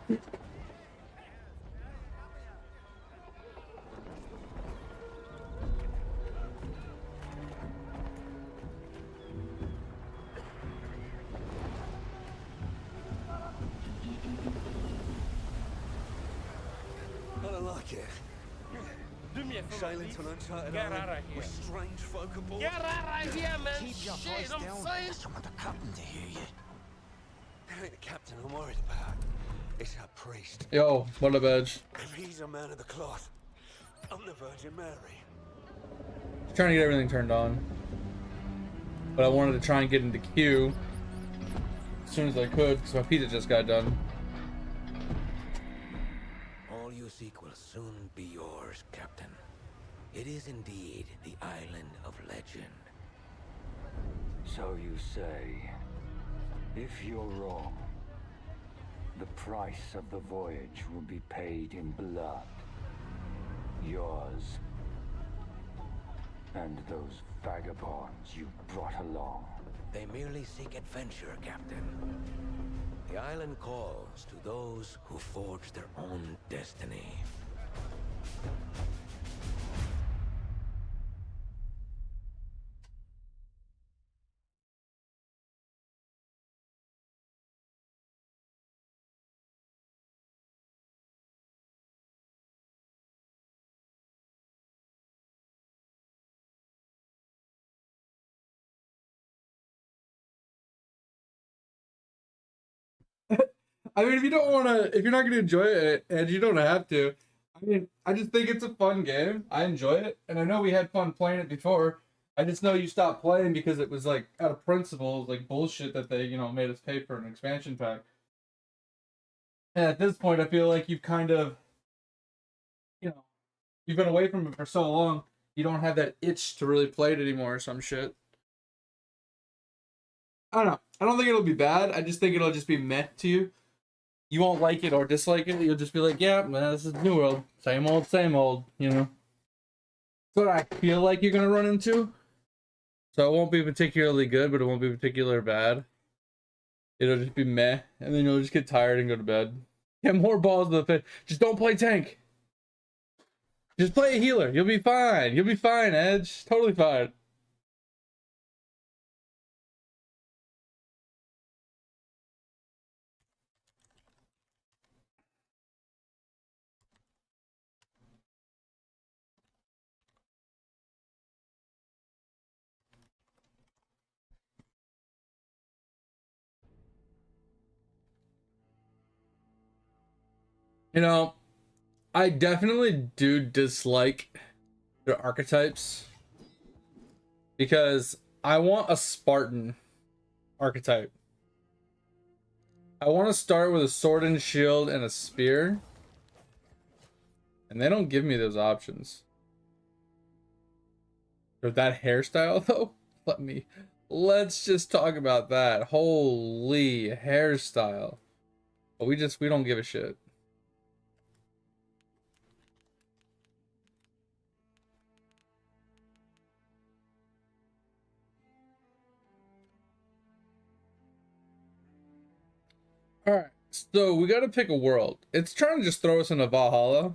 I don't like it. Do me a favor, Sailing please. to an uncharted Get island out of here. with strange folk aboard. Get out of here, man. Keep your Shit, voice I'm down. saying. I just want the captain to hear you. It ain't the captain I'm worried about. It's our priest. Yo, what a badge. If he's a man of the cloth, I'm the Virgin Mary. Trying to get everything turned on. But I wanted to try and get into queue as soon as I could because my pizza just got done. All you seek will soon be yours, Captain. It is indeed the island of legend. So you say. If you're wrong, the price of the voyage will be paid in blood. Yours. And those vagabonds you brought along. They merely seek adventure, Captain. The island calls to those who forge their own destiny. I mean, if you don't want to, if you're not going to enjoy it, and you don't have to. I mean, I just think it's a fun game. I enjoy it, and I know we had fun playing it before. I just know you stopped playing because it was like out of principle, like bullshit that they, made us pay for an expansion pack. And at this point, I feel like you've kind of, you've been away from it for so long, you don't have that itch to really play it anymore or some shit. I don't know. I don't think it'll be bad. I just think it'll just be meh to you. You won't like it or dislike it. You'll just be like, yeah, man, this is New World. Same old, That's what I feel like you're going to run into. So it won't be particularly good, but it won't be particularly bad. It'll just be meh. And then you'll just get tired and go to bed. Get more balls to the pit. Just don't play tank. Just play a healer. You'll be fine. You'll be fine, Edge. Totally fine. I definitely do dislike their archetypes because I want a Spartan archetype. I want to start with a sword and shield and a spear, and they don't give me those options. With that hairstyle though, let's just talk about that. Holy hairstyle. But we don't give a shit. Alright, so we gotta pick a world. It's trying to just throw us into Valhalla.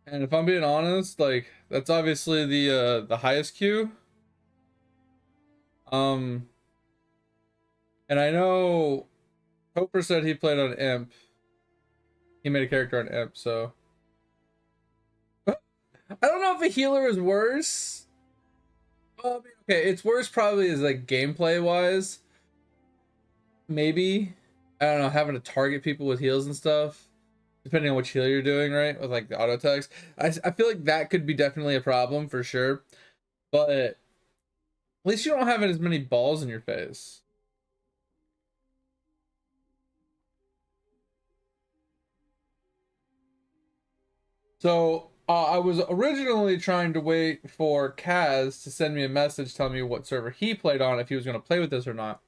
And if I'm being honest, like, that's obviously the highest queue. And I know Hoper said he played on Imp. He made a character on Imp, so I don't know if a healer is worse. Well, okay, it's worse probably is like gameplay wise. Maybe, I don't know, having to target people with heals and stuff, depending on which heal you're doing, right? With like the auto attacks. I feel like that could be definitely a problem for sure. But at least you don't have as many balls in your face. So I was originally trying to wait for Kaz to send me a message telling me what server he played on, if he was going to play with us or not.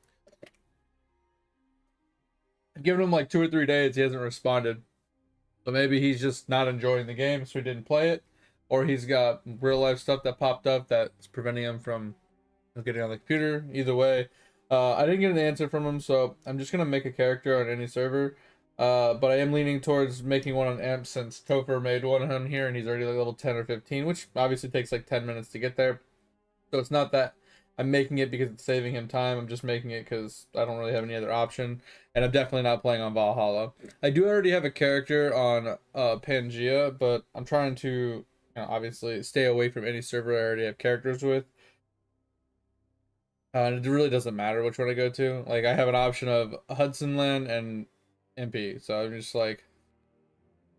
I've given him like 2 or 3 days, he hasn't responded. So maybe he's just not enjoying the game, so he didn't play it. Or he's got real life stuff that popped up that's preventing him from getting on the computer. Either way, I didn't get an answer from him, so I'm just gonna make a character on any server. But I am leaning towards making one on AMP since Topher made one on here and he's already like level 10 or 15, which obviously takes like 10 minutes to get there. So it's not that I'm making it because it's saving him time. I'm just making it because I don't really have any other option. And I'm definitely not playing on Valhalla. I do already have a character on Pangea, but I'm trying to, you know, obviously stay away from any server I already have characters with. And it really doesn't matter which one I go to. Like, I have an option of Hudson Land and MP, so I'm just like,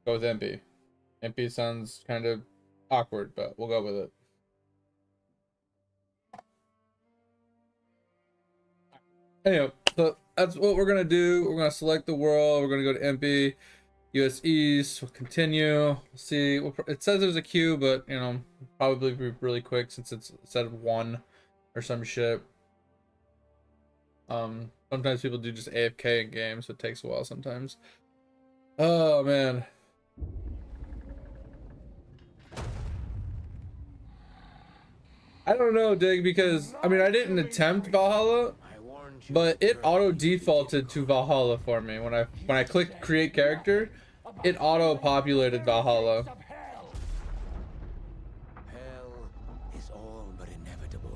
go with MP. MP sounds kind of awkward, but we'll go with it. Anyway, so that's what we're gonna do. We're gonna select the world. We're gonna go to MP, US East. We'll continue. We'll see. It says there's a queue, but you know, probably be really quick since it's set of 1 or some shit. Sometimes people do just AFK in games, so it takes a while sometimes. Oh man. I don't know, Dig, because I mean I didn't attempt Valhalla, but it auto defaulted to Valhalla for me. When I clicked create character, it auto populated Valhalla.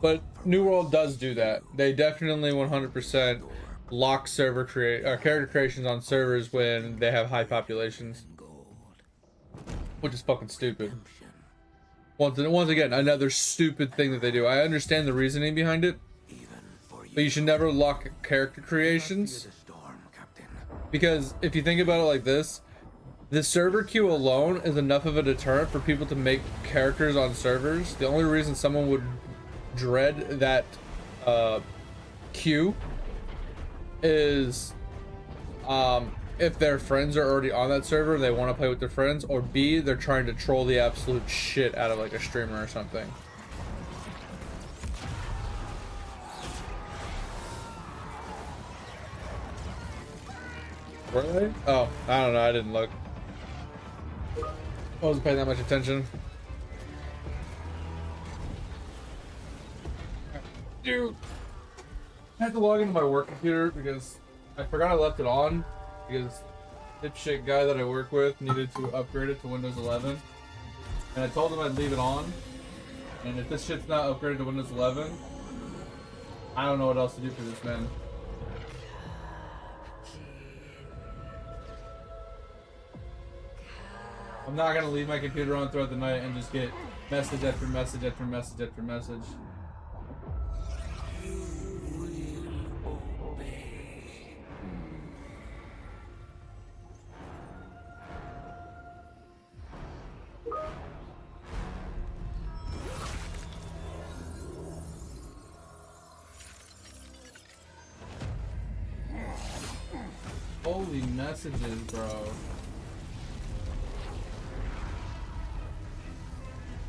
But New World does do that. They definitely 100% lock character creations on servers when they have high populations, which is fucking stupid. Once again, another stupid thing that they do. I understand the reasoning behind it, but you should never lock character creations, because if you think about it like this, the server queue alone is enough of a deterrent for people to make characters on servers. The only reason someone would dread that queue is if their friends are already on that server and they want to play with their friends, or B, they're trying to troll the absolute shit out of like a streamer or something. Were they? Oh, I don't know, I didn't look. I wasn't paying that much attention. Dude, I had to log into my work computer because I forgot I left it on, because the dipshit guy that I work with needed to upgrade it to Windows 11, and I told him I'd leave it on, and if this shit's not upgraded to Windows 11, I don't know what else to do for this man. I'm not gonna leave my computer on throughout the night and just get message after message after message after message. Holy messages, bro.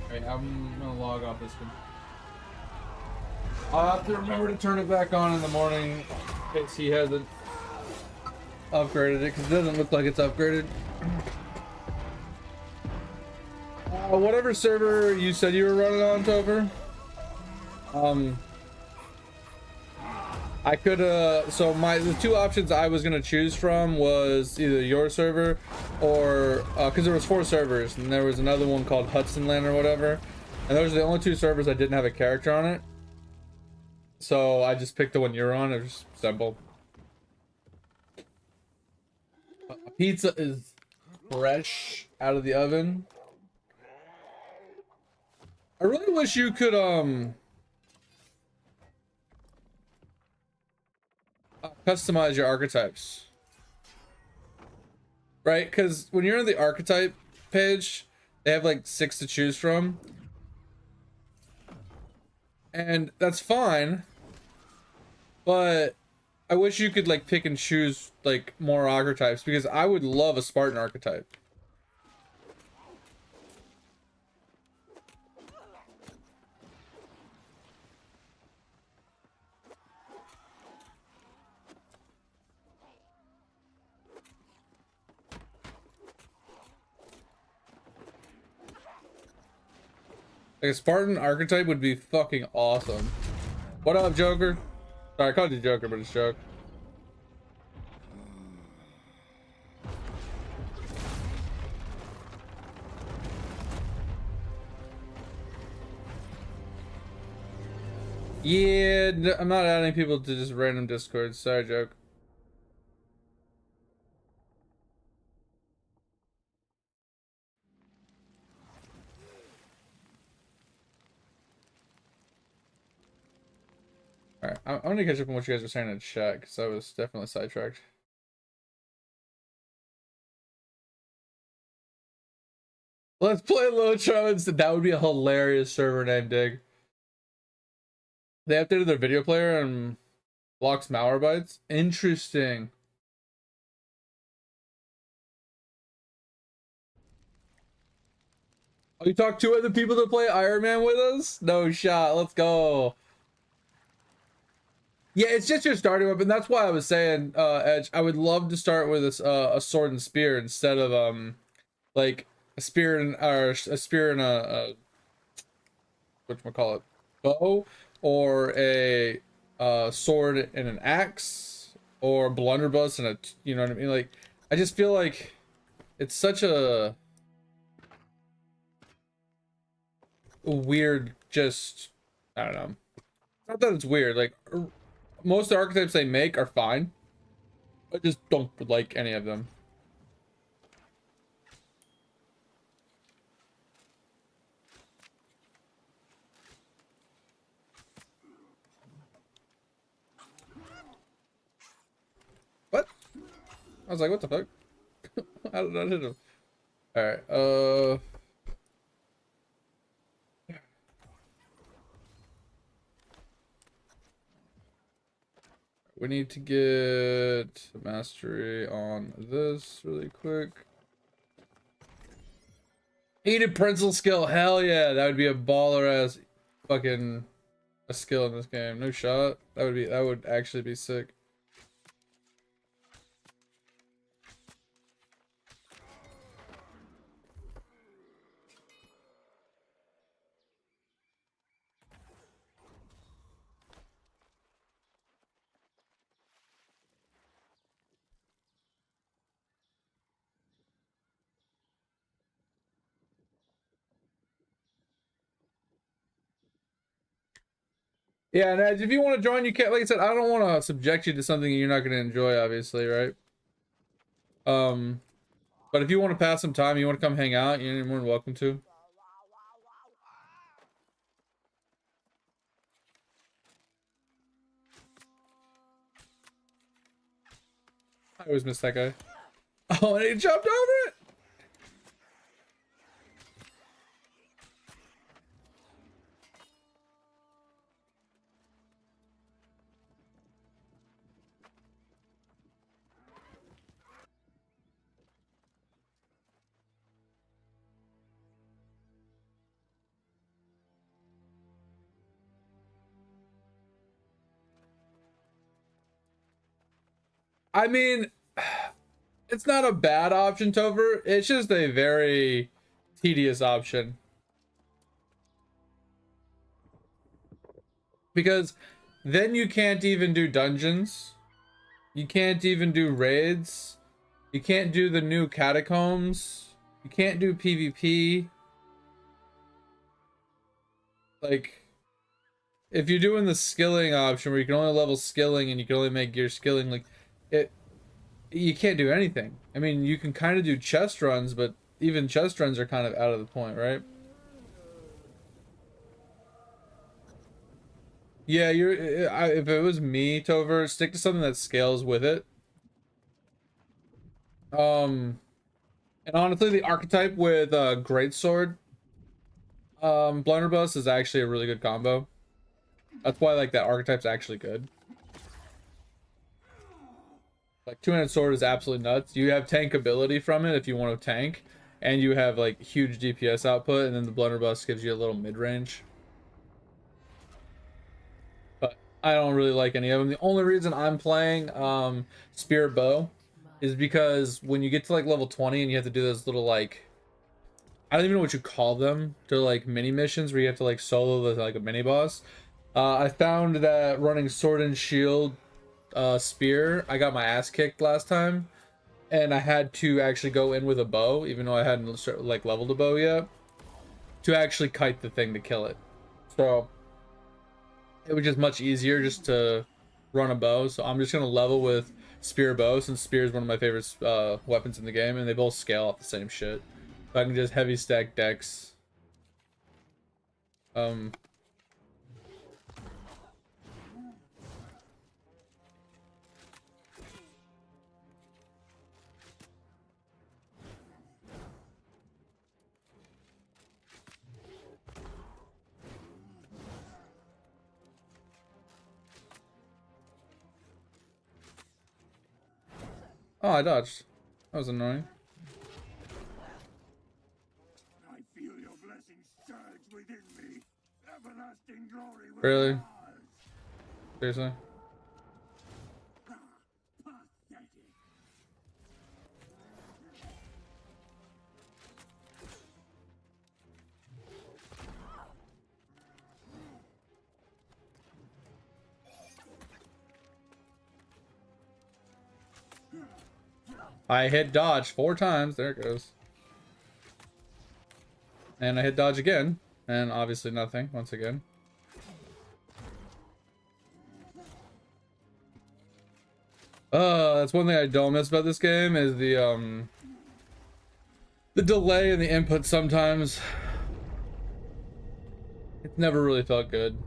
Alright, I'm gonna log off this one. I'll have to remember to turn it back on in the morning in case he hasn't upgraded it, because it doesn't look like it's upgraded. Whatever server you said you were running on, Topher. I could so the two options I was gonna choose from was either your server or because there was 4 servers and there was another one called Hudson Land or whatever, and those are the only 2 servers I didn't have a character on it, so I just picked the one you're on. It was simple. Pizza is fresh out of the oven. I really wish you could customize your archetypes, right? Because when you're on the archetype page, they have like 6 to choose from, and that's fine, but I wish you could like pick and choose like more archetypes, because I would love a Spartan archetype. Like a Spartan archetype would be fucking awesome. What up, Joker? Sorry, I called you Joker, but it's joke. Yeah, I'm not adding people to just random Discords. Sorry, joke. Alright, I'm gonna catch up on what you guys were saying in chat, because I was definitely sidetracked. Let's play Lotro instead. That would be a hilarious server name, Dig. They updated their video player and blocks malwarebytes. Interesting. Oh, you talked to other people to play Ironman with us? No shot. Let's go. Yeah, it's just your starting weapon. That's why I was saying, Edge, I would love to start with a sword and spear instead of like a spear and or a spear and a whatchamacallit, bow, or a sword and an axe, or blunderbuss and a, you know what I mean? Like, I just feel like it's such a weird, just, I don't know. Not that it's weird, like most of the archetypes they make are fine. I just don't like any of them. What? I was like, what the fuck? How did I hit him? Alright, we need to get mastery on this really quick. Heated pencil skill, hell yeah, that would be a baller ass fucking a skill in this game. No shot. That would actually be sick. Yeah, and if you want to join, you can. Like I said, I don't want to subject you to something you're not going to enjoy, obviously, right? But if you want to pass some time, you want to come hang out, you're more than welcome to. I always miss that guy. Oh, and he jumped over it. I mean, it's not a bad option, Tover. It's just a very tedious option. Because then you can't even do dungeons. You can't even do raids. You can't do the new catacombs. You can't do PvP. Like, if you're doing the skilling option where you can only level skilling and you can only make gear skilling, like, you can't do anything. I mean, you can kind of do chest runs, but even chest runs are kind of out of the point, right? Yeah, if it was me, Tover, stick to something that scales with it. And honestly, the archetype with greatsword, blunderbuss is actually a really good combo. That's why like that archetype's actually good. Like two-handed sword is absolutely nuts. You have tank ability from it if you want to tank, and you have like huge DPS output, and then the blunderbuss gives you a little mid-range. But I don't really like any of them. The only reason I'm playing Spirit Bow is because when you get to like level 20 and you have to do those little like, I don't even know what you call them. They're like mini missions where you have to like solo the like a mini boss. I found that running sword and shield spear, I got my ass kicked last time, and I had to actually go in with a bow, even though I hadn't like leveled a bow yet, to actually kite the thing to kill it. So it was just much easier just to run a bow. So I'm just gonna level with spear bow, since spear is one of my favorite weapons in the game, and they both scale off the same shit. So I can just heavy stack dex. Oh, I dodged. That was annoying. I feel your blessings surge within me. Everlasting glory will Really? rise. Seriously? Pathetic. I hit dodge 4 times. There it goes. And I hit dodge again. And obviously nothing, once again. That's one thing I don't miss about this game is the delay in the input sometimes. It's never really felt good.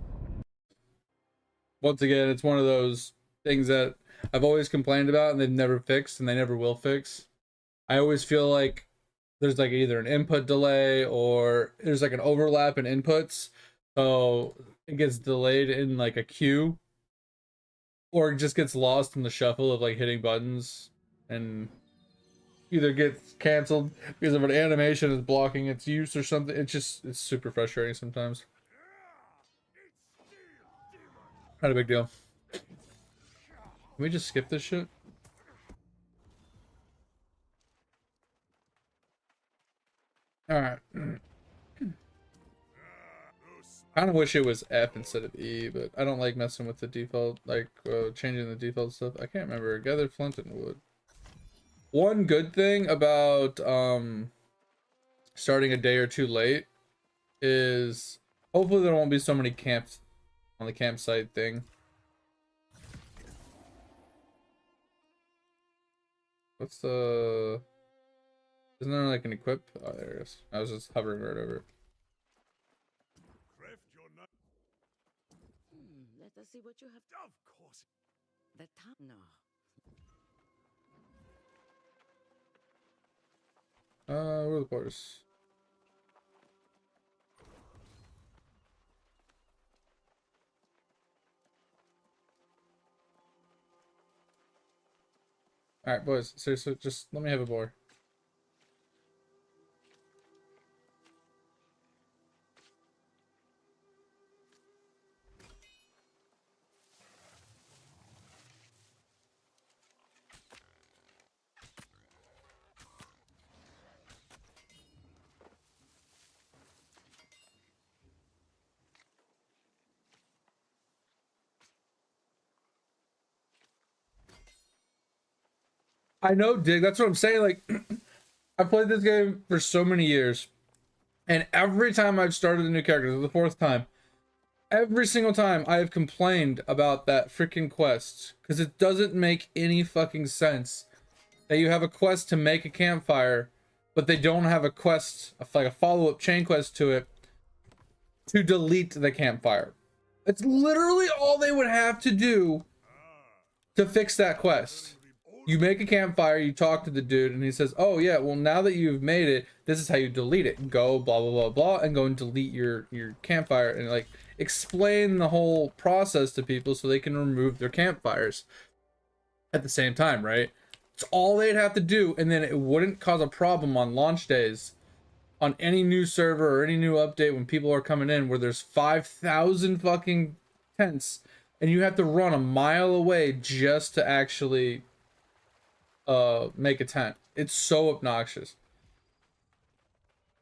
Once again, it's one of those things that I've always complained about and they've never fixed and they never will fix. I always feel like there's like either an input delay or there's like an overlap in inputs. So it gets delayed in like a queue, or it just gets lost in the shuffle of like hitting buttons and either gets canceled because of an animation is blocking its use or something. It's super frustrating sometimes. Not a big deal. Can we just skip this shit? Alright. I kind of wish it was F instead of E, but I don't like messing with the default, like changing the default stuff. I can't remember. Gather flint and wood. One good thing about starting a day or two late is hopefully there won't be so many camps on the campsite thing. What's the... Isn't there like an equip? Oh, there it is. I was just hovering right over it. Let us see what you have. Of course. The time. No. Where are the borders? Alright, boys. Seriously, just let me have a boar. I know, Dig. That's what I'm saying. Like, I played this game for so many years, and every time I've started a new character, this is the 4th time, every single time I have complained about that freaking quest, because it doesn't make any fucking sense that you have a quest to make a campfire, but they don't have a quest, like a follow-up chain quest to it, to delete the campfire. It's literally all they would have to do to fix that quest. You make a campfire, you talk to the dude, and he says, oh yeah, well now that you've made it, this is how you delete it. Go blah blah blah blah and go and delete your campfire, and like explain the whole process to people so they can remove their campfires at the same time, right? It's all they'd have to do, and then it wouldn't cause a problem on launch days on any new server or any new update when people are coming in where there's 5,000 fucking tents and you have to run a mile away just to actually make a tent. It's so obnoxious.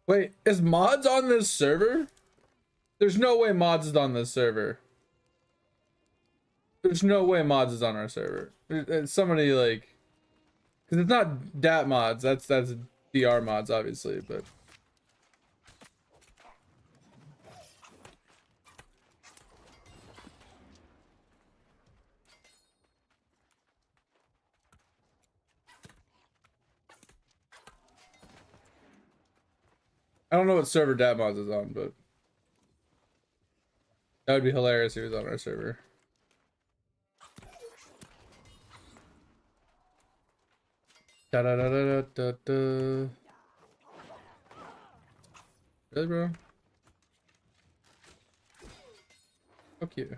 Wait, is mods on this server? There's no way mods is on this server. There's no way mods is on our server. Somebody like, because it's not dat mods. That's DR mods, obviously, but. I don't know what server dat mods is on, but that would be hilarious if he was on our server. Da da da da da da. Really, bro? Fuck you.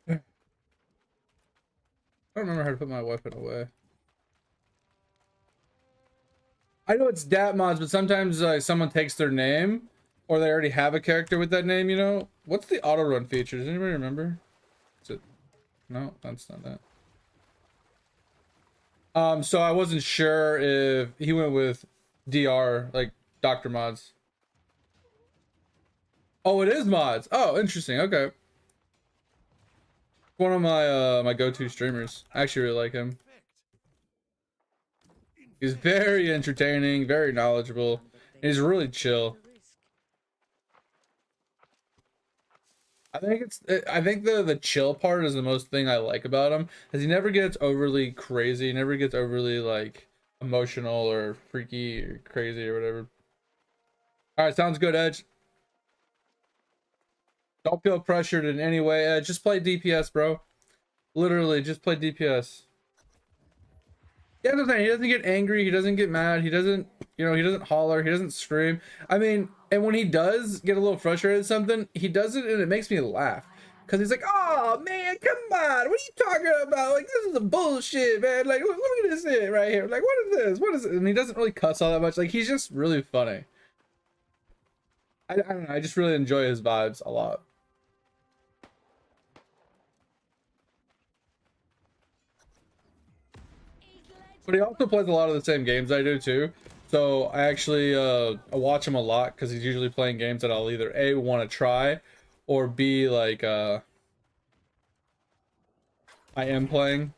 I don't remember how to put my weapon away. I know it's dat mods, but sometimes someone takes their name, or they already have a character with that name, you know? What's the auto run feature? Does anybody remember? Is it? No, that's not that. So I wasn't sure if he went with DR, like Dr. Mods. Oh, it is mods. Oh, interesting. Okay. One of my my go-to streamers. I actually really like him. He's very entertaining, very knowledgeable, and he's really chill. I think the chill part is the most thing I like about him, because he never gets overly crazy, he never gets overly like emotional or freaky or crazy or whatever. All right, sounds good, Edge. Don't feel pressured in any way, Edge. Just play DPS, bro. Literally, just play DPS. Yeah, that's the thing. He doesn't get angry. He doesn't get mad. He doesn't, he doesn't holler. He doesn't scream. I mean, and when he does get a little frustrated at something, he does it and it makes me laugh. Because he's like, oh, man, come on. What are you talking about? Like, this is a bullshit, man. Like, look at this shit right here. Like, what is this? What is it? And he doesn't really cuss all that much. Like, he's just really funny. I don't know. I just really enjoy his vibes a lot. But he also plays a lot of the same games I do too. So I actually I watch him a lot because he's usually playing games that I'll either A, want to try, or B, like I am playing.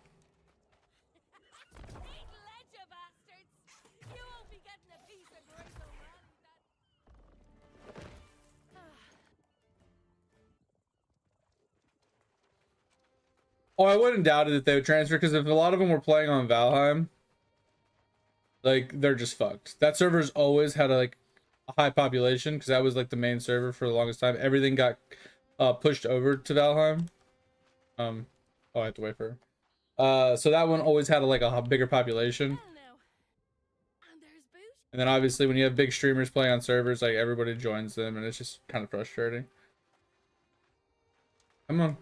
Oh, I wouldn't doubt it that they would transfer, because if a lot of them were playing on Valheim, like, they're just fucked. That server's always had a high population, because that was like the main server for the longest time. Everything got pushed over to Valheim. Oh, I have to wait for her. So that one always had a bigger population. And then obviously when you have big streamers playing on servers, like, everybody joins them, and it's just kind of frustrating. Come on.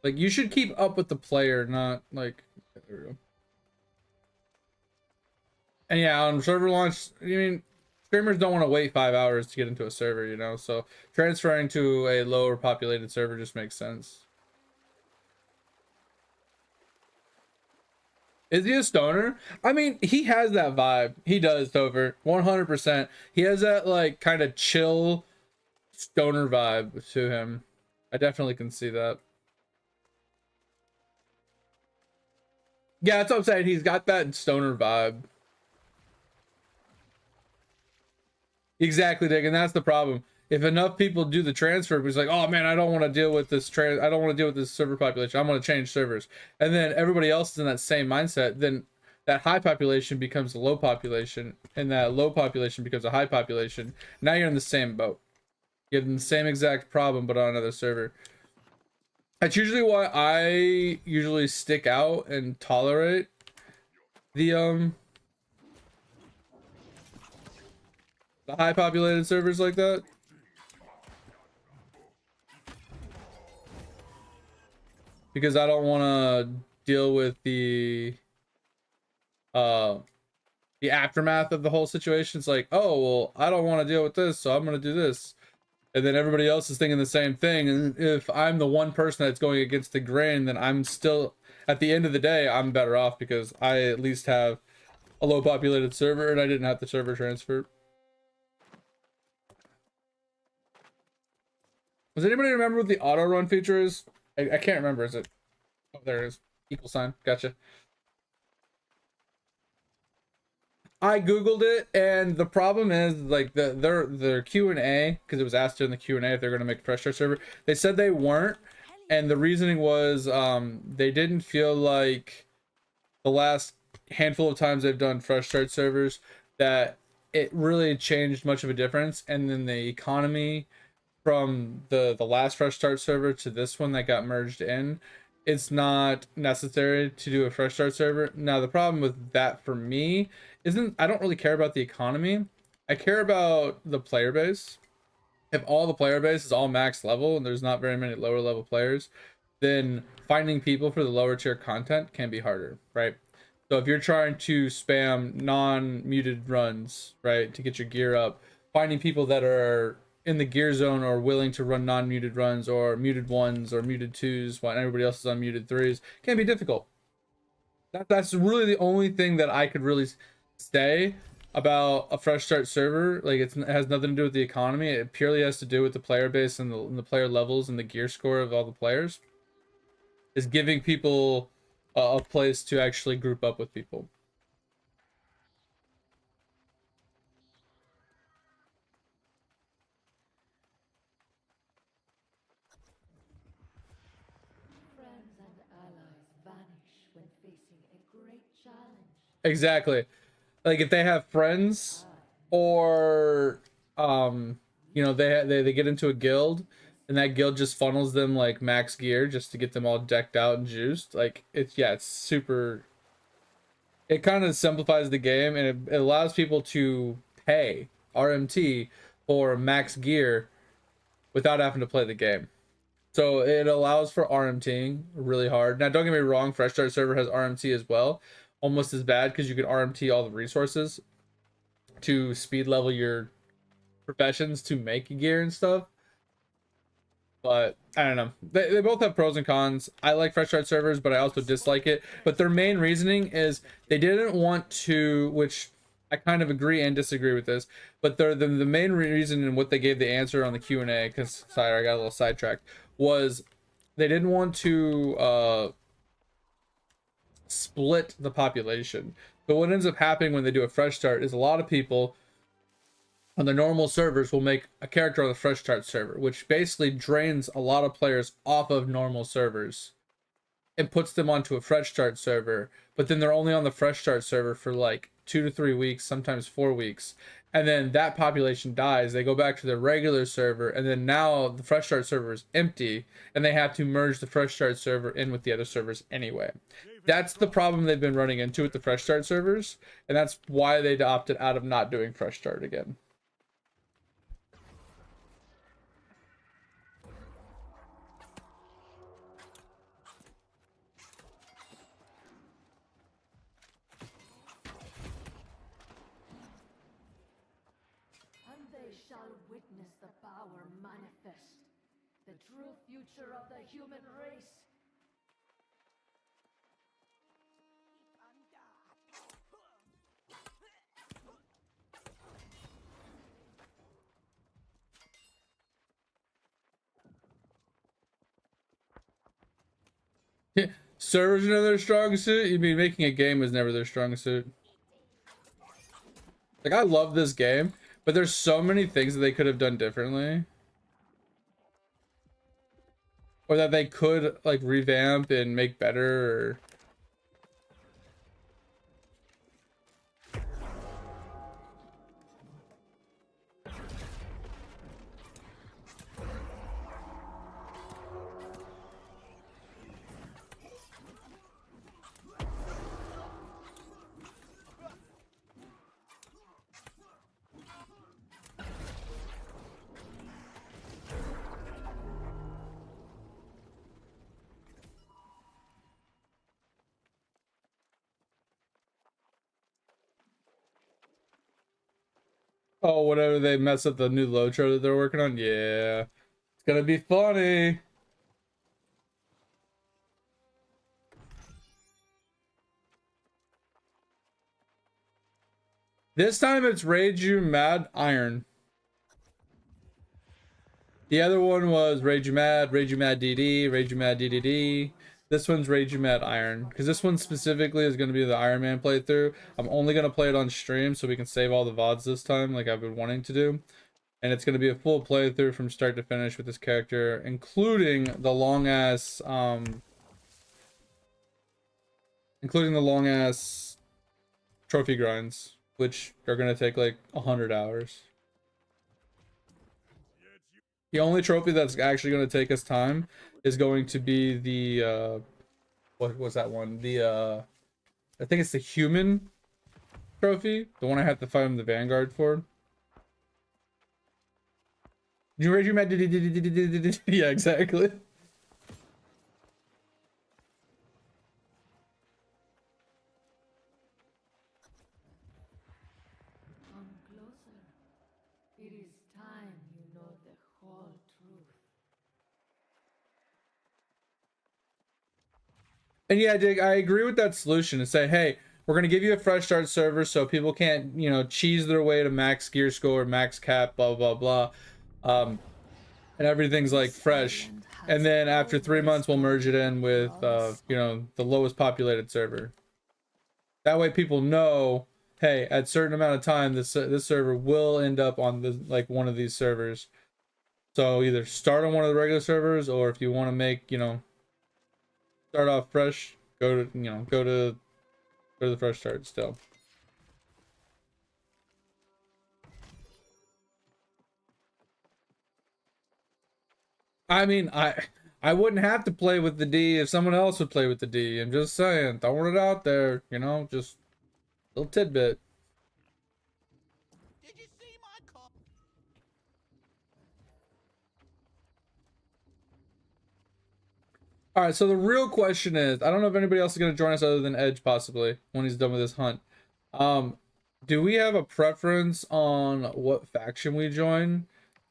Like, you should keep up with the player, not like, there we go. And yeah, on server launch, I mean, streamers don't want to wait 5 hours to get into a server, you know, so transferring to a lower populated server just makes sense. Is he a stoner? I mean, he has that vibe. He does, Topher. 100%. He has that, like, kind of chill stoner vibe to him. I definitely can see that. Yeah, that's what I'm saying. He's got that stoner vibe. Exactly, Dick, and that's the problem. If enough people do the transfer, he's like, oh man, I don't want to deal with this I don't want to deal with this server population. I'm going to change servers. And then everybody else is in that same mindset. Then that high population becomes a low population, and that low population becomes a high population. Now you're in the same boat. You're in the same exact problem, but on another server. That's usually why I usually stick out and tolerate the high populated servers like that. Because I don't want to deal with the aftermath of the whole situation. It's like, oh, well, I don't want to deal with this, so I'm going to do this. And then everybody else is thinking the same thing. And if I'm the one person that's going against the grain, then I'm still at the end of the day, I'm better off because I at least have a low populated server and I didn't have the server transfer. Does anybody remember what the auto run feature is? I can't remember. Is it? Oh, there it is. Equal sign. Gotcha. I googled it, and the problem is like their Q&A, because it was asked in the Q&A if they're going to make a fresh start server. They said they weren't, and the reasoning was they didn't feel like the last handful of times they've done fresh start servers that it really changed much of a difference, and then the economy from the last fresh start server to this one that got merged in, it's not necessary to do a fresh start server. Now the problem with that for me isn't, I don't really care about the economy. I care about the player base. If all the player base is all max level and there's not very many lower level players, then finding people for the lower tier content can be harder, right? So if you're trying to spam non-muted runs, right, to get your gear up, finding people that are in the gear zone or willing to run non-muted runs or muted ones or muted twos while everybody else is on muted threes can be difficult. That's really the only thing that I could really say about a fresh start server. Like it has nothing to do with the economy. It purely has to do with the player base and the player levels and the gear score of all the players. Is giving people a place to actually group up with people. Friends and allies vanish when facing a great challenge. Exactly. Like if they have friends or you know, they get into a guild and that guild just funnels them like max gear just to get them all decked out and juiced. Like it's, yeah, it's super, it kind of simplifies the game, and it allows people to pay RMT for max gear without having to play the game. So it allows for RMTing really hard. Now don't get me wrong, fresh start server has RMT as well, almost as bad because you can RMT all the resources to speed level your professions to make gear and stuff. But I don't know, they both have pros and cons. I like fresh start servers, but I also dislike it. But their main reasoning is they didn't want to, which I kind of agree and disagree with this, but the main reason and what they gave the answer on the Q&A, because sorry I got a little sidetracked, was they didn't want to split the population. But what ends up happening when they do a fresh start is a lot of people on the normal servers will make a character on the fresh start server, which basically drains a lot of players off of normal servers and puts them onto a fresh start server. But then they're only on the fresh start server for like 2 to 3 weeks, sometimes 4 weeks. And then that population dies. They go back to the regular server, and then now the fresh start server is empty, and they have to merge the fresh start server in with the other servers anyway. That's the problem they've been running into with the fresh start servers, and that's why they opted out of not doing fresh start again. And they shall witness the power manifest, the true future of the human race. Servers are never their strong suit? You mean making a game was never their strong suit? Like, I love this game, but there's so many things that they could have done differently. Or that they could, like, revamp and make better, or... Oh, whatever, they mess up the new Lotro that they're working on? Yeah. It's gonna be funny. This time it's RageUMad Iron. The other one was RageUMad, RageUMad DD, RageUMad DDD. This one's RageUMad Iron, because this one specifically is going to be the Iron Man playthrough. I'm only going to play it on stream so we can save all the VODs this time, like I've been wanting to do. And it's going to be a full playthrough from start to finish with this character, including the long ass, trophy grinds, which are going to take like 100 hours. The only trophy that's actually going to take us time is going to be the what was that one? The I think it's the human trophy, the one I have to find the Vanguard for. You raise your mad. Yeah, exactly. Come closer. It is time you know the whole truth. And yeah, Dig, I agree with that solution to say, hey, we're going to give you a fresh start server so people can't, you know, cheese their way to max gear score, max cap, blah, blah, blah. And everything's like fresh. And then after 3 months, we'll merge it in with, you know, the lowest populated server. That way people know, hey, at a certain amount of time, this server will end up on the, like one of these servers. So either start on one of the regular servers, or if you want to make, you know, start off fresh, go to, you know, go to the fresh start still. I mean, I wouldn't have to play with the D if someone else would play with the D. I'm just saying, throwing it out there, you know, just a little tidbit. Did you see my car? All right, so the real question is, I don't know if anybody else is going to join us other than Edge, possibly, when he's done with his hunt. Do we have a preference on what faction we join?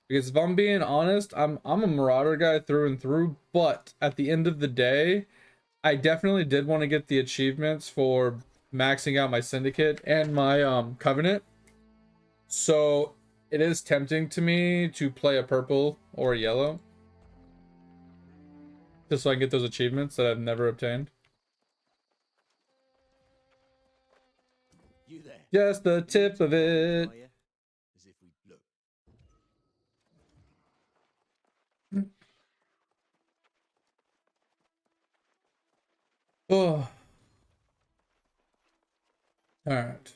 Because if I'm being honest, I'm a Marauder guy through and through, but at the end of the day, I definitely did want to get the achievements for maxing out my Syndicate and my Covenant. So it is tempting to me to play a purple or a yellow, just so I can get those achievements that I've never obtained. You there? Just the tip of it. Are you? As if we'd look. Oh. All right.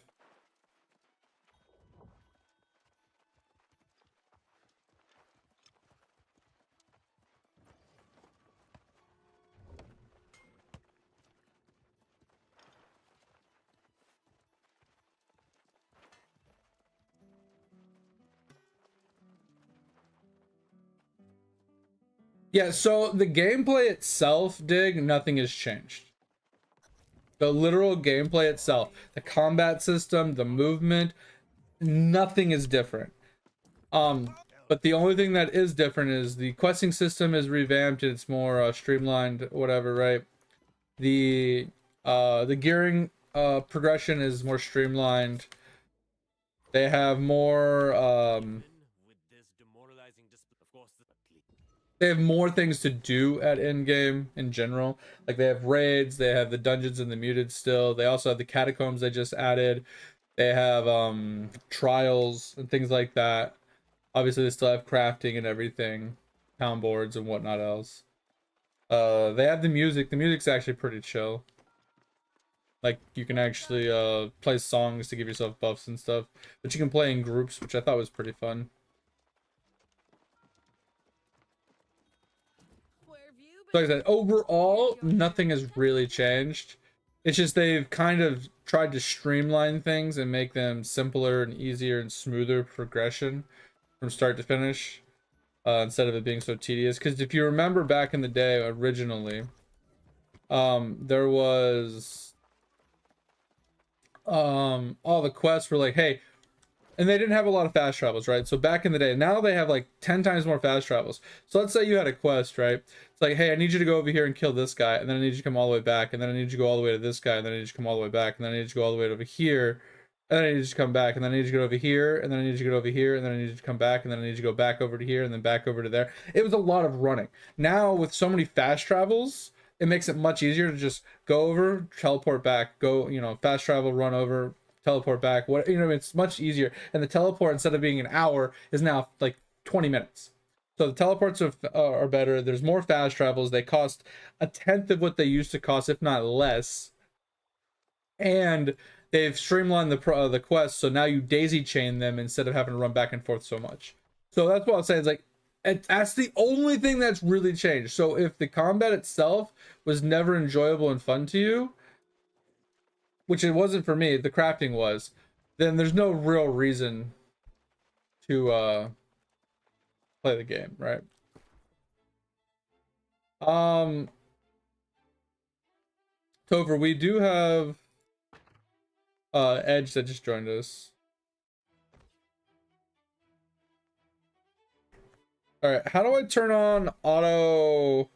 Yeah, so the gameplay itself, Dig, nothing has changed. The literal gameplay itself, the combat system, the movement, nothing is different. But the only thing that is different is the questing system is revamped. It's more streamlined, whatever, right? The gearing progression is more streamlined. They have more they have more things to do at endgame in general. Like they have raids, they have the dungeons and the muted still. They also have the catacombs they just added. They have trials and things like that. Obviously they still have crafting and everything, town boards and whatnot else. They have the music. The music's actually pretty chill. Like you can actually play songs to give yourself buffs and stuff, but you can play in groups, which I thought was pretty fun. So like I said, overall, nothing has really changed. It's just they've kind of tried to streamline things and make them simpler and easier and smoother progression from start to finish, instead of it being so tedious. Because if you remember back in the day, originally, there was all the quests were like, hey, and they didn't have a lot of fast travels, right? So back in the day, now they have like 10 times more fast travels. So let's say you had a quest, right? It's like, hey, I need you to go over here and kill this guy, and then I need you to come all the way back, and then I need you to go all the way to this guy, and then I need you to come all the way back, and then I need you to go all the way over here, And then I need to come back, and then I need to go over here, and then I need to go over here, and then I need to come back, and then I need to go back over to here, and then back over to there. It was a lot of running. Now, with so many fast travels, it makes it much easier to just go over, teleport back, go, you know, fast travel, run over, teleport back. What, you know, it's much easier. And the teleport, instead of being an hour, is now like 20 minutes. So the teleports are better. There's more fast travels. They cost a tenth of what they used to cost, if not less. And they've streamlined the quest, so now you daisy chain them instead of having to run back and forth so much. So that's what I'm saying. It's like, that's the only thing that's really changed. So if the combat itself was never enjoyable and fun to you, which it wasn't for me, the crafting was, then there's no real reason to play the game, right? Topher, we do have Edge that just joined us. All right, how do I turn on auto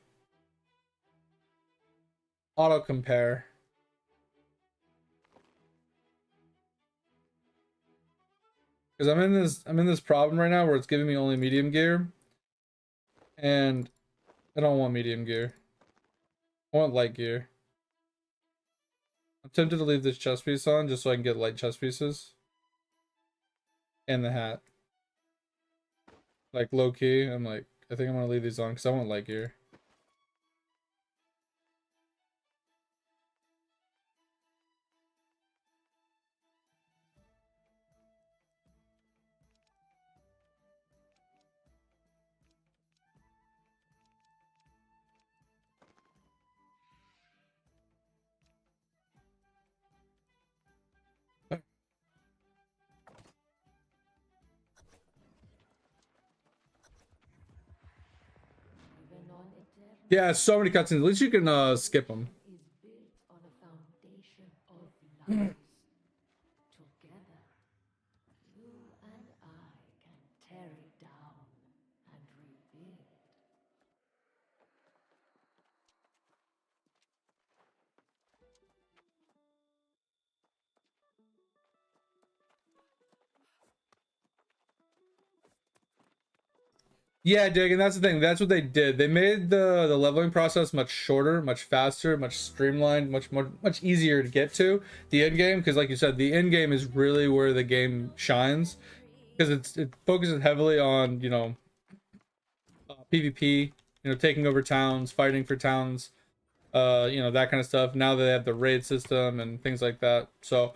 compare? Because I'm in this problem right now where it's giving me only medium gear, and I don't want medium gear. I want light gear. I'm tempted to leave this chest piece on just so I can get light chest pieces. And the hat. Like low key, I'm like, I think I'm gonna leave these on because I want light gear. Yeah, so many cutscenes. At least you can skip them. Is built on a foundation of lies. Together, you and I can tear it down and rebuild. Yeah, Dig, and that's the thing. That's what they did. They made the leveling process much shorter, much faster, much streamlined, much easier to get to the end game. Because, like you said, the end game is really where the game shines, because it focuses heavily on, you know, PvP, you know, taking over towns, fighting for towns, you know, that kind of stuff. Now that they have the raid system and things like that, so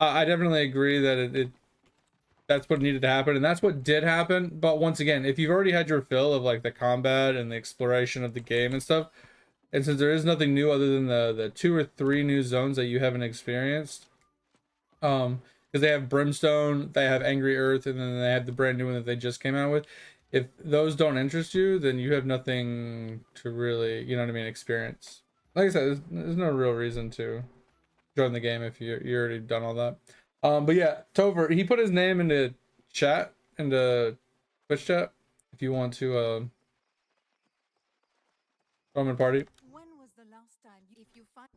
I definitely agree that it that's what needed to happen, and that's what did happen. But once again, if you've already had your fill of like the combat and the exploration of the game and stuff, and since there is nothing new other than the 2 or 3 new zones that you haven't experienced, because they have Brimstone, they have Angry Earth, and then they have the brand new one that they just came out with. If those don't interest you, then you have nothing to really, you know what I mean, experience. Like I said, there's no real reason to join the game if you're already done all that. But yeah, Topher, he put his name into chat, into Twitch chat, if you want to come and party. When was the last time if you find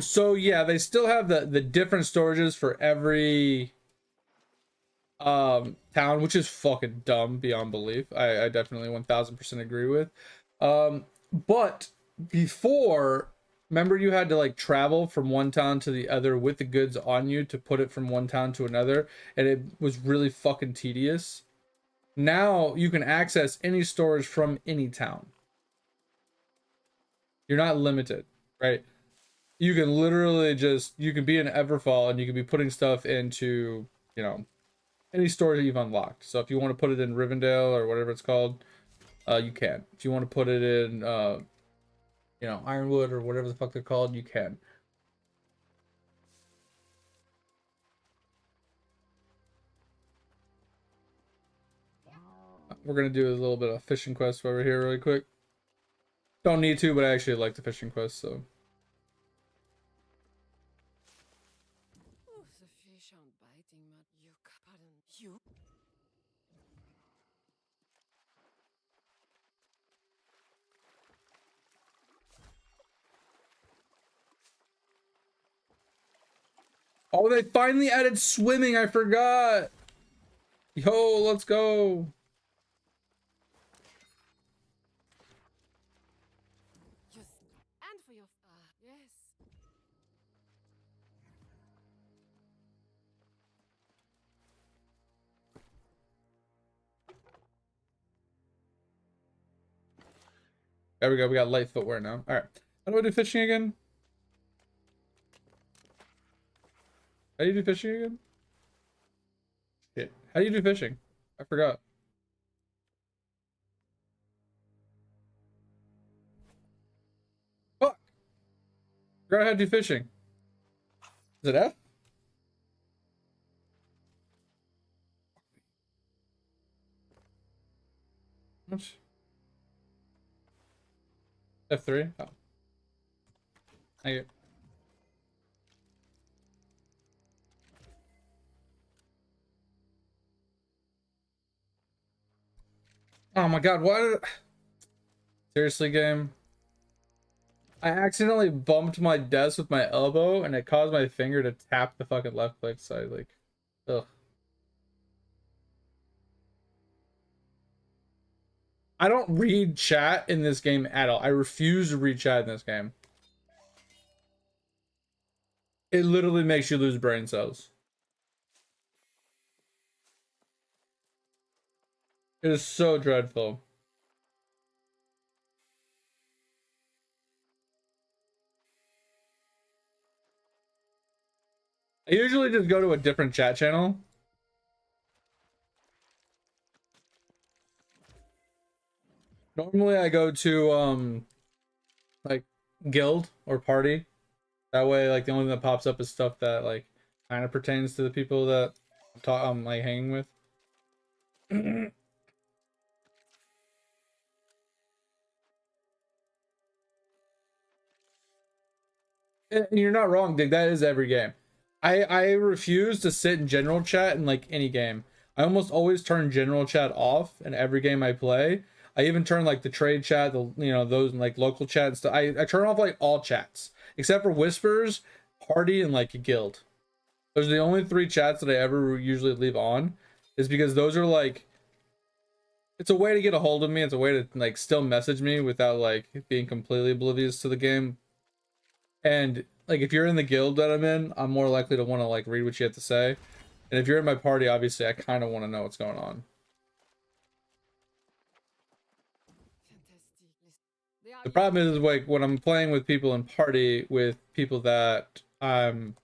So yeah, they still have the different storages for every town, which is fucking dumb beyond belief. I definitely 1000% agree with. But before, remember, you had to like travel from one town to the other with the goods on you to put it from one town to another, and it was really fucking tedious. Now you can access any storage from any town. You're not limited, right? You can literally you can be in Everfall and you can be putting stuff into, you know, any storage that you've unlocked. So if you want to put it in Rivendell or whatever it's called, you can. If you want to put it in, you know, Ironwood or whatever the fuck they're called, you can. we're gonna do a little bit of fishing quest over here really quick. Don't need to, but I actually like the fishing quest, so. Oh, the fish aren't biting much. You pardon you. Oh, they finally added swimming. I forgot. Yo, let's go. Yes. And for your yes. There we go. We got light footwear now. All right. How do I do fishing again? How do you do fishing again? Shit. How do you do fishing? I forgot. Fuck. Forgot how to do fishing. Is it F? What? F3? Oh. Thank you. Oh my god, what? Seriously, game? I accidentally bumped my desk with my elbow and it caused my finger to tap the fucking left click side, like, ugh. I don't read chat in this game at all. I refuse to read chat in this game. It literally makes you lose brain cells. It is so dreadful. I usually just go to a different chat channel. Normally I go to like guild or party. That way like the only thing that pops up is stuff that like kind of pertains to the people that I'm like hanging with. And you're not wrong, Dig. That is every game. I refuse to sit in general chat in like any game. I almost always turn general chat off in every game I play. I even turn like the trade chat, the those like local chat and stuff. I turn off like all chats except for whispers, party, and like a guild. Those are the only three chats that I ever usually leave on, is because those are like, it's a way to get a hold of me. It's a way to like still message me without like being completely oblivious to the game. And like if you're in the guild that I'm in, I'm more likely to want to like read what you have to say. And if you're in my party, obviously I kind of want to know what's going on. Fantastic. The problem is like when I'm playing with people in party with people that I'm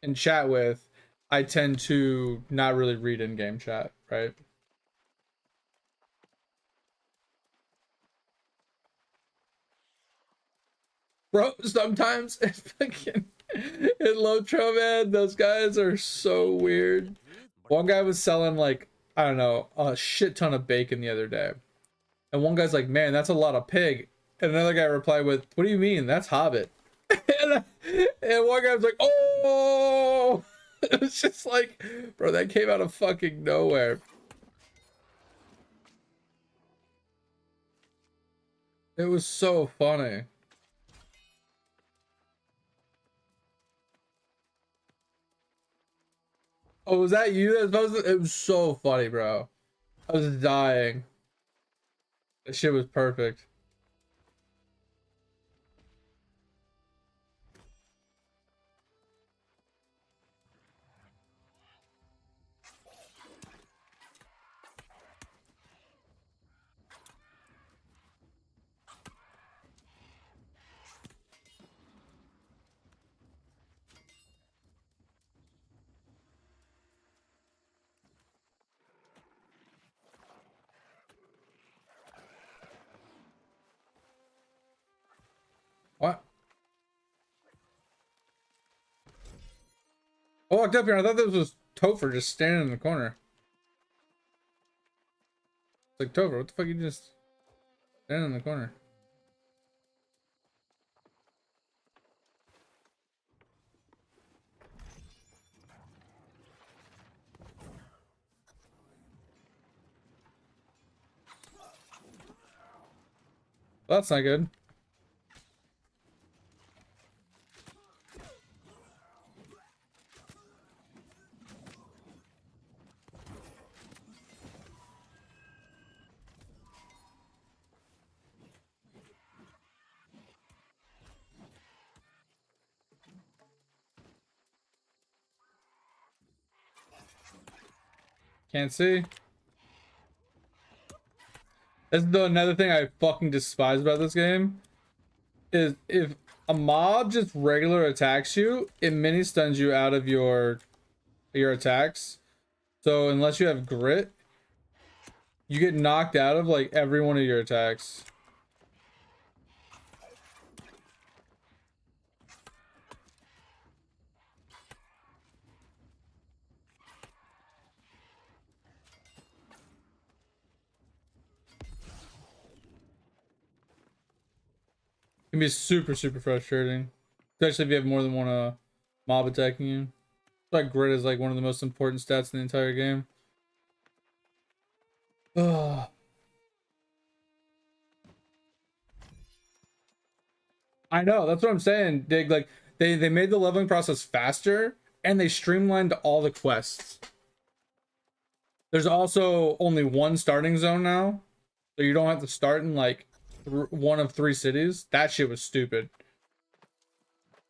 in chat with, I tend to not really read in-game chat, right? Bro, sometimes it's fucking in Lotro, man, those guys are so weird. One guy was selling like, I don't know, a shit ton of bacon the other day. And one guy's like, man, that's a lot of pig. And another guy replied with, what do you mean? That's Hobbit. and one guy was like, oh! It was just like, bro, that came out of fucking nowhere. It was so funny. Oh, was that you? It was so funny, bro. I was dying. That shit was perfect. What? I walked up here and I thought this was Topher just standing in the corner. It's like, Topher, what the fuck you just standing in the corner? Well, that's not good. Can't see. That's another thing I fucking despise about this game. Is if a mob just regular attacks you, it mini stuns you out of your attacks. So unless you have grit, you get knocked out of like every one of your attacks. It can be super frustrating, especially if you have more than one mob attacking you. Like grit is like one of the most important stats in the entire game. Ugh. I know, that's what I'm saying. They made the leveling process faster and they streamlined all the quests. There's also only one starting zone now, so you don't have to start in like one of 3 cities. That shit was stupid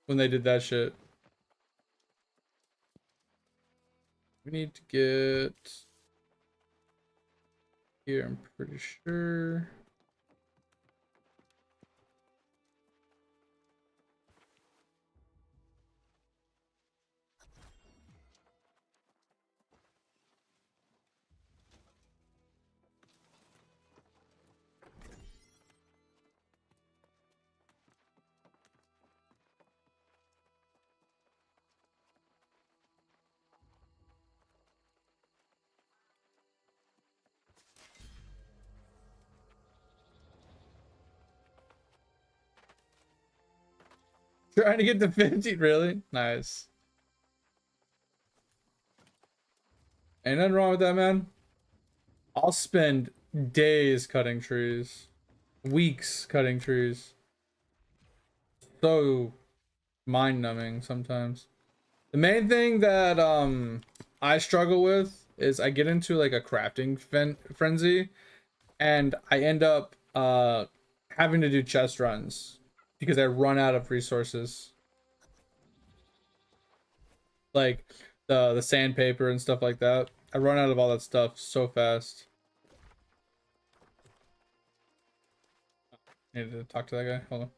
when they did that shit. We need to get here, I'm pretty sure. Trying to get to 50, really? Nice. Ain't nothing wrong with that, man. I'll spend days cutting trees. Weeks cutting trees. So mind-numbing sometimes. The main thing that I struggle with is I get into like a crafting frenzy and I end up having to do chest runs because I run out of resources. Like the sandpaper and stuff like that. I run out of all that stuff so fast. I need to talk to that guy. Hold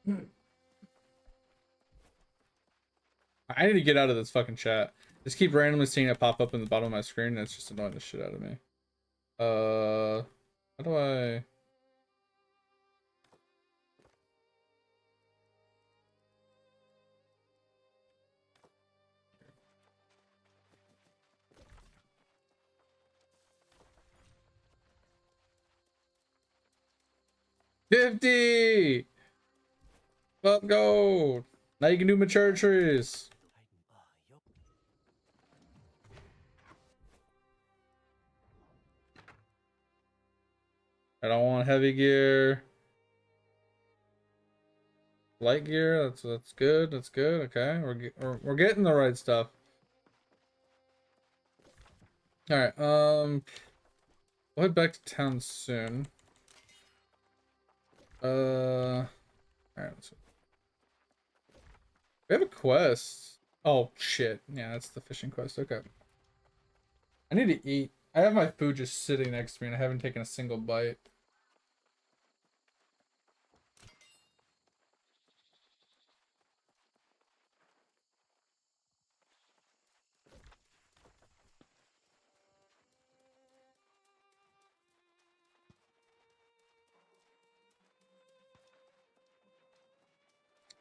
on. I need to get out of this fucking chat. Just keep randomly seeing it pop up in the bottom of my screen and it's just annoying the shit out of me. How do I... $50! Let's go! Now you can do mature trees. I don't want heavy gear. Light gear, that's good. That's good. Okay, we're getting the right stuff. All right. We'll head back to town soon. All right. We have a quest. Oh shit! Yeah, that's the fishing quest. Okay. I need to eat. I have my food just sitting next to me, and I haven't taken a single bite.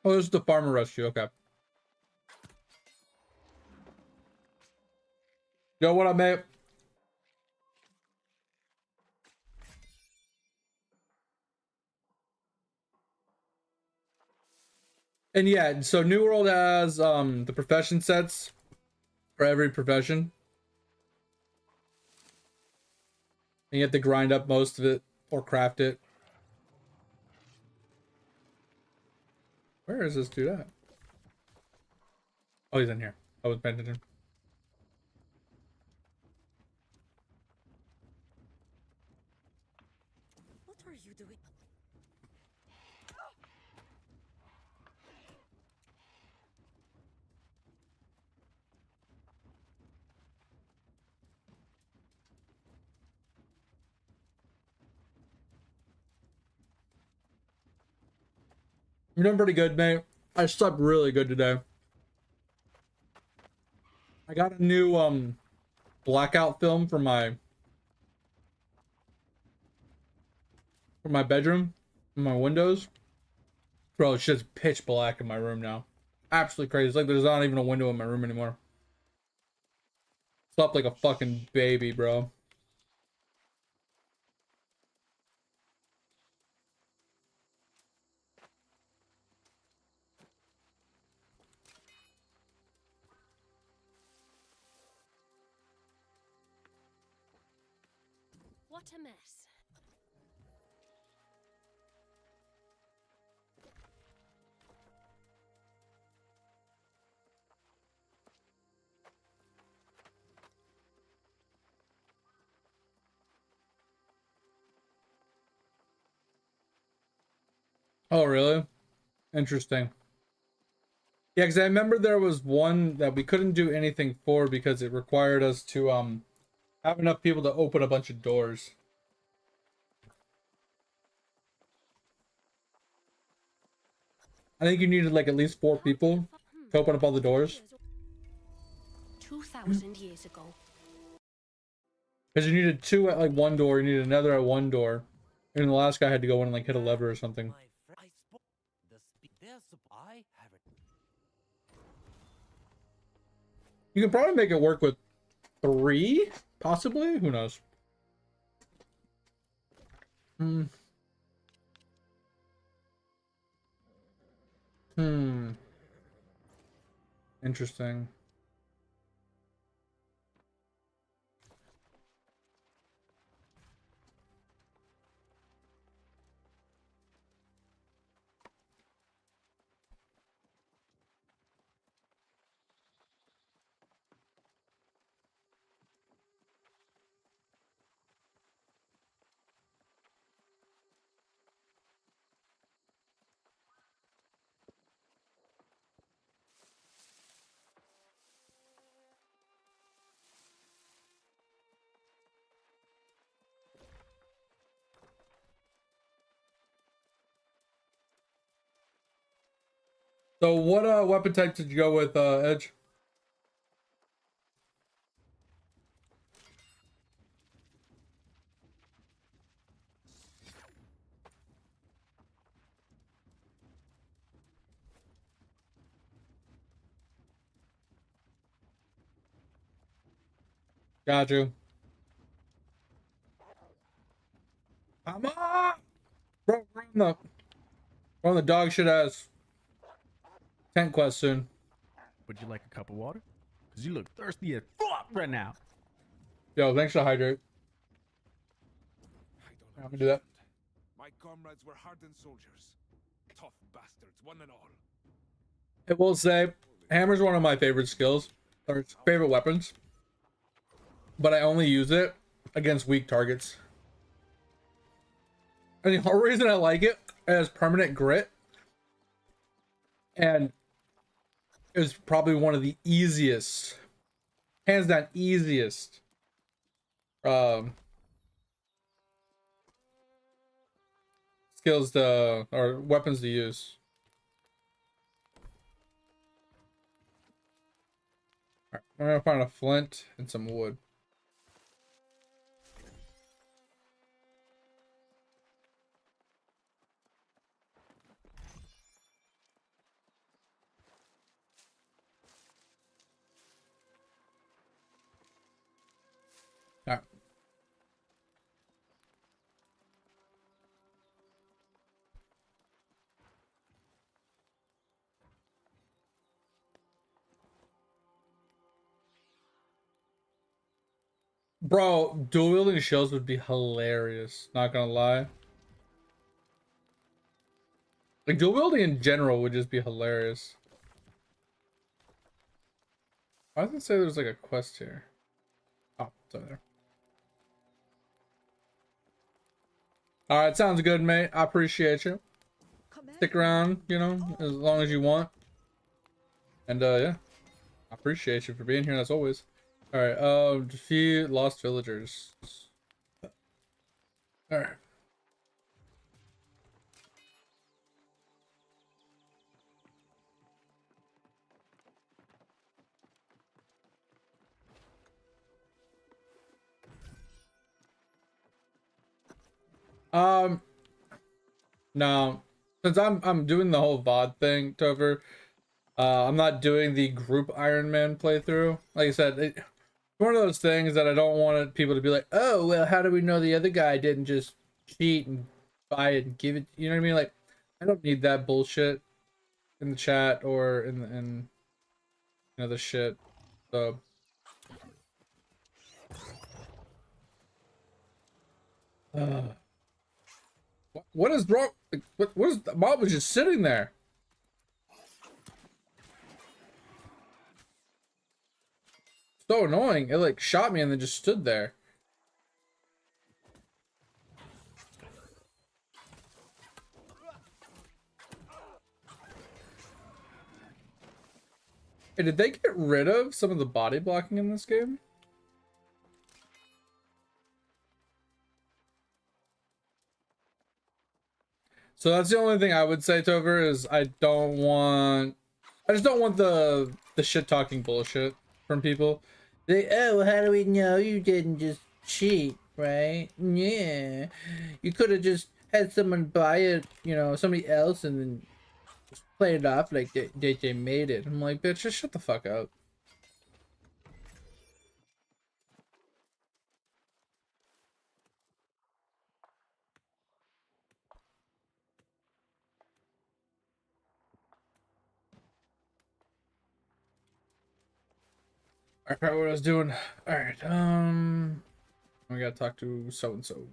Oh, this is the farmer rescue. Okay. Yo, what up, mate? And yeah, so New World has the profession sets for every profession. And you have to grind up most of it or craft it. Where is this dude at? Oh, he's in here. I was paying attention. What are you doing? You're doing pretty good, mate. I slept really good today. I got a new blackout film for my bedroom, for my windows. Bro, it's just pitch black in my room now. Absolutely crazy. It's like there's not even a window in my room anymore. Slept like a fucking baby, bro. What a mess. Oh, really? Interesting. Yeah, because I remember there was one that we couldn't do anything for because it required us to have enough people to open a bunch of doors. I think you needed like at least 4 people to open up all the doors. 2,000 years ago. Because you needed 2 at like one door, you needed another at one door. And the last guy had to go in and like hit a lever or something. You could probably make it work with 3, possibly? Who knows? Interesting. So what weapon type did you go with, Edge? Got you. Come on! Bro, we're on the dog shit ass tent quest soon. Would you like a cup of water? Because you look thirsty as fuck right now. Yo, thanks to hydrate. I'm gonna do that. My comrades were hardened soldiers. Tough bastards, one and all. I will say, hammer's one of my favorite skills, or favorite weapons. But I only use it against weak targets. And the whole reason I like it is permanent grit. And it's probably one of the easiest, hands down easiest, skills to, or weapons to use. Alright, I'm gonna find a flint and some wood. Alright. Bro, dual wielding shields would be hilarious. Not gonna lie. Like dual wielding in general would just be hilarious. Why does it say there's like a quest here? Oh, it's over there. Alright, sounds good, mate. I appreciate you. Stick around, you know, as long as you want. And yeah. I appreciate you for being here as always. Alright, defeat lost villagers. Alright. No. Since I'm doing the whole VOD thing, Tover, I'm not doing the group Ironman playthrough. Like I said, it's one of those things that I don't want people to be like, oh, well, how do we know the other guy didn't just cheat and buy it and give it? You know what I mean? Like, I don't need that bullshit in the chat or in you know, the shit. So. What is wrong? What is the mob was just sitting there? So annoying. It like shot me and then just stood there. Hey, did they get rid of some of the body blocking in this game? So that's the only thing I would say, Tover, is I just don't want the shit talking bullshit from people. They, oh, how do we know you didn't just cheat, right? Yeah. You could have just had someone buy it, you know, somebody else, and then just play it off like they made it. I'm like, bitch, just shut the fuck up. I forgot what I was doing. Alright, we gotta talk to so and so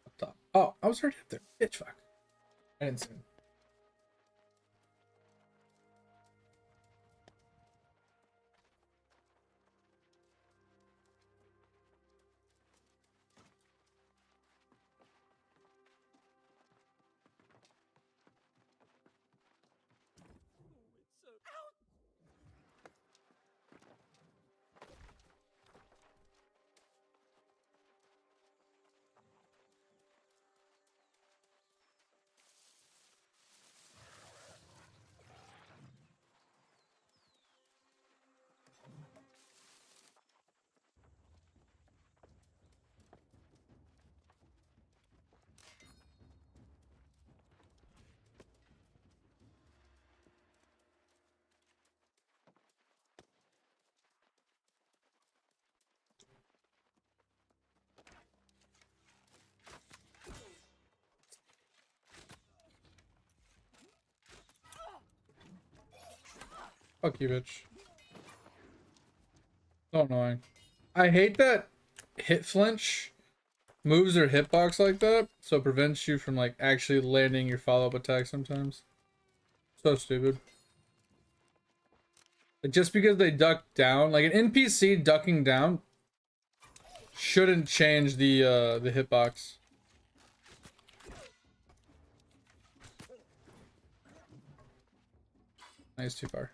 up top. Oh, I was already up there. Bitch, fuck. I didn't see him. Fuck you, bitch. So annoying. I hate that hit flinch moves their hitbox like that, so it prevents you from like actually landing your follow-up attack sometimes. So stupid. Like just because they duck down, like an NPC ducking down shouldn't change the hitbox. Nice, too far.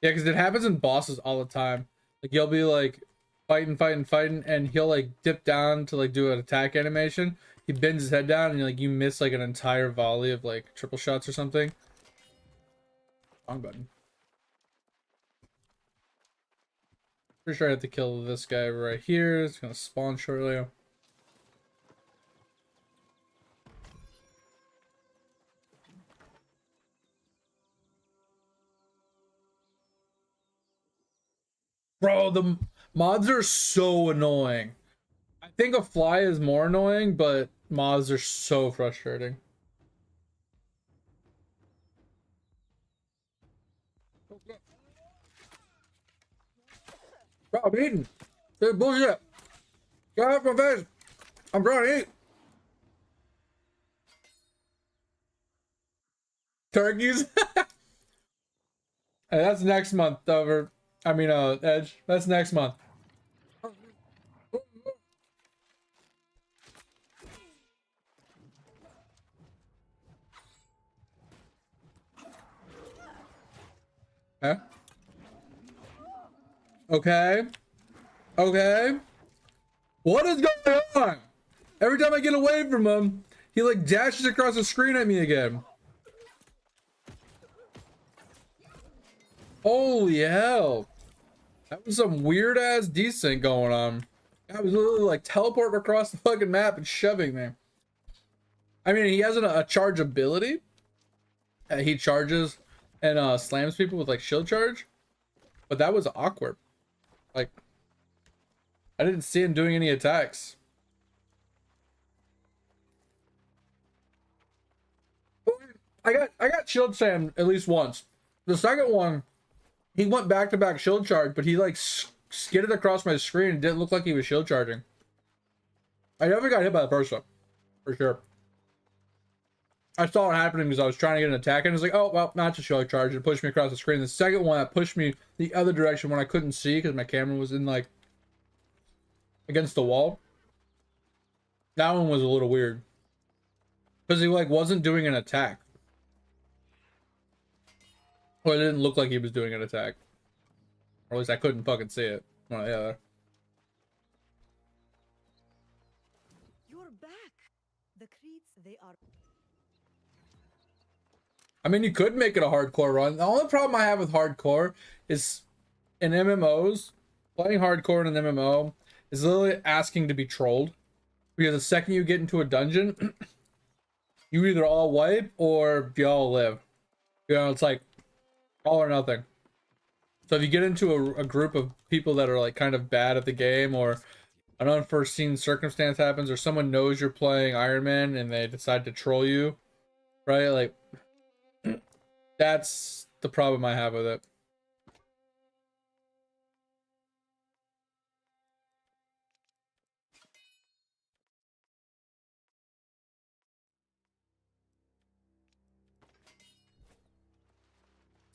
Yeah, because it happens in bosses all the time. Like you'll be like fighting, and he'll like dip down to like do an attack animation. He bends his head down, and like you miss like an entire volley of like triple shots or something. Wrong button. Pretty sure I have to kill this guy right here. It's gonna spawn shortly. Bro, the mods are so annoying. I think a fly is more annoying, but moths are so frustrating. Bro, I'm eating. This is bullshit. Get off my face. I'm trying to eat. Turkeys? Hey, that's next month, over. I mean, Edge. That's next month. Okay. Okay. Okay. What is going on? Every time I get away from him, he like dashes across the screen at me again. Holy hell. That was some weird ass desync going on. I was literally like teleporting across the fucking map and shoving me. I mean, he has a charge ability. He charges and slams people with like shield charge. But that was awkward. Like, I didn't see him doing any attacks. I got shield slammed at least once. The second one, he went back to back shield charge, but he like skidded across my screen and didn't look like he was shield charging. I never got hit by the first one, for sure. I saw it happening because I was trying to get an attack and it was like, oh, well, not just shield charge. It pushed me across the screen. The second one that pushed me the other direction when I couldn't see because my camera was in like against the wall. That one was a little weird because he like wasn't doing an attack. Well, it didn't look like he was doing an attack. Or at least I couldn't fucking see it. One or the other. You're back. The creeds, they are. I mean, you could make it a hardcore run. The only problem I have with hardcore is in MMOs, playing hardcore in an MMO is literally asking to be trolled. Because the second you get into a dungeon, you either all wipe or you all live. You know, it's like all or nothing. So if you get into a group of people that are like kind of bad at the game, or an unforeseen circumstance happens, or someone knows you're playing Ironman and they decide to troll you, right? Like, that's the problem I have with it.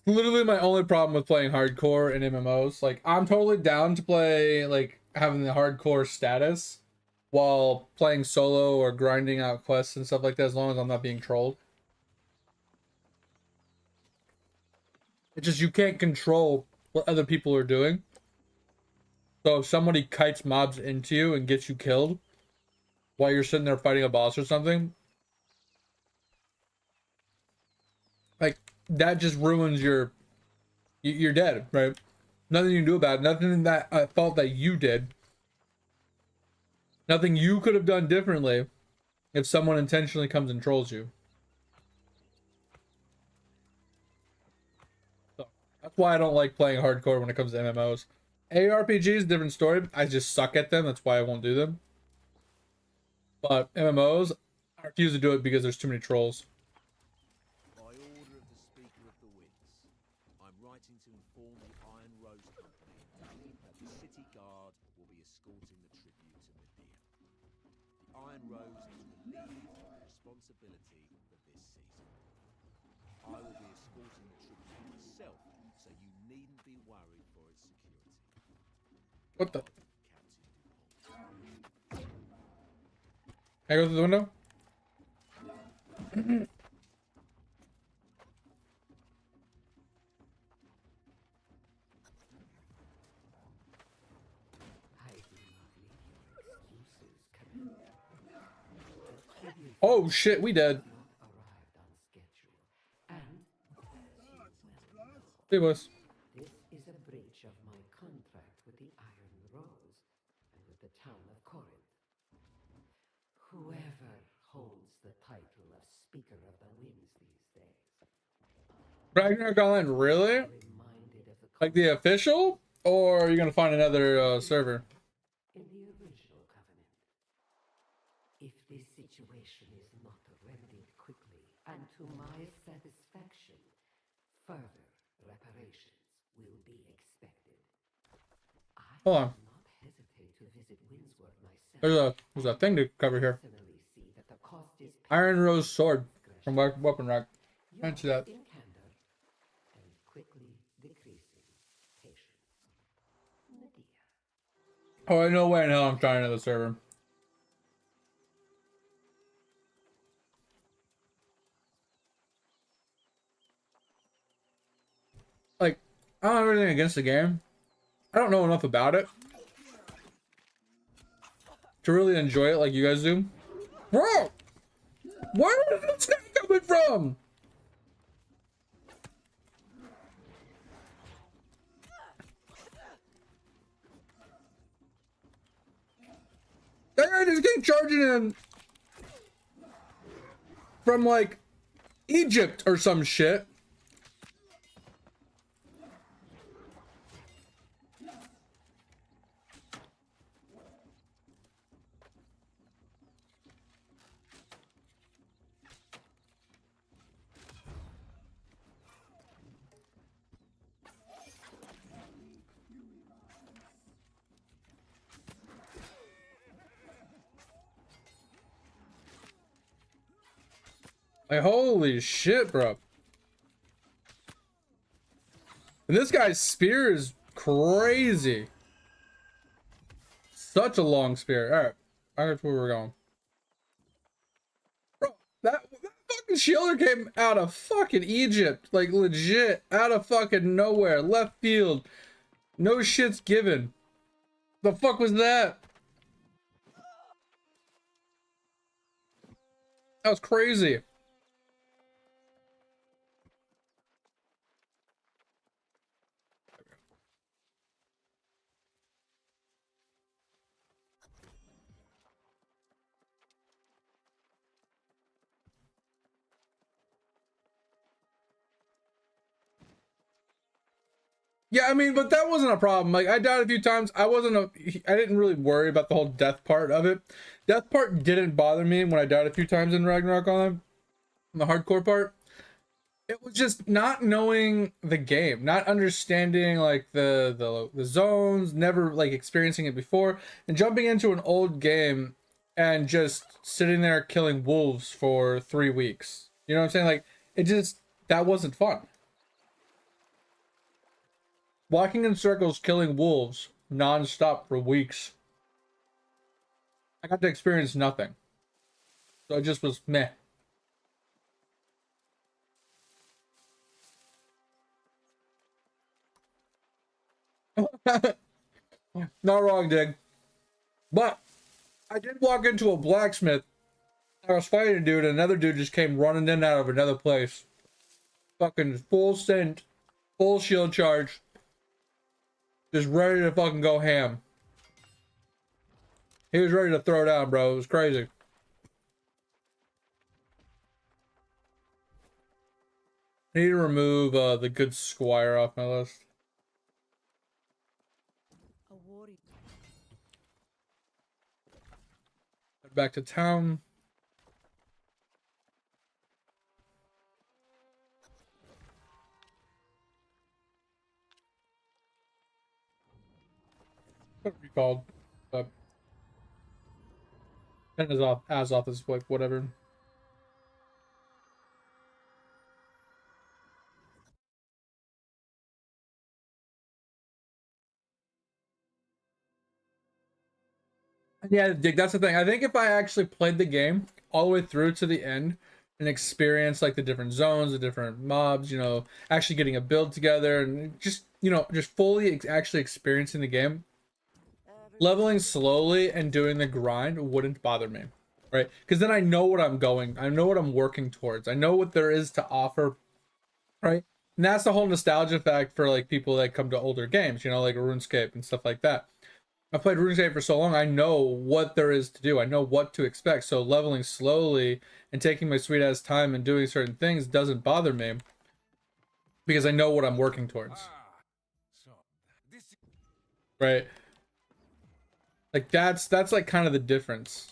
Literally my only problem with playing hardcore in MMOs. Like, I'm totally down to play, like, having the hardcore status while playing solo or grinding out quests and stuff like that, as long as I'm not being trolled. It's just you can't control what other people are doing. So if somebody kites mobs into you and gets you killed while you're sitting there fighting a boss or something, like, that just ruins you're dead, right? Nothing you can do about it. Nothing that fault that you did. Nothing you could have done differently if someone intentionally comes and trolls you. So that's why I don't like playing hardcore when it comes to MMOs. ARPGs, different story. I just suck at them. That's why I won't do them. But MMOs, I refuse to do it because there's too many trolls. By order of the Speaker of the Winds, I'm writing to inform the Iron Rose Company that the City Guard will be escorting the tribute to Medea. The Iron Rose is the lead responsibility for this season. I will be escorting the tribute myself, so you needn't be worried for its security. What the? Can I go through the window? Oh shit, we dead. Hey, boys. This is a breach of my contract with the Iron Rose and with the town of Corinth. Whoever holds the title of Speaker of the Winds these days. Ragnarok Online, really? Like the official? Or are you gonna find another server? In the original covenant, This situation is not remedied quickly, and to my satisfaction, further reparations will be expected. I Hold do on. not hesitate to visit Windsworth myself. There's a thing to cover here. Personally see that the cost is Iron Rose sword from weapon rack. yours Answer that. in candor and quickly decreasing patience. Medea. Oh, no way in hell I'm trying another server. Like, I don't have anything against the game. I don't know enough about it to really enjoy it like you guys do. Bro! Where is this guy coming from? That guy just came charging in from like Egypt or some shit. Like, holy shit, bro. And this guy's spear is crazy. Such a long spear. Alright. That's where we're going. Bro, that fucking shielder came out of fucking Egypt. Like, legit. Out of fucking nowhere. Left field. No shit's given. The fuck was that? That was crazy. Yeah, I mean, but that wasn't a problem. Like, I died a few times. I didn't really worry about the whole death part of it. Death part didn't bother me when I died a few times in Ragnarok on the hardcore part. It was just not knowing the game, not understanding like the zones, never like experiencing it before, and jumping into an old game and just sitting there killing wolves for 3 weeks. You know what I'm saying? Like, that wasn't fun. Walking in circles killing wolves non-stop for weeks. I got to experience nothing. So it just was meh. Not wrong, Dig. But I did walk into a blacksmith. I was fighting a dude, and another dude just came running in out of another place. Fucking full sent, full shield charge. Just ready to fucking go ham. He was ready to throw down, bro. It was crazy. I need to remove the good squire off my list. Back to town. What are you called? And Azoth is like whatever. Yeah, Dick, that's the thing. I think if I actually played the game all the way through to the end and experienced like the different zones, the different mobs, actually getting a build together and just, just fully actually experiencing the game, leveling slowly and doing the grind wouldn't bother me, right? Because then I know what I know what I'm working towards. I know what there is to offer, right? And that's the whole nostalgia fact for like people that come to older games, like RuneScape and stuff like that. I played RuneScape for so long, I know what there is to do. I know what to expect. So leveling slowly and taking my sweet ass time and doing certain things doesn't bother me because I know what I'm working towards. Right? Like that's like kind of the difference.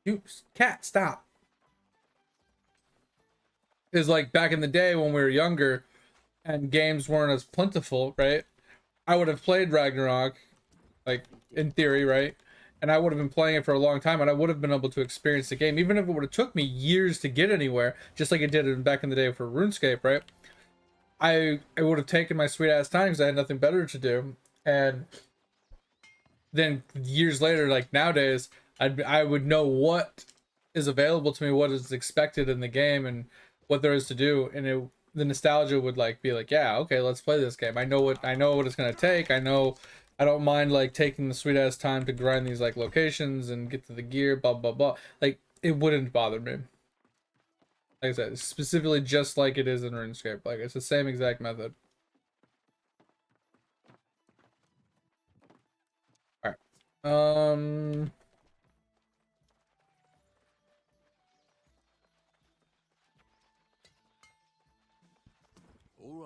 You cat, stop. Is like back in the day when we were younger and games weren't as plentiful, right? I would have played Ragnarok, like in theory, right? And I would have been playing it for a long time, and I would have been able to experience the game, even if it would have took me years to get anywhere, just like it did back in the day for RuneScape, right? I would have taken my sweet ass time because I had nothing better to do, and then years later, like nowadays, I would know what is available to me, what is expected in the game, and what there is to do, and the nostalgia would like be like, yeah, okay, let's play this game. I know what it's gonna take. I know I don't mind like taking the sweet ass time to grind these like locations and get to the gear, blah blah blah. Like it wouldn't bother me. Like I said, specifically just like it is in RuneScape. Like it's the same exact method. All right. All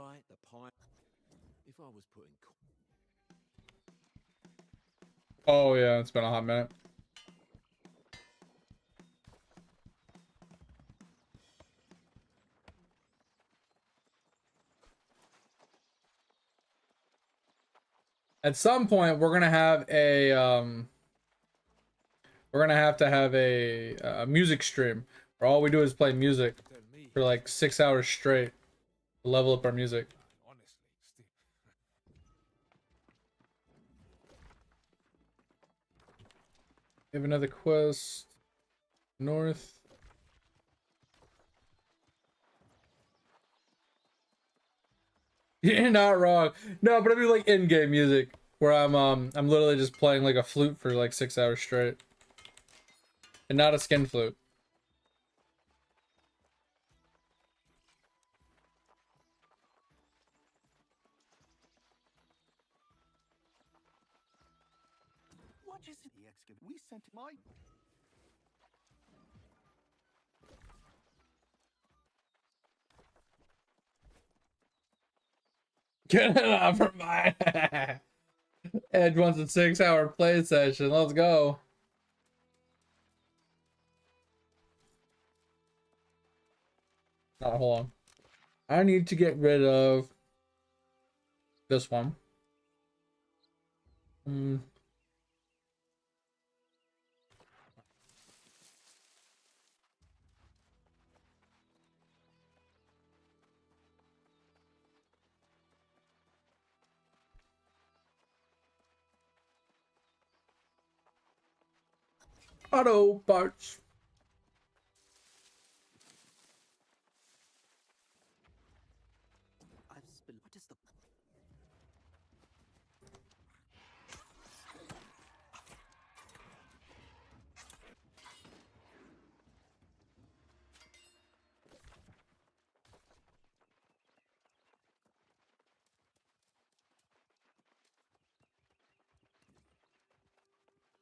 right, the pie. If I was putting Oh yeah, it's been a hot minute. At some point, we're gonna have a we're gonna have to have a music stream where all we do is play music Tell me, for like 6 hours straight to level up our music. honestly, Steve. We have another quest north. You're not wrong. No, but I mean like in-game music where I'm literally just playing like a flute for like 6 hours straight. And not a skin flute. What is it? The excavator. We sent my. Get it off for mine. Edge wants a 6-hour play session. Let's go. Hold on. I need to get rid of this one. Auto parts. I've spilled. What is the.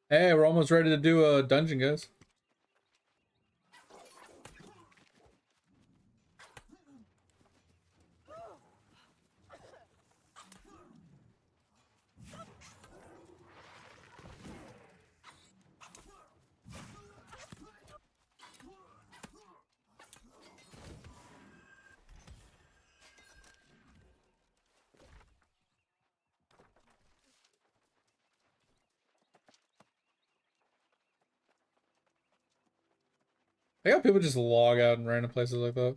Hey, we're almost ready to do a dungeon, guys. I got people just log out in random places like that.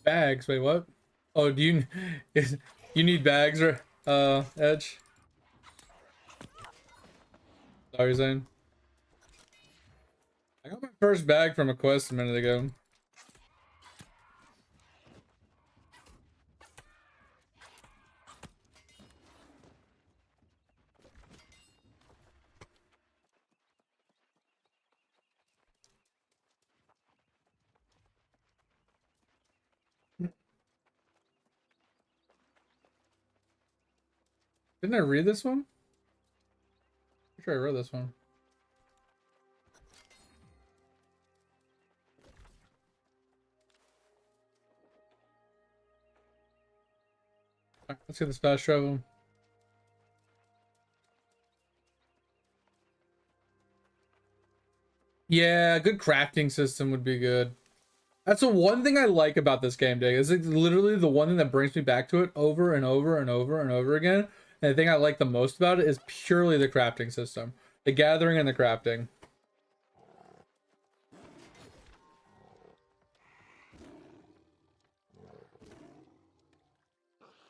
Bags, wait, what? Oh, do you you need bags, or Edge? That's what you're saying? I got my first bag from a quest a minute ago. Didn't I read this one? I'm sure I read this one. All right, let's get this fast travel. Yeah, a good crafting system would be good. That's the one thing I like about this game, Dig. It's like literally the one thing that brings me back to it over and over and over and over again. And the thing I like the most about it is purely the crafting system. The gathering and the crafting.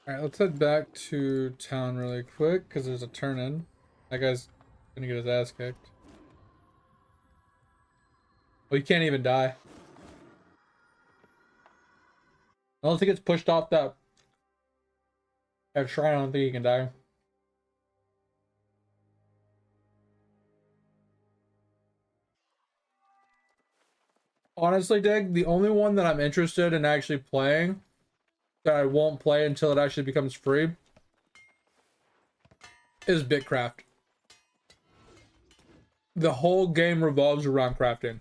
Alright, let's head back to town really quick, because there's a turn-in. That guy's gonna get his ass kicked. Oh, he can't even die. Unless he gets pushed off that shrine, I don't think he can die. Honestly, Dig, the only one that I'm interested in actually playing, that I won't play until it actually becomes free, is Bitcraft. The whole game revolves around crafting.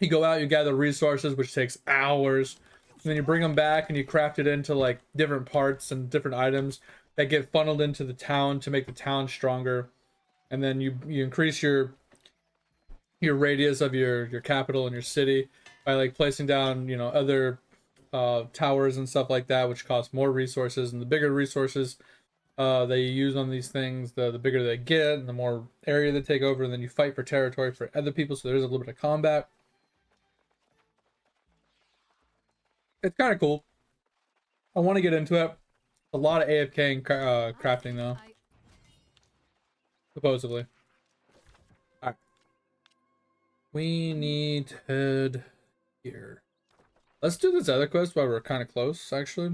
You go out, you gather resources, which takes hours, and then you bring them back and you craft it into like different parts and different items that get funneled into the town to make the town stronger. And then you increase your radius of your capital and your city by like placing down, you know, other towers and stuff like that, which cost more resources. And the bigger resources that you use on these things, the bigger they get and the more area they take over. And then you fight for territory for other people, so there's a little bit of combat. It's kind of cool. I want to get into it. A lot of AFK and crafting though, supposedly. All right, we need to head here. Let's do this other quest while we're kind of close, actually.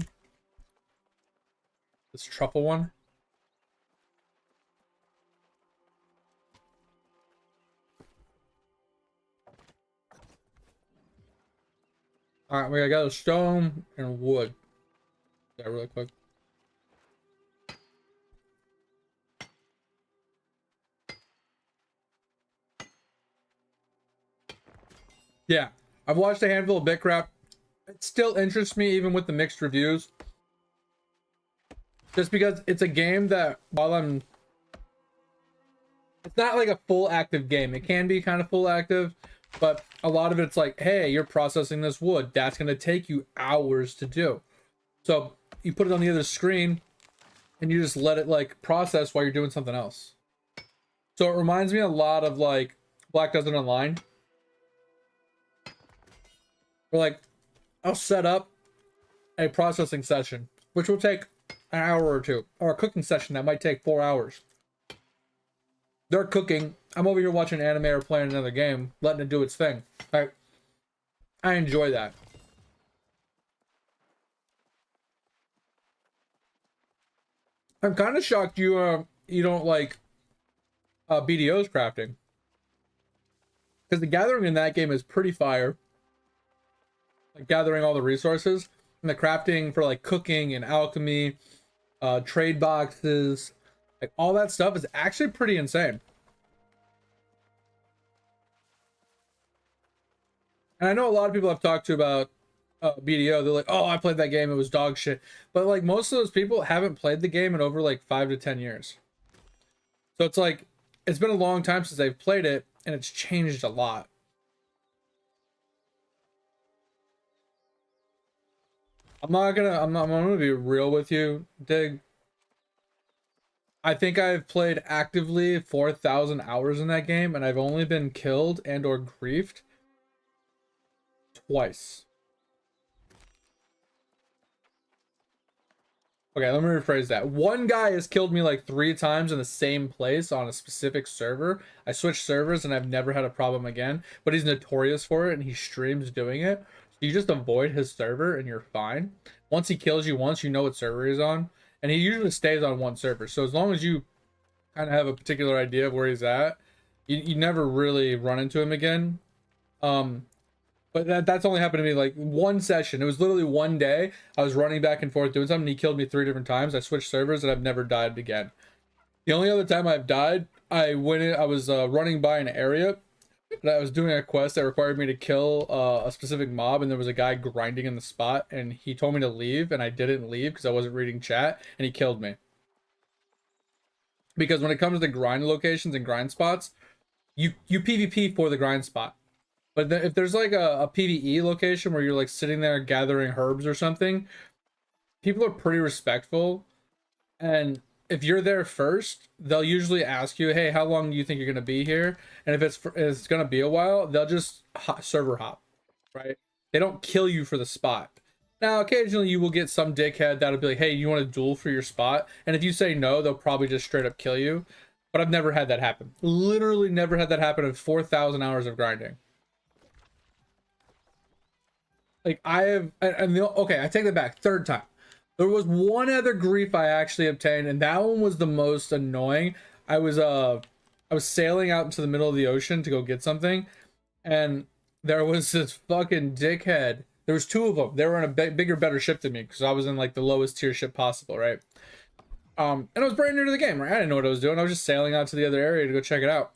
This truffle one. All right, I got a stone and wood. Yeah, really quick. Yeah, I've watched a handful of Bitcraft. It still interests me even with the mixed reviews. Just because it's a game that it's not like a full active game. It can be kind of full active, but a lot of it's like, hey, you're processing this wood. That's going to take you hours to do. So you put it on the other screen and you just let it like process while you're doing something else. So it reminds me a lot of like Black Desert Online. Where like I'll set up a processing session, which will take an hour or two, or a cooking session that might take 4 hours. They're cooking. I'm over here watching anime or playing another game, letting it do its thing. I enjoy that. I'm kind of shocked you don't like BDO's crafting, because the gathering in that game is pretty fire. Like gathering all the resources and the crafting for like cooking and alchemy, trade boxes, like all that stuff is actually pretty insane. And I know a lot of people I've talked to about BDO, they're like, oh, I played that game, it was dog shit. But like most of those people haven't played the game in over like 5 to 10 years. So it's like, it's been a long time since they've played it and it's changed a lot. I'm gonna be real with you, Dig. I think I've played actively 4,000 hours in that game, and I've only been killed and or griefed twice. Okay, let me rephrase that. One guy has killed me like 3 times in the same place on a specific server. I switched servers and I've never had a problem again, but he's notorious for it and he streams doing it. You just avoid his server and you're fine. Once he kills you once, you know what server he's on. And he usually stays on one server. So as long as you kind of have a particular idea of where he's at, you never really run into him again. But that's only happened to me like one session. It was literally one day. I was running back and forth doing something. He killed me 3 different times. I switched servers and I've never died again. The only other time I've died, I went in. I was running by an area, and I was doing a quest that required me to kill a specific mob, and there was a guy grinding in the spot, and he told me to leave, and I didn't leave because I wasn't reading chat, and he killed me. Because when it comes to grind locations and grind spots, you PvP for the grind spot. But if there's like a PvE location where you're like sitting there gathering herbs or something, people are pretty respectful. And if you're there first, they'll usually ask you, hey, how long do you think you're going to be here? And if it's going to be a while, they'll just server hop, right? They don't kill you for the spot. Now, occasionally you will get some dickhead that'll be like, hey, you want to duel for your spot? And if you say no, they'll probably just straight up kill you. But I've never had that happen. Literally never had that happen in 4,000 hours of grinding. Like I have, okay, I take that back. Third time. There was one other grief I actually obtained, and that one was the most annoying. I was sailing out into the middle of the ocean to go get something, and there was this fucking dickhead. There was 2 of them. They were on a bigger, better ship than me because I was in like the lowest tier ship possible, right? And I was brand new to the game, right? I didn't know what I was doing. I was just sailing out to the other area to go check it out,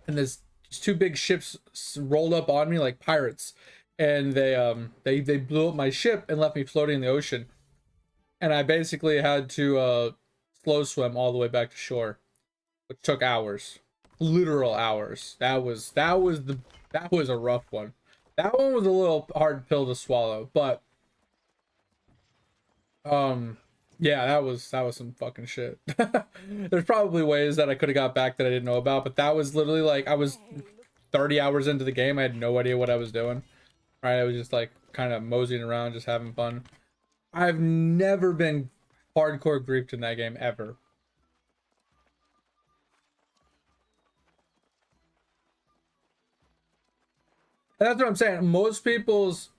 and these 2 big ships rolled up on me like pirates. And they blew up my ship and left me floating in the ocean. And I basically had to slow swim all the way back to shore, which took hours, literal hours. That was a rough one. That one was a little hard pill to swallow, but yeah, that was some fucking shit. There's probably ways that I could have got back that I didn't know about, but that was literally like I was 30 hours into the game. I had no idea what I was doing. Right, I was just like kind of moseying around, just having fun. I've never been hardcore griefed in that game ever. And that's what I'm saying. Most people's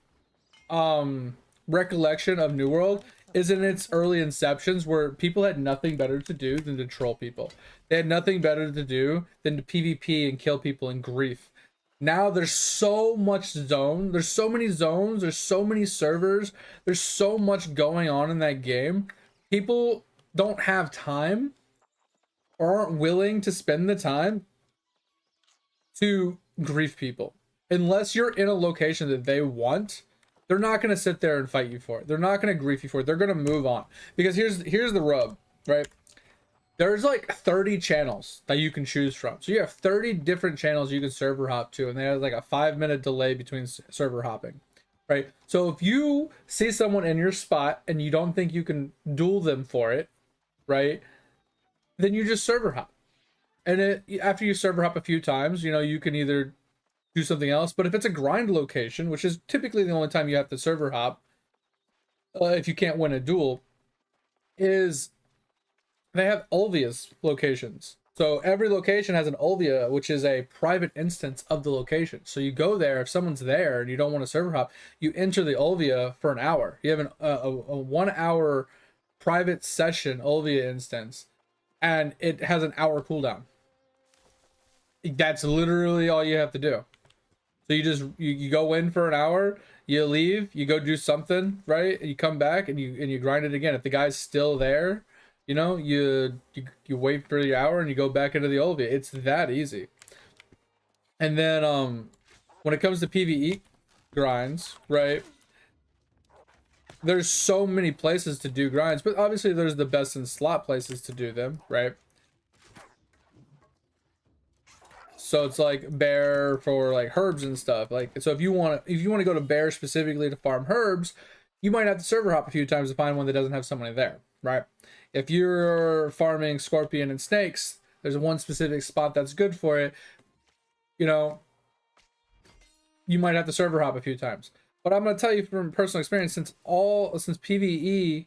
recollection of New World is in its early inceptions where people had nothing better to do than to troll people. They had nothing better to do than to PvP and kill people in grief. Now there's so much zone, there's so many zones, there's so many servers, there's so much going on in that game. People don't have time or aren't willing to spend the time to grief people. Unless you're in a location that they want, they're not going to sit there and fight you for it. They're not going to grief you for it. They're going to move on. Because here's the rub, right? There's like 30 channels that you can choose from. So you have 30 different channels you can server hop to, and there's like a 5-minute delay between server hopping, right? So if you see someone in your spot and you don't think you can duel them for it, right? Then you just server hop. And after you server hop a few times, you know, you can either do something else. But if it's a grind location, which is typically the only time you have to server hop, if you can't win a duel, is they have Ulvia's locations. So every location has an Ulvia, which is a private instance of the location. So you go there, if someone's there and you don't want to server hop, you enter the Ulvia for an hour. You have a 1 hour private session Ulvia instance, and it has an hour cooldown. That's literally all you have to do. So you go in for an hour, you leave, you go do something, right? And you come back and you grind it again. If the guy's still there, you know, you wait for the hour and you go back into the Ulvia. It's that easy. And then when it comes to PvE grinds, right? There's so many places to do grinds, but obviously there's the best in slot places to do them, right? So it's like Bear for like herbs and stuff. Like, so if you want to go to Bear specifically to farm herbs, you might have to server hop a few times to find one that doesn't have somebody there, right? If you're farming scorpion and snakes, there's one specific spot that's good for it. You know, you might have to server hop a few times. But I'm going to tell you from personal experience, since PvE,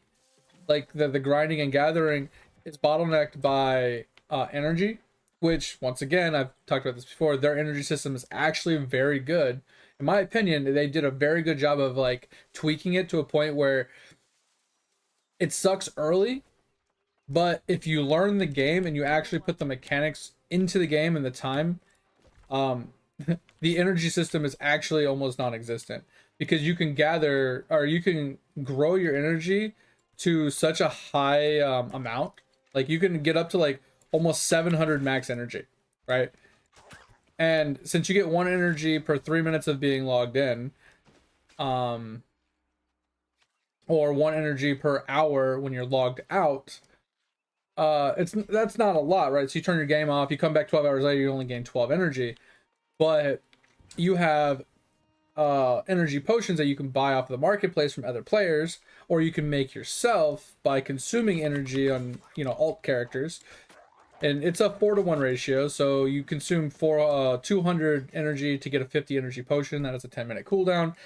like the grinding and gathering is bottlenecked by energy, which once again, I've talked about this before, their energy system is actually very good. In my opinion, they did a very good job of like tweaking it to a point where it sucks early, but if you learn the game and you actually put the mechanics into the game and the time, the energy system is actually almost non-existent, because you can gather, or you can grow your energy to such a high amount. Like you can get up to like almost 700 max energy, right? And since you get 1 energy per 3 minutes of being logged in, or 1 energy per hour when you're logged out, that's not a lot, right? So you turn your game off, you come back 12 hours later, you only gain 12 energy, but you have energy potions that you can buy off the marketplace from other players, or you can make yourself by consuming energy on, you know, alt characters. And it's a 4-to-1 ratio, so you consume 200 energy to get a 50 energy potion. That is a 10-minute cooldown.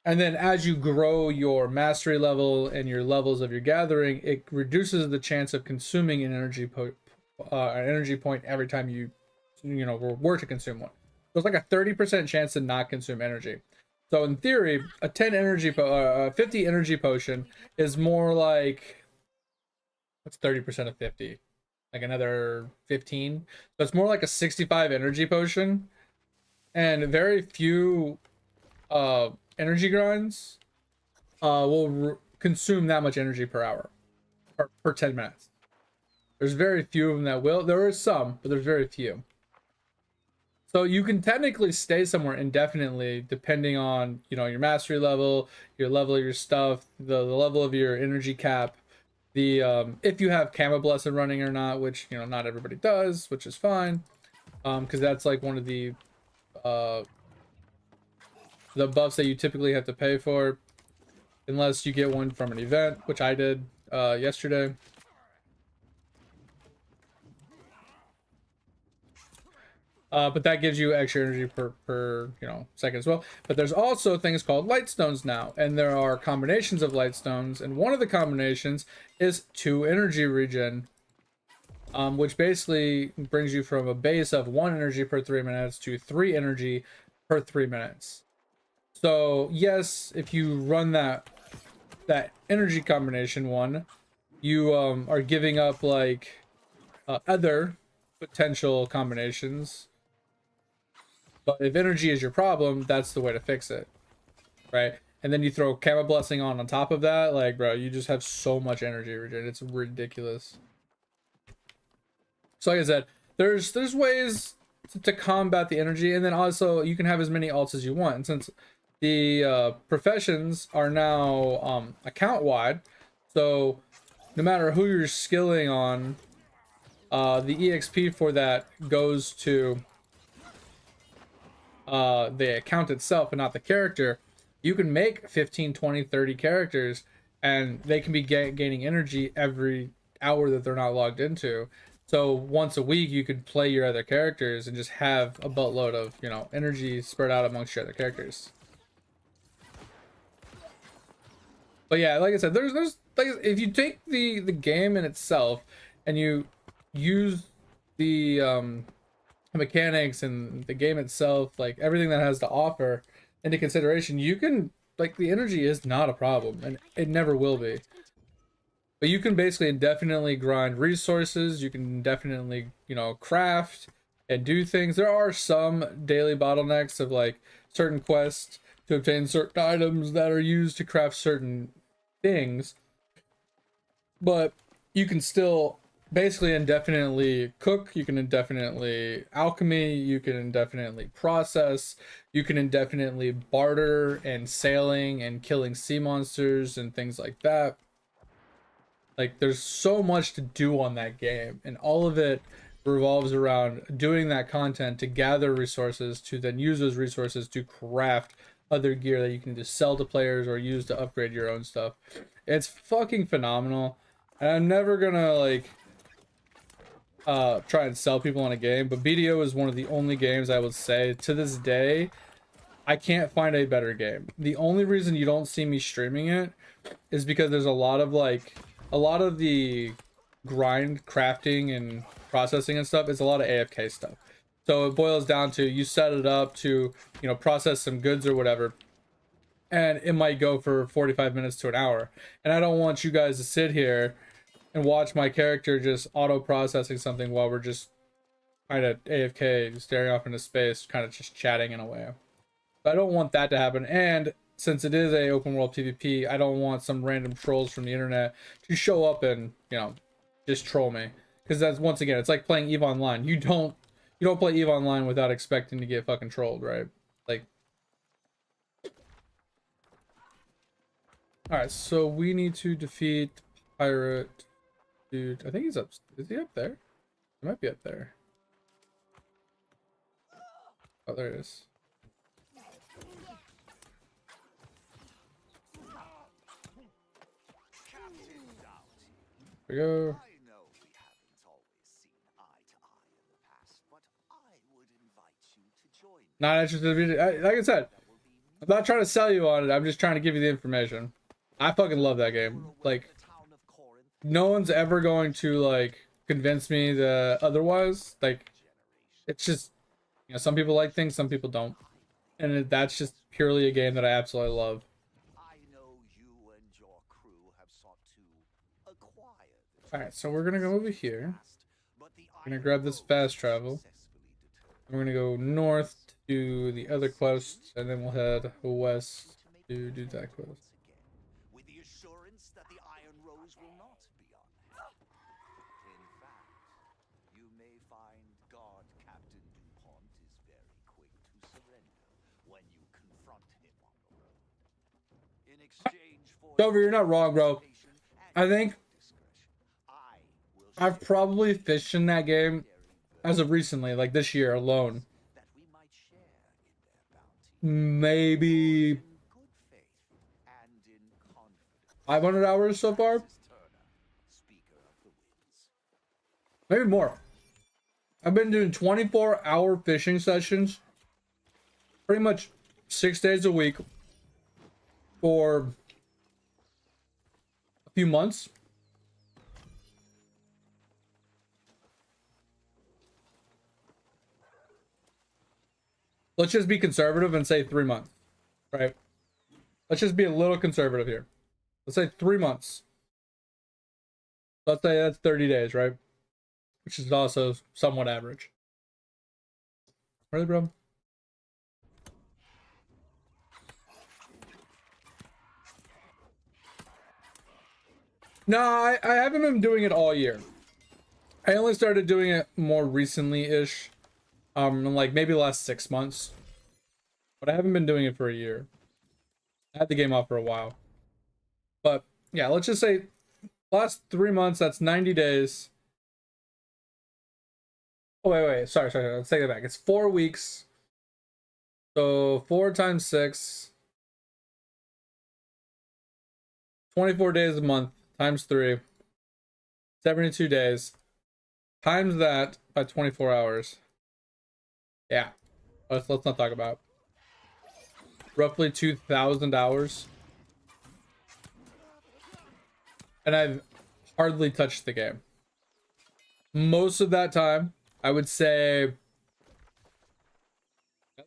And then as you grow your mastery level and your levels of your gathering, it reduces the chance of consuming an energy point every time you were to consume one. So it's like a 30% chance to not consume energy. So in theory, a 50 energy potion is more like, what's 30% of 50? Like another 15. So it's more like a 65 energy potion, and very few energy grinds will consume that much energy per hour or per 10 minutes. There's very few of them that will. There are some, but there's very few. So you can technically stay somewhere indefinitely depending on, you know, your mastery level, your level of your stuff, the level of your energy cap, the if you have Camo Blessed running or not, which, you know, not everybody does, which is fine, because that's like one of the buffs that you typically have to pay for, unless you get one from an event, which I did yesterday. But that gives you extra energy per second as well. But there's also things called light stones now, and there are combinations of light stones, and one of the combinations is 2 energy regen, which basically brings you from a base of 1 energy per 3 minutes to 3 energy per 3 minutes. So yes, if you run that energy combination one, you are giving up like other potential combinations. But if energy is your problem, that's the way to fix it, right? And then you throw Camo Blessing on top of that, like, bro, you just have so much energy regen. It's ridiculous. So like I said, there's ways to combat the energy, and then also you can have as many alts as you want. And since the professions are now account wide, so no matter who you're skilling on, the EXP for that goes to the account itself and not the character. You can make 15, 20, 30 characters, and they can be gaining energy every hour that they're not logged into. So once a week you could play your other characters and just have a buttload of, you know, energy spread out amongst your other characters. But yeah, like I said, there's like, if you take the game in itself and you use the mechanics and the game itself, like everything that has to offer, into consideration, you can, like, the energy is not a problem, and it never will be. But you can basically indefinitely grind resources. You can definitely, you know, craft and do things. There are some daily bottlenecks of like certain quests to obtain certain items that are used to craft certain things, but you can still basically indefinitely cook, you can indefinitely alchemy, you can indefinitely process, you can indefinitely barter and sailing and killing sea monsters and things like that. Like, there's so much to do on that game, and all of it revolves around doing that content to gather resources, to then use those resources to craft other gear that you can just sell to players or use to upgrade your own stuff. It's fucking phenomenal, and I'm never gonna like try and sell people on a game, but BDO is one of the only games I would say to this day I can't find a better game. The only reason you don't see me streaming it is because there's a lot of the grind crafting and processing and stuff is a lot of AFK stuff. So it boils down to, you set it up to, you know, process some goods or whatever, and it might go for 45 minutes to an hour. And I don't want you guys to sit here and watch my character just auto processing something while we're just kind of AFK, staring off into space, kind of just chatting in a way. But I don't want that to happen. And since it is a open world PvP, I don't want some random trolls from the internet to show up and, you know, just troll me. Because that's, once again, it's like playing EVE Online. You don't play EVE Online without expecting to get fucking trolled, right? Like, all right, so we need to defeat Pirate Dude. I think he's up. Is he up there? He might be up there. Oh, there it is. Here we go. Not interested. Like I said, I'm not trying to sell you on it. I'm just trying to give you the information. I fucking love that game. Like, no one's ever going to like convince me that otherwise. Like, it's just, you know, some people like things, some people don't, and that's just purely a game that I absolutely love. All right, so we're gonna go over here. We're gonna grab this fast travel. We're gonna go north to the other quest, and then we'll head west to do that quest. With the assurance that the Iron Rose will not be unhappy. In fact, you may find Guard Captain DuPont is very quick to surrender when you confront him on the road. In exchange for Dover, you're not wrong, bro. I think I've probably fished in that game as of recently, like this year alone, maybe 500 hours so far, maybe more. I've been doing 24-hour fishing sessions pretty much 6 days a week for a few months. Let's just be conservative and say 3 months, right? Let's just be a little conservative here. Let's say 3 months. Let's say that's 30 days, right? Which is also somewhat average. Really, bro? No, I haven't been doing it all year. I only started doing it more recently-ish. Like maybe the last 6 months. But I haven't been doing it for a year. I had the game off for a while. But yeah, let's just say last 3 months, that's 90 days. Oh, wait. Sorry. Let's take it back. It's 4 weeks. So 4 times 6. 24 days a month times 3. 72 days. Times that by 24 hours. Yeah. Let's not talk about roughly 2,000 hours. And I've hardly touched the game. Most of that time, I would say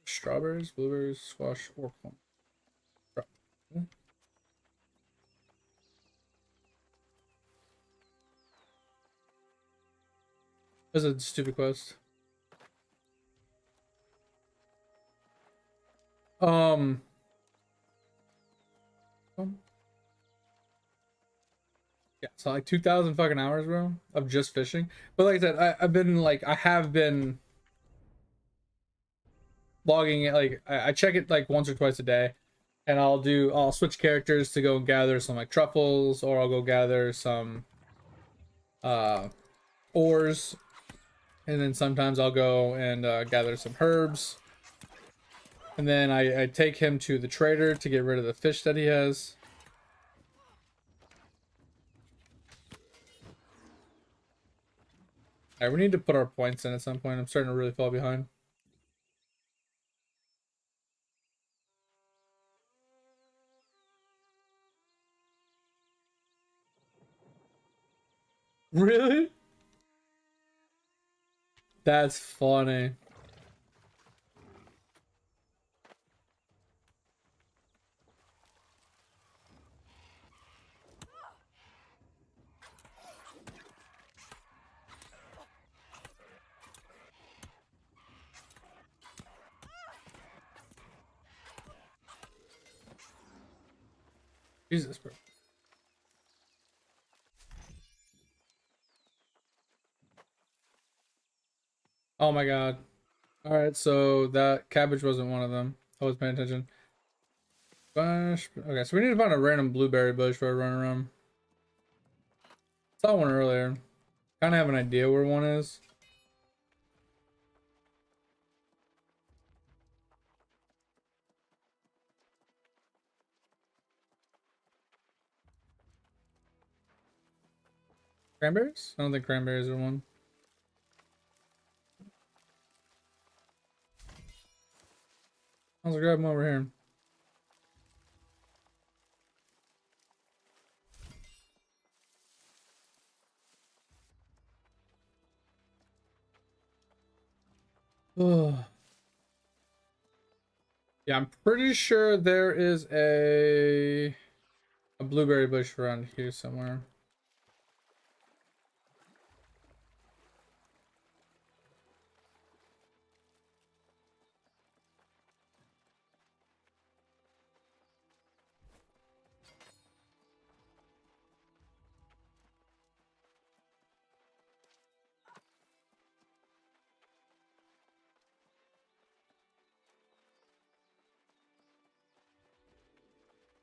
strawberries, blueberries, squash, or corn. This is a stupid quest. Yeah, so like 2,000 fucking hours, bro, of just fishing. But like I said, I have been logging it. Like I check it like once or twice a day, and I'll switch characters to go and gather some like truffles, or I'll go gather some ores, and then sometimes I'll go and gather some herbs. And then I take him to the trader to get rid of the fish that he has. Alright, we need to put our points in at some point. I'm starting to really fall behind. Really? That's funny. Jesus, bro. Oh my god. Alright, so that cabbage wasn't one of them. I was paying attention. Bush. Okay, so we need to find a random blueberry bush for a run around. Saw one earlier. Kind of have an idea where one is. Cranberries? I don't think cranberries are one. I'll grab them over here. Oh. Yeah, I'm pretty sure there is a blueberry bush around here somewhere.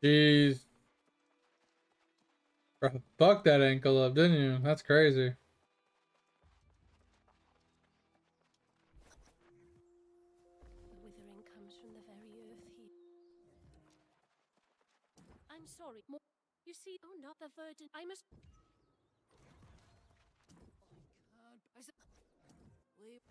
Jeez. Bro, fuck that ankle up, didn't you? That's crazy. The withering comes from the very earth here. I'm sorry. You see, oh, not the virgin. I must. I said. Leave.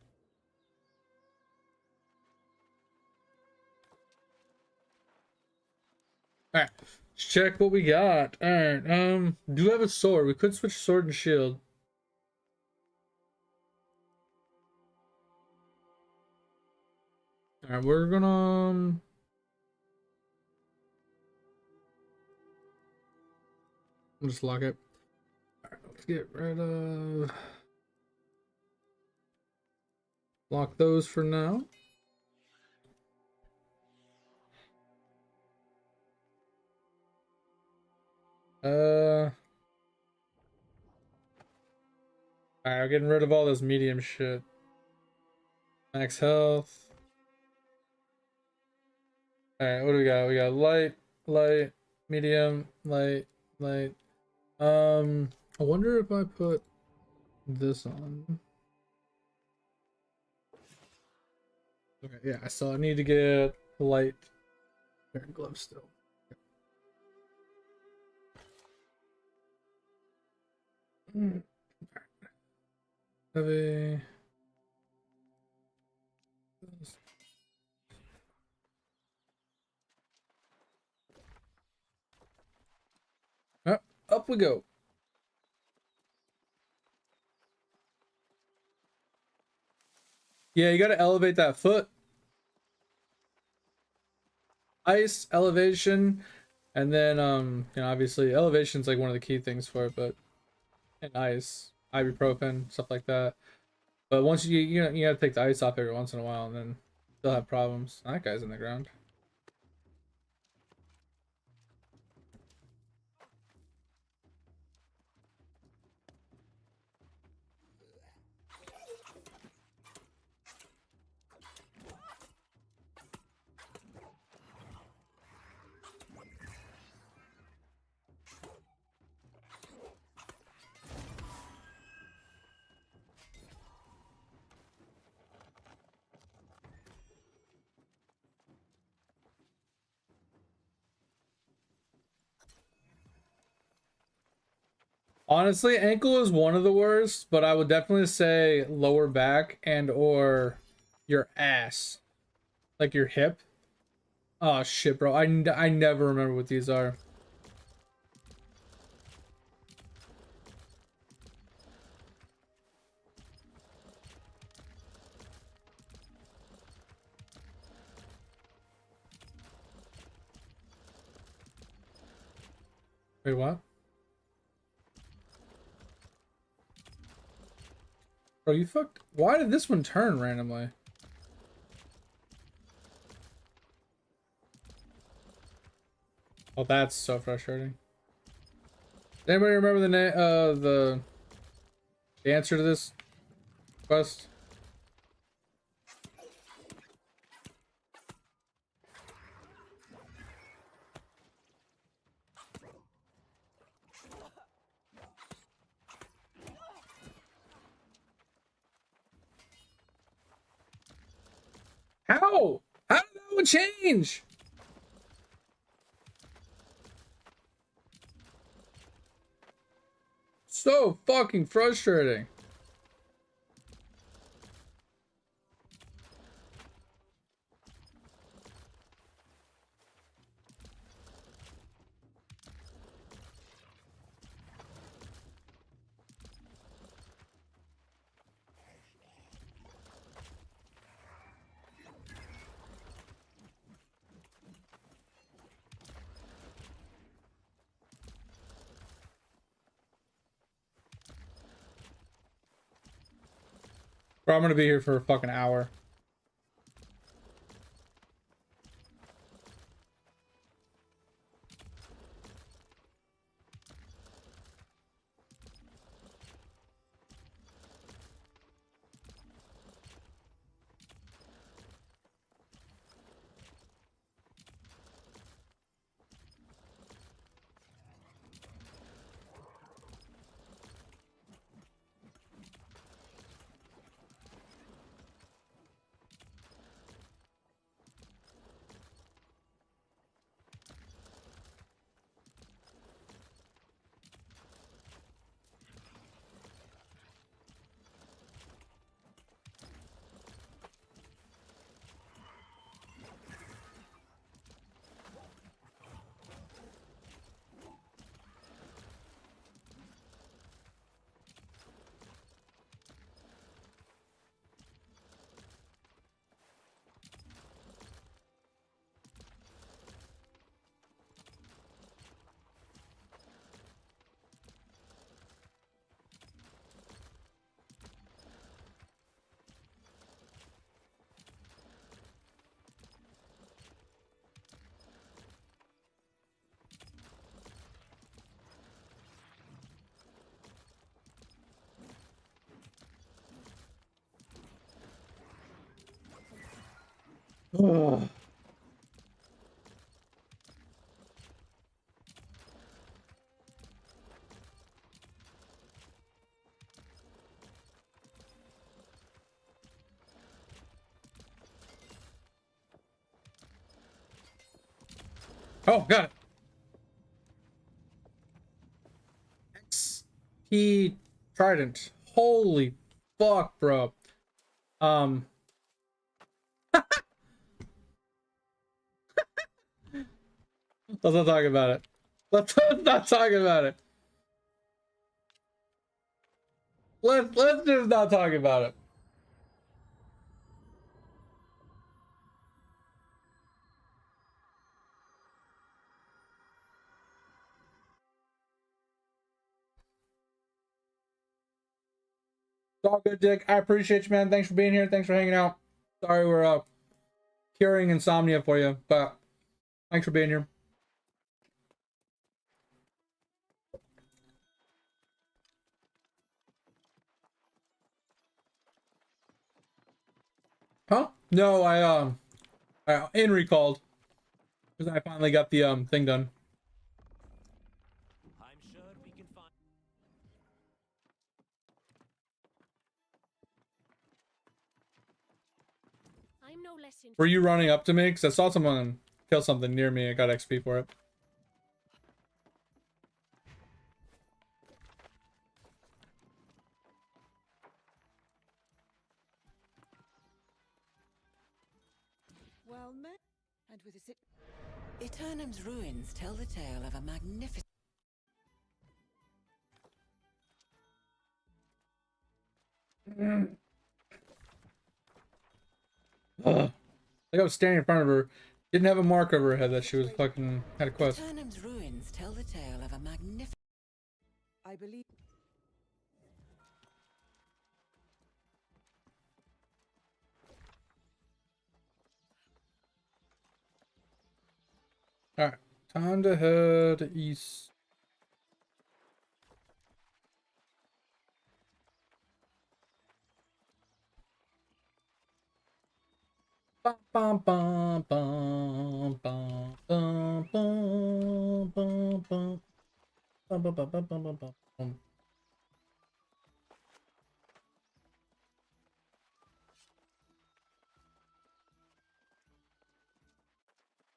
Alright, let's check what we got. Alright, do have a sword. We could switch sword and shield. Alright, we're gonna I'll just lock it. Alright, let's get rid of lock those for now. Alright, I'm getting rid of all this medium shit. Max health. Alright, what do we got? We got light, light, medium, light, light. I wonder if I put this on. Okay, yeah, so I need to get light gloves still. Okay. Heavy. Up we go. Yeah, you gotta elevate that foot. Ice, elevation, and then you know, obviously elevation's like one of the key things for it, but and ice, ibuprofen, stuff like that. But once you gotta take the ice off every once in a while, and then they'll have problems. That guy's in the ground. Honestly, ankle is one of the worst, but I would definitely say lower back and or your ass. Like your hip. Oh shit, bro. I never remember what these are. Wait, what? Bro, you fucked. Why did this one turn randomly? Oh, that's so frustrating. Does anybody remember the name, the answer to this quest? How? How did that one change? So fucking frustrating. Bro, I'm gonna be here for a fucking hour. Ugh. Oh, got it. XP Trident. Holy fuck, bro. Let's not talk about it. Let's not talk about it. Let's just not talk about it. It's all good, Dick. I appreciate you, man. Thanks for being here. Thanks for hanging out. Sorry we're curing insomnia for you, but thanks for being here. Huh? No, I in recalled because I finally got the thing done. I'm sure we can find. I'm no less Were you running up to me? Because I saw someone kill something near me. I got XP for it. Well met. And with a Eternum's ruins tell the tale of a magnificent. Ugh. Like I was standing in front of her, didn't have a mark over her head that she was fucking had a quest. Eternum's ruins tell the tale of a magnificent. I believe. All right, Time to head east. Bum, bum, bum, bum, bum, bum, bum, bum, bum. Bum, bum, bum, bum, bum, bum, bum.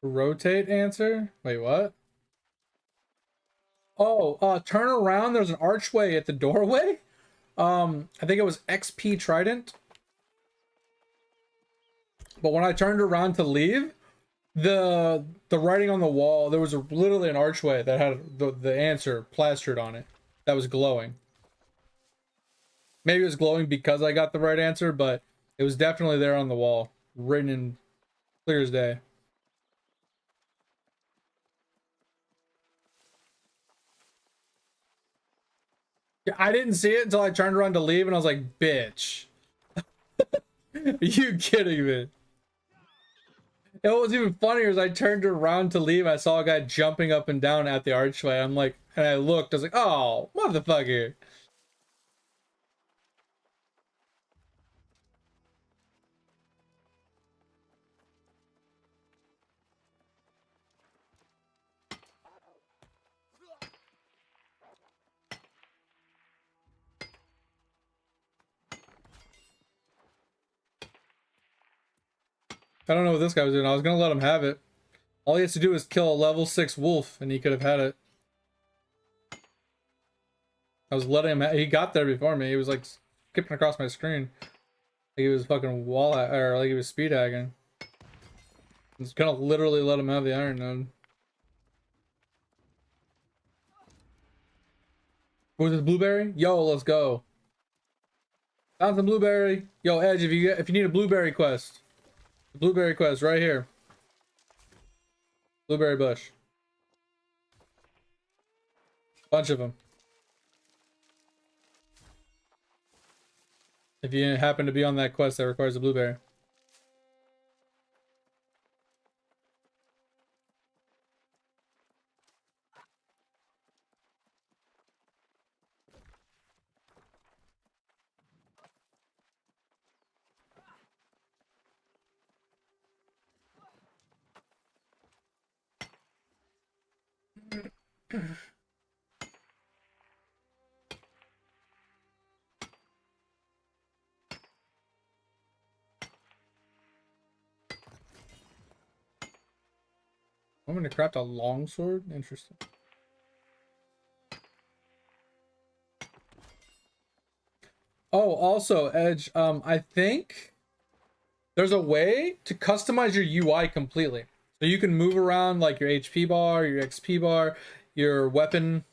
Rotate answer? Wait, what? Oh, turn around. There's an archway at the doorway. I think it was XP Trident. But when I turned around to leave, the writing on the wall, there was literally an archway that had the answer plastered on it that was glowing. Maybe it was glowing because I got the right answer, but it was definitely there on the wall, written in clear as day. Yeah, I didn't see it until I turned around to leave, and I was like, bitch. Are you kidding me? And what was even funnier is I turned around to leave, I saw a guy jumping up and down at the archway. I'm like, and I looked, I was like, oh, motherfucker. I don't know what this guy was doing. I was gonna let him have it. All he has to do is kill a level 6 wolf, and he could have had it. I was letting him. He got there before me. He was like skipping across my screen, like he was fucking or like he was speed hacking. I was gonna literally let him have the iron node. What was this, blueberry? Yo, let's go. Found some blueberry. Yo, Edge, if you need a blueberry quest, blueberry quest right here. Blueberry bush. Bunch of them. If you happen to be on that quest that requires a blueberry. I'm gonna craft a longsword. Interesting. Oh, also, Edge, I think there's a way to customize your UI completely. So you can move around like your HP bar, your XP bar, your weapon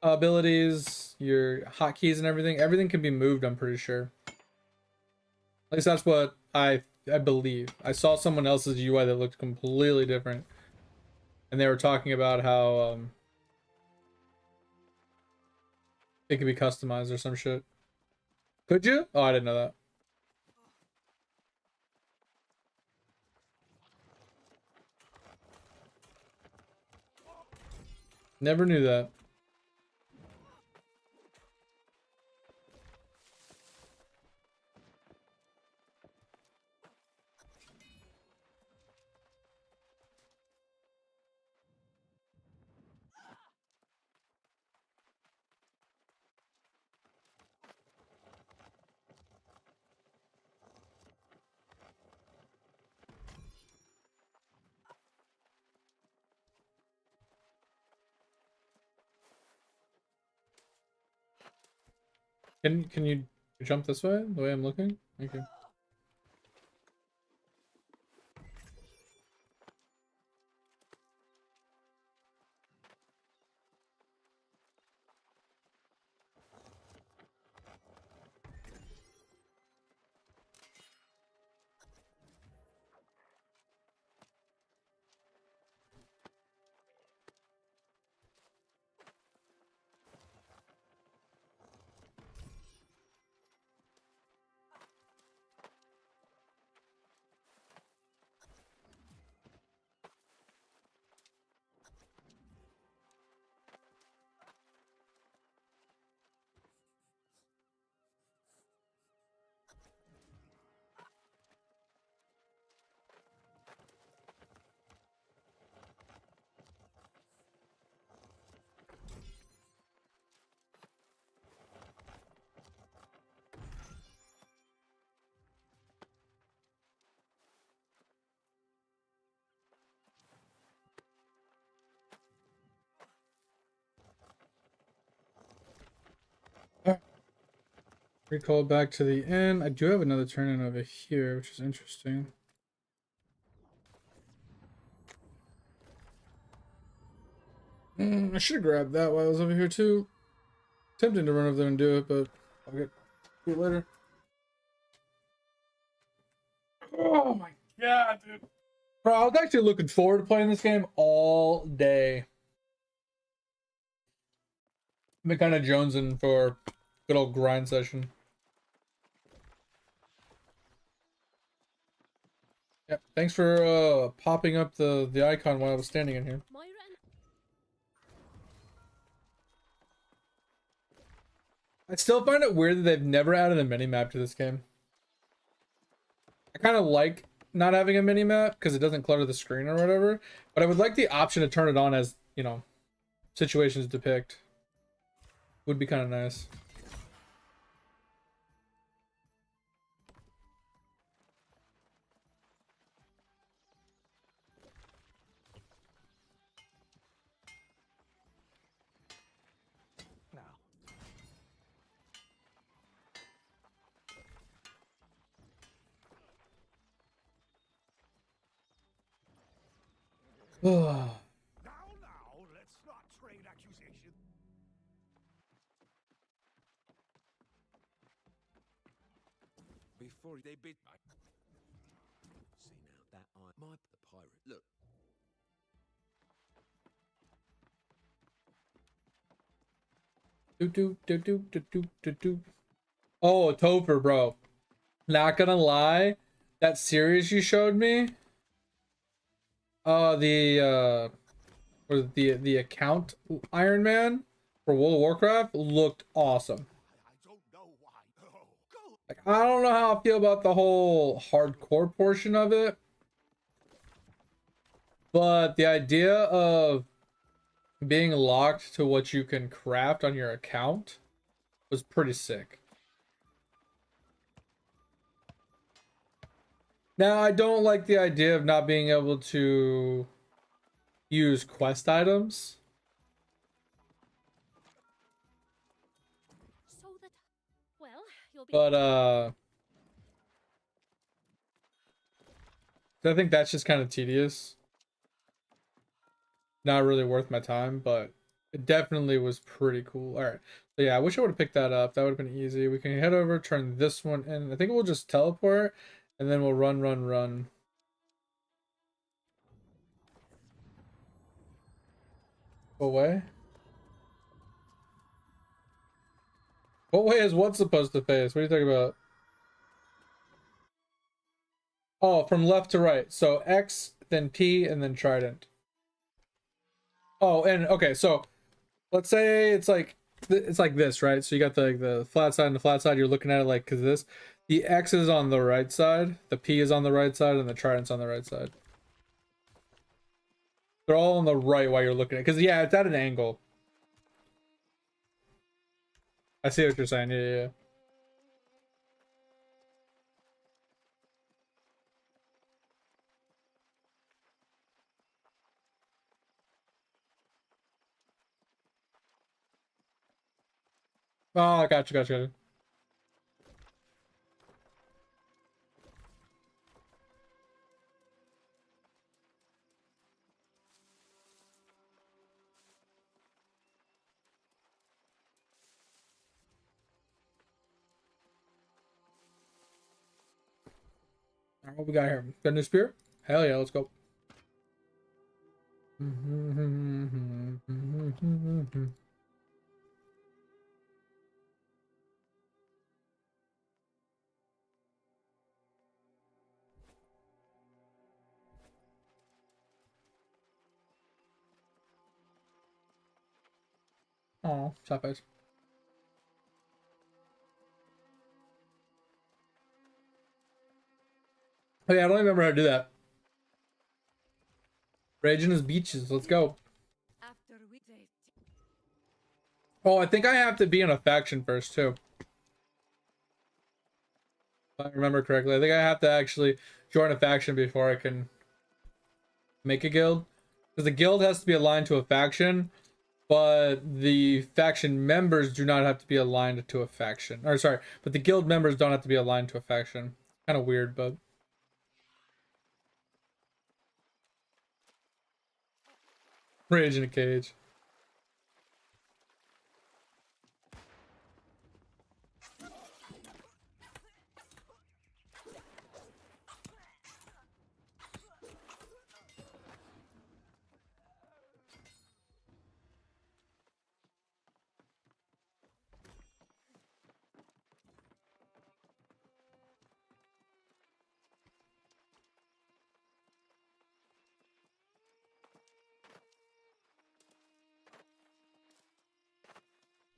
abilities, your hotkeys and everything. Everything can be moved, I'm pretty sure. At least that's what I believe. I saw someone else's UI that looked completely different. And they were talking about how it could be customized or some shit. Could you? Oh, I didn't know that. Never knew that. Can you jump this way? The way I'm looking? Thank you. Recall back to the inn. I do have another turn in over here, which is interesting. I should have grabbed that while I was over here too. Tempting to run over there and do it, but I'll get to it later. Oh my god, dude. Bro, I was actually looking forward to playing this game all day. I've been kind of jonesing for a good old grind session. Yeah, thanks for popping up the icon while I was standing in here. I still find it weird that they've never added a mini-map to this game. I kind of like not having a mini-map because it doesn't clutter the screen or whatever, but I would like the option to turn it on as, you know, situations depict. Would be kind of nice. Now, let's not trade accusation. Before they bid me. See now, that the pirate. Look. Oh, Topher, bro. Not gonna lie, that series you showed me, the account Iron Man for World of Warcraft looked awesome. Like, I don't know how I feel about the whole hardcore portion of it, but the idea of being locked to what you can craft on your account was pretty sick. Now, I don't like the idea of not being able to use quest items. So that, well, you'll be. But I think that's just kind of tedious. Not really worth my time, but it definitely was pretty cool. All right. So yeah, I wish I would have picked that up. That would have been easy. We can head over, turn this one in. I think we'll just teleport and then we'll run. What way? What way is what supposed to face? What are you talking about? Oh, from left to right. So X, then P, and then trident. Oh, and okay, so let's say it's like this, right? So you got the flat side and the flat side. You're looking at it like this. The X is on the right side, the P is on the right side, and the trident's on the right side. They're all on the right while you're looking at it, because yeah, it's at an angle. I see what you're saying. Yeah. Oh, gotcha. All right, what we got here? Got a new spear? Hell yeah, let's go. Oh, stop it. Oh yeah, I don't remember how to do that. Raging his beaches. Let's go. Oh, I think I have to be in a faction first too. If I remember correctly, I think I have to actually join a faction before I can make a guild. Because the guild has to be aligned to a faction, but the faction members do not have to be aligned to a faction. Or sorry, but the guild members don't have to be aligned to a faction. Kind of weird, but rage in a cage.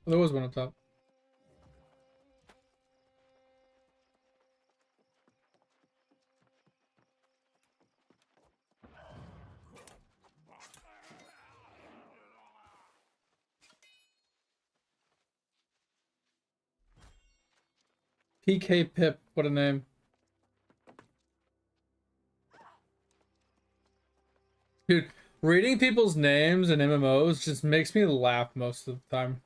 There was one up top. PK Pip, what a name. Dude, reading people's names in MMOs just makes me laugh most of the time.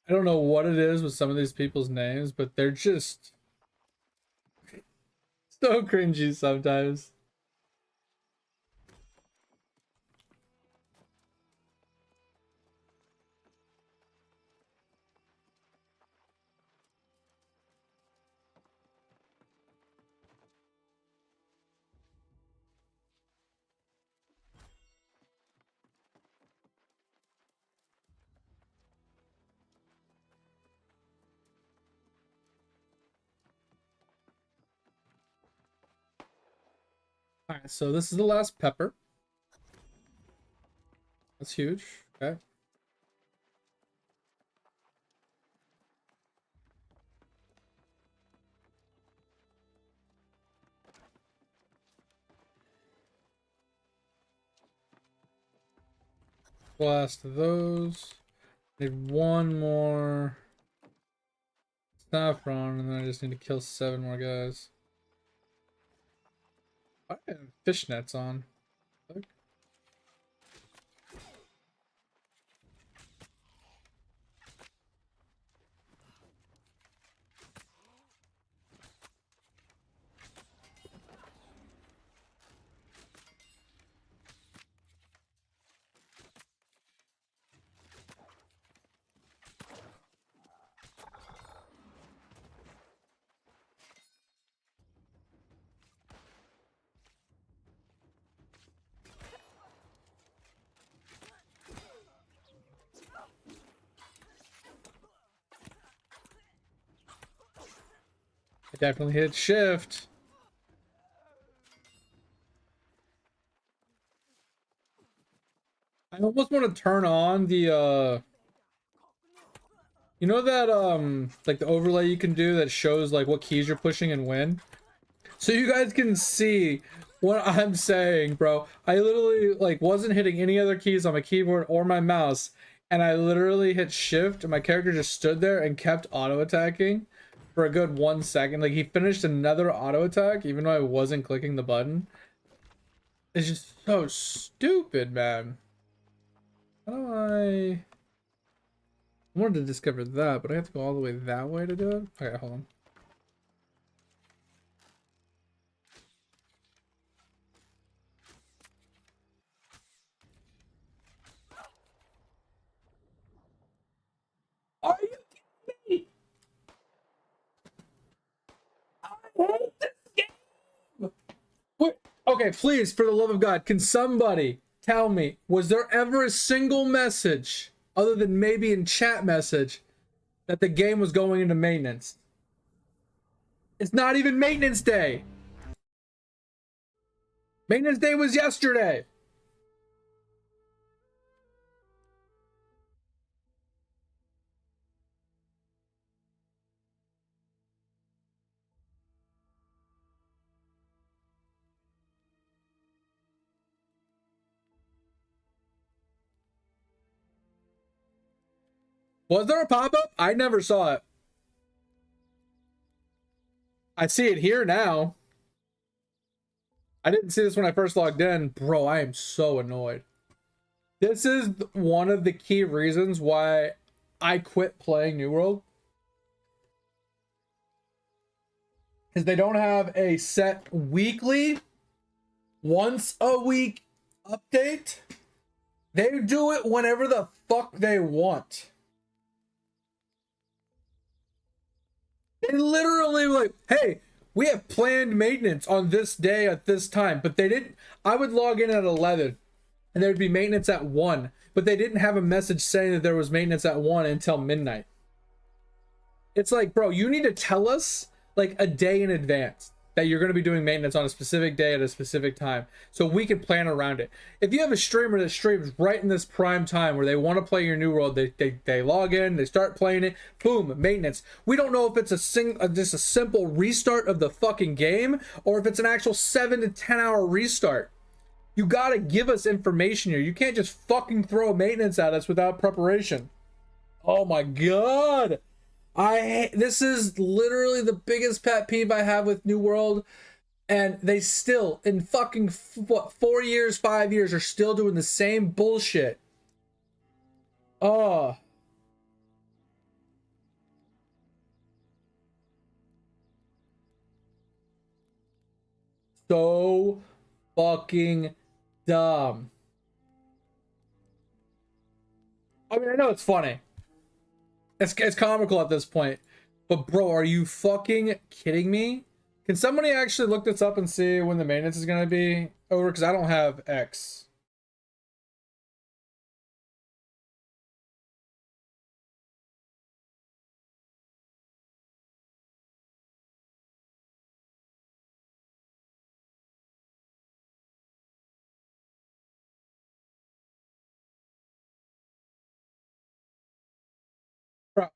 I don't know what it is with some of these people's names, but they're just so cringy sometimes. Alright, so this is the last pepper. That's huge. Okay. Blast those. Need one more saffron, and then I just need to kill 7 more guys. I have fishnets on. Fuck. I definitely hit shift. I almost want to turn on the you know that like the overlay you can do that shows like what keys you're pushing and when, so you guys can see what I'm saying, bro. I literally like wasn't hitting any other keys on my keyboard or my mouse, and I literally hit shift and my character just stood there and kept auto attacking for a good 1 second. Like he finished another auto attack even though I wasn't clicking the button. It's just so stupid, man. How do I wanted to discover that, but I have to go all the way that way to do it? Okay, hold on. Are you kidding me? I hate this game! Wait, okay, please, for the love of God, can somebody tell me, was there ever a single message, other than maybe in chat message, that the game was going into maintenance? It's not even maintenance day. Maintenance day was yesterday. Was there a pop-up? I never saw it. I see it here now. I didn't see this when I first logged in. Bro, I am so annoyed. This is one of the key reasons why I quit playing New World. Because they don't have a set weekly, once a week update. They do it whenever the fuck they want. They literally like, hey, we have planned maintenance on this day at this time, but they didn't. I would log in at 11 and there'd be maintenance at 1, but they didn't have a message saying that there was maintenance at 1 until midnight. It's like, bro, you need to tell us like a day in advance that you're going to be doing maintenance on a specific day at a specific time so we can plan around it. If you have a streamer that streams right in this prime time where they want to play your New World, they log in, they start playing it, boom, maintenance. We don't know if it's just a simple restart of the fucking game or if it's an actual 7 to 10 hour restart. You got to give us information here. You can't just fucking throw maintenance at us without preparation. Oh my god. This is literally the biggest pet peeve I have with New World, and they still, in fucking, 4 years, 5 years, are still doing the same bullshit. Oh. So fucking dumb. I mean, I know it's funny. It's comical at this point. But bro, are you fucking kidding me? Can somebody actually look this up and see when the maintenance is going to be over? Because I don't have X. Bro,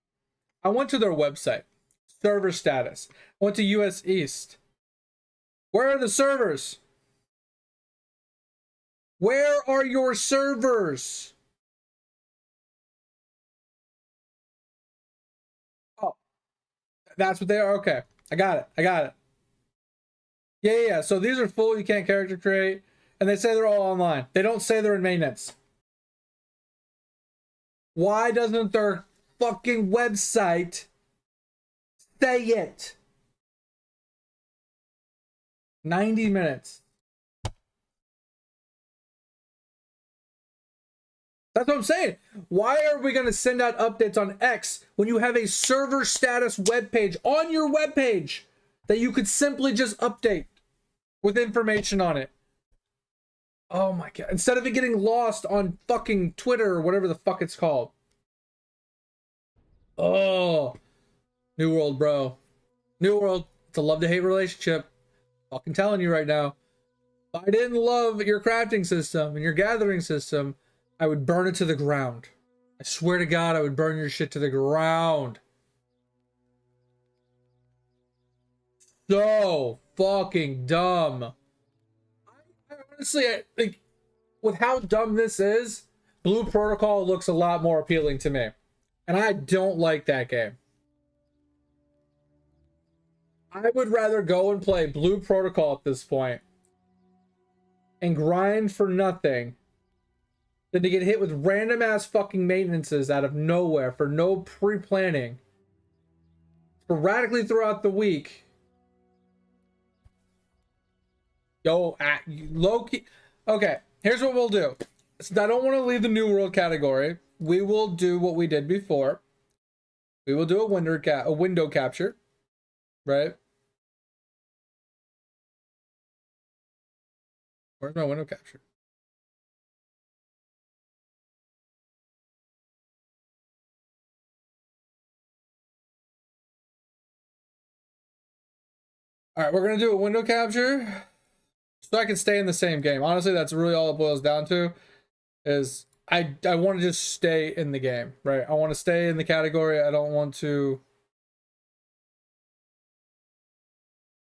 I went to their website. Server status. I went to US East. Where are the servers? Where are your servers? Oh, that's what they are. Okay, I got it. Yeah. So these are full. You can't character create, and they say they're all online. They don't say they're in maintenance. Why doesn't their fucking website say it? 90 minutes. That's what I'm saying. Why are we going to send out updates on X when you have a server status webpage on your webpage that you could simply just update with information on it? Oh my god. Instead of it getting lost on fucking Twitter or whatever the fuck it's called. Oh. New World, bro. New World. It's a love-to-hate relationship. Fucking telling you right now. If I didn't love your crafting system and your gathering system, I would burn it to the ground. I swear to God, I would burn your shit to the ground. So fucking dumb. Honestly, I think with how dumb this is, Blue Protocol looks a lot more appealing to me. And I don't like that game. I would rather go and play Blue Protocol at this point and grind for nothing than to get hit with random ass fucking maintenances out of nowhere for no pre-planning sporadically throughout the week. Yo, low-key. Okay, here's what we'll do. So I don't want to leave the New World category. We will do what we did before. We will do a window capture, right? Where's my window capture? All right, we're going to do a window capture so I can stay in the same game. Honestly, that's really all it boils down to is I want to just stay in the game, right? I want to stay in the category. I don't want to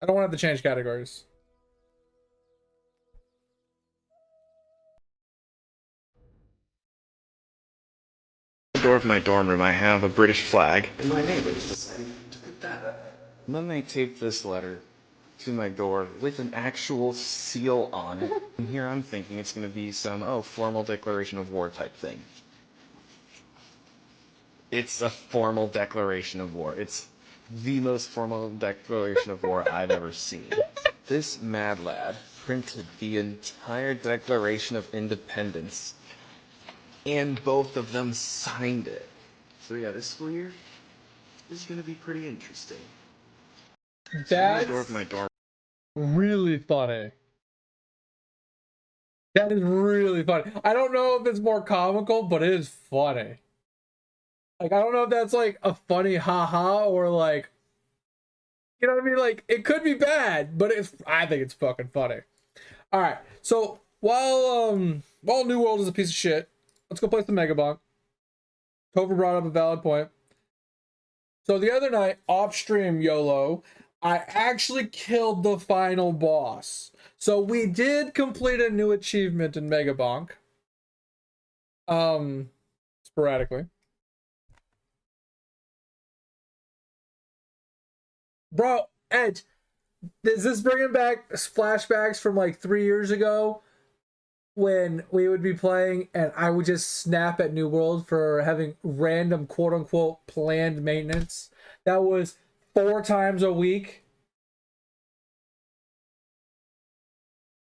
have to change categories. The door of my dorm room, I have a British flag. And my neighbors decided to put that up. And then they taped this letter to my door with an actual seal on it. And here I'm thinking it's going to be some, formal declaration of war type thing. It's a formal declaration of war. It's the most formal declaration of war I've ever seen. This mad lad printed the entire Declaration of Independence, and both of them signed it. So yeah, this school year is going to be pretty interesting. That's really funny. That is really funny. I don't know if it's more comical, but it is funny. Like, I don't know if that's like a funny haha or like, you know what I mean? Like, it could be bad, but I think it's fucking funny. All right. So while New World is a piece of shit, let's go play some Megabonk. Topher brought up a valid point. So the other night, off stream, YOLO, I actually killed the final boss. So we did complete a new achievement in Megabonk. Sporadically. Bro, Edge, is this bringing back flashbacks from like 3 years ago when we would be playing and I would just snap at New World for having random quote-unquote planned maintenance that was 4 times a week?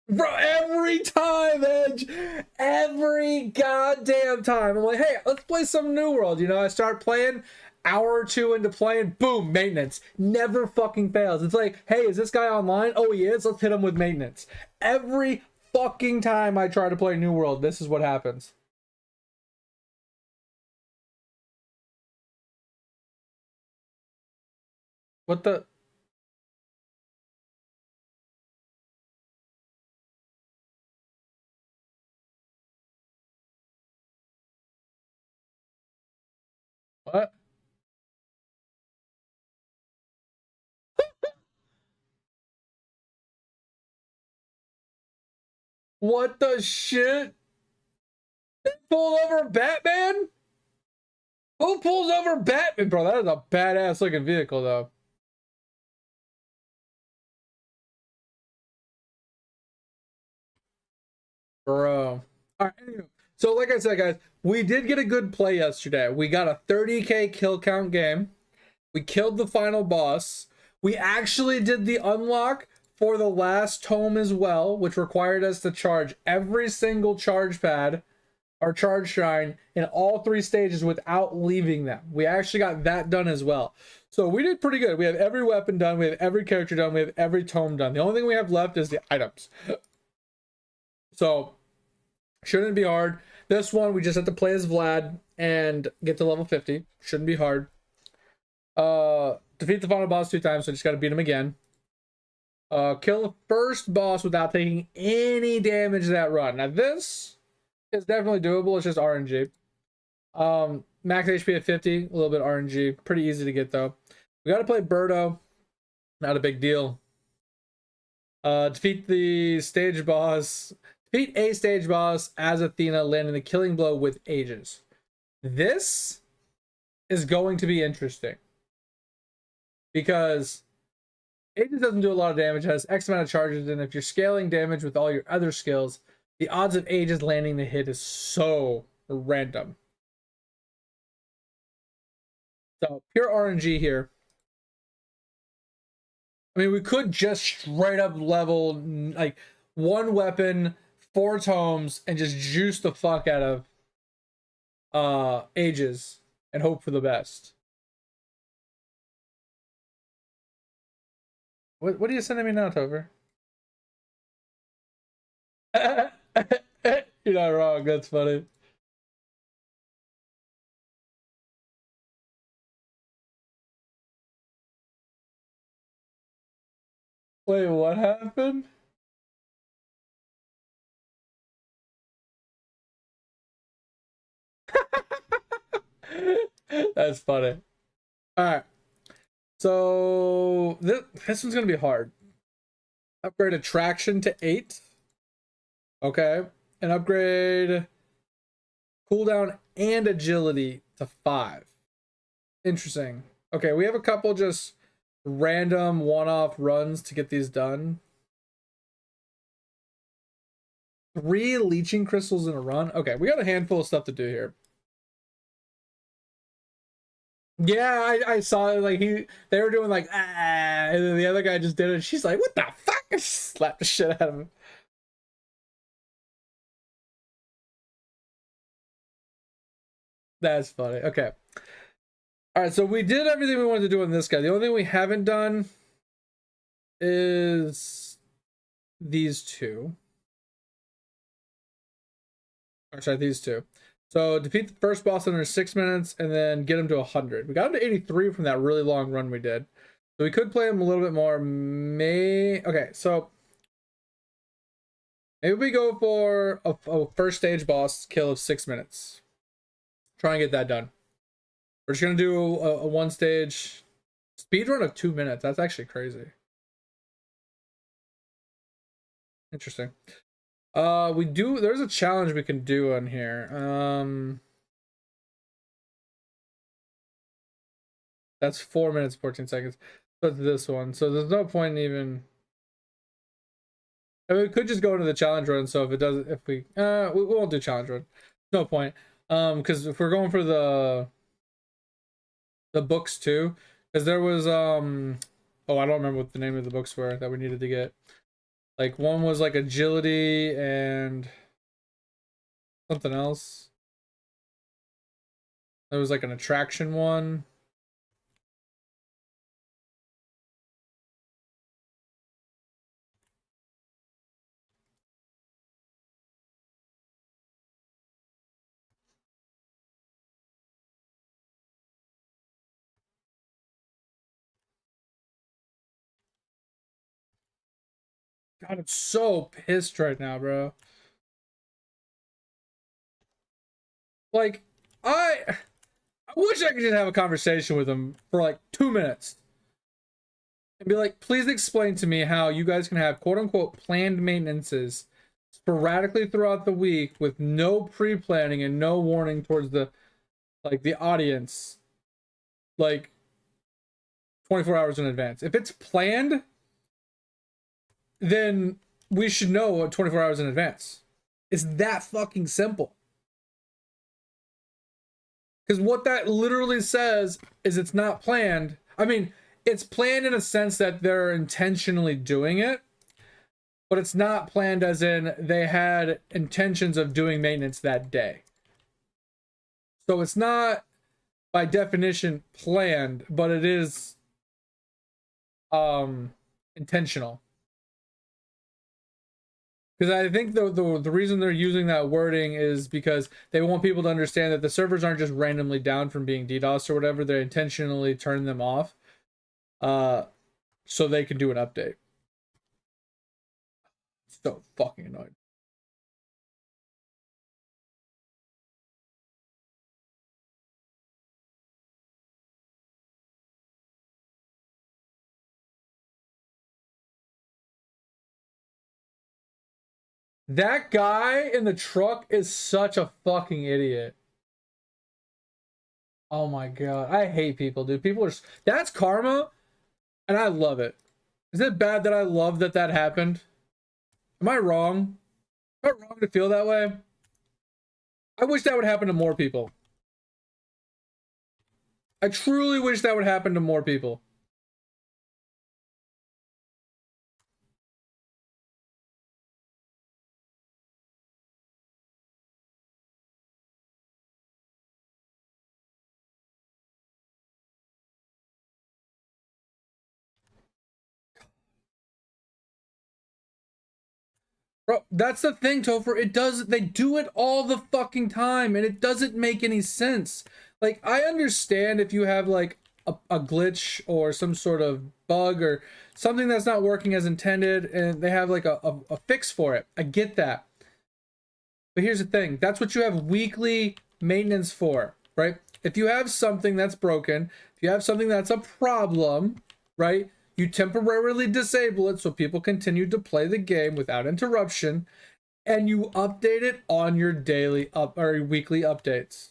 Bro, every time, Edge! Every goddamn time. I'm like, hey, let's play some New World. You know, I start playing, hour or two into playing, boom, maintenance. Never fucking fails. It's like, hey, is this guy online? Oh, he is? Let's hit him with maintenance. Every fucking time I try to play New World, this is what happens. What the... What? What the shit? They pulled over Batman? Who pulls over Batman? Bro, that is a badass looking vehicle, though. Bro. All right, anyway. So like I said, guys, we did get a good play yesterday. We got a 30k kill count game. We killed the final boss. We actually did the unlock for the last tome as well, which required us to charge every single charge pad or charge shrine in all 3 stages without leaving them. We actually got that done as well. So we did pretty good. We have every weapon done. We have every character done. We have every tome done. The only thing we have left is the items. So shouldn't be hard. This one, we just have to play as Vlad and get to level 50. Shouldn't be hard. Defeat the final boss 2 times, so just gotta beat him again. Kill the first boss without taking any damage that run. Now this is definitely doable. It's just RNG. Max HP at 50, a little bit RNG. Pretty easy to get though. We gotta play Birdo. Not a big deal. Defeat the stage boss. Defeat a stage boss as Athena, landing the killing blow with Aegis. This is going to be interesting. Because Aegis doesn't do a lot of damage, has X amount of charges, and if you're scaling damage with all your other skills, the odds of Aegis landing the hit is so random. So, pure RNG here. I mean, we could just straight up level, like, 1 weapon, 4 tomes, and just juice the fuck out of Aegis and hope for the best. What are you sending me now, Topher? You're not wrong. That's funny. Wait, what happened? That's funny. All right. So this one's gonna be hard. Upgrade attraction to 8. Okay, and upgrade cooldown and agility to 5. Interesting. Okay, we have a couple just random one-off runs to get these done. 3 leeching crystals in a run. Okay, we got a handful of stuff to do here. Yeah, I saw it, like they were doing like and then the other guy just did it. She's like, what the fuck? I slapped the shit out of him. That's funny. Okay. All right, so we did everything we wanted to do on this guy. The only thing we haven't done is these two. Or sorry, these two. So defeat the first boss under 6 minutes and then get him to 100. We got him to 83 from that really long run we did. So we could play him a little bit more. Okay, so maybe we go for a first stage boss kill of 6 minutes. Try and get that done. We're just gonna do a one stage speed run of 2 minutes. That's actually crazy. Interesting. There's a challenge we can do on here. That's 4 minutes, 14 seconds. So it's this one. So there's no point in even. I mean, we could just go into the challenge run. So if it doesn't, if we won't do challenge run. No point. Because if we're going for the books too, because there was oh, I don't remember what the name of the books were that we needed to get. Like one was like agility and something else. There was like an attraction one. God, I'm so pissed right now, bro. Like, I wish I could just have a conversation with him for like 2 minutes. And be like, please explain to me how you guys can have quote-unquote planned maintenances sporadically throughout the week with no pre-planning and no warning towards the audience, like 24 hours in advance. If it's planned, then we should know 24 hours in advance. It's that fucking simple. Because what that literally says is it's not planned. I mean, it's planned in a sense that they're intentionally doing it, but it's not planned as in they had intentions of doing maintenance that day. So it's not by definition planned, but it is intentional. Because I think the reason they're using that wording is because they want people to understand that the servers aren't just randomly down from being DDoS or whatever. They intentionally turn them off so they can do an update. So fucking annoying. That guy in the truck is such a fucking idiot. Oh my god. I hate people, dude. People are... That's karma, and I love it. Is it bad that I love that that happened? Am I wrong? Am I wrong to feel that way? I wish that would happen to more people. I truly wish that would happen to more people. Bro, that's the thing, Topher. They do it all the fucking time, and it doesn't make any sense. Like, I understand if you have, like, a glitch or some sort of bug or something that's not working as intended, and they have, like, a fix for it. I get that. But here's the thing. That's what you have weekly maintenance for, right? If you have something that's broken, if you have something that's a problem, right? You temporarily disable it so people continue to play the game without interruption, and you update it on your daily or weekly updates.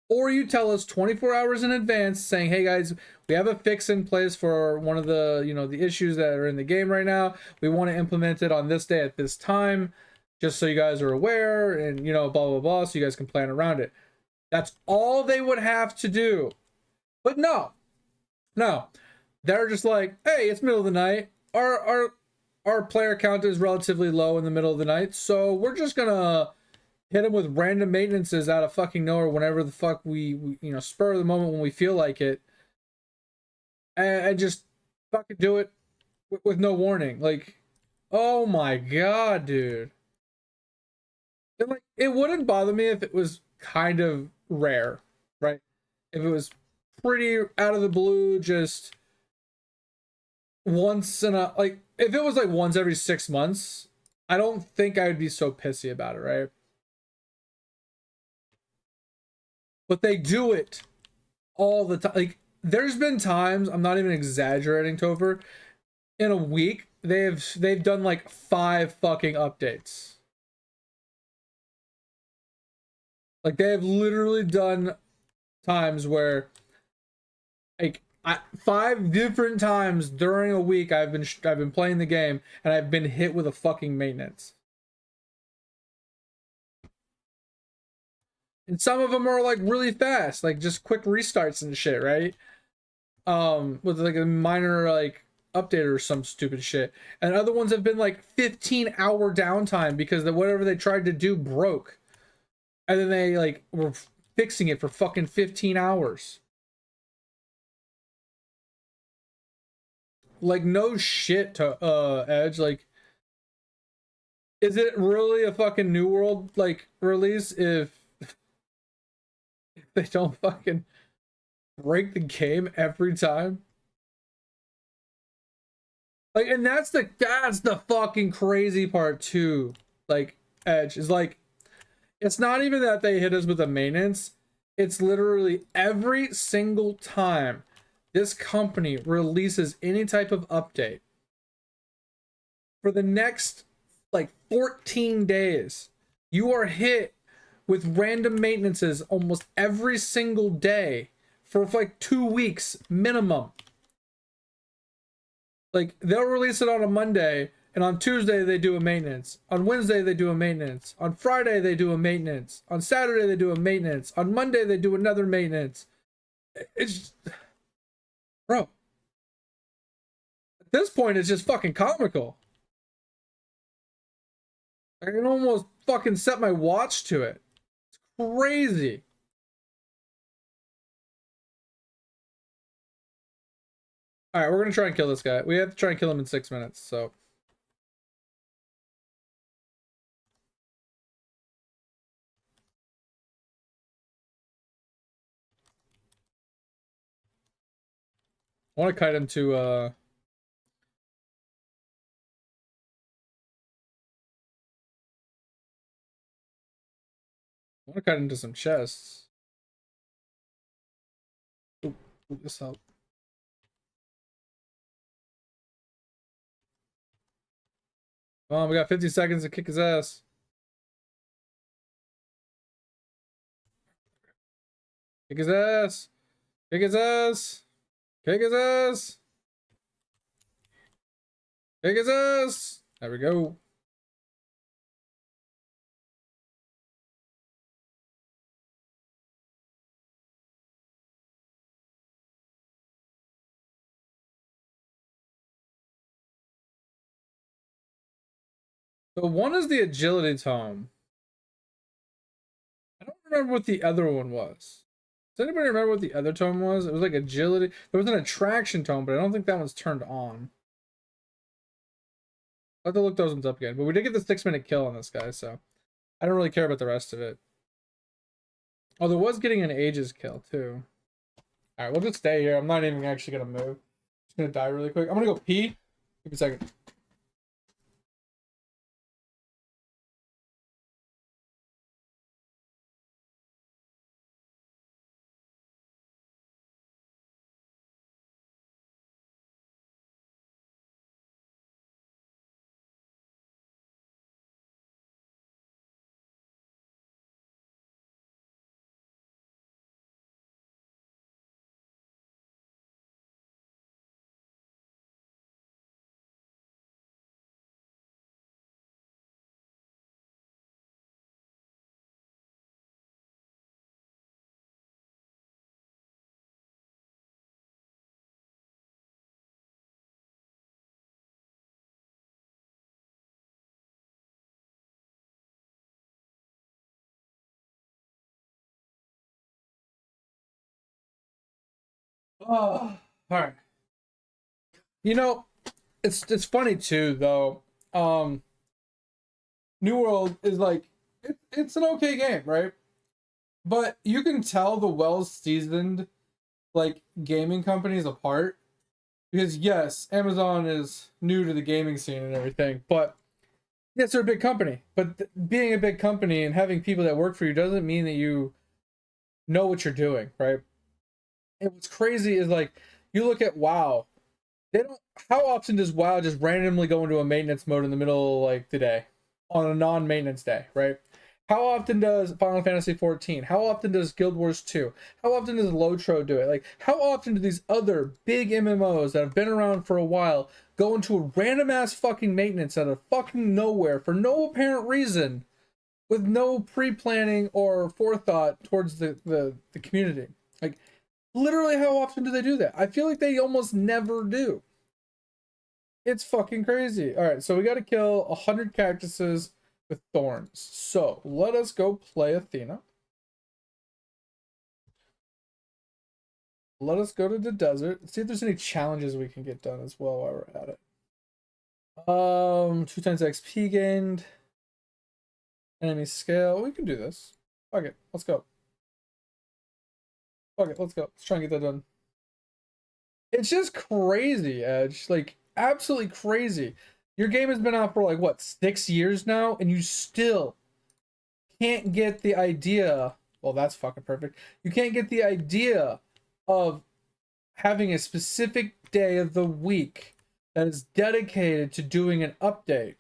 or you tell us 24 hours in advance saying, hey guys, we have a fix in place for one of the, you know, the issues that are in the game right now. We want to implement it on this day at this time, just so you guys are aware, and, you know, blah, blah, blah, so you guys can plan around it. That's all they would have to do. But no, they're just like, hey, it's middle of the night. Our player count is relatively low in the middle of the night, so we're just gonna hit them with random maintenances out of fucking nowhere whenever the fuck we you know, spur of the moment when we feel like it, and just fucking do it with no warning. Like, oh my god, dude. And like, it wouldn't bother me if it was kind of rare, right? If it was pretty out of the blue, just once in a, like, if it was like once every 6 months, I don't think I would be so pissy about it, right? But they do it all the time. Like, there's been times, I'm not even exaggerating, Topher, in a week they've done like 5 fucking updates. Like, they have literally done times where, like, 5 different times during a week I've been playing the game and I've been hit with a fucking maintenance. And some of them are like really fast, like just quick restarts and shit, right? With like a minor like update or some stupid shit. And other ones have been like 15-hour downtime because whatever they tried to do broke. And then they like were fixing it for fucking 15 hours. Like, no shit, to Edge. Like, is it really a fucking New World like release if they don't fucking break the game every time? Like, and that's the fucking crazy part too. Like, Edge is like, it's not even that they hit us with a maintenance. It's literally every single time this company releases any type of update for the next like 14 days, you are hit with random maintenances almost every single day for like 2 weeks minimum. Like, they'll release it on a Monday, and on Tuesday they do a maintenance. On Wednesday they do a maintenance. On Friday they do a maintenance. On Saturday they do a maintenance. On Monday they do another maintenance. It's just, bro, at this point it's just fucking comical. I can almost fucking set my watch to it. It's crazy. Alright, we're gonna try and kill this guy. We have to try and kill him in 6 minutes, so. I want to kite him to, I want to kite him to some chests. Ooh, this help. Come on, we got 50 seconds to kick his ass. Kick his ass. Kick his ass. Kick his ass. Kick his ass. There we go. So one is the agility tome. I don't remember what the other one was. Does anybody remember what the other tome was? It was like agility. There was an attraction tome, but I don't think that one's turned on. I'll have to look those ones up again. But we did get the 6-minute kill on this guy, so I don't really care about the rest of it. Oh, there was getting an ages kill too. Alright, we'll just stay here. I'm not even actually gonna move. Just gonna die really quick. I'm gonna go pee. Give me a second. Oh, all right. You know, it's funny too though. New World is like it's an okay game, right? But you can tell the well seasoned like gaming companies apart because yes, Amazon is new to the gaming scene and everything, but yes, they're a big company. But being a big company and having people that work for you doesn't mean that you know what you're doing, right? And what's crazy is like you look at WoW. They don't. How often does WoW just randomly go into a maintenance mode in the middle of like the day on a non-maintenance day, right? How often does Final Fantasy 14? How often does Guild Wars 2? How often does Lotro do it? Like, how often do these other big MMOs that have been around for a while go into a random ass fucking maintenance out of fucking nowhere for no apparent reason, with no pre-planning or forethought towards the community? Like, literally, how often do they do that? I feel like they almost never do. It's fucking crazy. All right, so we got to kill 100 cactuses with thorns. So let us go play Athena. Let us go to the desert. Let's see if there's any challenges we can get done as well while we're at it. 2 times XP gained. Enemy scale. We can do this. Fuck it. Let's go. Fuck it. Let's go. Let's try and get that done. It's just crazy, Edge. Like, absolutely crazy. Your game has been out for like, what, 6 years now? And you still can't get the idea. Well, that's fucking perfect. You can't get the idea of having a specific day of the week that is dedicated to doing an update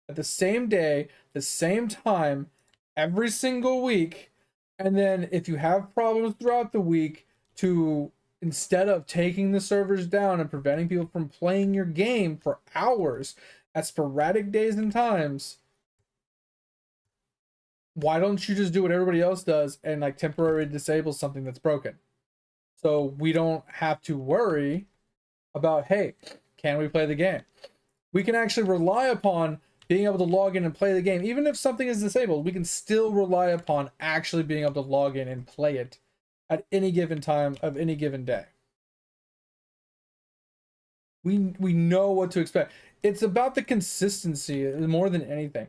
at the same day, the same time, every single week. And then if you have problems throughout the week, to instead of taking the servers down and preventing people from playing your game for hours at sporadic days and times, why don't you just do what everybody else does and like temporarily disable something that's broken? So we don't have to worry about, hey, can we play the game? We can actually rely upon being able to log in and play the game. Even if something is disabled, we can still rely upon actually being able to log in and play it at any given time of any given day. We know what to expect. It's about the consistency more than anything.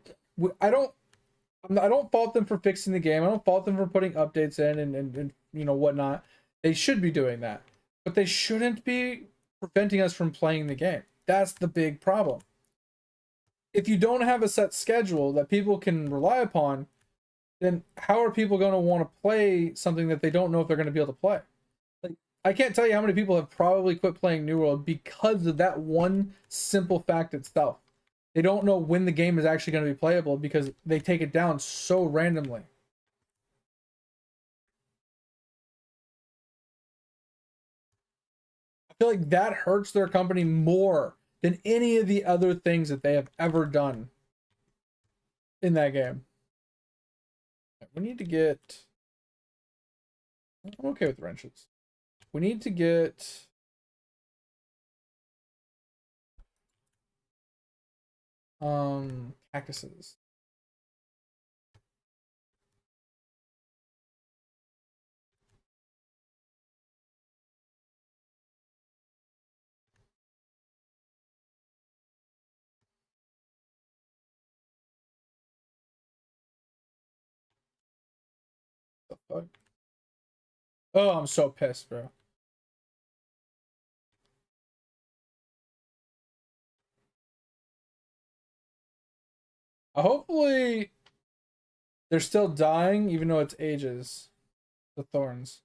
I don't fault them for fixing the game. I don't fault them for putting updates in and you know whatnot. They should be doing that, but they shouldn't be preventing us from playing the game. That's the big problem. If you don't have a set schedule that people can rely upon, then how are people going to want to play something that they don't know if they're going to be able to play? Like, I can't tell you how many people have probably quit playing New World because of that one simple fact itself. They don't know when the game is actually going to be playable because they take it down so randomly. I feel like that hurts their company more than any of the other things that they have ever done in that game. We need to get... I'm okay with wrenches. We need to get... cactuses. The fuck? Oh, I'm so pissed, bro. Hopefully they're still dying, even though it's ages. The thorns.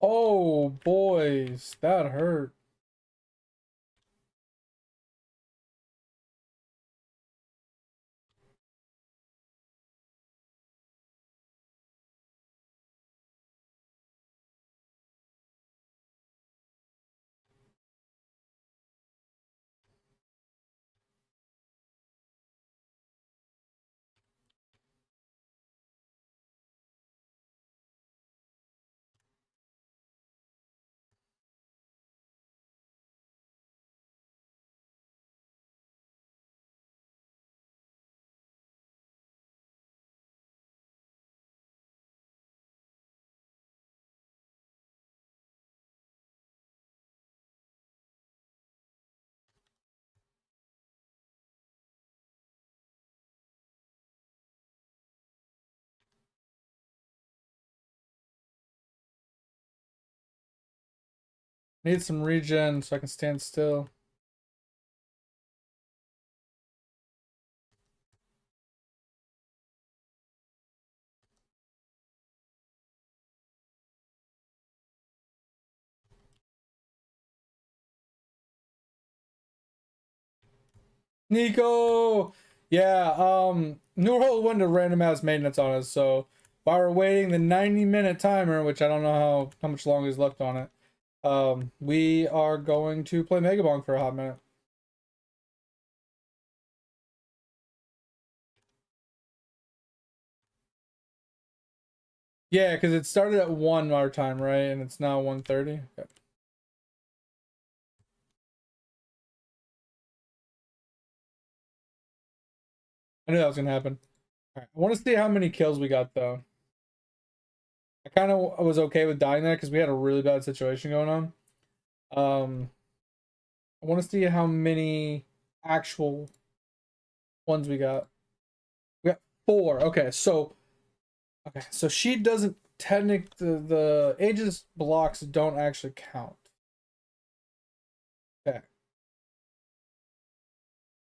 Oh, boys, that hurt. Need some regen so I can stand still. Nico! Yeah, New World went to random ass maintenance on us, so while we're waiting the 90-minute timer, which I don't know how much longer is left on it, we are going to play Megabong for a hot minute. Yeah, because it started at 1 our time, right? And it's now 1:30. Okay. I knew that was gonna happen. All right. I want to see how many kills we got though. I kind of was okay with dying there because we had a really bad situation going on. I want to see how many actual ones we got. We got 4. Okay, so she doesn't the Aegis blocks don't actually count. Okay.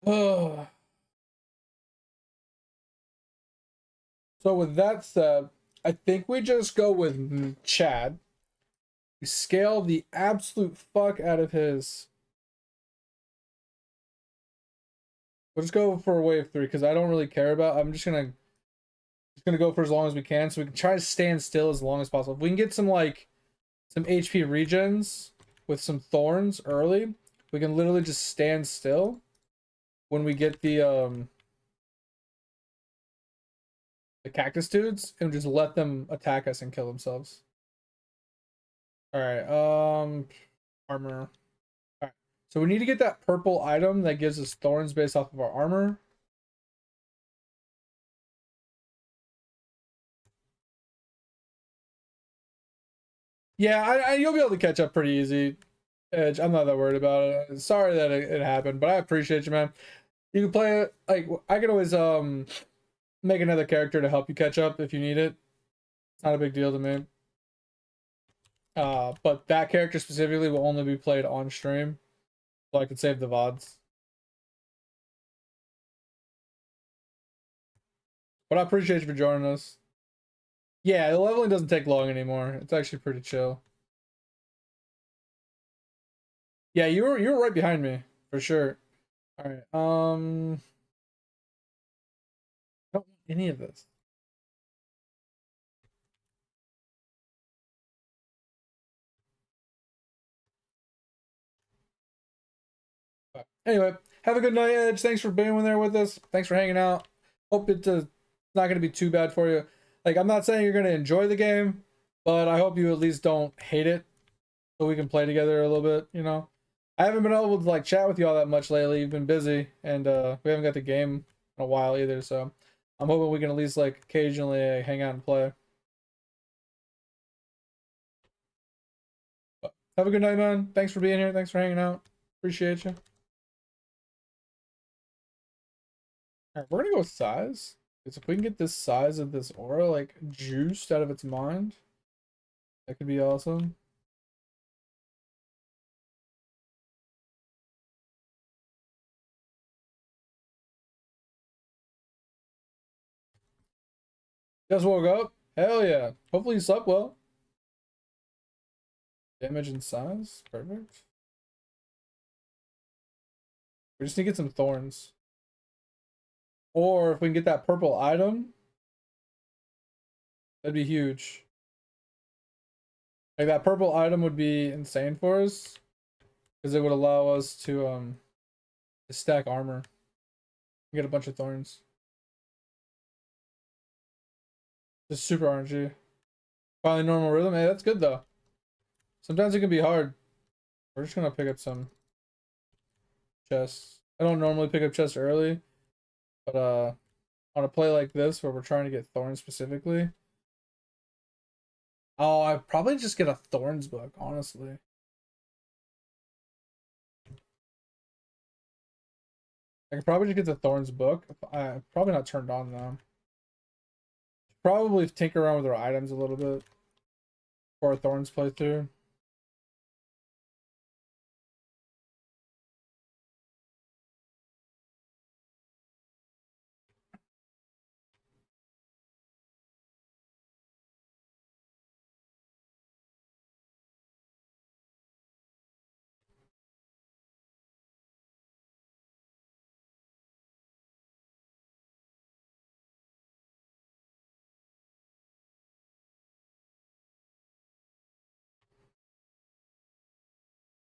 Oh. So with that said, I think we just go with Chad. We scale the absolute fuck out of his. We'll just go for wave 3 because I don't really care about. I'm just gonna go for as long as we can, so we can try to stand still as long as possible. If we can get some HP regens with some thorns early, we can literally just stand still when we get the cactus dudes and just let them attack us and kill themselves. All right, armor. All right, so we need to get that purple item that gives us thorns based off of our armor. Yeah, you'll be able to catch up pretty easy, Edge. I'm not that worried about it. Sorry that it happened, but I appreciate you, man. You can play it like I can always make another character to help you catch up if you need it. It's not a big deal to me. But that character specifically will only be played on stream, so I can save the VODs. But I appreciate you for joining us. Yeah, the leveling doesn't take long anymore. It's actually pretty chill. Yeah, you were right behind me for sure. All right. I don't want any of this. Anyway, have a good night, Edge. Thanks for being there with us. Thanks for hanging out. Hope it's not going to be too bad for you. Like, I'm not saying you're going to enjoy the game, but I hope you at least don't hate it so we can play together a little bit, you know? I haven't been able to, like, chat with you all that much lately. You've been busy, and we haven't got the game in a while either, so I'm hoping we can at least, like, occasionally hang out and play. But have a good night, man. Thanks for being here. Thanks for hanging out. Appreciate you. Alright, we're gonna go with size. Because if we can get this size of this aura, like, juiced out of its mind, that could be awesome. Just woke up? Hell yeah. Hopefully you slept well. Damage and size? Perfect. We just need to get some thorns. Or if we can get that purple item, that'd be huge. Like that purple item would be insane for us. Because it would allow us to stack armor. Get a bunch of thorns. Just super RNG. Finally normal rhythm. Hey, that's good though. Sometimes it can be hard. We're just gonna pick up some chests. I don't normally pick up chests early, but on a play like this where we're trying to get thorns specifically. Oh, I'd probably just get a thorns book, honestly. I could probably just get the thorns book. I'm probably not turned on though. Probably tinker around with our items a little bit for our thorns playthrough.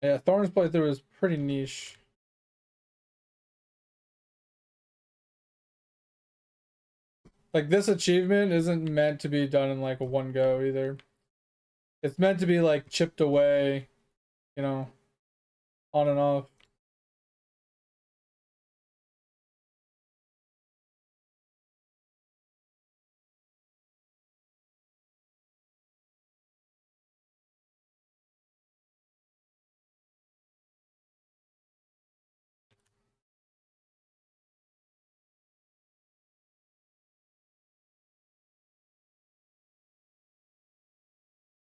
Yeah, Thorns playthrough is pretty niche. Like this achievement isn't meant to be done in like a one go either. It's meant to be like chipped away, you know, on and off.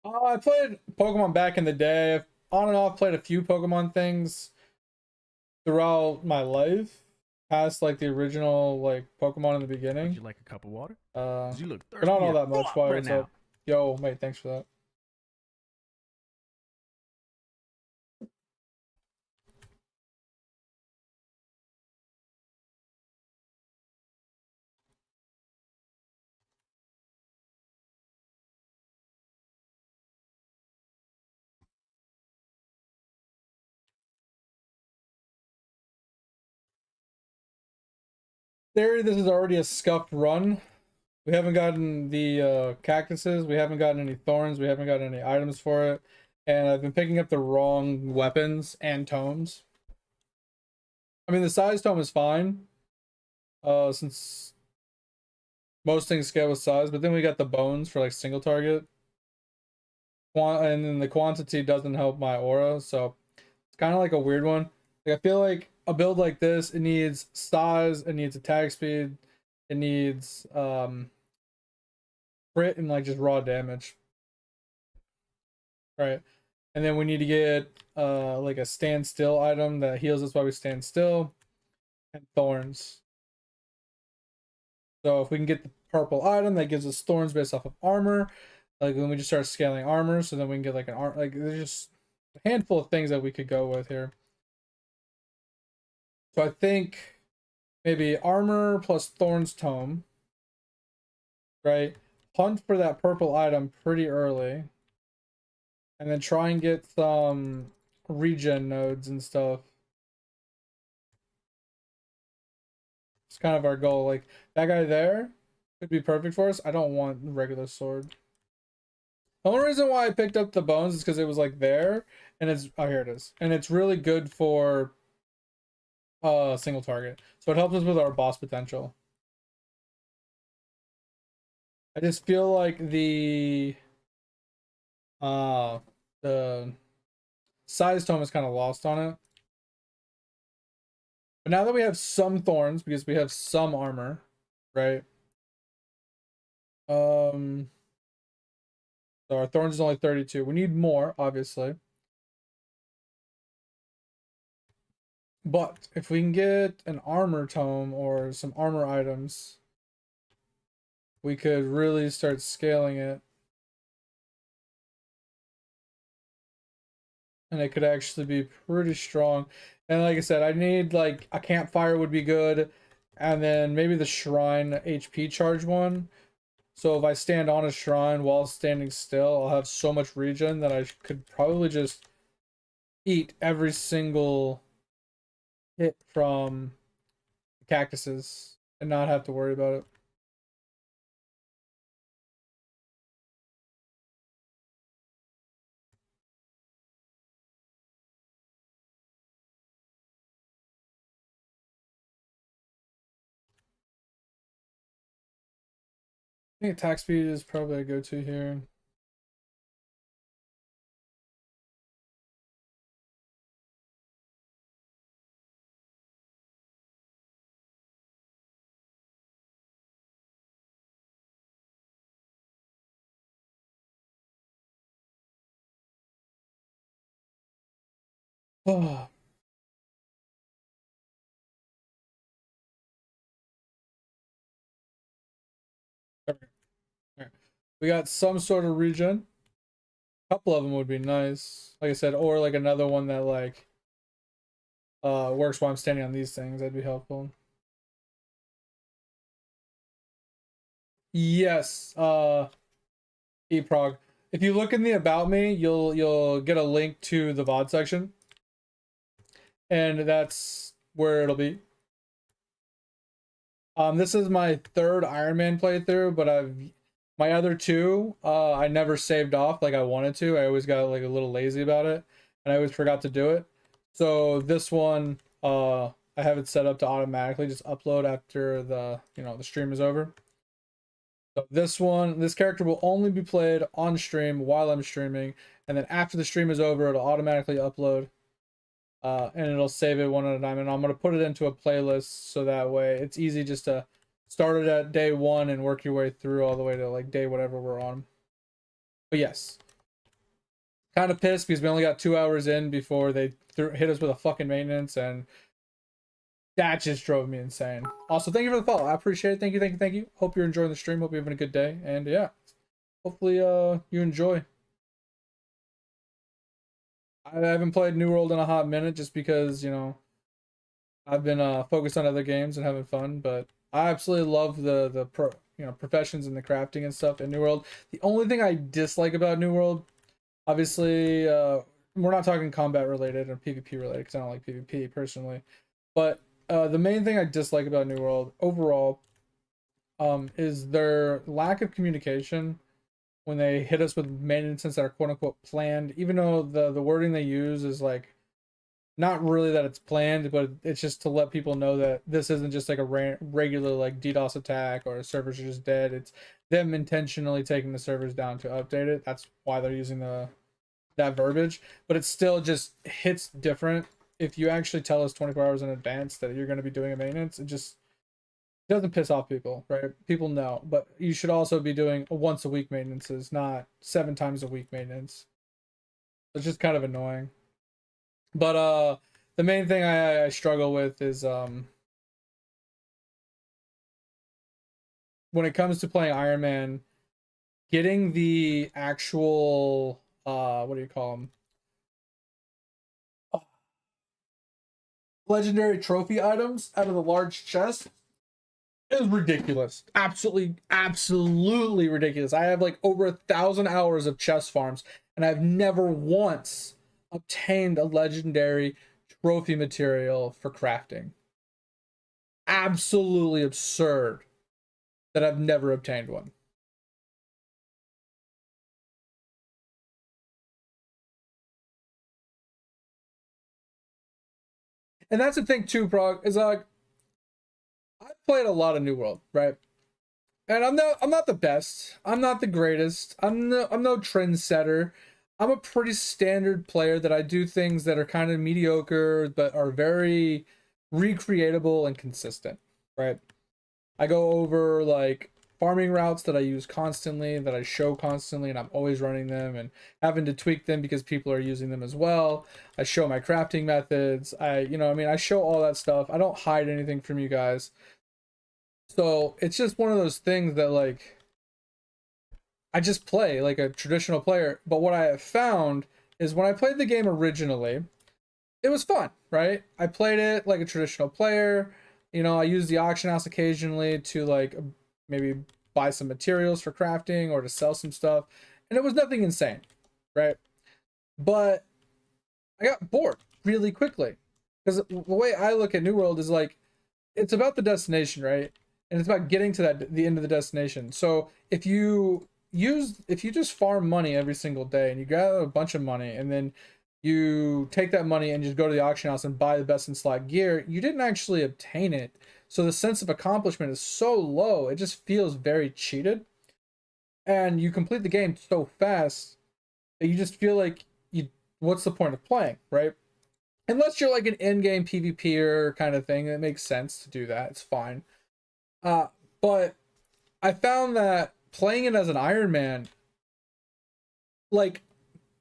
I played Pokemon back in the day. I've on and off played a few Pokemon things throughout my life, past like the original like Pokemon in the beginning. Would you like a cup of water? You look but not all that much. Why? right What's now. up? Yo, mate, thanks for that. Theory, this is already a scuffed run. We haven't gotten the cactuses, we haven't gotten any thorns, we haven't gotten any items for it, and I've been picking up the wrong weapons and tomes. I mean, the size tome is fine, since most things scale with size, but then we got the bones for like single target. And then the quantity doesn't help my aura, so it's kind of like a weird one. Like, I feel like a build like this, it needs size, it needs attack speed, it needs crit and like just raw damage, right? And then we need to get like a standstill item that heals us while we stand still, and thorns. So if we can get the purple item that gives us thorns based off of armor, like then we just start scaling armor, so then we can get like an arm, like there's just a handful of things that we could go with here. So I think maybe armor plus thorns tome, right? Hunt for that purple item pretty early, and then try and get some regen nodes and stuff. It's kind of our goal. Like that guy there could be perfect for us. I don't want regular sword. The only reason why I picked up the bones is because it was like there, and it's here it is, and it's really good for single target, so it helps us with our boss potential. I just feel like the size tome is kind of lost on it. But now that we have some thorns, because we have some armor, right? So our thorns is only 32. We need more, obviously. But if we can get an armor tome or some armor items, we could really start scaling it. and it could actually be pretty strong. And like I said, I need like a campfire would be good, and then maybe the shrine HP charge one. So if I stand on a shrine while standing still, I'll have so much regen that I could probably just eat every single hit from cactuses and not have to worry about it. I think attack speed is probably a go-to here. Oh. We got some sort of regen. A couple of them would be nice. Like I said, or like another one that like works while I'm standing on these things. That'd be helpful. Yes, eProg. If you look in the about me, you'll get a link to the VOD section. And that's where it'll be. This is my third Ironman playthrough, but my other two, I never saved off like I wanted to. I always got like a little lazy about it, and I always forgot to do it. So this one, I have it set up to automatically just upload after the stream is over. So this character will only be played on stream while I'm streaming, and then after the stream is over, it'll automatically upload. And it'll save it one at a time, and I'm going to put it into a playlist so that way it's easy just to start it at day 1 and work your way through all the way to like day whatever we're on. But yes, kind of pissed because we only got 2 hours in before they hit us with a fucking maintenance, and that just drove me insane. Also, thank you for the follow. I appreciate it. Thank you, thank you, thank you. Hope you're enjoying the stream. Hope you're having a good day, and yeah, hopefully you enjoy. I haven't played New World in a hot minute just because, I've been focused on other games and having fun, but I absolutely love the professions and the crafting and stuff in New World. The only thing I dislike about New World, obviously, we're not talking combat related or PvP related because I don't like PvP personally, but the main thing I dislike about New World overall is their lack of communication when they hit us with maintenances that are quote unquote planned, even though the wording they use is like not really that it's planned, but it's just to let people know that this isn't just like a regular like DDoS attack or servers are just dead. It's them intentionally taking the servers down to update it. That's why they're using that verbiage, but it still just hits different if you actually tell us 24 hours in advance that you're going to be doing a maintenance. It just doesn't piss off people, right? People know, but you should also be doing a once a week maintenances, not 7 times a week maintenance. It's just kind of annoying. But the main thing I struggle with is when it comes to playing Iron Man, getting the actual what do you call them? Legendary trophy items out of the large chest is ridiculous. Absolutely ridiculous. I have like over 1,000 hours of chest farms, and I've never once obtained a legendary trophy material for crafting. Absolutely absurd that I've never obtained one. And that's the thing too, Prog, is like I've played a lot of New World, right? And I'm not the best. I'm not the greatest. I'm no trendsetter. I'm a pretty standard player that I do things that are kind of mediocre but are very recreatable and consistent, right? I go over like farming routes that I use constantly, that I show constantly, and I'm always running them and having to tweak them because people are using them as well. I show my crafting methods. I show all that stuff. I don't hide anything from you guys. So it's just one of those things that like I just play like a traditional player. But what I have found is when I played the game originally, it was fun, right? I played it like a traditional player. You know, I used the auction house occasionally to like maybe buy some materials for crafting or to sell some stuff. And it was nothing insane, right? But I got bored really quickly. Because the way I look at New World is like, it's about the destination, right? And it's about getting to the end of the destination. So if you just farm money every single day and you gather a bunch of money and then you take that money and just go to the auction house and buy the best in slot gear, you didn't actually obtain it. So the sense of accomplishment is so low, it just feels very cheated. And you complete the game so fast that you just feel like what's the point of playing, right? Unless you're like an in-game PvPer kind of thing, it makes sense to do that. It's fine. But I found that playing it as an Iron Man, like,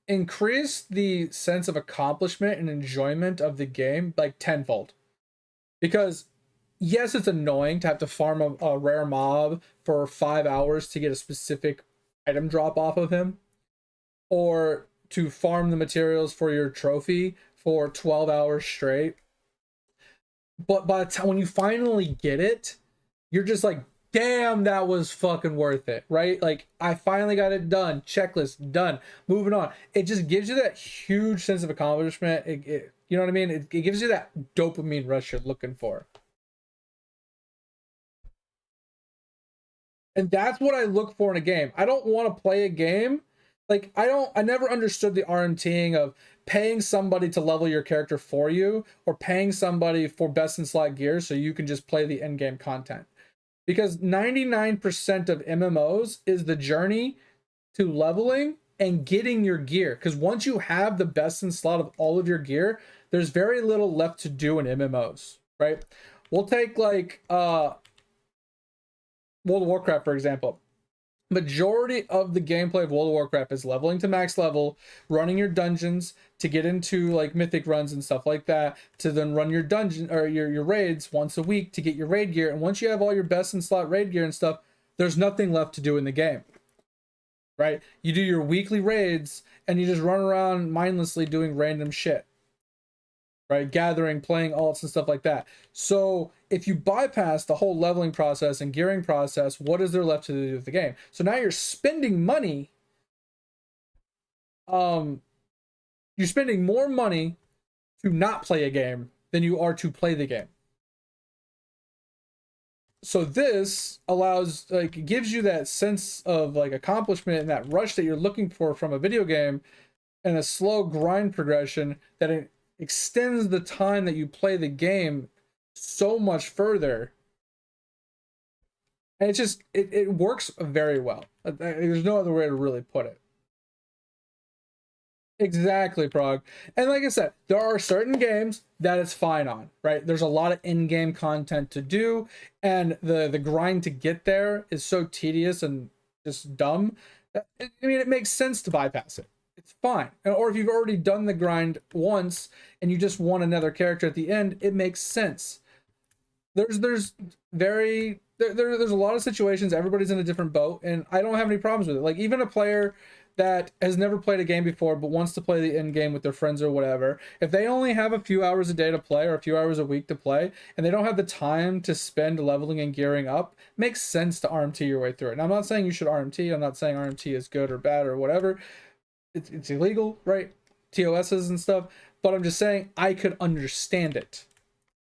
increased the sense of accomplishment and enjoyment of the game like tenfold. Because yes, it's annoying to have to farm a rare mob for 5 hours to get a specific item drop off of him, or to farm the materials for your trophy for 12 hours straight. But by the time when you finally get it, you're just like, damn, that was fucking worth it, right? Like, I finally got it done. Checklist done. Moving on. It just gives you that huge sense of accomplishment. You know what I mean? It gives you that dopamine rush you're looking for. And that's what I look for in a game. I don't want to play a game. Like, I never understood the RMTing of paying somebody to level your character for you or paying somebody for best in slot gear so you can just play the in-game content. Because 99% of MMOs is the journey to leveling and getting your gear. Because once you have the best in slot of all of your gear, there's very little left to do in MMOs, right? We'll take like World of Warcraft, for example. Majority of the gameplay of World of Warcraft is leveling to max level, running your dungeons to get into like mythic runs and stuff like that, to then run your dungeon or your raids once a week to get your raid gear. And once you have all your best in slot raid gear and stuff, there's nothing left to do in the game, right? You do your weekly raids and you just run around mindlessly doing random shit, right? Gathering, playing alts and stuff like that. So if you bypass the whole leveling process and gearing process, what is there left to do with the game? So now you're spending money. You're spending more money to not play a game than you are to play the game. So this allows, like, it gives you that sense of like accomplishment and that rush that you're looking for from a video game, and a slow grind progression that it extends the time that you play the game so much further. And it's just it works very well. There's no other way to really put it. Exactly, Prague. And like I said, there are certain games that it's fine on, right? There's a lot of in-game content to do, and the grind to get there is so tedious and just dumb. I mean, it makes sense to bypass it. It's fine. Or if you've already done the grind once and you just want another character at the end, it makes sense. There's a lot of situations, everybody's in a different boat, and I don't have any problems with it. Like, even a player that has never played a game before but wants to play the end game with their friends or whatever, if they only have a few hours a day to play or a few hours a week to play, and they don't have the time to spend leveling and gearing up, makes sense to RMT your way through it. And I'm not saying you should RMT. I'm not saying RMT is good or bad or whatever. It's illegal, right? TOSs and stuff. But I'm just saying I could understand it.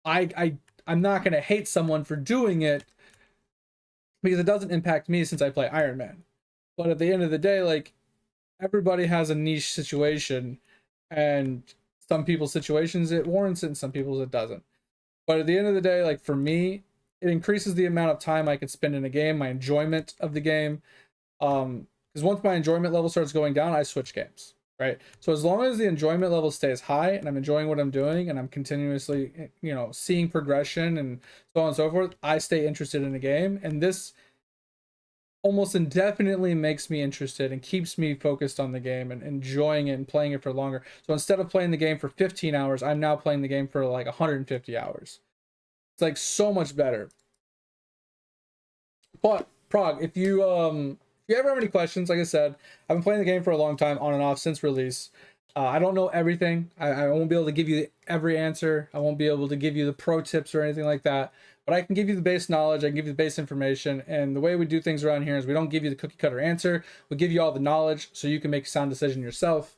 I'm not going to hate someone for doing it because it doesn't impact me since I play Iron Man. But at the end of the day, like, everybody has a niche situation, and some people's situations it warrants it and some people's it doesn't. But at the end of the day, like, for me, it increases the amount of time I can spend in a game, my enjoyment of the game. Because once my enjoyment level starts going down, I switch games, right? So as long as the enjoyment level stays high and I'm enjoying what I'm doing and I'm continuously, you know, seeing progression and so on and so forth, I stay interested in the game. And this almost indefinitely makes me interested and keeps me focused on the game and enjoying it and playing it for longer. So instead of playing the game for 15 hours, I'm now playing the game for like 150 hours. It's like so much better. But Prague, if you ever have any questions, like I said, I've been playing the game for a long time on and off since release. I don't know everything. I won't be able to give you every answer. I won't be able to give you the pro tips or anything like that. But I can give you the base knowledge. I can give you the base information. And the way we do things around here is we don't give you the cookie cutter answer. We give you all the knowledge so you can make a sound decision yourself.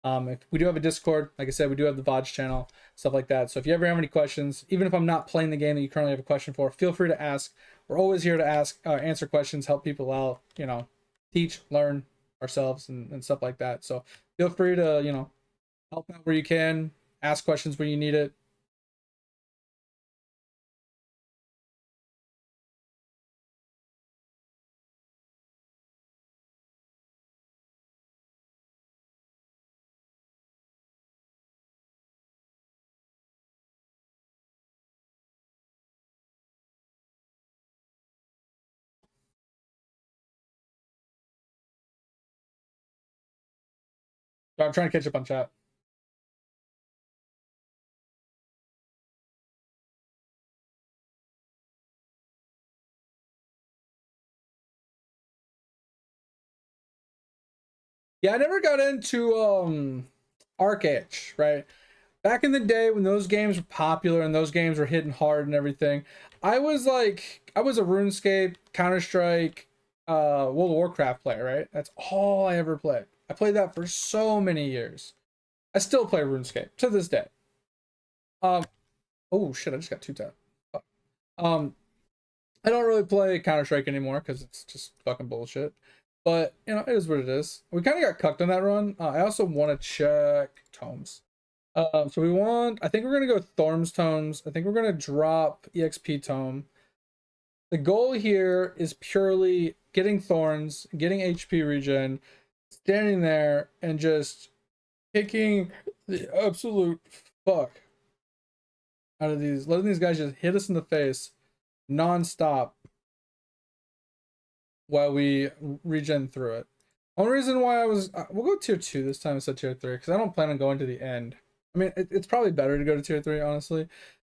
If we do have a Discord, like I said, we do have the VODs channel, stuff like that. So if you ever have any questions, even if I'm not playing the game that you currently have a question for, feel free to ask. We're always here to answer questions, help people out, you know, teach, learn ourselves and stuff like that. So feel free to, you know, help out where you can, ask questions where you need it. I'm trying to catch up on chat. Yeah, I never got into Arcade, right? Back in the day when those games were popular and those games were hitting hard and everything, I was a RuneScape, Counter-Strike, World of Warcraft player, right? That's all I ever played. I played that for so many years. I still play RuneScape to this day. Oh shit, I just got two tapped. I don't really play Counter-Strike anymore because it's just fucking bullshit. But, you know, it is what it is. We kind of got cucked on that run. I also want to check tomes. So we want, I think we're going to go Thorm's tomes. I think we're going to drop EXP tome. The goal here is purely getting thorns, getting HP regen, standing there and just picking the absolute fuck out of these, letting these guys just hit us in the face non-stop while we regen through it. Only reason why we'll go tier 2 this time instead of tier 3 because I don't plan on going to the end. I mean, it's probably better to go to tier 3, honestly,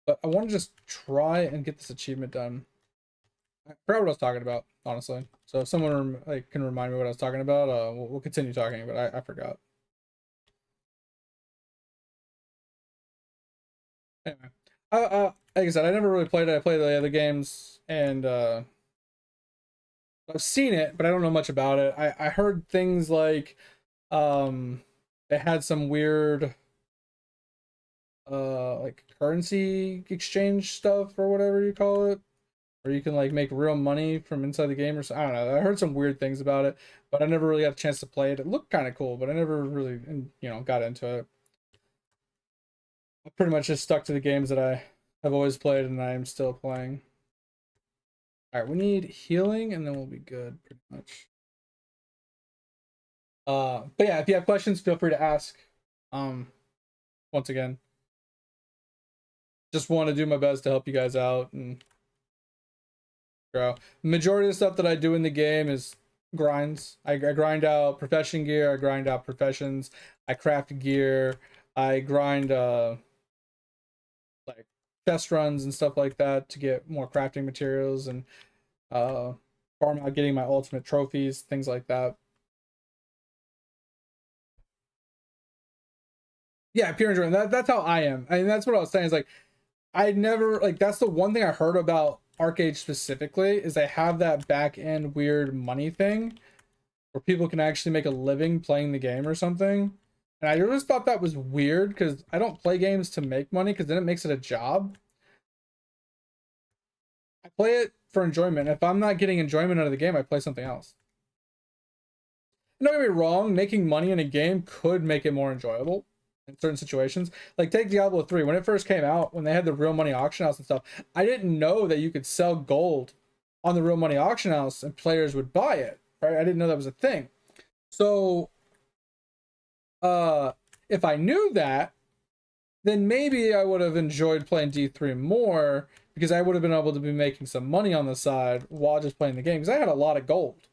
but I want to just try and get this achievement done. I forgot what I was talking about, honestly. So if someone can remind me what I was talking about, we'll continue talking, but I forgot. Anyway, like I said, I never really played it. I played the other games, and I've seen it, but I don't know much about it. I heard things like it had some weird like currency exchange stuff or whatever you call it, where you can like make real money from inside the game or so. I don't know. I heard some weird things about it, but I never really got a chance to play it. It looked kind of cool, but I never really, you know, got into it. I pretty much just stuck to the games that I have always played and I'm still playing. All right, we need healing and then we'll be good pretty much. But yeah, if you have questions, feel free to ask. Once again, just want to do my best to help you guys out and grow. Majority of the stuff that I do in the game is grinds. I grind out profession gear, I grind out professions, I craft gear, I grind like chest runs and stuff like that to get more crafting materials and farm out getting my ultimate trophies, things like that. Yeah, pure enjoyment. That's how I am. I mean, that's what I was saying. Is like, I never like. That's the one thing I heard about Arcade specifically is they have that back end weird money thing where people can actually make a living playing the game or something. And I always thought that was weird because I don't play games to make money because then it makes it a job. I play it for enjoyment. If I'm not getting enjoyment out of the game, I play something else. Don't get me wrong, making money in a game could make it more enjoyable in certain situations. Like take Diablo 3. When it first came out, when they had the real money auction house and stuff, I didn't know that you could sell gold on the real money auction house and players would buy it. Right? I didn't know that was a thing. So if I knew that, then maybe I would have enjoyed playing D3 more because I would have been able to be making some money on the side while just playing the game because I had a lot of gold.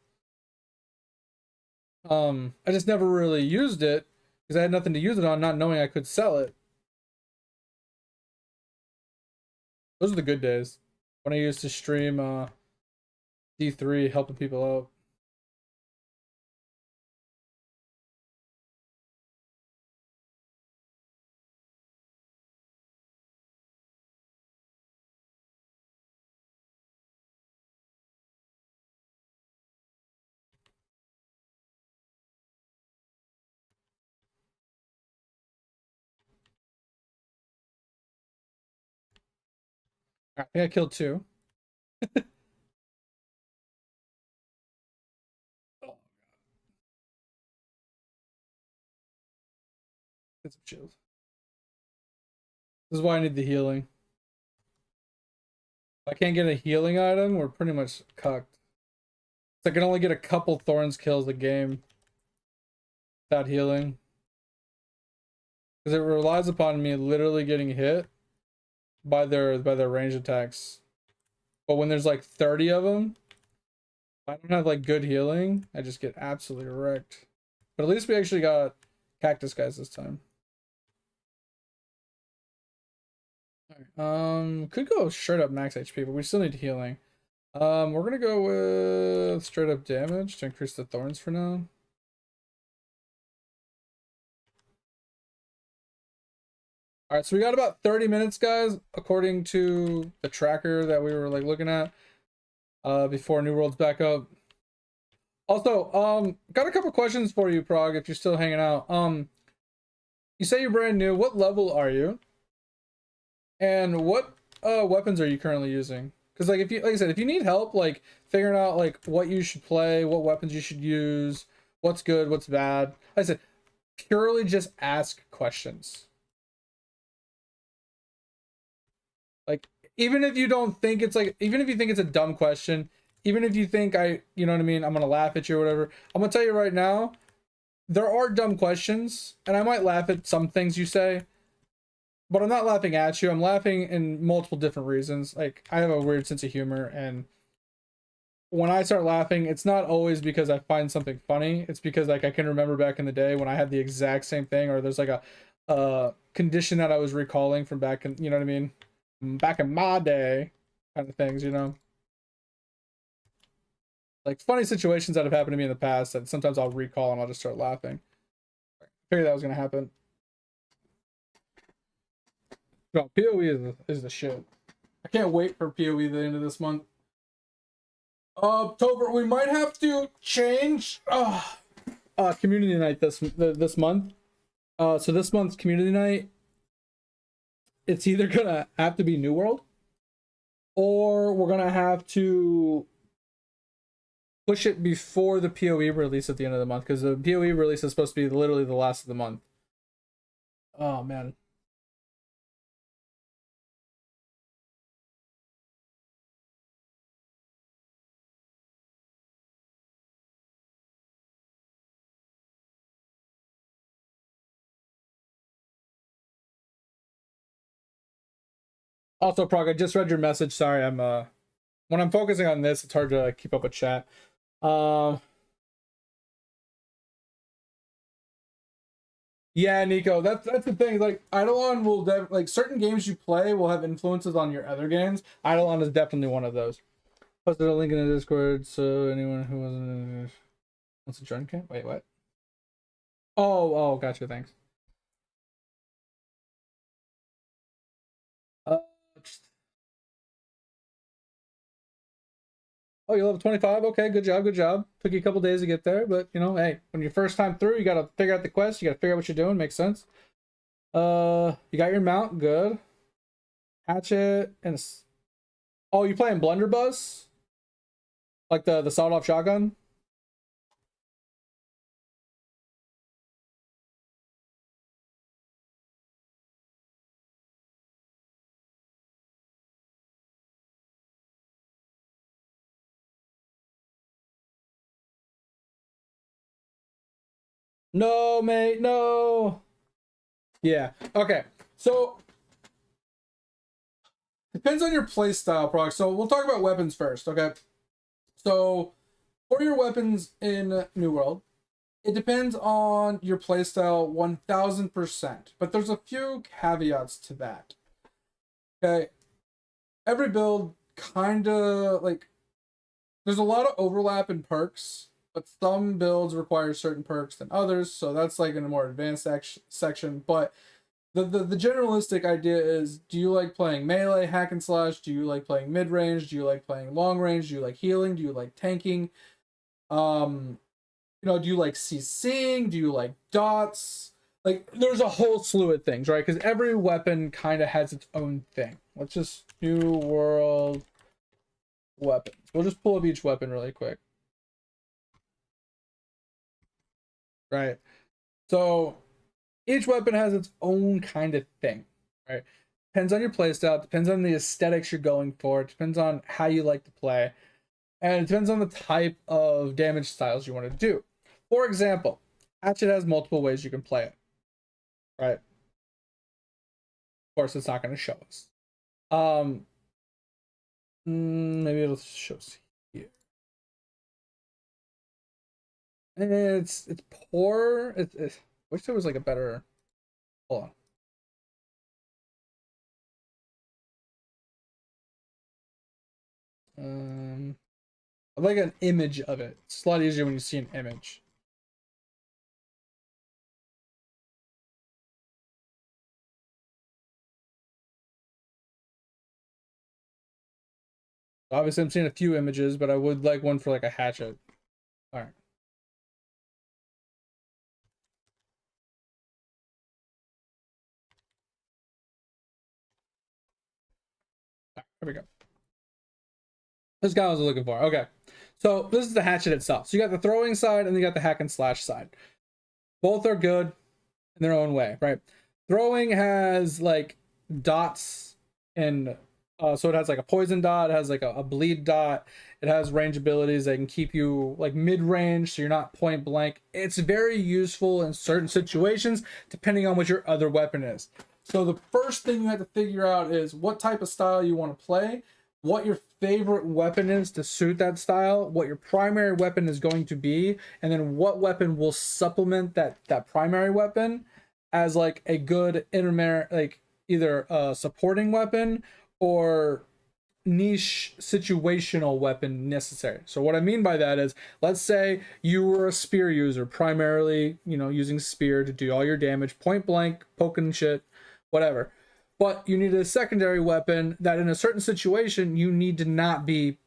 I just never really used it because I had nothing to use it on, not knowing I could sell it. Those are the good days when I used to stream D3 helping people out. I think I killed 2. Get some chills. This is why I need the healing. If I can't get a healing item, we're pretty much cucked. So I can only get a couple Thorns kills a game without healing. Because it relies upon me literally getting hit by their range attacks. But when there's like 30 of them, if I don't have like good healing, I just get absolutely wrecked. But at least we actually got cactus guys this time. Could go straight up max HP, but we still need healing. We're gonna go with straight up damage to increase the thorns for now. Alright, so we got about 30 minutes, guys, according to the tracker that we were like looking at before New World's back up. Also, got a couple questions for you, Prague, if you're still hanging out. You say you're brand new. What level are you? And what weapons are you currently using? Because like I said, if you need help like figuring out like what you should play, what weapons you should use, what's good, what's bad, like I said, purely just ask questions. Like even if you don't think it's like, even if you think it's a dumb question, even if you think you know what I mean, I'm gonna laugh at you or whatever, I'm gonna tell you right now, there are dumb questions, and I might laugh at some things you say. But I'm not laughing at you. I'm laughing in multiple different reasons. Like, I have a weird sense of humor, and when I start laughing, it's not always because I find something funny. It's because, like, I can remember back in the day when I had the exact same thing, or there's, like, a condition that I was recalling from back in, you know what I mean? Back in my day, kind of things, you know? Like, funny situations that have happened to me in the past that sometimes I'll recall and I'll just start laughing. I figured that was going to happen. No, PoE is the shit. I can't wait for PoE the end of this month. Topher, we might have to change community night this month. So this month's community night, it's either gonna have to be New World, or we're gonna have to push it before the PoE release at the end of the month, because the PoE release is supposed to be literally the last of the month. Oh man. Also, Prague, I just read your message. Sorry, I'm when I'm focusing on this, it's hard to keep up with chat. Yeah, Nico, that's the thing. Like, Eidolon will like certain games you play will have influences on your other games. Eidolon is definitely one of those. Posted a link in the Discord, so anyone who wants to join camp. Wait, what? Oh, gotcha. Thanks. Oh, you're level 25? Okay, good job, good job. Took you a couple days to get there, but, you know, hey, when you're first time through, you gotta figure out the quest, you gotta figure out what you're doing, makes sense. You got your mount, good. Hatchet, and... Oh, you playing Blunderbuss? Like the sawed-off shotgun? No, mate, no. Yeah. Okay. So depends on your play style, Proc. So we'll talk about weapons first, okay? So for your weapons in New World, it depends on your playstyle 1000%. But there's a few caveats to that. Okay. Every build kinda like there's a lot of overlap in perks, but some builds require certain perks than others, so that's like in a more advanced section. But the generalistic idea is, do you like playing melee, hack and slash? Do you like playing mid-range? Do you like playing long range? Do you like healing? Do you like tanking? You know, do you like CCing? Do you like dots? like there's a whole slew of things, right? Because every weapon kind of has its own thing. Let's just New World weapons. We'll just pull up each weapon really quick. Right. So each weapon has its own kind of thing, right? Depends on your playstyle, depends on the aesthetics you're going for, it depends on how you like to play, and it depends on the type of damage styles you want to do. For example, Hatchet has multiple ways you can play it, right? Of course, it's not going to show us. Maybe it'll show us here. It's poor. Wish there was like a better. Hold on. I like an image of it. It's a lot easier when you see an image. Obviously, I'm seeing a few images, but I would like one for like a hatchet. All right. There we go. This guy I was looking for. Okay. So this is the hatchet itself. So you got the throwing side and you got the hack and slash side. Both are good in their own way, right? Throwing has like dots and so it has like a poison dot, it has like a bleed dot, it has range abilities that can keep you like mid-range so you're not point blank. It's very useful in certain situations depending on what your other weapon is. So the first thing you have to figure out is what type of style you want to play, what your favorite weapon is to suit that style, what your primary weapon is going to be, and then what weapon will supplement that primary weapon as like a good intermediate, like either a supporting weapon or niche situational weapon necessary. So what I mean by that is, let's say you were a spear user, primarily, you know, using spear to do all your damage, point blank, poking shit, whatever. But you need a secondary weapon that in a certain situation, you need to not be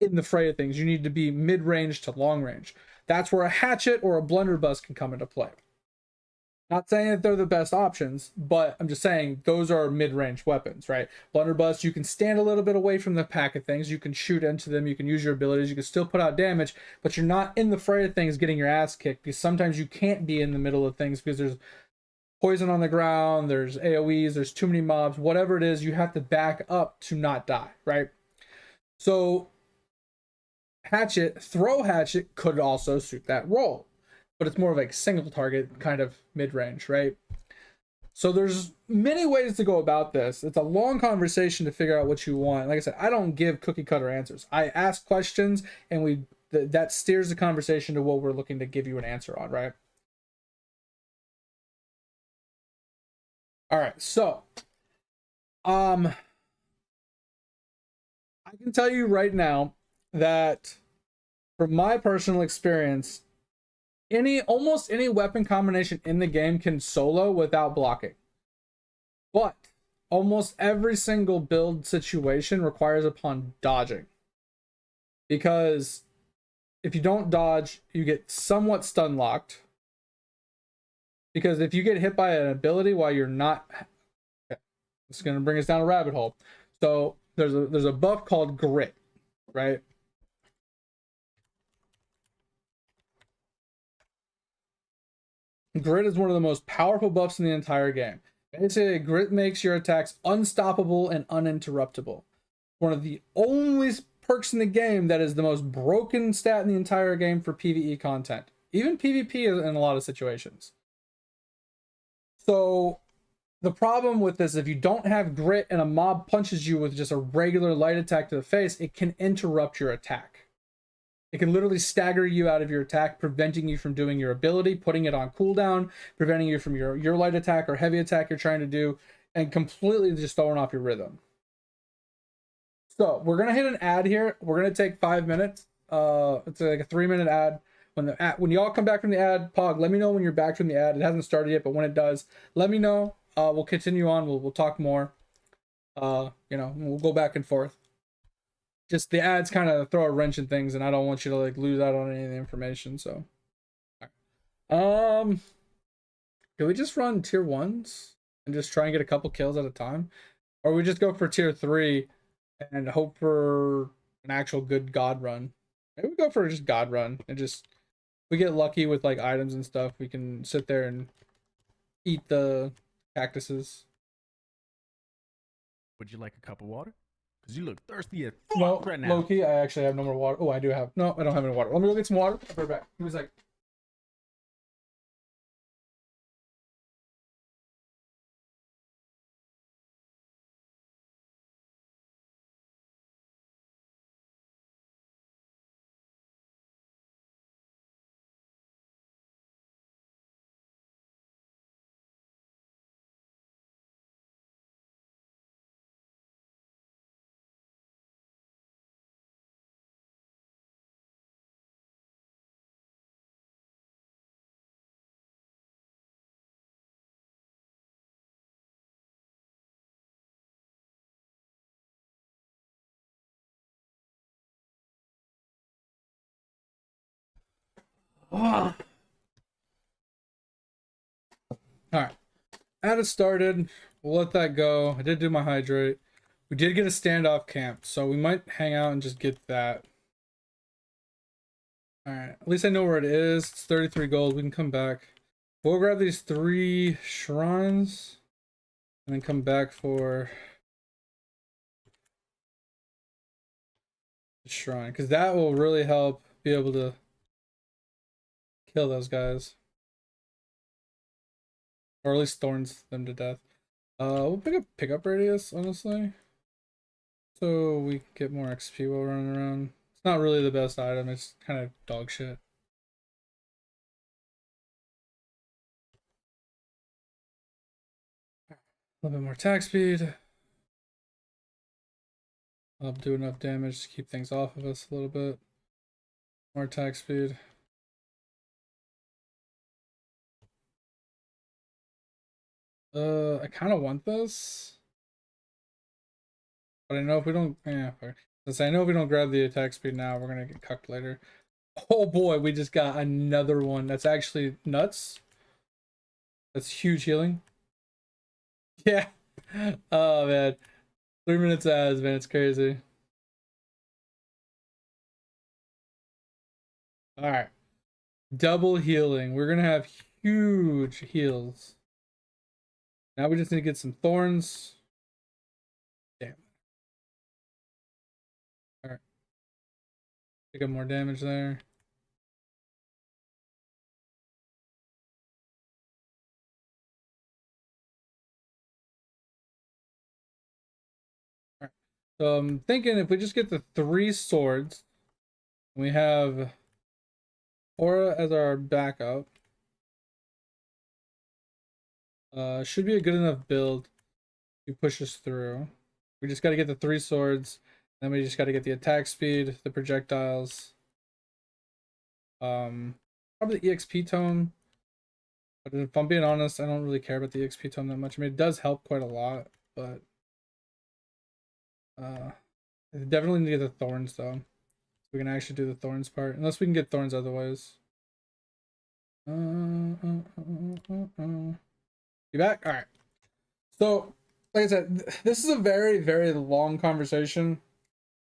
in the fray of things. You need to be mid-range to long range. That's where a hatchet or a blunderbuss can come into play. Not saying that they're the best options, but I'm just saying those are mid-range weapons, right? Blunderbuss, you can stand a little bit away from the pack of things. You can shoot into them. You can use your abilities. You can still put out damage, but you're not in the fray of things getting your ass kicked, because sometimes you can't be in the middle of things because there's poison on the ground, there's AoEs, there's too many mobs, whatever it is, you have to back up to not die, right? So throw hatchet could also suit that role, but it's more of like single target kind of mid-range, right? So there's many ways to go about this. It's a long conversation to figure out what you want. Like I said, I don't give cookie cutter answers. I ask questions and that steers the conversation to what we're looking to give you an answer on, right? All right, so I can tell you right now that from my personal experience, almost any weapon combination in the game can solo without blocking. But almost every single build situation requires upon dodging. Because if you don't dodge, you get somewhat stun locked. Because if you get hit by an ability while you're not, okay, it's going to bring us down a rabbit hole. So there's a buff called Grit, right? Grit is one of the most powerful buffs in the entire game. Basically, Grit makes your attacks unstoppable and uninterruptible. One of the only perks in the game that is the most broken stat in the entire game for PvE content. Even PvP in a lot of situations. So the problem with this, if you don't have Grit and a mob punches you with just a regular light attack to the face, it can interrupt your attack. It can literally stagger you out of your attack, preventing you from doing your ability, putting it on cooldown, preventing you from your light attack or heavy attack you're trying to do, and completely just throwing off your rhythm. So we're going to hit an ad here. We're going to take 5 minutes. It's like a 3-minute ad. When y'all come back from the ad, Pog, let me know when you're back from the ad. It hasn't started yet, but when it does, let me know. We'll continue on. We'll talk more. We'll go back and forth. Just the ads kind of throw a wrench in things, and I don't want you to like lose out on any of the information. So, Can we just run tier 1s and just try and get a couple kills at a time? Or we just go for tier 3 and hope for an actual good god run? Maybe we go for just god run and just we get lucky with like items and stuff. We can sit there and eat the cactuses. Would you like a cup of water? Because you look thirsty as fuck No, right now. Loki, I actually have no more water. Oh, I do have. No, I don't have any water. Let me go get some water. I'll be right back. He was like, all right. Add it started. We'll let that go. I did do my hydrate. We did get a standoff camp, so we might hang out and just get that. Alright, at least I know where it is. It's 33 gold. We can come back. We'll grab these 3 shrines and then come back for the shrine, because that will really help be able to kill those guys. Or at least thorns them to death. We'll pick up pickup radius, honestly. So we get more XP while running around. It's not really the best item, it's kind of dog shit. A little bit more attack speed. I'll do enough damage to keep things off of us a little bit. More attack speed. I kind of want this. But I know if we don't, since I know if we don't grab the attack speed now, we're gonna get cucked later. Oh boy, we just got another one. That's actually nuts. That's huge healing. Yeah. Oh man, 3 minutes ads, man. It's crazy. All right, double healing. We're gonna have huge heals. Now we just need to get some thorns. Damn. All right. Pick up more damage there. All right. So I'm thinking if we just get the 3 swords, we have Aura as our backup. Should be a good enough build to push us through. We just got to get the 3 swords, then we just got to get the attack speed, the projectiles, probably the EXP tome. But if I'm being honest, I don't really care about the EXP tome that much. I mean, it does help quite a lot, but definitely need the thorns though. So we can actually do the thorns part, unless we can get thorns otherwise. You back? All right. So, like I said, this is a very, very long conversation.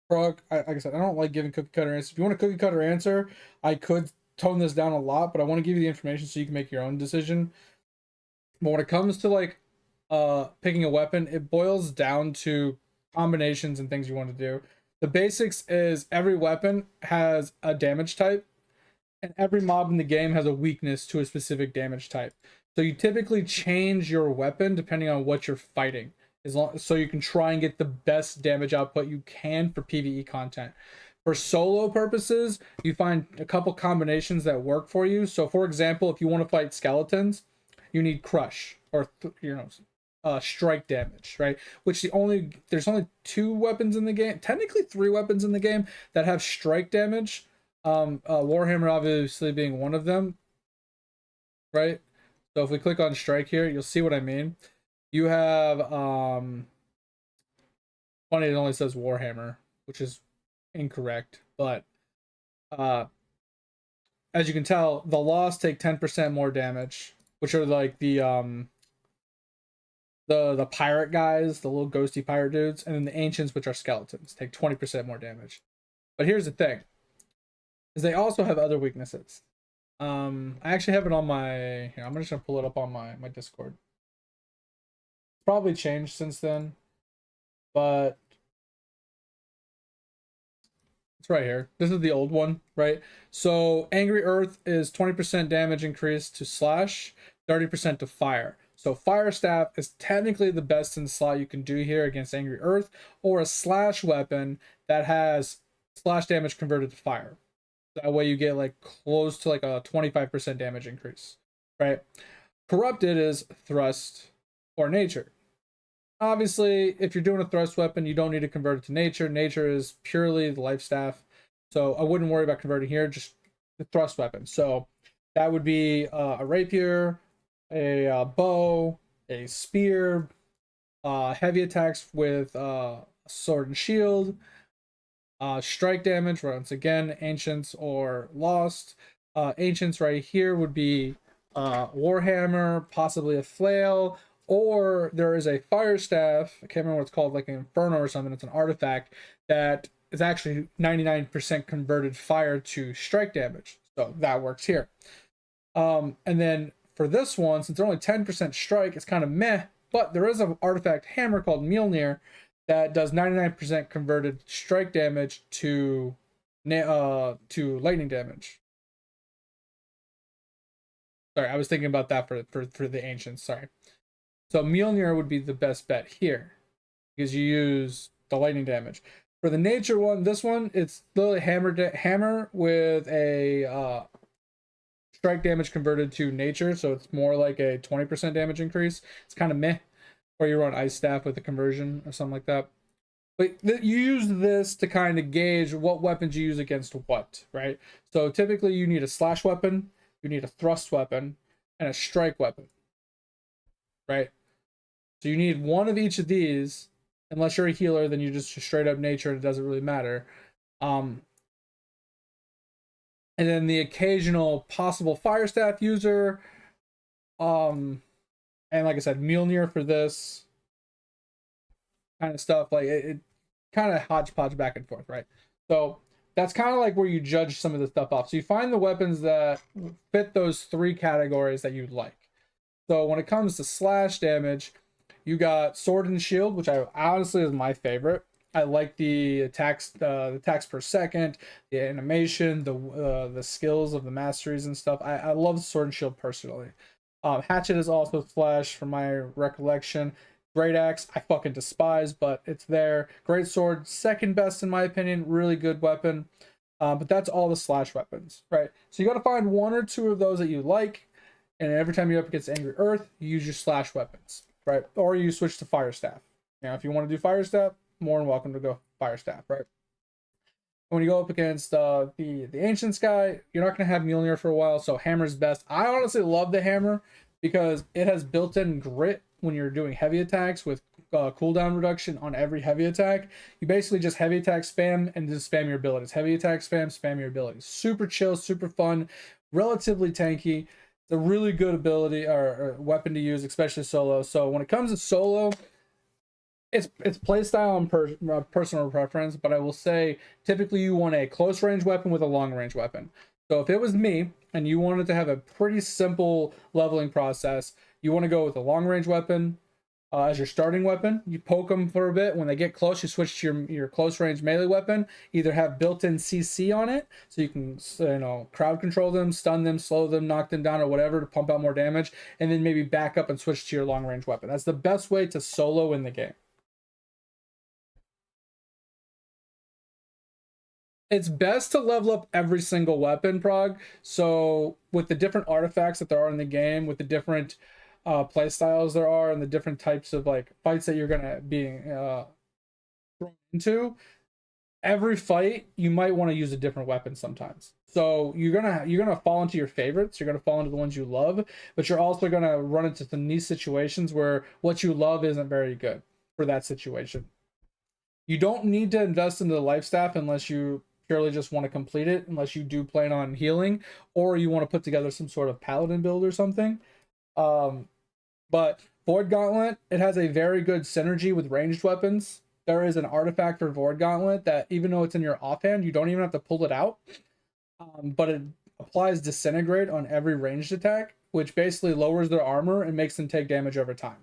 Like I said, I don't like giving cookie cutter answers. If you want a cookie cutter answer, I could tone this down a lot, but I want to give you the information so you can make your own decision. But when it comes to like picking a weapon, it boils down to combinations and things you want to do. The basics is every weapon has a damage type, and every mob in the game has a weakness to a specific damage type. So you typically change your weapon depending on what you're fighting, so you can try and get the best damage output you can for PvE content. For solo purposes, you find a couple combinations that work for you. So for example, if you want to fight skeletons, you need crush or strike damage, right? Which there's only 2 weapons in the game, technically 3 weapons in the game that have strike damage. Warhammer obviously being one of them, right? So if we click on strike here, you'll see what I mean. You have funny, it only says Warhammer, which is incorrect, but as you can tell, the Lost take 10% more damage which are like the pirate guys, the little ghosty pirate dudes, and then the ancients, which are skeletons, take 20% more damage. But here's the thing, is they also have other weaknesses. I actually have it on my, here, I'm just gonna pull it up on my Discord. Probably changed since then, but it's right here. This is the old one, right? So Angry Earth is 20% damage increase to slash, 30% to fire. So Fire Staff is technically the best in slot you can do here against Angry Earth, or a slash weapon that has slash damage converted to fire. That way you get like close to like a 25% damage increase, right? Corrupted is thrust or nature. Obviously, if you're doing a thrust weapon, you don't need to convert it to nature. Nature is purely the life staff. So I wouldn't worry about converting here, just the thrust weapon. So that would be a rapier, a bow, a spear, heavy attacks with sword and shield, strike damage, once again, ancients or lost. Ancients right here would be warhammer, possibly a flail, or there is a fire staff. I can't remember what it's called, like an inferno or something. It's an artifact that is actually 99% converted fire to strike damage. So that works here. And then for this one, since they're only 10% strike, it's kind of meh. But there is an artifact hammer called Mjolnir that does 99% converted strike damage to lightning damage. Sorry, I was thinking about that for the ancients. Sorry. So Mjolnir would be the best bet here because you use the lightning damage. For the nature one, this one, it's literally hammer with a strike damage converted to nature, so it's more like a 20% damage increase. It's kind of meh. Or you run ice staff with a conversion or something like that. But you use this to kind of gauge what weapons you use against what, right? So typically you need a slash weapon, you need a thrust weapon, and a strike weapon, right? So you need one of each of these. Unless you're a healer, then you just straight up nature and it doesn't really matter. And then the occasional possible fire staff user. And like I said, Mjolnir for this kind of stuff. Like it kind of hodgepodge back and forth, right? So that's kind of like where you judge some of the stuff off. So you find the weapons that fit those three categories that you like. So when it comes to slash damage, you got sword and shield, which I honestly is my favorite. I like the attacks per second, the animation, the skills of the masteries and stuff. I love sword and shield personally. Hatchet is also slash from my recollection. Great axe, I fucking despise, but it's there. Great sword, second best in my opinion. Really good weapon. But that's all the slash weapons, right? So you got to find one or two of those that you like, and every time you're up against Angry Earth, you use your slash weapons, right? Or you switch to fire staff. Now, if you want to do fire staff, more than welcome to go fire staff, right? When you go up against the ancients guy, you're not going to have Mjolnir for a while, so hammer's best. I honestly love the hammer because it has built-in grit when you're doing heavy attacks with cooldown reduction on every heavy attack. You basically just heavy attack spam and just spam your abilities. Heavy attack spam your abilities. Super chill, super fun, relatively tanky. It's a really good ability or weapon to use, especially solo. So when it comes to solo, it's playstyle and personal preference, but I will say typically you want a close range weapon with a long range weapon. So if it was me and you wanted to have a pretty simple leveling process, you want to go with a long range weapon as your starting weapon. You poke them for a bit. When they get close, you switch to your close range melee weapon. Either have built-in CC on it, so you can crowd control them, stun them, slow them, knock them down, or whatever to pump out more damage, and then maybe back up and switch to your long range weapon. That's the best way to solo in the game. It's best to level up every single weapon, Prog. So with the different artifacts that there are in the game, with the different play styles there are, and the different types of like fights that you're gonna be thrown into, every fight you might want to use a different weapon sometimes. So you're gonna fall into your favorites. You're gonna fall into the ones you love, but you're also gonna run into some niche situations where what you love isn't very good for that situation. You don't need to invest into the life staff unless you purely just want to complete it, unless you do plan on healing or you want to put together some sort of paladin build or something. But Void Gauntlet, it has a very good synergy with ranged weapons. There is an artifact for Void Gauntlet that even though it's in your offhand, you don't even have to pull it out. But it applies Disintegrate on every ranged attack, which basically lowers their armor and makes them take damage over time.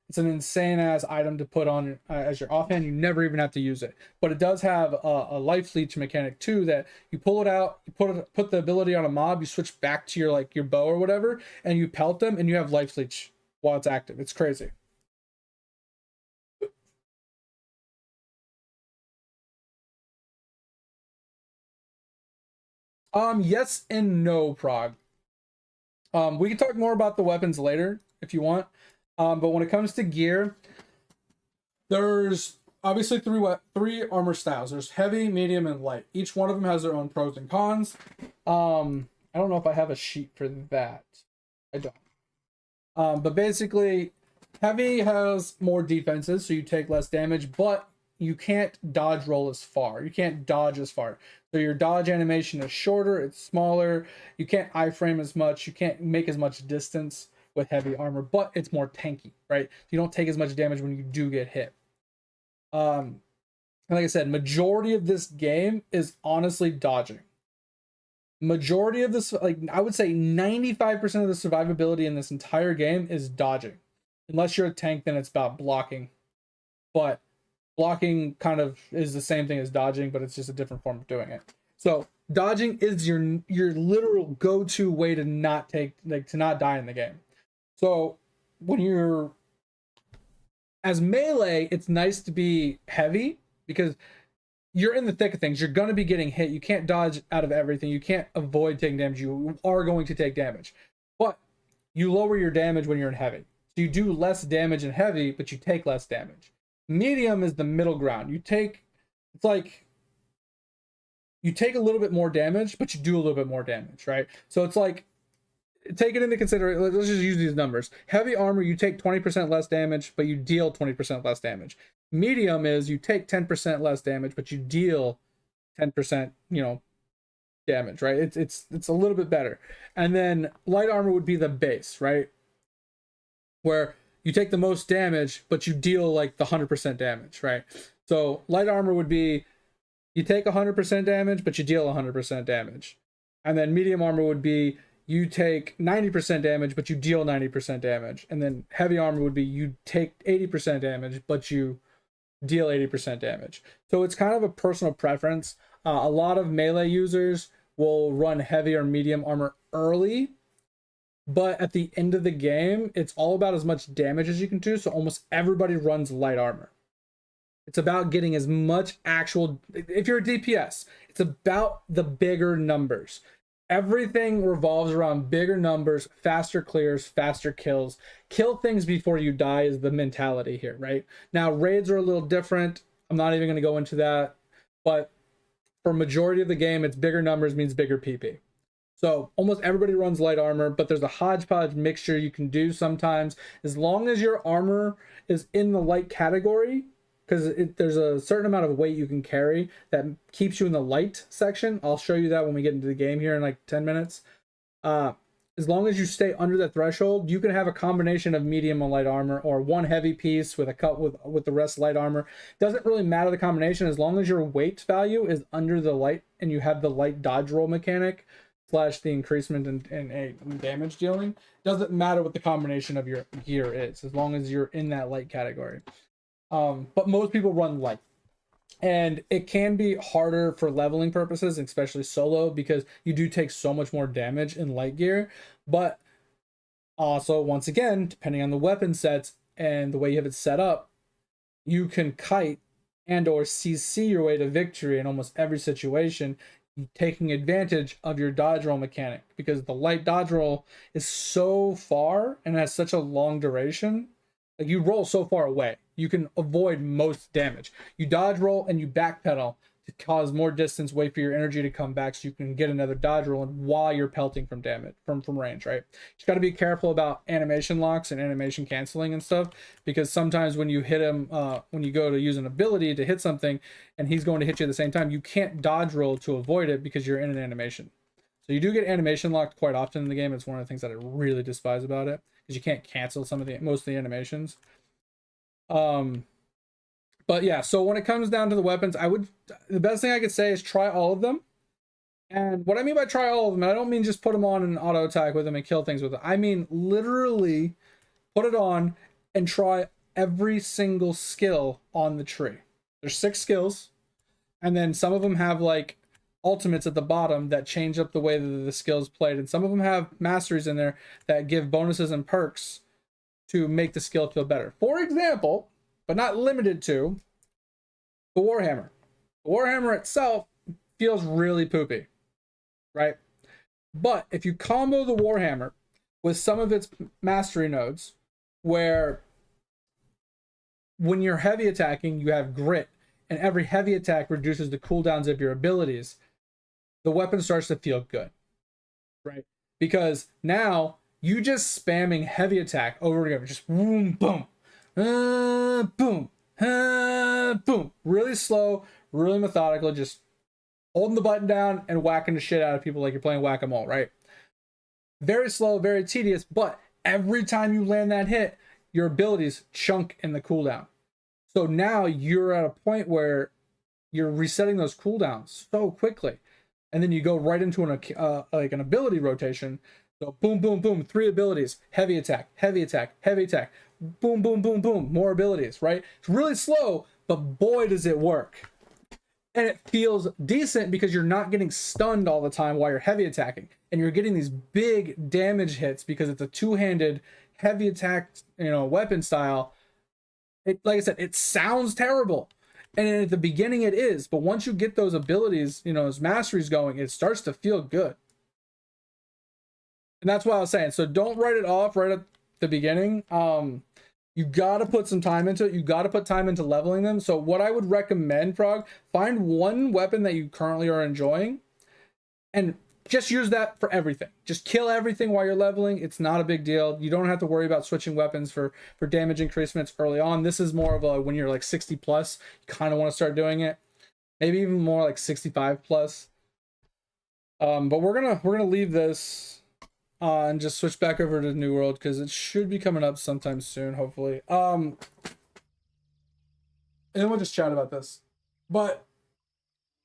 It's an insane ass item to put on as your offhand. You never even have to use it. But it does have a life leech mechanic too, that you pull it out, you put the ability on a mob, you switch back to your bow or whatever, and you pelt them, and you have life leech while it's active. It's crazy. Yes and no, Prague. We can talk more about the weapons later if you want. But when it comes to gear, there's obviously three armor styles. There's heavy, medium, and light. Each one of them has their own pros and cons. I don't know if I have a sheet for that. I don't. But basically, heavy has more defenses, so you take less damage, but you can't dodge roll as far. You can't dodge as far. So your dodge animation is shorter, it's smaller. You can't iframe as much. You can't make as much distance with heavy armor, but it's more tanky, right? You don't take as much damage when you do get hit. And like I said, majority of this game is honestly dodging. Majority of this, like I would say 95% of the survivability in this entire game is dodging. Unless you're a tank, then it's about blocking. But blocking kind of is the same thing as dodging, but it's just a different form of doing it. So dodging is your literal go-to way to not die in the game. So when you're as melee, it's nice to be heavy because you're in the thick of things. You're going to be getting hit. You can't dodge out of everything. You can't avoid taking damage. You are going to take damage. But you lower your damage when you're in heavy. So you do less damage in heavy, but you take less damage. Medium is the middle ground. You take a little bit more damage, but you do a little bit more damage, right? So it's like, take it into consideration. Let's just use these numbers. Heavy armor, you take 20% less damage, but you deal 20% less damage. Medium is you take 10% less damage, but you deal 10%, damage, right? It's a little bit better. And then light armor would be the base, right? Where you take the most damage, but you deal like the 100% damage, right? So light armor would be you take 100% damage, but you deal 100% damage. And then medium armor would be you take 90% damage, but you deal 90% damage. And then heavy armor would be you take 80% damage, but you deal 80% damage. So it's kind of a personal preference. A lot of melee users will run heavy or medium armor early, but at the end of the game, it's all about as much damage as you can do. So almost everybody runs light armor. It's about getting as much if you're a DPS, it's about the bigger numbers. Everything revolves around bigger numbers, faster clears, faster kills. Kill things before you die is the mentality here, right? Now, raids are a little different. I'm not even going to go into that. But for majority of the game, it's bigger numbers means bigger PP. So almost everybody runs light armor, but there's a hodgepodge mixture you can do sometimes. As long as your armor is in the light category, because there's a certain amount of weight you can carry that keeps you in the light section. I'll show you that when we get into the game here in like 10 minutes. As long as you stay under that threshold, you can have a combination of medium and light armor, or one heavy piece with a cut with the rest light armor. Doesn't really matter the combination, as long as your weight value is under the light and you have the light dodge roll mechanic / the increasement in damage dealing. Doesn't matter what the combination of your gear is, as long as you're in that light category. But most people run light, and it can be harder for leveling purposes, especially solo, because you do take so much more damage in light gear. But also, once again, depending on the weapon sets and the way you have it set up, you can kite and or CC your way to victory in almost every situation, taking advantage of your dodge roll mechanic, because the light dodge roll is so far and has such a long duration. Like, you roll so far away, you can avoid most damage. You dodge roll and you backpedal to cause more distance, wait for your energy to come back so you can get another dodge roll while you're pelting from damage from range, right? You got to be careful about animation locks and animation canceling and stuff, because sometimes when you hit him, when you go to use an ability to hit something and he's going to hit you at the same time, you can't dodge roll to avoid it because you're in an animation. So you do get animation locked quite often in the game. It's one of the things that I really despise about it. because you can't cancel most of the animations. But yeah, so when it comes down to the weapons, the best thing I could say is try all of them. And what I mean by try all of them, I don't mean just put them on and auto attack with them and kill things with it. I mean literally put it on and try every single skill on the tree. There's 6 skills, and then some of them have like ultimates at the bottom that change up the way that the skills played, and some of them have masteries in there that give bonuses and perks to make the skill feel better. For example, but not limited to, the Warhammer. The Warhammer itself feels really poopy, right? But if you combo the Warhammer with some of its mastery nodes, where when you're heavy attacking, you have grit, and every heavy attack reduces the cooldowns of your abilities, the weapon starts to feel good, right? Because now you just spamming heavy attack over and over, just boom, boom, boom, boom, really slow, really methodical, just holding the button down and whacking the shit out of people like you're playing whack-a-mole, right? Very slow, very tedious, but every time you land that hit, your abilities chunk in the cooldown. So now you're at a point where you're resetting those cooldowns so quickly, and then you go right into like an ability rotation. So boom, boom, boom, 3 abilities, heavy attack, heavy attack, heavy attack, boom, boom, boom, boom, more abilities, right? It's really slow, but boy, does it work. And it feels decent because you're not getting stunned all the time while you're heavy attacking, and you're getting these big damage hits because it's a two-handed heavy attack, weapon style. Like I said, it sounds terrible, and at the beginning it is, but once you get those abilities, those masteries going, it starts to feel good. And that's what I was saying. So don't write it off right at the beginning. You got to put some time into it. You got to put time into leveling them. So what I would recommend, Frog, find one weapon that you currently are enjoying and just use that for everything. Just kill everything while you're leveling. It's not a big deal. You don't have to worry about switching weapons for damage increments early on. This is more of a, when you're like 60 plus, you kind of want to start doing it. Maybe even more like 65 plus. But we're gonna leave this and just switch back over to New World because it should be coming up sometime soon, hopefully. And then we'll just chat about this. But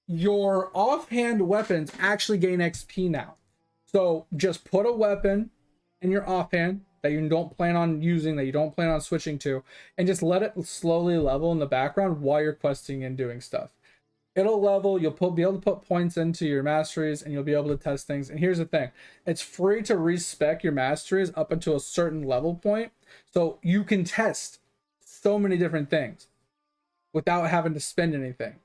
your offhand weapons actually gain XP now. So just put a weapon in your offhand that you don't plan on using, that you don't plan on switching to, and just let it slowly level in the background while you're questing and doing stuff. It'll level, you'll be able to put points into your masteries, and you'll be able to test things. And here's the thing, it's free to respec your masteries up until a certain level point, so you can test so many different things without having to spend anything.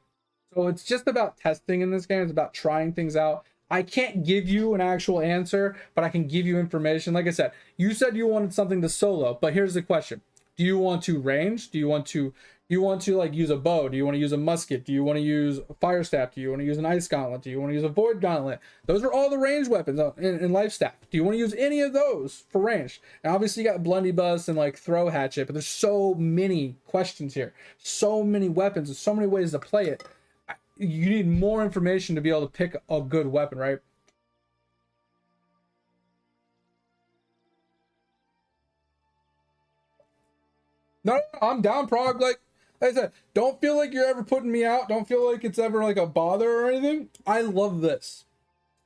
So it's just about testing in this game. It's about trying things out. I can't give you an actual answer, but I can give you information. Like I said, you said you wanted something to solo, but here's the question. Do you want to range? Do you want to like use a bow? Do you want to use a musket? Do you want to use a fire staff? Do you want to use an ice gauntlet? Do you want to use a void gauntlet? Those are all the range weapons in life staff. Do you want to use any of those for range? And obviously you got blunderbuss and like throw hatchet, but there's so many questions here, so many weapons, and so many ways to play it. You need more information to be able to pick a good weapon, right? No, I'm down, Prog. Like I said, don't feel like you're ever putting me out. Don't feel like it's ever like a bother or anything. I love this.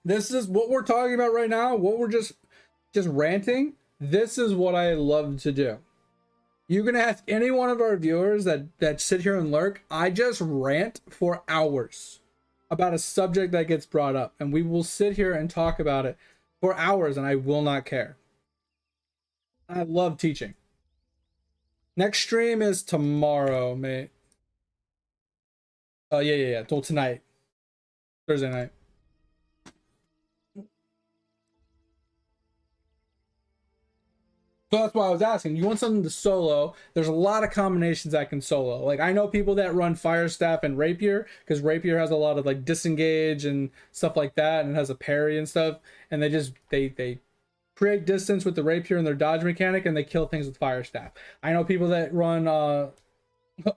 This is what we're talking about right now. What we're just ranting. This is what I love to do. You can ask any one of our viewers that sit here and lurk. I just rant for hours about a subject that gets brought up, and we will sit here and talk about it for hours, and I will not care. I love teaching. Next stream is tomorrow, mate. Oh, yeah. Till tonight. Thursday night. So that's why I was asking. You want something to solo. There's a lot of combinations that can solo. Like, I know people that run Fire Staff and Rapier, because Rapier has a lot of like disengage and stuff like that, and it has a parry and stuff. And they create distance with the Rapier and their dodge mechanic, and they kill things with Fire Staff. I know people that run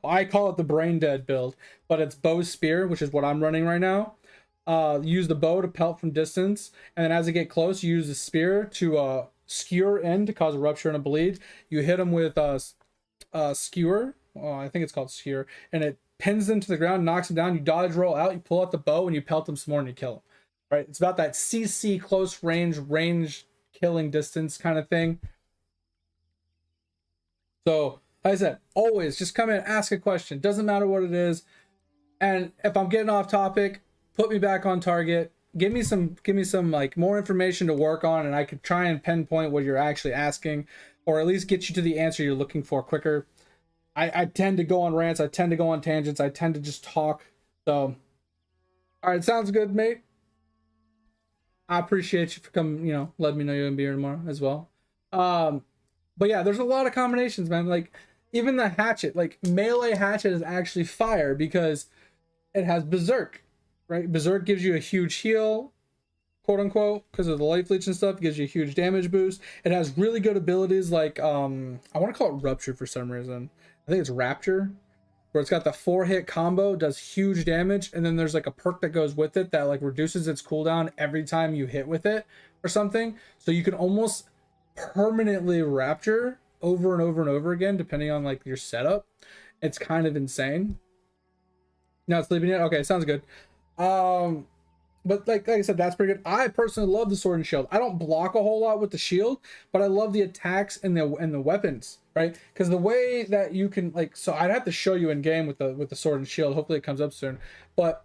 I call it the brain dead build, but it's bow spear, which is what I'm running right now. Use the bow to pelt from distance, and then as it get close, you use the spear to skewer in to cause a rupture and a bleed. You hit them with skewer. I think it's called skewer, and it pins them to the ground, knocks them down. You dodge roll out, you pull out the bow, and you pelt them some more, and you kill them. Right? It's about that CC close range killing distance kind of thing. So, like I said, always just come in, ask a question. Doesn't matter what it is. And if I'm getting off topic, put me back on target. Give me some like more information to work on, and I could try and pinpoint what you're actually asking, or at least get you to the answer you're looking for quicker. I tend to go on rants. I tend to go on tangents. I tend to just talk. So, all right, sounds good, mate. I appreciate you for coming, letting me know you're gonna be here tomorrow as well. But yeah, there's a lot of combinations, man. Like even the hatchet, like melee hatchet is actually fire because it has berserk, right? Berserk gives you a huge heal, quote unquote, because of the life leech and stuff. It gives you a huge damage boost. It has really good abilities like I want to call it rupture for some reason. I think it's rapture, where it's got the 4-hit combo, does huge damage, and then there's like a perk that goes with it that like reduces its cooldown every time you hit with it or something. So you can almost permanently rapture over and over and over again, depending on like your setup. It's kind of insane. Not sleeping yet? Okay, sounds good. But like I said, that's pretty good. I personally love the sword and shield. I don't block a whole lot with the shield, but I love the attacks and the weapons, right? Because the way that you can so I'd have to show you in game with the sword and shield. Hopefully it comes up soon. But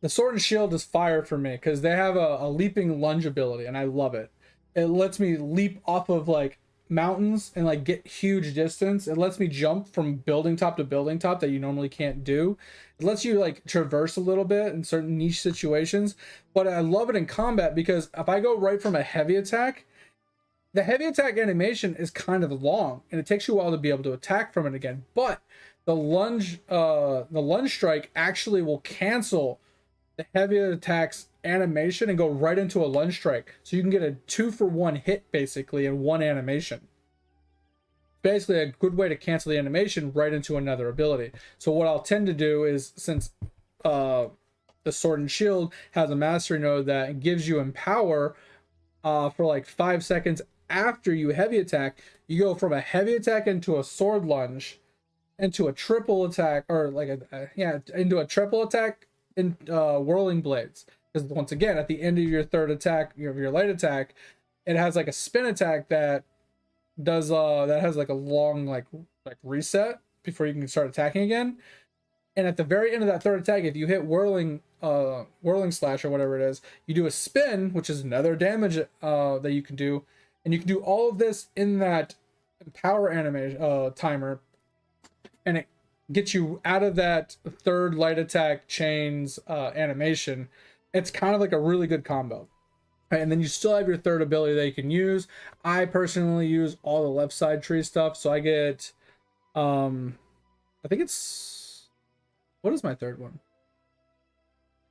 the sword and shield is fire for me because they have a leaping lunge ability, and I love it. It lets me leap off of like mountains and like get huge distance. It lets me jump from building top to building top that you normally can't do. It lets you like traverse a little bit in certain niche situations. But I love it in combat because if I go right from a heavy attack, the heavy attack animation is kind of long and it takes you a while to be able to attack from it again. But the lunge strike actually will cancel the heavy attacks animation and go right into a lunge strike. So you can get a 2-for-1 hit basically in one animation. Basically a good way to cancel the animation right into another ability. So what I'll tend to do is, since the sword and shield has a mastery node that gives you empower for like 5 seconds after you heavy attack, you go from a heavy attack into a sword lunge into a triple attack, or like into a triple attack in whirling blades. Because once again, at the end of your third attack, your light attack, it has like a spin attack that does that has like a long like reset before you can start attacking again. And at the very end of that third attack, if you hit whirling slash or whatever it is, you do a spin, which is another damage that you can do, and you can do all of this in that power animation timer, and it gets you out of that third light attack chains animation. It's kind of like a really good combo. Right, and then you still have your third ability that you can use. I personally use all the left side tree stuff, so I get I think it's, what is my third one?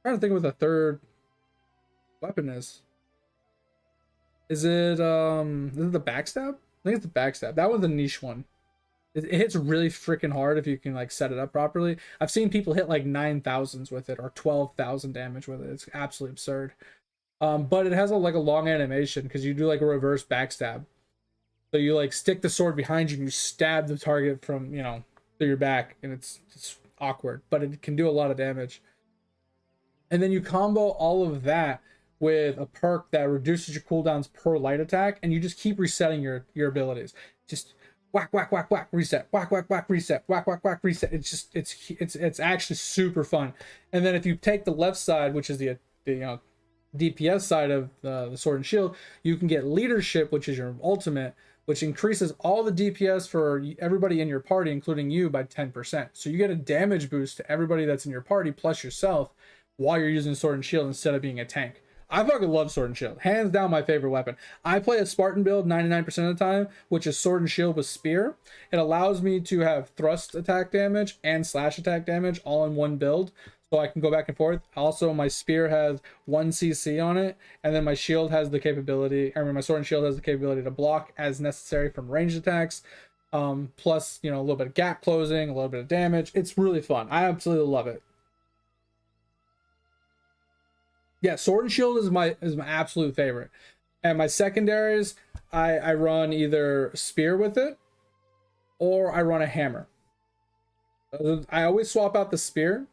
I'm trying to think what the third weapon is. Is it the backstab? I think it's the backstab. That one's a niche one. It hits really freaking hard if you can like set it up properly. I've seen people hit like 9,000s with it or 12,000 damage with it. It's absolutely absurd. But it has a long animation because you do like a reverse backstab. So you like stick the sword behind you and you stab the target from, through your back, and it's awkward, but it can do a lot of damage. And then you combo all of that with a perk that reduces your cooldowns per light attack, and you just keep resetting your abilities. Just whack, whack, whack, whack, reset, whack, whack, whack, reset, whack, whack, whack, reset. It's actually super fun. And then if you take the left side, which is the DPS side of the sword and shield, you can get leadership, which is your ultimate, which increases all the DPS for everybody in your party, including you, by 10%. So you get a damage boost to everybody that's in your party plus yourself while you're using sword and shield instead of being a tank. I fucking love sword and shield. Hands down my favorite weapon. I play a Spartan build 99% of the time, which is sword and shield with spear. It allows me to have thrust attack damage and slash attack damage all in one build, so I can go back and forth. Also, my spear has 1 CC on it, and then my shield has the capability, my sword and shield has the capability to block as necessary from ranged attacks. Plus, a little bit of gap closing, a little bit of damage. It's really fun. I absolutely love it. Yeah, sword and shield is my absolute favorite. And my secondaries, I run either spear with it or I run a hammer. I always swap out the spear.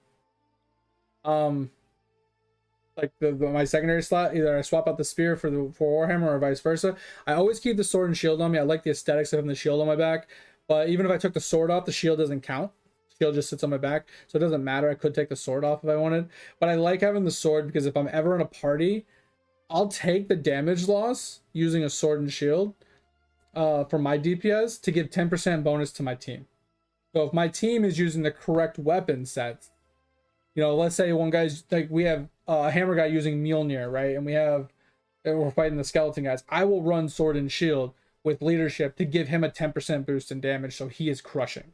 Like my secondary slot, either I swap out the spear for Warhammer or vice versa. I always keep the sword and shield on me. I like the aesthetics of having the shield on my back. But even if I took the sword off, the shield doesn't count. Shield just sits on my back, so it doesn't matter. I could take the sword off if I wanted. But I like having the sword because if I'm ever in a party, I'll take the damage loss using a sword and shield for my DPS to give 10% bonus to my team. So if my team is using the correct weapon sets, you know, let's say one guy's like, we have a hammer guy using Mjolnir, right? And we're fighting the skeleton guys. I will run sword and shield with leadership to give him a 10% boost in damage, so he is crushing,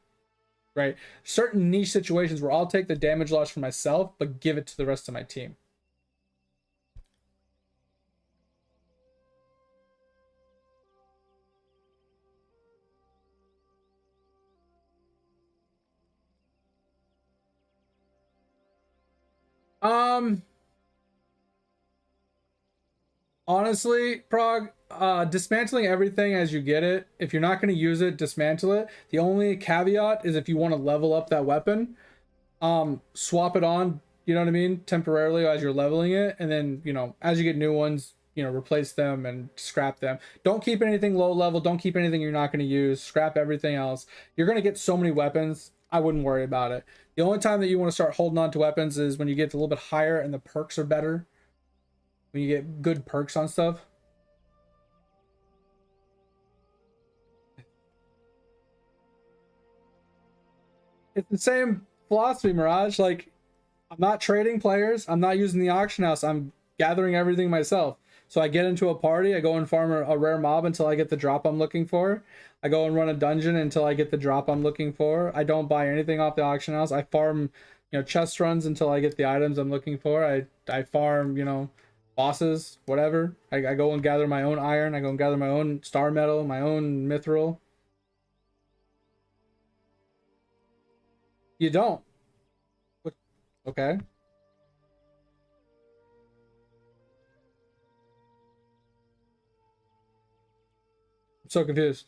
right? Certain niche situations where I'll take the damage loss for myself, but give it to the rest of my team. Honestly, Prague, dismantling everything as you get it. If you're not going to use it, dismantle it. The only caveat is if you want to level up that weapon, swap it on, you know what I mean, temporarily as you're leveling it, and then, you know, as you get new ones, you know, replace them and scrap them. Don't keep anything low level. Don't keep anything you're not going to use. Scrap everything else. You're going to get so many weapons. I wouldn't worry about it. The only time that you want to start holding on to weapons is when you get a little bit higher and the perks are better. When you get good perks on stuff. It's the same philosophy, Mirage. Like, I'm not trading players. I'm not using the auction house. I'm gathering everything myself. So I get into a party. I go and farm a rare mob until I get the drop I'm looking for. I go and run a dungeon until I get the drop I'm looking for. I don't buy anything off the auction house. I farm, you know, chest runs until I get the items I'm looking for. I farm, you know, bosses, whatever. I go and gather my own iron. I go and gather my own star metal, my own mithril. You don't. What? Okay. I'm so confused.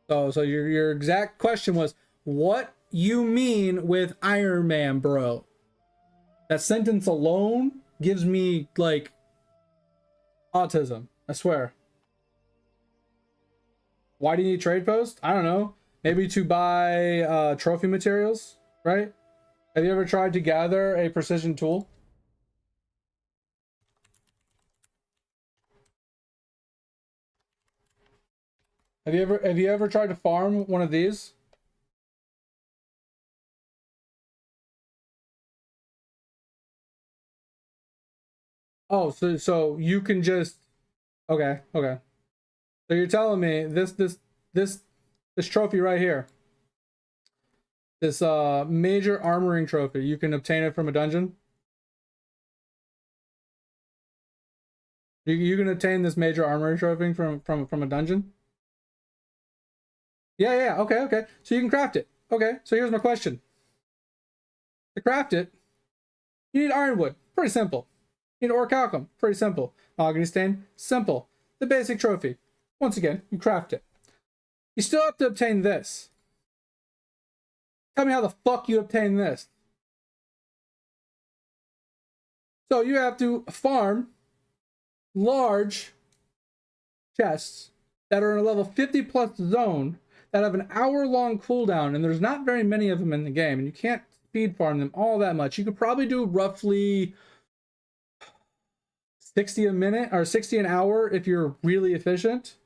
So your exact question was, what you mean with Iron Man, bro? That sentence alone gives me, like, autism. I swear. Why do you need trade post? I don't know. Maybe to buy trophy materials, right? Have you ever tried to gather a precision tool? Have you ever tried to farm one of these? Oh, so you can just, okay. So you're telling me this trophy right here, this major armoring trophy, you can obtain it from a dungeon? You can obtain this major armoring trophy from a dungeon? Yeah. Okay. So you can craft it. Okay. So here's my question. To craft it, you need ironwood. Pretty simple. You need orichalcum. Pretty simple. Mahogany stain. Simple. The basic trophy. Once again, you craft it. You still have to obtain this. Tell me how the fuck you obtain this. So you have to farm large chests that are in a level 50 plus zone that have an hour-long cooldown, and there's not very many of them in the game, and you can't speed farm them all that much. You could probably do roughly 60 a minute or 60 an hour if you're really efficient.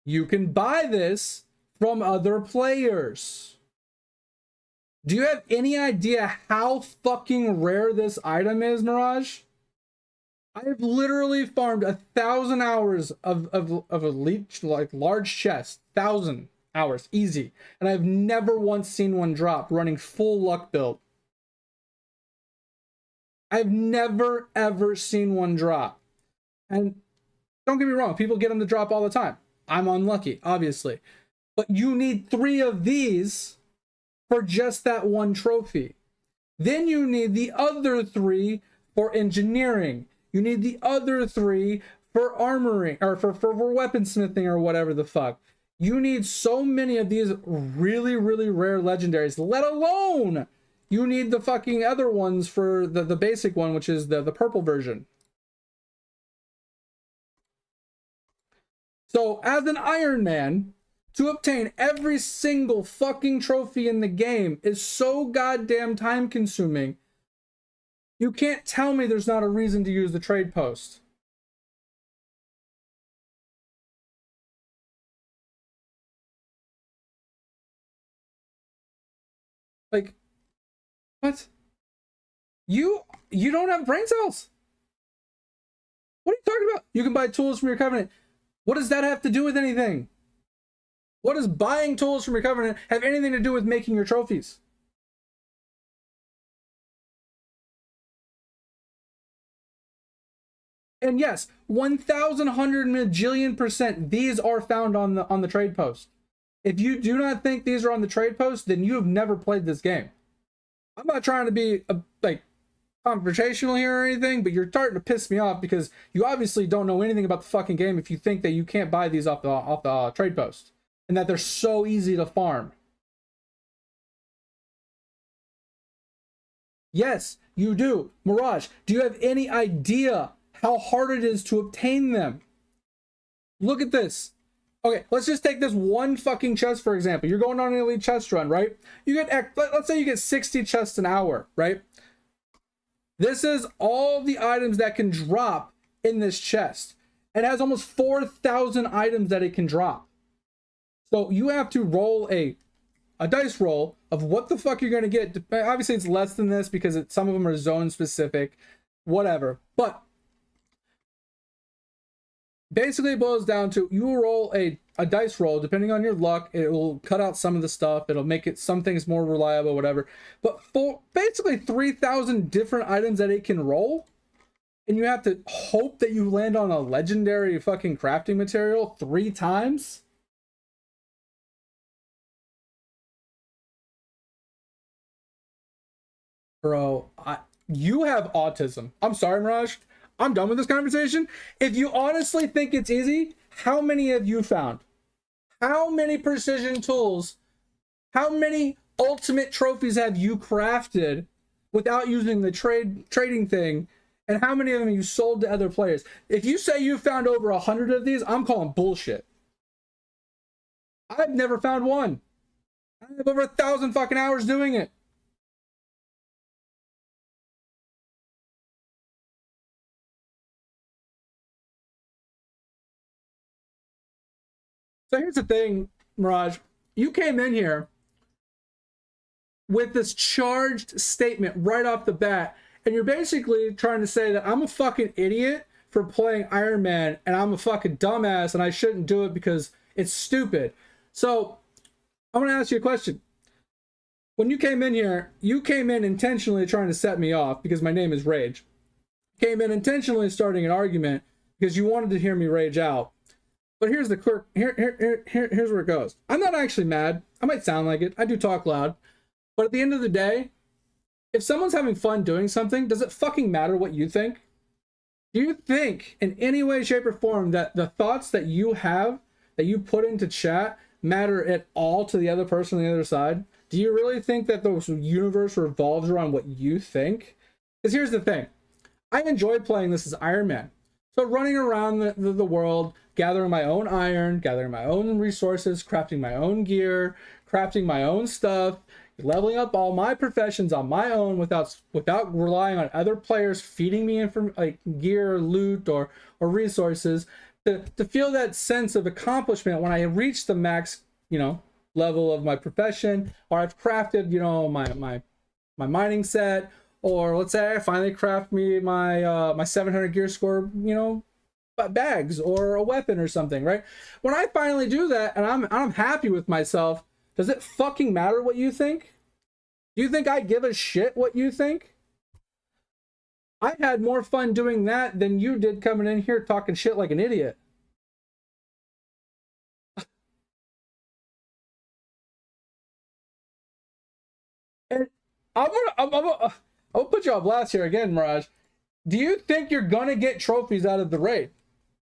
You can buy this from other players. Do you have any idea how fucking rare this item is, Mirage? I have literally farmed 1,000 hours of a leech, like large chest, 1,000 hours, easy, and I've never once seen one drop running full luck build. I've never ever seen one drop, and don't get me wrong, people get them to drop all the time. I'm unlucky, obviously, but you need 3 of these for just that one trophy. Then you need the other 3 for engineering. You need the other 3 for armoring, or for weaponsmithing, or whatever the fuck. You need so many of these really, really rare legendaries, let alone you need the fucking other ones for the basic one, which is the purple version. So as an Iron Man, to obtain every single fucking trophy in the game is so goddamn time consuming. You can't tell me there's not a reason to use the trade post. Like, what? You don't have brain cells. What are you talking about? You can buy tools from your covenant. What does that have to do with anything? What does buying tools from your covenant have anything to do with making your trophies? And yes, 1,100,000,000,000%, these are found on the trade post. If you do not think these are on the trade post, then you have never played this game. I'm not trying to be like confrontational here or anything, but you're starting to piss me off because you obviously don't know anything about the fucking game if you think that you can't buy these off the trade post and that they're so easy to farm. Yes, you do. Mirage, do you have any idea how hard it is to obtain them? Look at this. Okay, let's just take this one fucking chest, for example. You're going on an elite chest run, right? You get, let's say you get 60 chests an hour, right? This is all the items that can drop in this chest. It has almost 4,000 items that it can drop. So you have to roll a dice roll of what the fuck you're going to get. Obviously, it's less than this because some of them are zone specific, whatever. But basically, it boils down to you roll a dice roll. Depending on your luck, it will cut out some of the stuff. It'll make it some things more reliable, whatever. But for basically 3,000 different items that it can roll, and you have to hope that you land on a legendary fucking crafting material 3 times. Bro, you have autism. I'm sorry, Mirage. I'm done with this conversation. If you honestly think it's easy, how many have you found? How many precision tools, how many ultimate trophies have you crafted without using the trading thing? And how many of them you sold to other players? If you say you found over 100 of these, I'm calling bullshit. I've never found one. I have over 1,000 fucking hours doing it. So here's the thing, Mirage. You came in here with this charged statement right off the bat, and you're basically trying to say that I'm a fucking idiot for playing Iron Man, and I'm a fucking dumbass, and I shouldn't do it because it's stupid. So I'm going to ask you a question. When you came in here, you came in intentionally trying to set me off because my name is Rage. Came in intentionally starting an argument because you wanted to hear me rage out. But here's the quirk. Here's where it goes. I'm not actually mad. I might sound like it. I do talk loud. But at the end of the day, if someone's having fun doing something, does it fucking matter what you think? Do you think in any way, shape, or form that the thoughts that you have, that you put into chat, matter at all to the other person on the other side? Do you really think that the universe revolves around what you think? Because here's the thing. I enjoyed playing this as Iron Man. So running around the world, gathering my own iron, gathering my own resources, crafting my own gear, crafting my own stuff, leveling up all my professions on my own without relying on other players feeding me like gear, loot, or resources, to feel that sense of accomplishment when I reach the max, level of my profession, or I've crafted, my mining set, or let's say I finally craft me my 700 gear score, bags or a weapon or something, right? When I finally do that and I'm happy with myself, does it fucking matter what you think? Do you think I give a shit what you think? I had more fun doing that than you did coming in here talking shit like an idiot. I'm gonna put you on blast here again, Mirage. Do you think you're gonna get trophies out of the raid?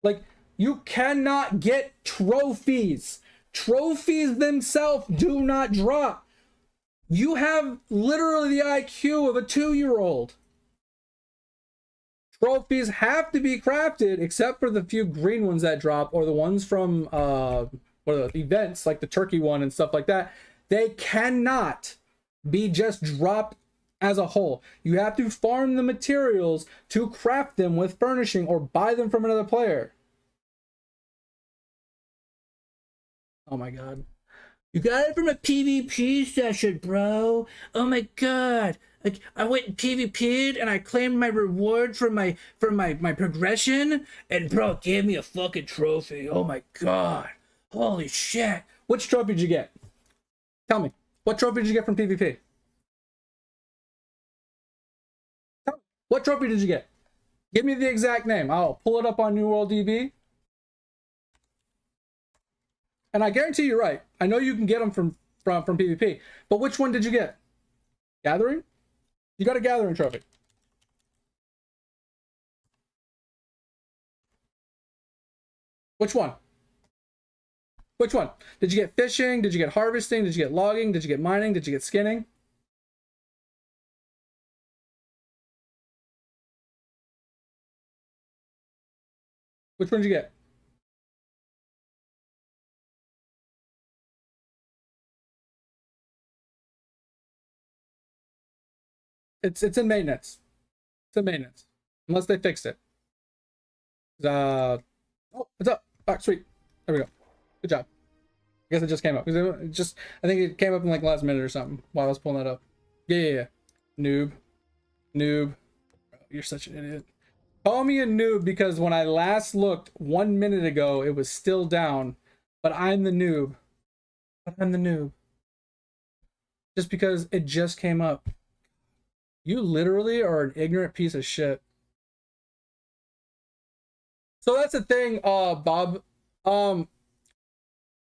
Like, you cannot get trophies. Trophies themselves do not drop. You have literally the IQ of a 2-year-old. Trophies have to be crafted, except for the few green ones that drop, or the ones from what are the events, like the turkey one and stuff like that. They cannot be just dropped as a whole. You have to farm the materials to craft them with furnishing or buy them from another player. Oh my god. You got it from a PvP session, bro. Oh my god. Like, I went and PvP'd and I claimed my reward from my progression, and bro gave me a fucking trophy. Oh my god. Holy shit. Which trophy did you get? Tell me. What trophy did you get from PvP? What trophy did you get? Give me the exact name. I'll pull it up on New World DB. And I guarantee you're right. I know you can get them from PvP. But which one did you get? Gathering? You got a gathering trophy. Which one? Which one? Did you get fishing? Did you get harvesting? Did you get logging? Did you get mining? Did you get skinning? Which one did you get? It's in maintenance. It's in maintenance. Unless they fixed it. Oh, what's up? All right, sweet. There we go. Good job. I guess it just came up. It just, I think it came up in like the last minute or something while I was pulling that up. Yeah. Noob. You're such an idiot. Call me a noob because when I last looked 1 minute ago, it was still down. But I'm the noob. Just because it just came up. You literally are an ignorant piece of shit. So that's the thing, Bob.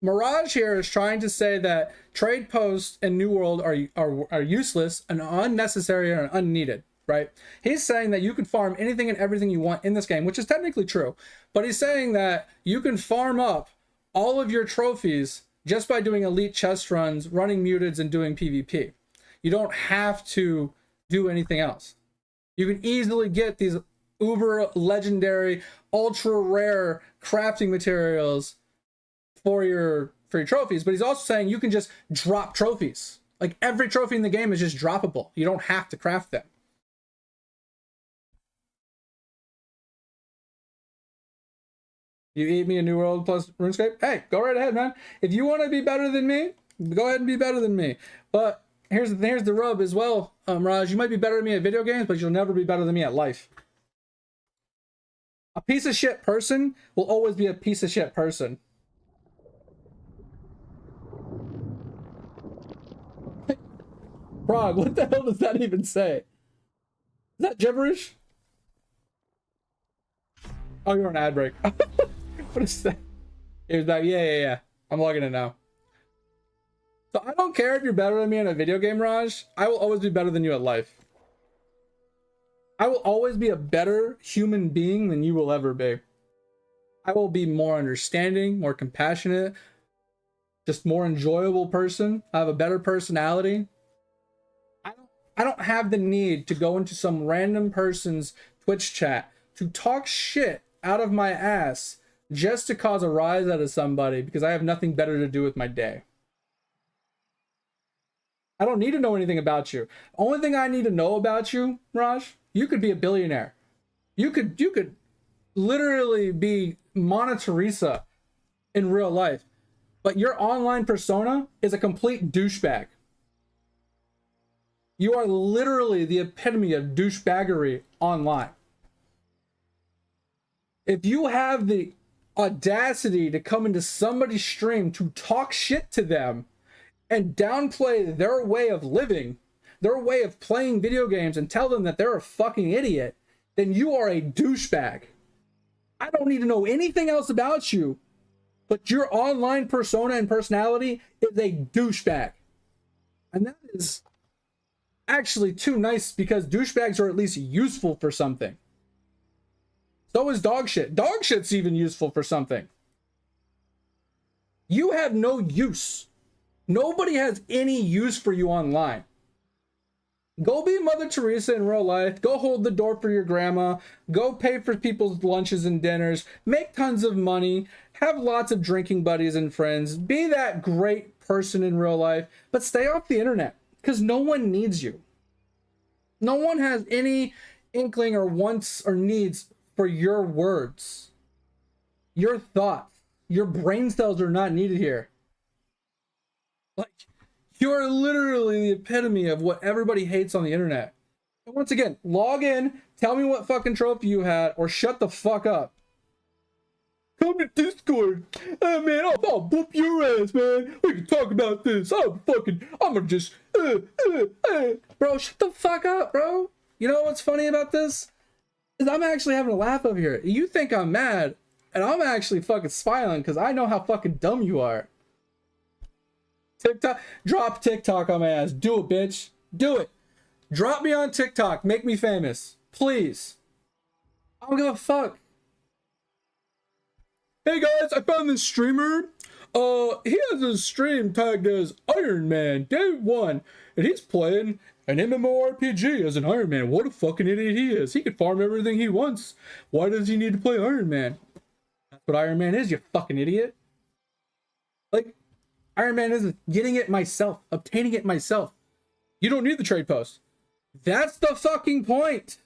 Mirage here is trying to say that trade posts in New World are useless and unnecessary and unneeded, right? He's saying that you can farm anything and everything you want in this game, which is technically true. But he's saying that you can farm up all of your trophies just by doing elite chest runs, running muteds, and doing PvP. You don't have to do anything else. You can easily get these uber legendary, ultra rare crafting materials for your trophies, but he's also saying you can just drop trophies. Like, every trophy in the game is just droppable. You don't have to craft them. You eat me a New World plus RuneScape? Hey, go right ahead, man. If you want to be better than me, go ahead and be better than me. But here's the rub as well, Raj. You might be better than me at video games, but you'll never be better than me at life. A piece of shit person will always be a piece of shit person. Frog, what the hell does that even say? Is that gibberish? Oh, you're on ad break. What is that? Here's that. Yeah. I'm logging in now. So I don't care if you're better than me in a video game, Raj. I will always be better than you at life. I will always be a better human being than you will ever be. I will be more understanding, more compassionate, just more enjoyable person. I have a better personality. I don't have the need to go into some random person's Twitch chat to talk shit out of my ass just to cause a rise out of somebody because I have nothing better to do with my day. I don't need to know anything about you. Only thing I need to know about you, Raj, you could be a billionaire. You could literally be Mona Teresa in real life, but your online persona is a complete douchebag. You are literally the epitome of douchebaggery online. If you have the audacity to come into somebody's stream to talk shit to them and downplay their way of living, their way of playing video games, and tell them that they're a fucking idiot, then you are a douchebag. I don't need to know anything else about you, but your online persona and personality is a douchebag. And that is actually too nice because douchebags are at least useful for something. So is dog shit. Dog shit's even useful for something. You have no use. Nobody has any use for you online. Go be Mother Teresa in real life. Go hold the door for your grandma. Go pay for people's lunches and dinners. Make tons of money. Have lots of drinking buddies and friends. Be that great person in real life. But stay off the internet because no one needs you. No one has any inkling or wants or needs for your words. Your thoughts. Your brain cells are not needed here. Like, you are literally the epitome of what everybody hates on the internet. And once again, log in, tell me what fucking trophy you had, or shut the fuck up. Come to Discord. Oh man, I'll whoop your ass, man. We can talk about this. I'm gonna just, Bro, shut the fuck up, bro. You know what's funny about this? Is I'm actually having a laugh over here. You think I'm mad, and I'm actually fucking smiling because I know how fucking dumb you are. TikTok, drop TikTok on my ass. Do it, bitch. Do it. Drop me on TikTok. Make me famous. Please. I don't give a fuck. Hey guys, I found this streamer. He has a stream tagged as Iron Man Day 1, and he's playing an MMORPG as an Iron Man. What a fucking idiot he is. He could farm everything he wants. Why does he need to play Iron Man? That's what Iron Man is, you fucking idiot. Like, Iron Man isn't getting it myself, obtaining it myself. You don't need the trade post. That's the fucking point.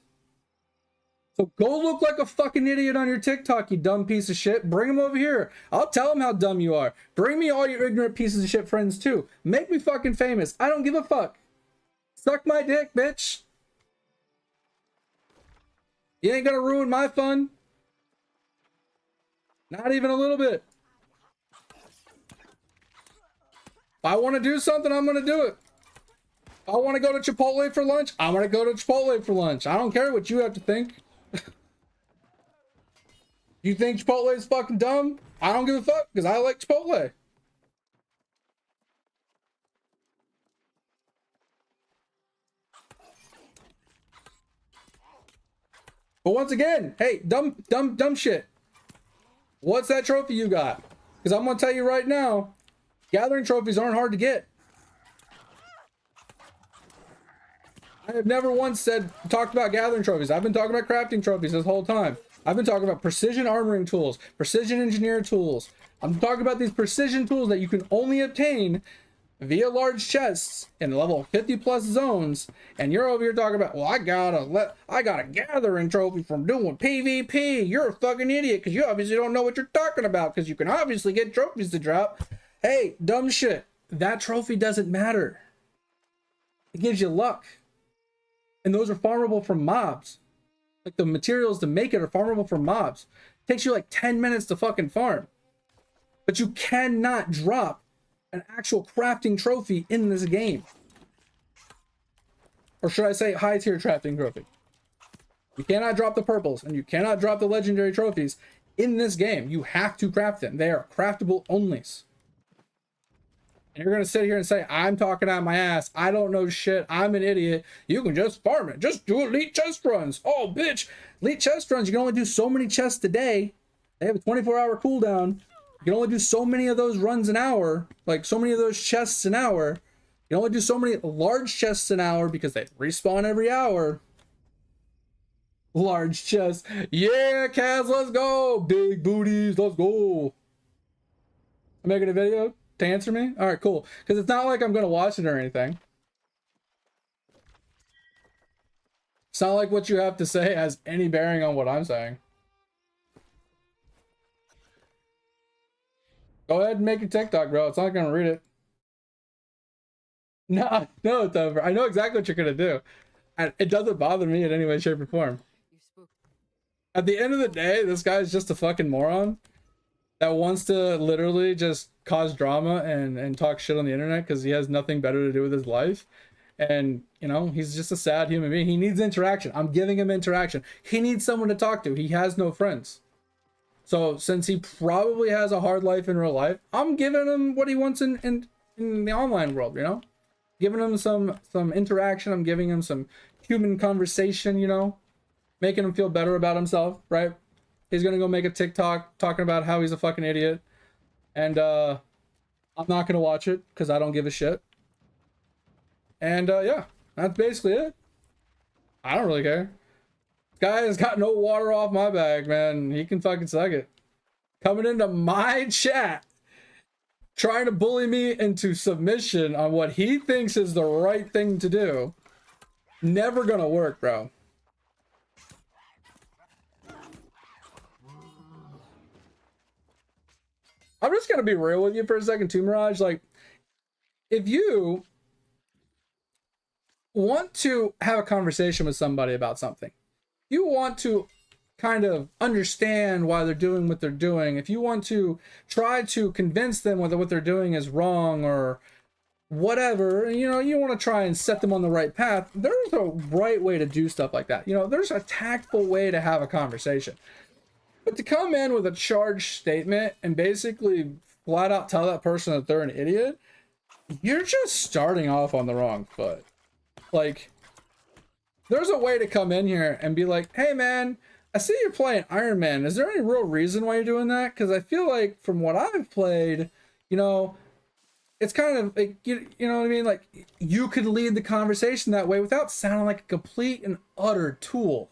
So go look like a fucking idiot on your TikTok, you dumb piece of shit. Bring him over here. I'll tell him how dumb you are. Bring me all your ignorant pieces of shit friends too. Make me fucking famous. I don't give a fuck. Suck my dick, bitch. You ain't gonna ruin my fun. Not even a little bit. If I want to do something, I'm going to do it. If I want to go to Chipotle for lunch, I'm going to go to Chipotle for lunch. I don't care what you have to think. You think Chipotle is fucking dumb? I don't give a fuck because I like Chipotle. But once again, hey, dumb shit. What's that trophy you got? Because I'm going to tell you right now, gathering trophies aren't hard to get. I have never once talked about gathering trophies. I've been talking about crafting trophies this whole time. I've been talking about precision armoring tools, precision engineer tools. I'm talking about these precision tools that you can only obtain via large chests in level 50 plus zones. And you're over here talking about, well, I got a gathering trophy from doing PvP. You're a fucking idiot because you obviously don't know what you're talking about because you can obviously get trophies to drop. Hey, dumb shit. That trophy doesn't matter. It gives you luck. And those are farmable from mobs. Like the materials to make it are farmable from mobs. It takes you like 10 minutes to fucking farm. But you cannot drop an actual crafting trophy in this game. Or should I say high tier crafting trophy. You cannot drop the purples and you cannot drop the legendary trophies in this game. You have to craft them. They are craftable onlys. And you're going to sit here and say, I'm talking out my ass. I don't know shit. I'm an idiot. You can just farm it. Just do elite chest runs. Oh, bitch. Elite chest runs. You can only do so many chests a day. They have a 24-hour cooldown. You can only do so many of those runs an hour. Like, so many of those chests an hour. You can only do so many large chests an hour because they respawn every hour. Large chests. Yeah, Kaz, let's go. Big booties. Let's go. I'm making a video to answer me? All right, cool. Because it's not like I'm going to watch it or anything. It's not like what you have to say has any bearing on what I'm saying. Go ahead and make a TikTok, bro. It's not going to read it. No, it's over. I know exactly what you're going to do. And it doesn't bother me in any way, shape, or form. At the end of the day, this guy's just a fucking moron that wants to literally just cause drama and talk shit on the internet because he has nothing better to do with his life. And, you know, he's just a sad human being. He needs interaction. I'm giving him interaction. He needs someone to talk to. He has no friends. So since he probably has a hard life in real life, I'm giving him what he wants in the online world, you know? giving him some interaction. I'm giving him some human conversation, you know, making him feel better about himself, right? He's gonna go make a TikTok talking about how he's a fucking idiot, and I'm not gonna watch it because I don't give a shit. And yeah, that's basically it. I don't really care. This guy has got no water off my bag, man. He can fucking suck it. Coming into my chat, trying to bully me into submission on what he thinks is the right thing to do. Never gonna work, bro. I'm just gonna be real with you for a second too, Mirage. Like, if you want to have a conversation with somebody about something, you want to kind of understand why they're doing what they're doing, if you want to try to convince them whether what they're doing is wrong or whatever, you know, you want to try and set them on the right path, there's a right way to do stuff like that. You know, there's a tactful way to have a conversation. But to come in with a charged statement and basically flat out tell that person that they're an idiot, you're just starting off on the wrong foot. Like, there's a way to come in here and be like, hey man, I see you're playing Iron Man. Is there any real reason why you're doing that? Because I feel like from what I've played, you know, it's kind of like, you know what I mean? Like, you could lead the conversation that way without sounding like a complete and utter tool.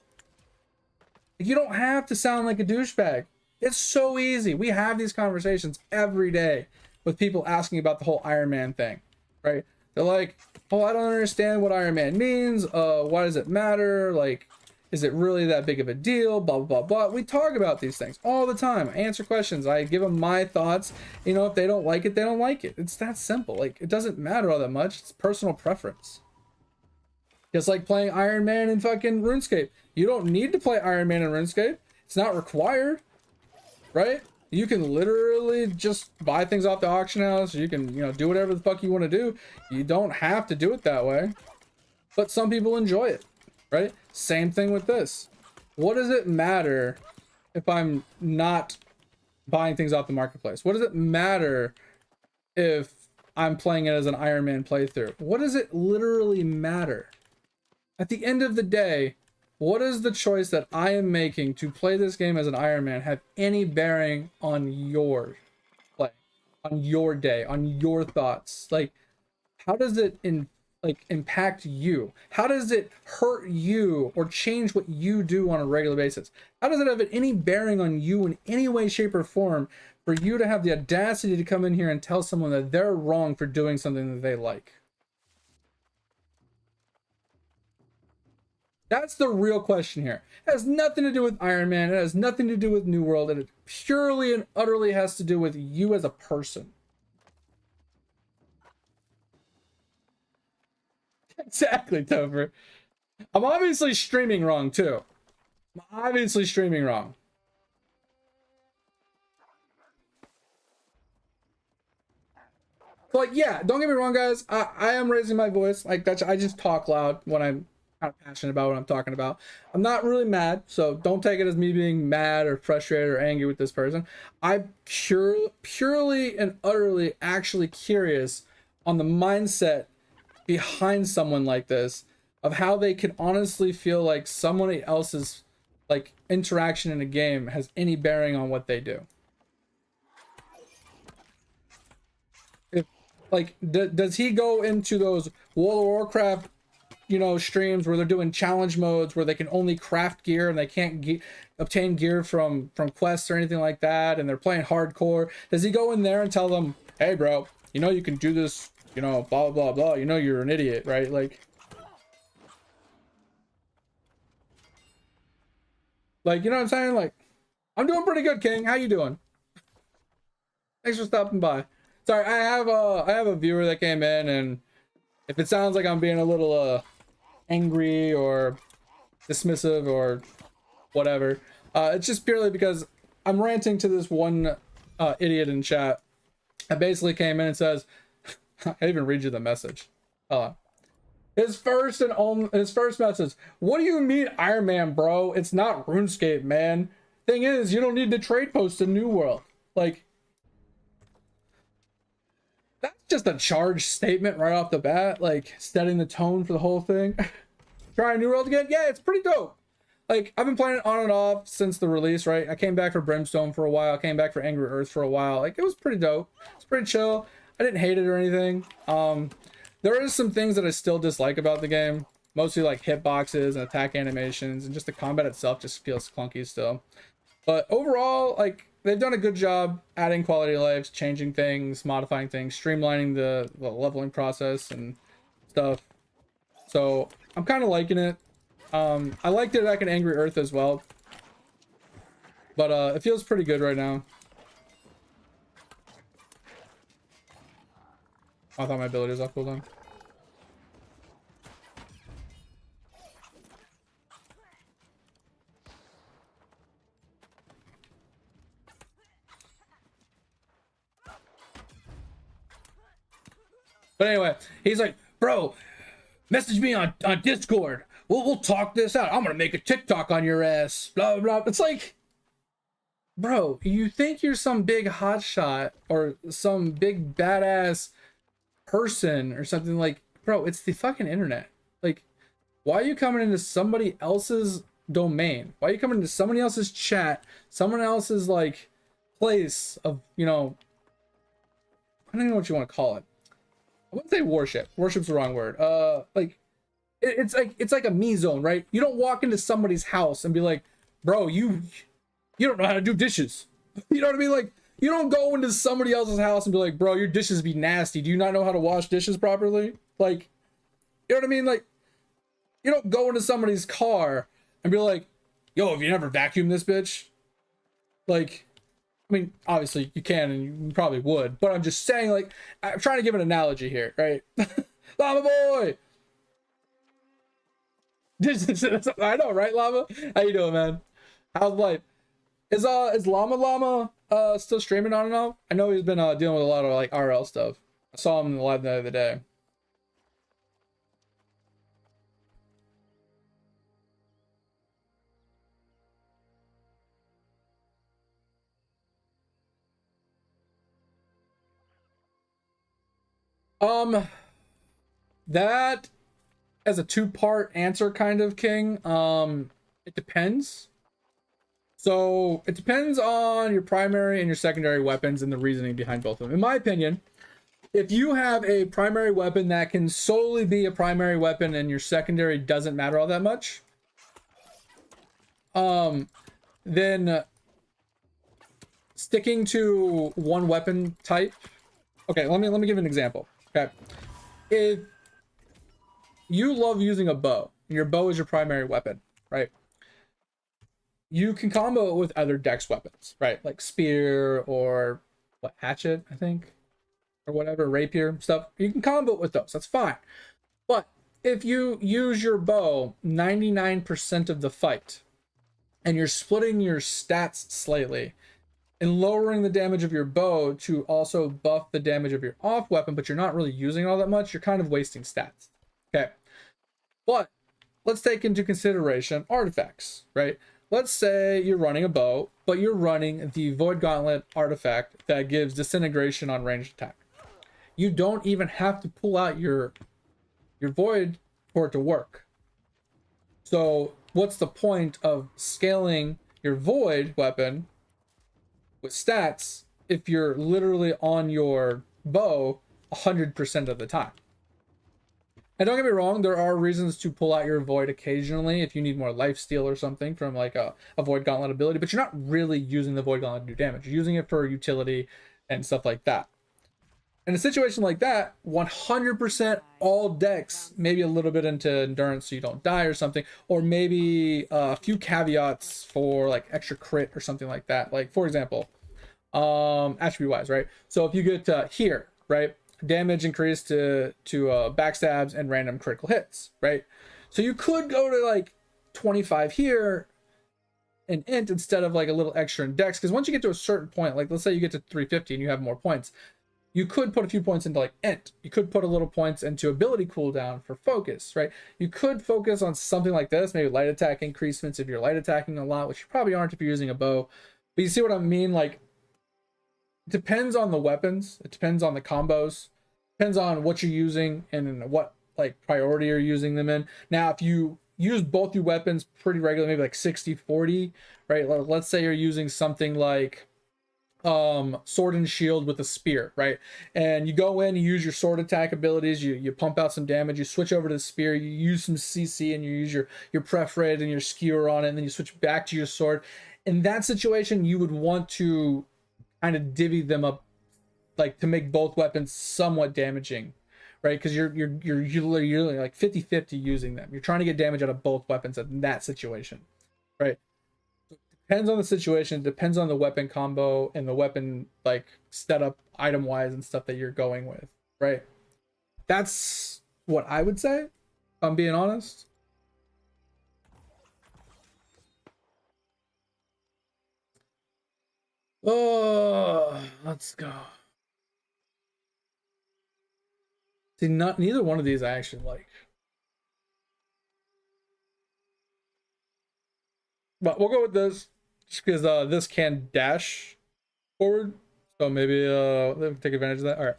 You don't have to sound like a douchebag. It's so easy. We have these conversations every day with people asking about the whole Iron Man thing, right? They're like, oh, I don't understand what Iron Man means. Why does it matter? Like, is it really that big of a deal? Blah, blah, blah, blah. We talk about these things all the time. I answer questions. I give them my thoughts. You know, if they don't like it, they don't like it. It's that simple. Like, it doesn't matter all that much. It's personal preference. Just like playing Iron Man in fucking RuneScape. You don't need to play Iron Man in RuneScape. It's not required, right? You can literally just buy things off the auction house. You can, you know, do whatever the fuck you want to do. You don't have to do it that way. But some people enjoy it, right? Same thing with this. What does it matter if I'm not buying things off the marketplace? What does it matter if I'm playing it as an Iron Man playthrough? What does it literally matter? At the end of the day, what is the choice that I am making to play this game as an Iron Man have any bearing on your play, on your day, on your thoughts? Like, how does it impact you? How does it hurt you or change what you do on a regular basis? How does it have any bearing on you in any way, shape, or form for you to have the audacity to come in here and tell someone that they're wrong for doing something that they like? That's the real question here. It has nothing to do with Iron Man. It has nothing to do with New World. It purely and utterly has to do with you as a person. Exactly, Topher. I'm obviously streaming wrong, too. I'm obviously streaming wrong. So, like, yeah, don't get me wrong, guys. I am raising my voice. Like, that's, I just talk loud when I'm kind of passionate about what I'm talking about. I'm not really mad, so don't take it as me being mad or frustrated or angry with this person. I'm purely and utterly actually curious on the mindset behind someone like this, of how they can honestly feel like someone else's like interaction in a game has any bearing on what they do. If like does he go into those World of Warcraft, you know, streams where they're doing challenge modes where they can only craft gear and they can't obtain gear from quests or anything like that, and they're playing hardcore? Does he go in there and tell them, hey bro, you know you can do this, you know, blah blah blah, you know you're an idiot, right? Like, you know what I'm saying? Like, I'm doing pretty good, King. How you doing? Thanks for stopping by. Sorry, I have a viewer that came in, and if it sounds like I'm being a little angry or dismissive or whatever, it's just purely because I'm ranting to this one idiot in chat that basically came in and says, I even read you the message. His first message. What do you mean Iron Man, bro? It's not RuneScape, man. Thing is, you don't need to trade post in New World. Like, that's just a charged statement right off the bat, like setting the tone for the whole thing. Try New World again? Yeah, it's pretty dope. Like, I've been playing it on and off since the release, right? I came back for Brimstone for a while, came back for Angry Earth for a while. Like, it was pretty dope. It's pretty chill. I didn't hate it or anything. There is some things that I still dislike about the game. Mostly like hitboxes and attack animations, and just the combat itself just feels clunky still. But overall, like, they've done a good job adding quality of life, changing things, modifying things, streamlining the leveling process and stuff. So I'm kind of liking it. I liked it back in Angry Earth as well, but it feels pretty good right now. I thought my ability was off cooldown. But anyway, he's like, bro, message me on Discord. We'll talk this out. I'm gonna make a TikTok on your ass. Blah blah. It's like, bro, you think you're some big hotshot or some big badass person or something? Like, bro, it's the fucking internet. Like, why are you coming into somebody else's domain? Why are you coming into somebody else's chat? Someone else's like place of, you know, I don't even know what you want to call it. I wouldn't say worship. Worship's the wrong word. Like, it's like a me zone, right? You don't walk into somebody's house and be like, bro, you don't know how to do dishes. You know what I mean? Like, you don't go into somebody else's house and be like, bro, your dishes be nasty. Do you not know how to wash dishes properly? Like, you know what I mean? Like, you don't go into somebody's car and be like, yo, have you never vacuumed this bitch? Like, I mean, obviously you can and you probably would, but I'm just saying, like, I'm trying to give an analogy here, right? Llama boy! I know, right, Llama? How you doing, man? How's life? Is Llama still streaming on and off? I know he's been dealing with a lot of like RL stuff. I saw him live the other day. That as a two-part answer kind of, King. It depends. So it depends on your primary and your secondary weapons and the reasoning behind both of them. In my opinion, if you have a primary weapon that can solely be a primary weapon and your secondary doesn't matter all that much, then sticking to one weapon type. Okay, let me give an example. Okay, if you love using a bow and your bow is your primary weapon, right? You can combo it with other dex weapons, right? Like spear or what, hatchet, I think, or whatever, rapier stuff. You can combo it with those. That's fine. But if you use your bow 99% of the fight and you're splitting your stats slightly and lowering the damage of your bow to also buff the damage of your off weapon, but you're not really using it all that much, you're kind of wasting stats. Okay. But let's take into consideration artifacts, right? Let's say you're running a bow, but you're running the Void Gauntlet artifact that gives disintegration on ranged attack. You don't even have to pull out your Void for it to work. So what's the point of scaling your Void weapon with stats if you're literally on your bow 100% of the time? And don't get me wrong, there are reasons to pull out your Void occasionally if you need more lifesteal or something from like a Void Gauntlet ability, but you're not really using the Void Gauntlet to do damage. You're using it for utility and stuff like that. In a situation like that, 100% all dex, maybe a little bit into endurance so you don't die or something, or maybe a few caveats for like extra crit or something like that. Like, for example, attribute wise, right? So if you get here, right? Damage increased to backstabs and random critical hits, right? So you could go to like 25 here and int instead of like a little extra in dex, because once you get to a certain point, like let's say you get to 350 and you have more points, you could put a few points into like int. You could put a little points into ability cooldown for focus, right? You could focus on something like this, maybe light attack increasements if you're light attacking a lot, which you probably aren't if you're using a bow. But you see what I mean? Like, it depends on the weapons. It depends on the combos. Depends on what you're using and what like priority you're using them in. Now, if you use both your weapons pretty regularly, maybe like 60-40, right? Let's say you're using something like sword and shield with a spear, right? And you go in, you use your sword attack abilities, you pump out some damage, you switch over to the spear, you use some CC, and you use your pref rate and your skewer on it, and then you switch back to your sword. In that situation, you would want to kind of divvy them up, like to make both weapons somewhat damaging, right? Because you're like 50-50 using them. You're trying to get damage out of both weapons in that situation, right? Depends on the situation, depends on the weapon combo and the weapon like setup item wise and stuff that you're going with, right? That's what I would say, if I'm being honest. Oh, let's go. See, neither one of these I actually like. But we'll go with this just because this can dash forward. So maybe take advantage of that. All right.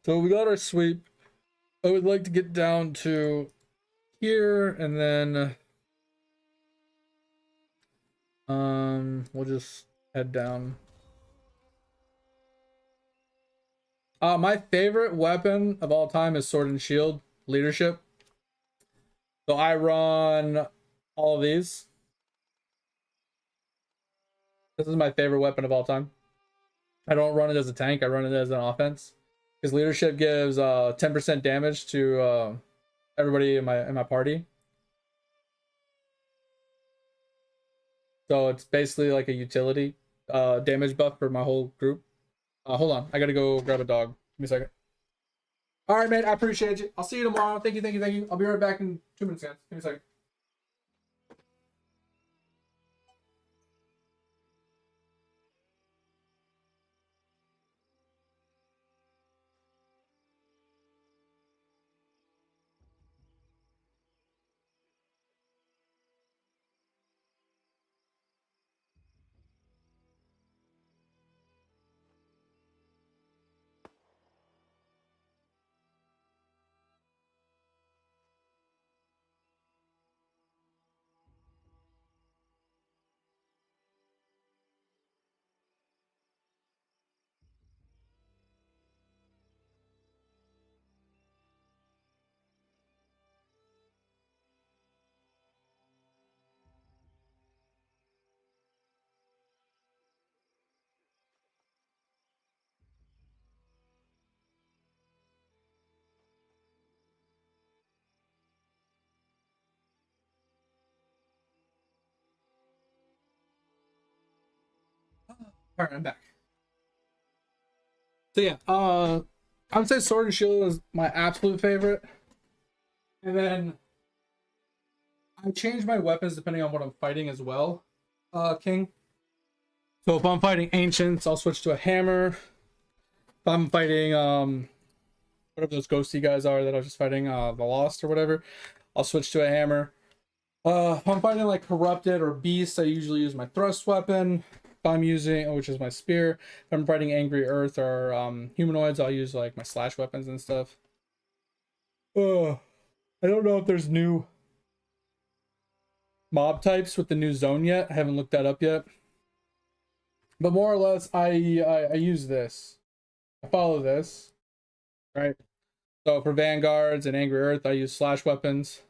So we got our sweep. I would like to get down to here and then we'll just head down. My favorite weapon of all time is sword and shield leadership. So I run all of these. This is my favorite weapon of all time. I don't run it as a tank, I run it as an offense. Because leadership gives 10% damage to everybody in my party. So it's basically like a utility damage buff for my whole group. Hold on, I gotta go grab a dog. Give me a second. All right, man, I appreciate you. I'll see you tomorrow. Thank you. I'll be right back in 2 minutes, guys. Give me a second. All right, I'm back. So yeah, I would say sword and shield is my absolute favorite. And then I change my weapons depending on what I'm fighting as well, King. So if I'm fighting ancients, I'll switch to a hammer. If I'm fighting whatever those ghosty guys are that I was just fighting, the Lost or whatever, I'll switch to a hammer. If I'm fighting like corrupted or beasts, I usually use my thrust weapon. If I'm using, which is my spear. If I'm fighting angry earth or humanoids, I'll use like my slash weapons and stuff. I don't know if there's new mob types with the new zone yet. I haven't looked that up yet. But more or less, I use this. I follow this, right? So for vanguards and angry earth, I use slash weapons.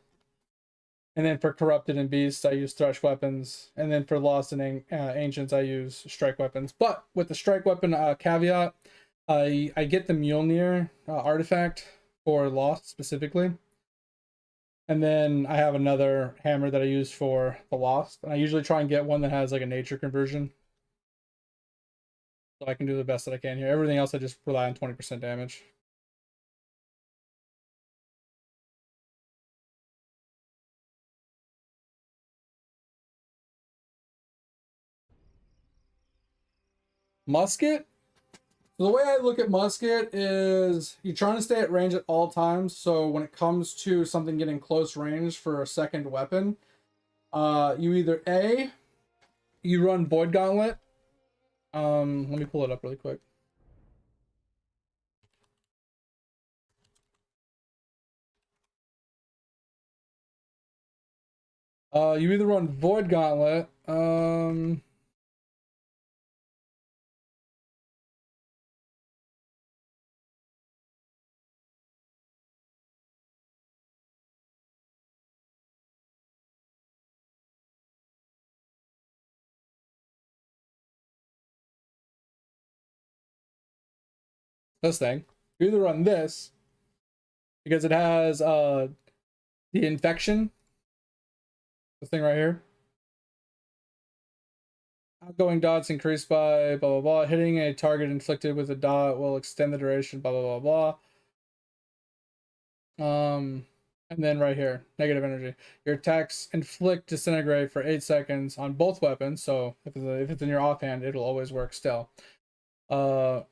And then for corrupted and beasts, I use thrush weapons. And then for lost and ancients, I use strike weapons. But with the strike weapon caveat, I get the Mjolnir artifact for lost specifically. And then I have another hammer that I use for the lost. And I usually try and get one that has like a nature conversion. So I can do the best that I can here. Everything else I just rely on 20% damage. Musket? So the way I look at musket is you're trying to stay at range at all times. So when it comes to something getting close range for a second weapon, you either you run Void Gauntlet. Let me pull it up really quick. You either run Void Gauntlet. This thing. You either run this because it has the infection. This thing right here. Outgoing dots increased by blah blah blah. Hitting a target inflicted with a dot will extend the duration. Blah blah blah blah. And then right here, negative energy. Your attacks inflict disintegrate for 8 seconds on both weapons. So if it's in your offhand, it'll always work still. The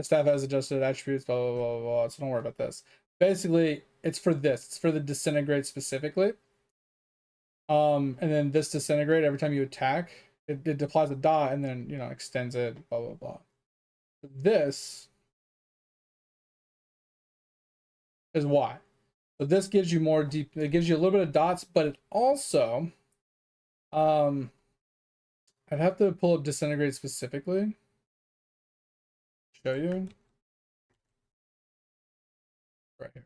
staff has adjusted attributes. Blah blah blah blah. So don't worry about this. Basically, it's for this. It's for the disintegrate specifically. And then this disintegrate every time you attack. It applies a dot and then, you know, extends it, blah, blah, blah. This is why. So this gives you more deep, it gives you a little bit of dots, but it also, I'd have to pull up disintegrate specifically. Show you. Right here.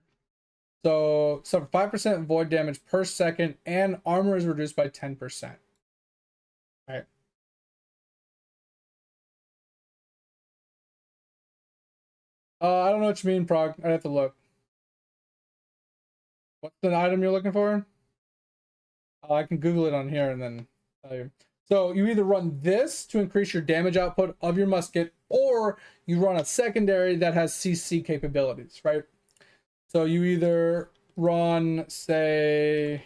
So 5% void damage per second and armor is reduced by 10%. Right. I don't know what you mean, Prog. I'd have to look. What's the item you're looking for? I can Google it on here and then tell you. So you either run this to increase your damage output of your musket, or you run a secondary that has CC capabilities, right? So you either run, say,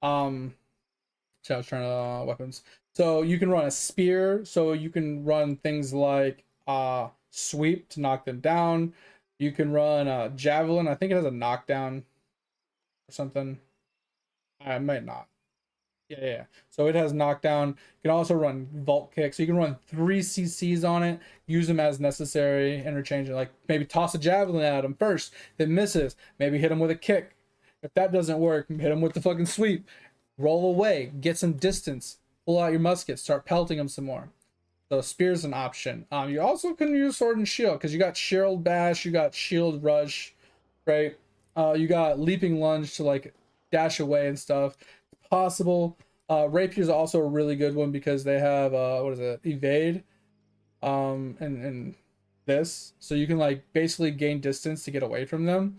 so I was trying to weapons. So you can run a spear. So you can run things like sweep to knock them down. You can run a javelin. I think it has a knockdown or something. I might not. Yeah. So it has knockdown. You can also run vault kick. So you can run 3 CCs on it. Use them as necessary. Interchange it. Like maybe toss a javelin at him first. Then misses. Maybe hit him with a kick. If that doesn't work, hit him with the fucking sweep. Roll away, get some distance, pull out your musket, start pelting them some more. So spear's an option. You also can use sword and shield because you got shield bash, you got shield rush, right? You got leaping lunge to like dash away and stuff. It's possible. Rapier is also a really good one because they have what is it? Evade, and this, so you can like basically gain distance to get away from them.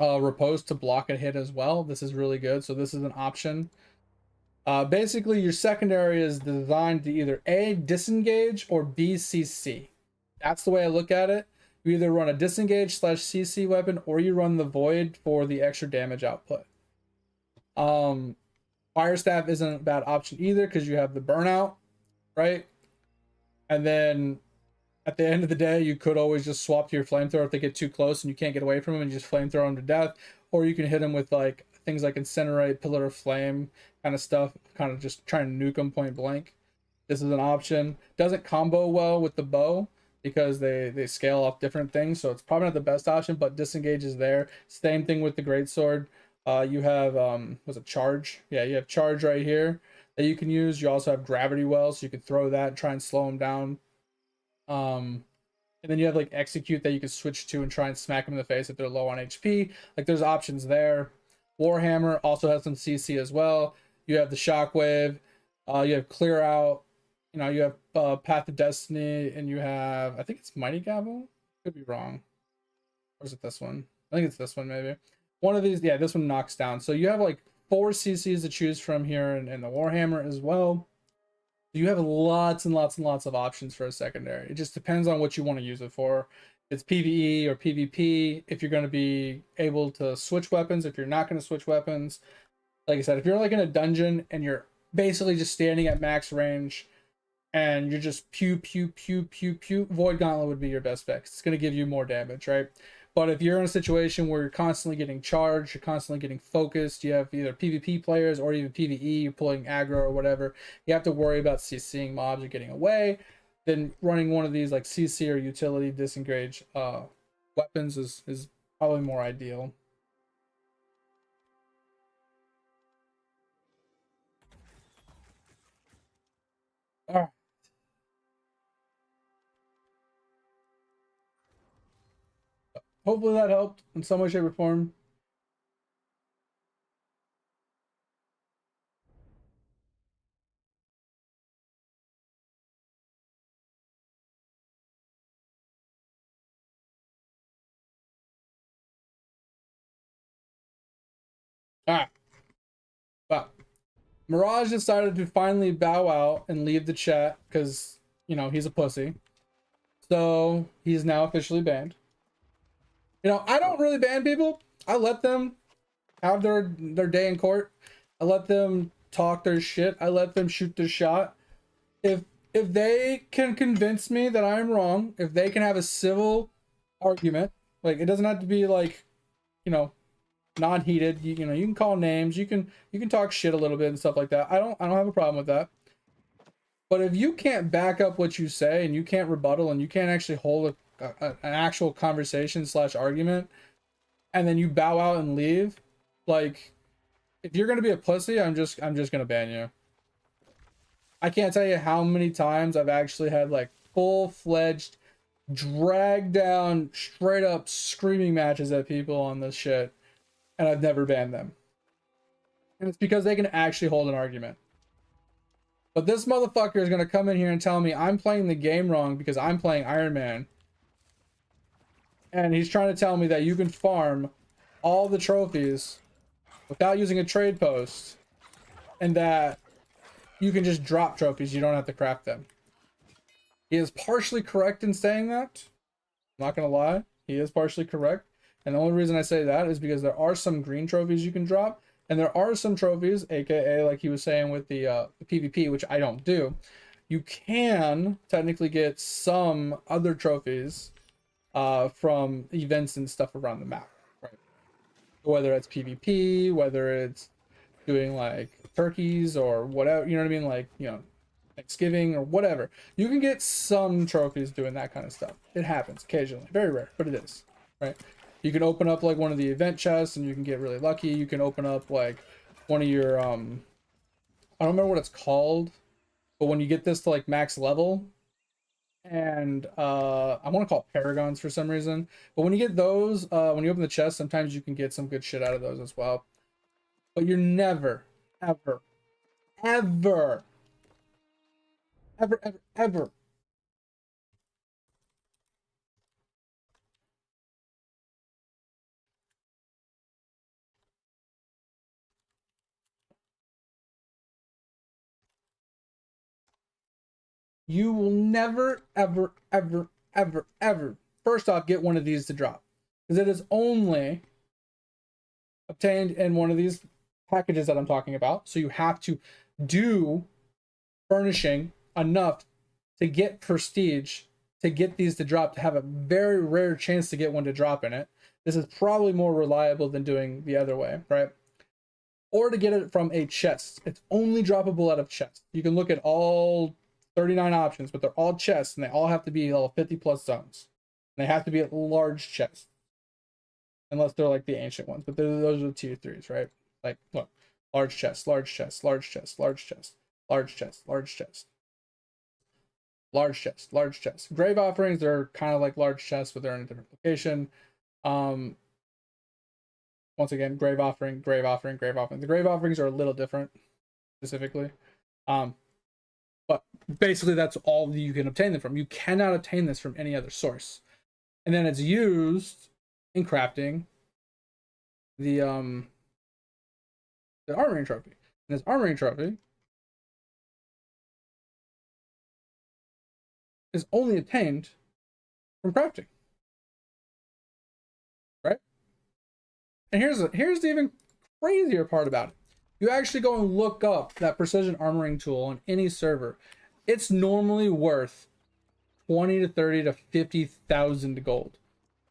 Repose to block a hit as well. This is really good. So this is an option. Basically, your secondary is designed to either A, disengage, or B, CC. That's the way I look at it. You either run a disengage / CC weapon, or you run the void for the extra damage output. Fire staff isn't a bad option either because you have the burnout, right? And then at the end of the day, you could always just swap to your flamethrower if they get too close and you can't get away from them, and you just flamethrower them to death. Or you can hit them with like things like incinerate, pillar of flame kind of stuff, kind of just trying to nuke them point blank. This is an option. Doesn't combo well with the bow because they scale off different things, so it's probably not the best option, but disengage is there. Same thing with the greatsword. You have was it charge? Yeah, you have charge right here that you can use. You also have gravity well, so you can throw that and try and slow them down. And then you have like execute that you can switch to and try and smack them in the face if they're low on HP. Like there's options there. Warhammer also has some CC as well. You have the shockwave. You have clear out. You know, you have Path of Destiny, and you have, I think it's Mighty Gavel. Could be wrong. Or is it this one? I think it's this one maybe. One of these, yeah, this one knocks down. So you have like 4 CCs to choose from here, and the Warhammer as well. You have lots and lots and lots of options for a secondary. It just depends on what you want to use it for. If it's PvE or PvP, if you're going to be able to switch weapons, if you're not going to switch weapons. Like I said, if you're like in a dungeon and you're basically just standing at max range and you're just pew, Void Gauntlet would be your best bet. It's going to give you more damage, right? But if you're in a situation where you're constantly getting charged, you're constantly getting focused, you have either PvP players or even PvE, you're pulling aggro or whatever, you have to worry about CCing mobs or getting away, then running one of these like CC or utility disengage weapons is probably more ideal. Ah. Hopefully that helped in some way, shape, or form. Ah, but Mirage decided to finally bow out and leave the chat because, you know, he's a pussy. So he's now officially banned. You know, I don't really ban people. I let them have their day in court. I let them talk their shit. I let them shoot their shot. If they can convince me that I'm wrong, if they can have a civil argument, like it doesn't have to be like, you know, non-heated. You know, you can call names, you can talk shit a little bit and stuff like that. I don't have a problem with that. But if you can't back up what you say and you can't rebuttal and you can't actually hold an actual conversation / argument, and then you bow out and leave, like if you're gonna be a pussy, I'm just gonna ban you. I can't tell you how many times I've actually had like full-fledged, drag down, straight up screaming matches at people on this shit, and I've never banned them. And it's because they can actually hold an argument. But this motherfucker is gonna come in here and tell me I'm playing the game wrong because I'm playing Iron Man. And he's trying to tell me that you can farm all the trophies without using a trade post, and that you can just drop trophies, you don't have to craft them. He is partially correct in saying that. I'm not gonna lie, he is partially correct. And the only reason I say that is because there are some green trophies you can drop, and there are some trophies, aka like he was saying with the PvP, which I don't do. You can technically get some other trophies from events and stuff around the map, right? Whether it's PvP, whether it's doing like turkeys or whatever, you know what I mean? Like, you know, Thanksgiving or whatever. You can get some trophies doing that kind of stuff. It happens occasionally. Very rare, but it is, right? You can open up like one of the event chests and you can get really lucky. You can open up like one of your, I don't remember what it's called, but when you get this to like max level, and I want to call it paragons for some reason, but when you get those, when you open the chest, sometimes you can get some good shit out of those as well. But you're never, ever, ever, ever, ever, ever you will never, ever, ever, ever, ever, first off, get one of these to drop, because it is only obtained in one of these packages that I'm talking about. So you have to do furnishing enough to get prestige, to get these to drop, to have a very rare chance to get one to drop in it. This is probably more reliable than doing the other way, right? Or to get it from a chest. It's only droppable out of chests. You can look at all 39 options, but they're all chests, and they all have to be level 50 plus zones. And they have to be at large chests, unless they're like the ancient ones. But those are the tier 3s, right? Like, look, large chest, large chest, large chest, large chest, large chest, large chest, large chest, large chest. Grave offerings are kind of like large chests, but they're in a different location. Once again, grave offering, grave offering, grave offering. The grave offerings are a little different, specifically. But basically, that's all you can obtain them from. You cannot obtain this from any other source. And then it's used in crafting the armoring trophy. And this armoring trophy is only obtained from crafting, right? And here's the even crazier part about it. You actually go and look up that precision armoring tool on any server. It's normally worth 20 to 30 to 50,000 gold.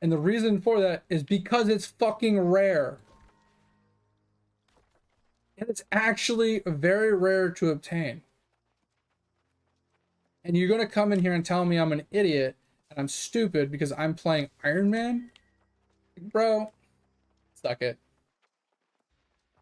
And the reason for that is because it's fucking rare. And it's actually very rare to obtain. And you're going to come in here and tell me I'm an idiot and I'm stupid because I'm playing Iron Man? Bro, suck it.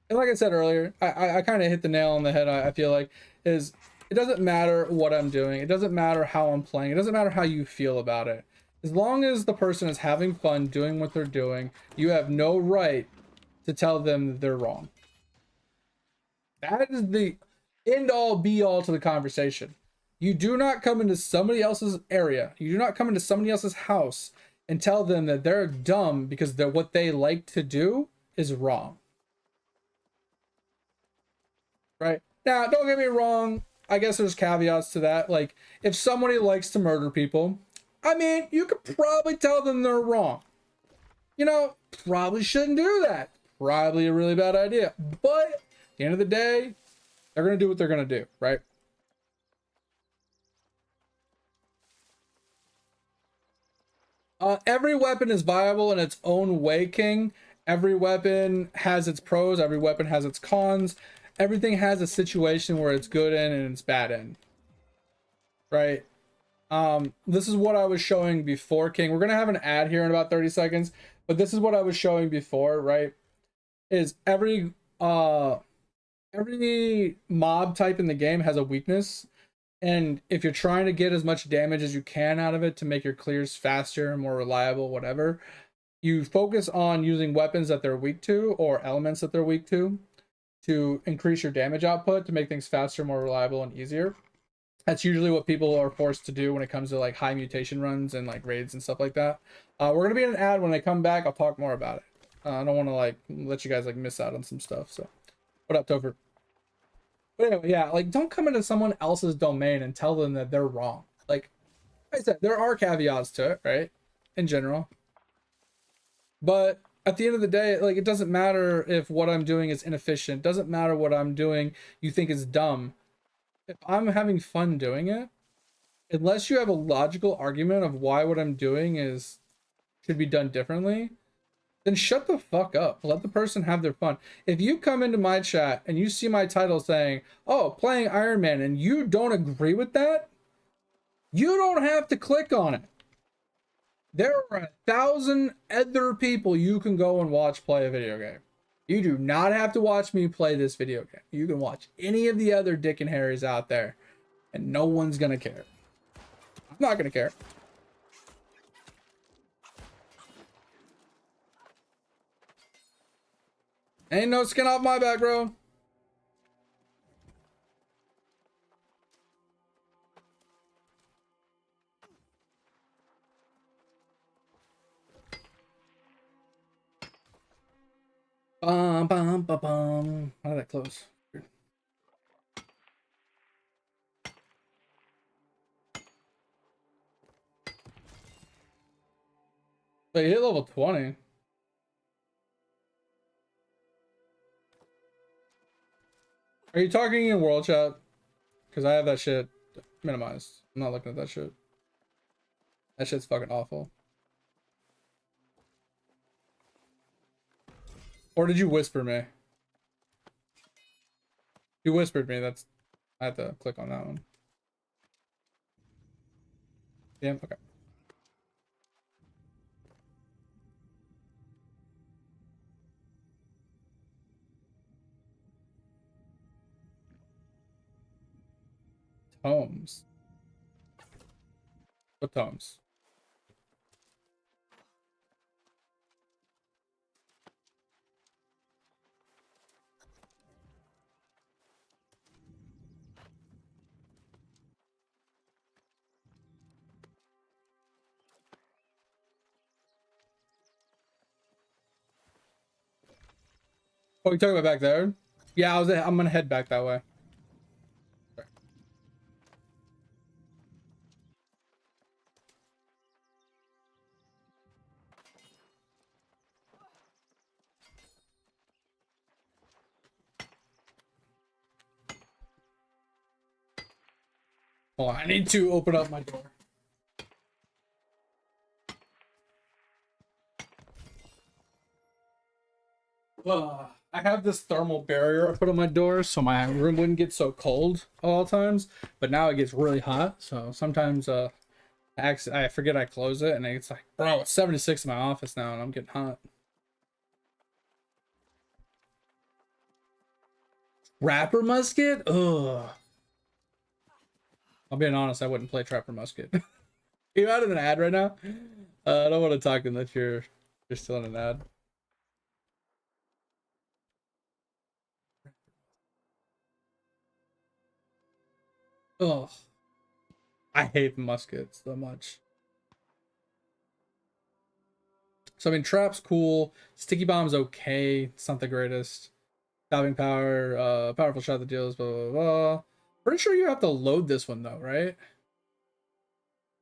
And like I said earlier, I kind of hit the nail on the head, I feel like, is it doesn't matter what I'm doing. It doesn't matter how I'm playing. It doesn't matter how you feel about it. As long as the person is having fun doing what they're doing, you have no right to tell them that they're wrong. That is the end all be all to the conversation. You do not come into somebody else's area. You do not come into somebody else's house and tell them that they're dumb because what they like to do is wrong. Right? Now, don't get me wrong. I guess there's caveats to that. Like, if somebody likes to murder people, I mean, you could probably tell them they're wrong. You know, probably shouldn't do that. Probably a really bad idea. But at the end of the day, they're going to do what they're going to do, right? Every weapon is viable in its own way, King. Every weapon has its pros. Every weapon has its cons. Everything has a situation where it's good in and it's bad in. Right? This is what I was showing before, King. We're going to have an ad here in about 30 seconds. But this is what I was showing before, right? Is every mob type in the game has a weakness. And if you're trying to get as much damage as you can out of it to make your clears faster and more reliable, whatever, you focus on using weapons that they're weak to or elements that they're weak to increase your damage output to make things faster, more reliable, and easier. That's usually what people are forced to do when it comes to like high mutation runs and like raids and stuff like that. We're going to be in an ad. When they come back, I'll talk more about it. I don't want to like let you guys like miss out on some stuff. So what up, Topher? But anyway, yeah, like don't come into someone else's domain and tell them that they're wrong. Like I said, there are caveats to it, right? In general. But at the end of the day, like it doesn't matter if what I'm doing is inefficient. It doesn't matter what I'm doing you think is dumb. If I'm having fun doing it, unless you have a logical argument of why what I'm doing should be done differently, then shut the fuck up. Let the person have their fun. If you come into my chat and you see my title saying, oh, playing Iron Man, and you don't agree with that, you don't have to click on it. There are 1,000 other people you can go and watch play a video game. You do not have to watch me play this video game. You can watch any of the other Dick and Harrys out there, and no one's gonna care. I'm not gonna care. Ain't no skin off my back, bro. Bum, bum, bum, bum. How did that close? Weird. Wait, hit level 20. Are you talking in world chat? Because I have that shit minimized. I'm not looking at that shit. That shit's fucking awful. Or did you whisper me? You whispered me. That's... I have to click on that one. Damn, okay. Tomes. What tomes? Oh, you talking about back there? Yeah, I'm gonna head back that way. Oh, I need to open up my door. I have this thermal barrier I put on my door so my room wouldn't get so cold at all times, but now it gets really hot. So sometimes I forget I close it, and it's like, bro, it's 76 in my office now, and I'm getting hot. Rapper musket? Ugh. I'm being honest, I wouldn't play Trapper Musket. You out of an ad right now? I don't want to talk unless you're still in an ad. Oh, I hate muskets so much. So I mean, trap's cool. Sticky bomb's okay. It's not the greatest. Stopping power, powerful shot that deals. Blah blah blah. Pretty sure you have to load this one though, right?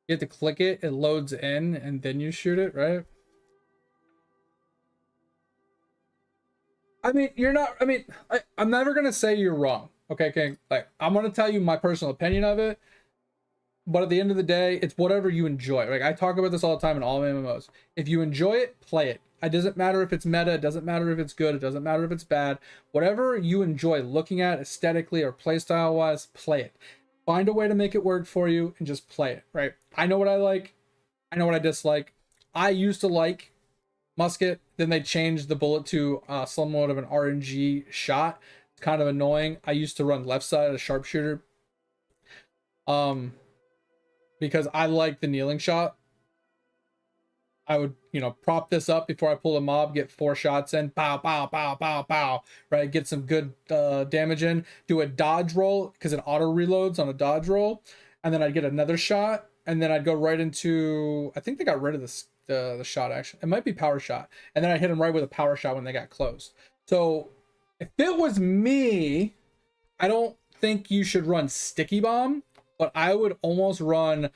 You have to click it. It loads in, and then you shoot it, right? I mean, you're not. I mean, I'm never gonna say you're wrong. Okay, King. Like, I'm gonna tell you my personal opinion of it. But at the end of the day, it's whatever you enjoy. Like, I talk about this all the time in all MMOs. If you enjoy it, play it. It doesn't matter if it's meta. It doesn't matter if it's good. It doesn't matter if it's bad. Whatever you enjoy looking at aesthetically or playstyle wise, play it. Find a way to make it work for you and just play it, right? I know what I like. I know what I dislike. I used to like musket. Then they changed the bullet to somewhat of an RNG shot. It's kind of annoying. I used to run left side, a sharpshooter. Because I like the kneeling shot. I would, you know, prop this up before I pull a mob, get 4 shots in, pow, pow, pow, pow, pow, right? Get some good damage in, do a dodge roll, because it auto reloads on a dodge roll, and then I'd get another shot, and then I'd go right into, I think they got rid of this, the shot actually. It might be power shot, and then I hit them right with a power shot when they got close. So if it was me, I don't think you should run sticky bomb, but I would almost run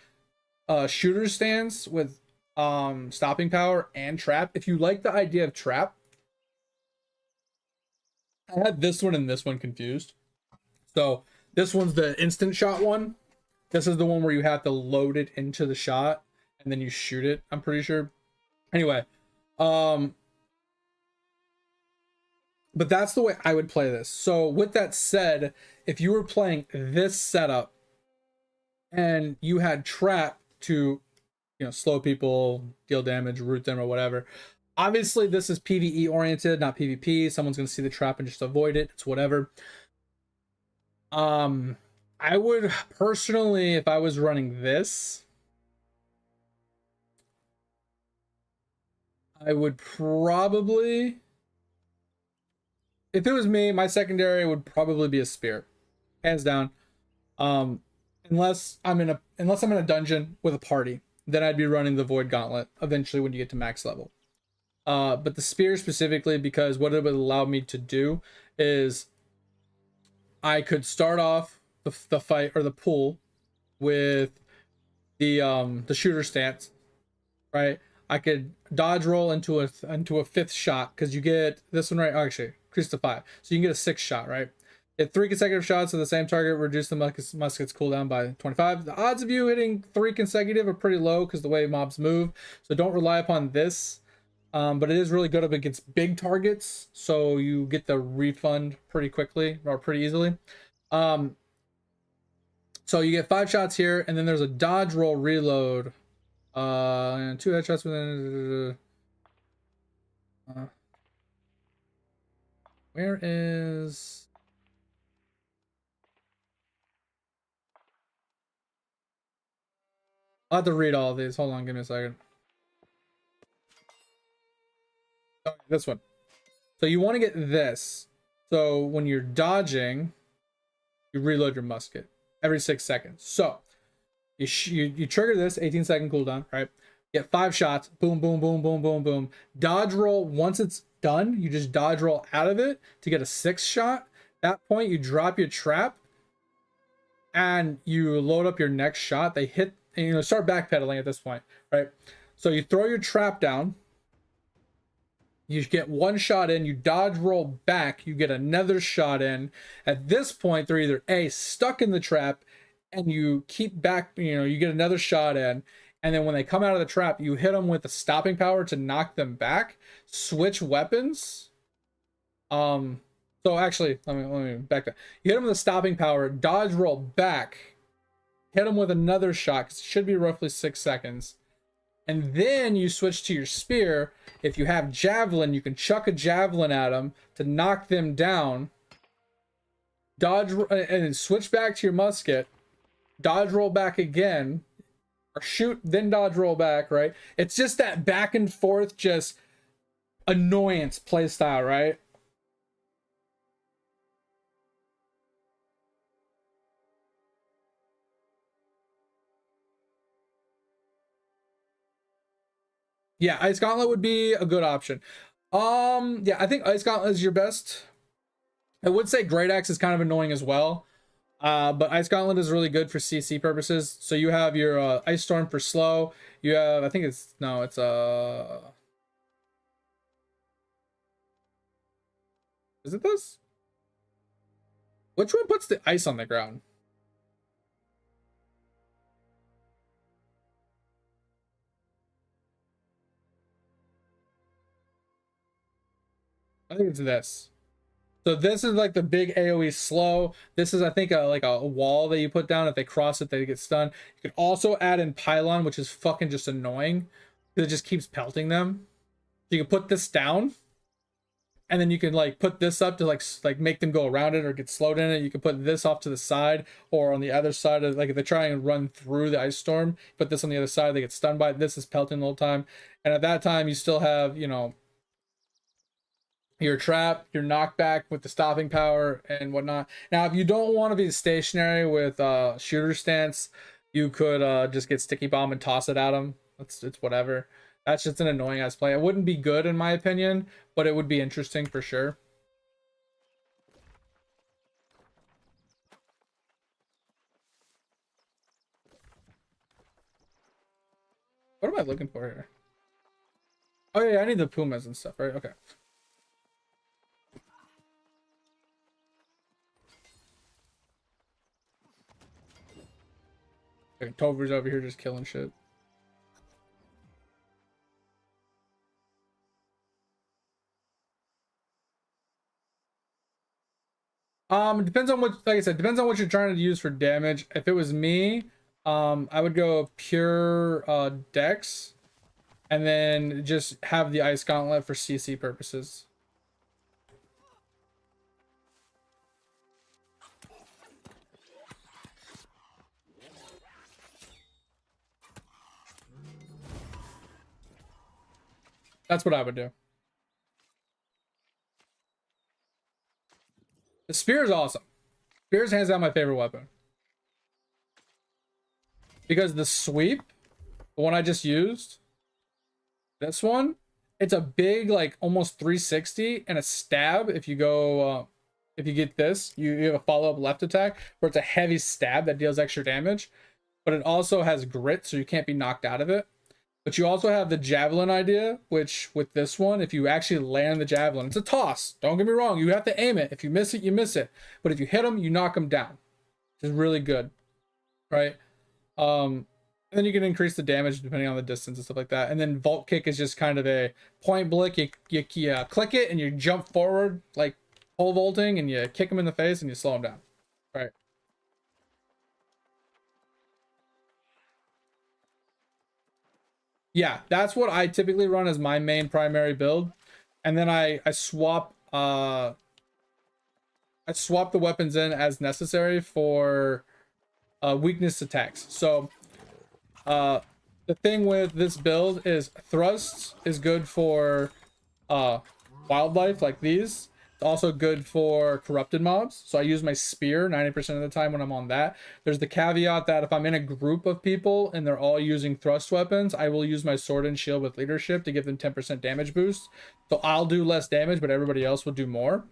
shooter stance with stopping power and trap. If you like the idea of trap, I had this one and this one confused. So this one's the instant shot one. This is the one where you have to load it into the shot and then you shoot it, I'm pretty sure. Anyway, but that's the way I would play this. So with that said, if you were playing this setup and you had trap to, you know, slow people, deal damage, root them, or whatever. Obviously, this is PvE oriented, not PvP. Someone's gonna see the trap and just avoid it. It's whatever. I would personally, if I was running this, I would probably, if it was me, my secondary would probably be a spear, hands down. Unless I'm in a dungeon with a party, then I'd be running the Void Gauntlet eventually when you get to max level. But the spear specifically, because what it would allow me to do is I could start off the fight or the pool with the shooter stance, right? I could dodge roll into a 5th shot, because you get this one right. Oh, actually, increase to 5, so you can get a 6th shot, right? Hit 3 consecutive shots of the same target, reduce the musket's cooldown by 25. The odds of you hitting 3 consecutive are pretty low because the way mobs move, so don't rely upon this. But it is really good up against big targets, so you get the refund pretty quickly or pretty easily. So you get 5 shots here, and then there's a dodge roll reload. And 2 headshots within. Where is? I'll have to read all of these. Hold on, give me a second. Oh, this one. So you want to get this. So when you're dodging, you reload your musket every 6 seconds. So you trigger this 18-second cooldown, right? Get 5 shots. Boom, boom, boom, boom, boom, boom. Dodge roll. Once it's done, you just dodge roll out of it to get a 6th shot. At that point, you drop your trap and you load up your next shot. They hit. And, you know, start backpedaling at this point, right? So you throw your trap down, you get 1 shot in, you dodge roll back, you get another shot in. At this point, they're either A, stuck in the trap, and you keep back, you know, you get another shot in, and then when they come out of the trap, you hit them with the stopping power to knock them back, switch weapons. So actually, let me back that. You hit them with the stopping power, dodge roll back, hit them with another shot, because it should be roughly 6 seconds. And then you switch to your spear. If you have javelin, you can chuck a javelin at them to knock them down. Dodge and then switch back to your musket. dodge roll back again, or shoot, then dodge roll back, right? It's just that back and forth, just annoyance playstyle, right? Yeah, Ice Gauntlet would be a good option. Yeah, I think Ice Gauntlet is your best. I would say Great Axe is kind of annoying as well. But Ice Gauntlet is really good for CC purposes. So you have your Ice Storm for slow. You have, I think it's, no, it's is it this? Which one puts the ice on the ground? I think it's this. So this is like the big AoE slow. This is, I think, like a wall that you put down. If they cross it, they get stunned. You can also add in Pylon, which is fucking just annoying, because it just keeps pelting them. So you can put this down, and then you can like put this up to like make them go around it or get slowed in it. You can put this off to the side or on the other side of, like, if they try and run through the ice storm, put this on the other side, they get stunned by it. This is pelting the whole time. And at that time, you still have, you know, your trap, your knockback with the stopping power and whatnot. Now, if you don't want to be stationary with shooter stance, you could just get sticky bomb and toss it at them. It's whatever. That's just an annoying ass play. It wouldn't be good in my opinion, but it would be interesting for sure. What am I looking for here? Oh yeah, I need the pumas and stuff, right? Okay. Okay, Tover's over here just killing shit. It depends on what, like I said, depends on what you're trying to use for damage. If it was me, I would go pure Dex, and then just have the Ice Gauntlet for CC purposes. That's what I would do. The spear is awesome. Spear is hands down my favorite weapon. Because the sweep, the one I just used, this one, it's a big, like, almost 360, and a stab. If you go, if you get this, you have a follow-up left attack, where it's a heavy stab that deals extra damage. But it also has grit, so you can't be knocked out of it. But you also have the javelin idea, which with this one, if you actually land the javelin, it's a toss. Don't get me wrong. You have to aim it. If you miss it, you miss it. But if you hit them, you knock them down. Which is really good, right? And then you can increase the damage depending on the distance and stuff like that. And then Vault Kick is just kind of a point blank. You click it and you jump forward, like pole vaulting, and you kick them in the face and you slow them down, right? Yeah, that's what I typically run as my main primary build. And then I swap the weapons in as necessary for weakness attacks. So the thing with this build is thrusts is good for wildlife like these. It's also good for corrupted mobs. So I use my spear 90% of the time when I'm on that. There's the caveat that if I'm in a group of people and they're all using thrust weapons, I will use my sword and shield with leadership to give them 10% damage boost. So I'll do less damage, but everybody else will do more.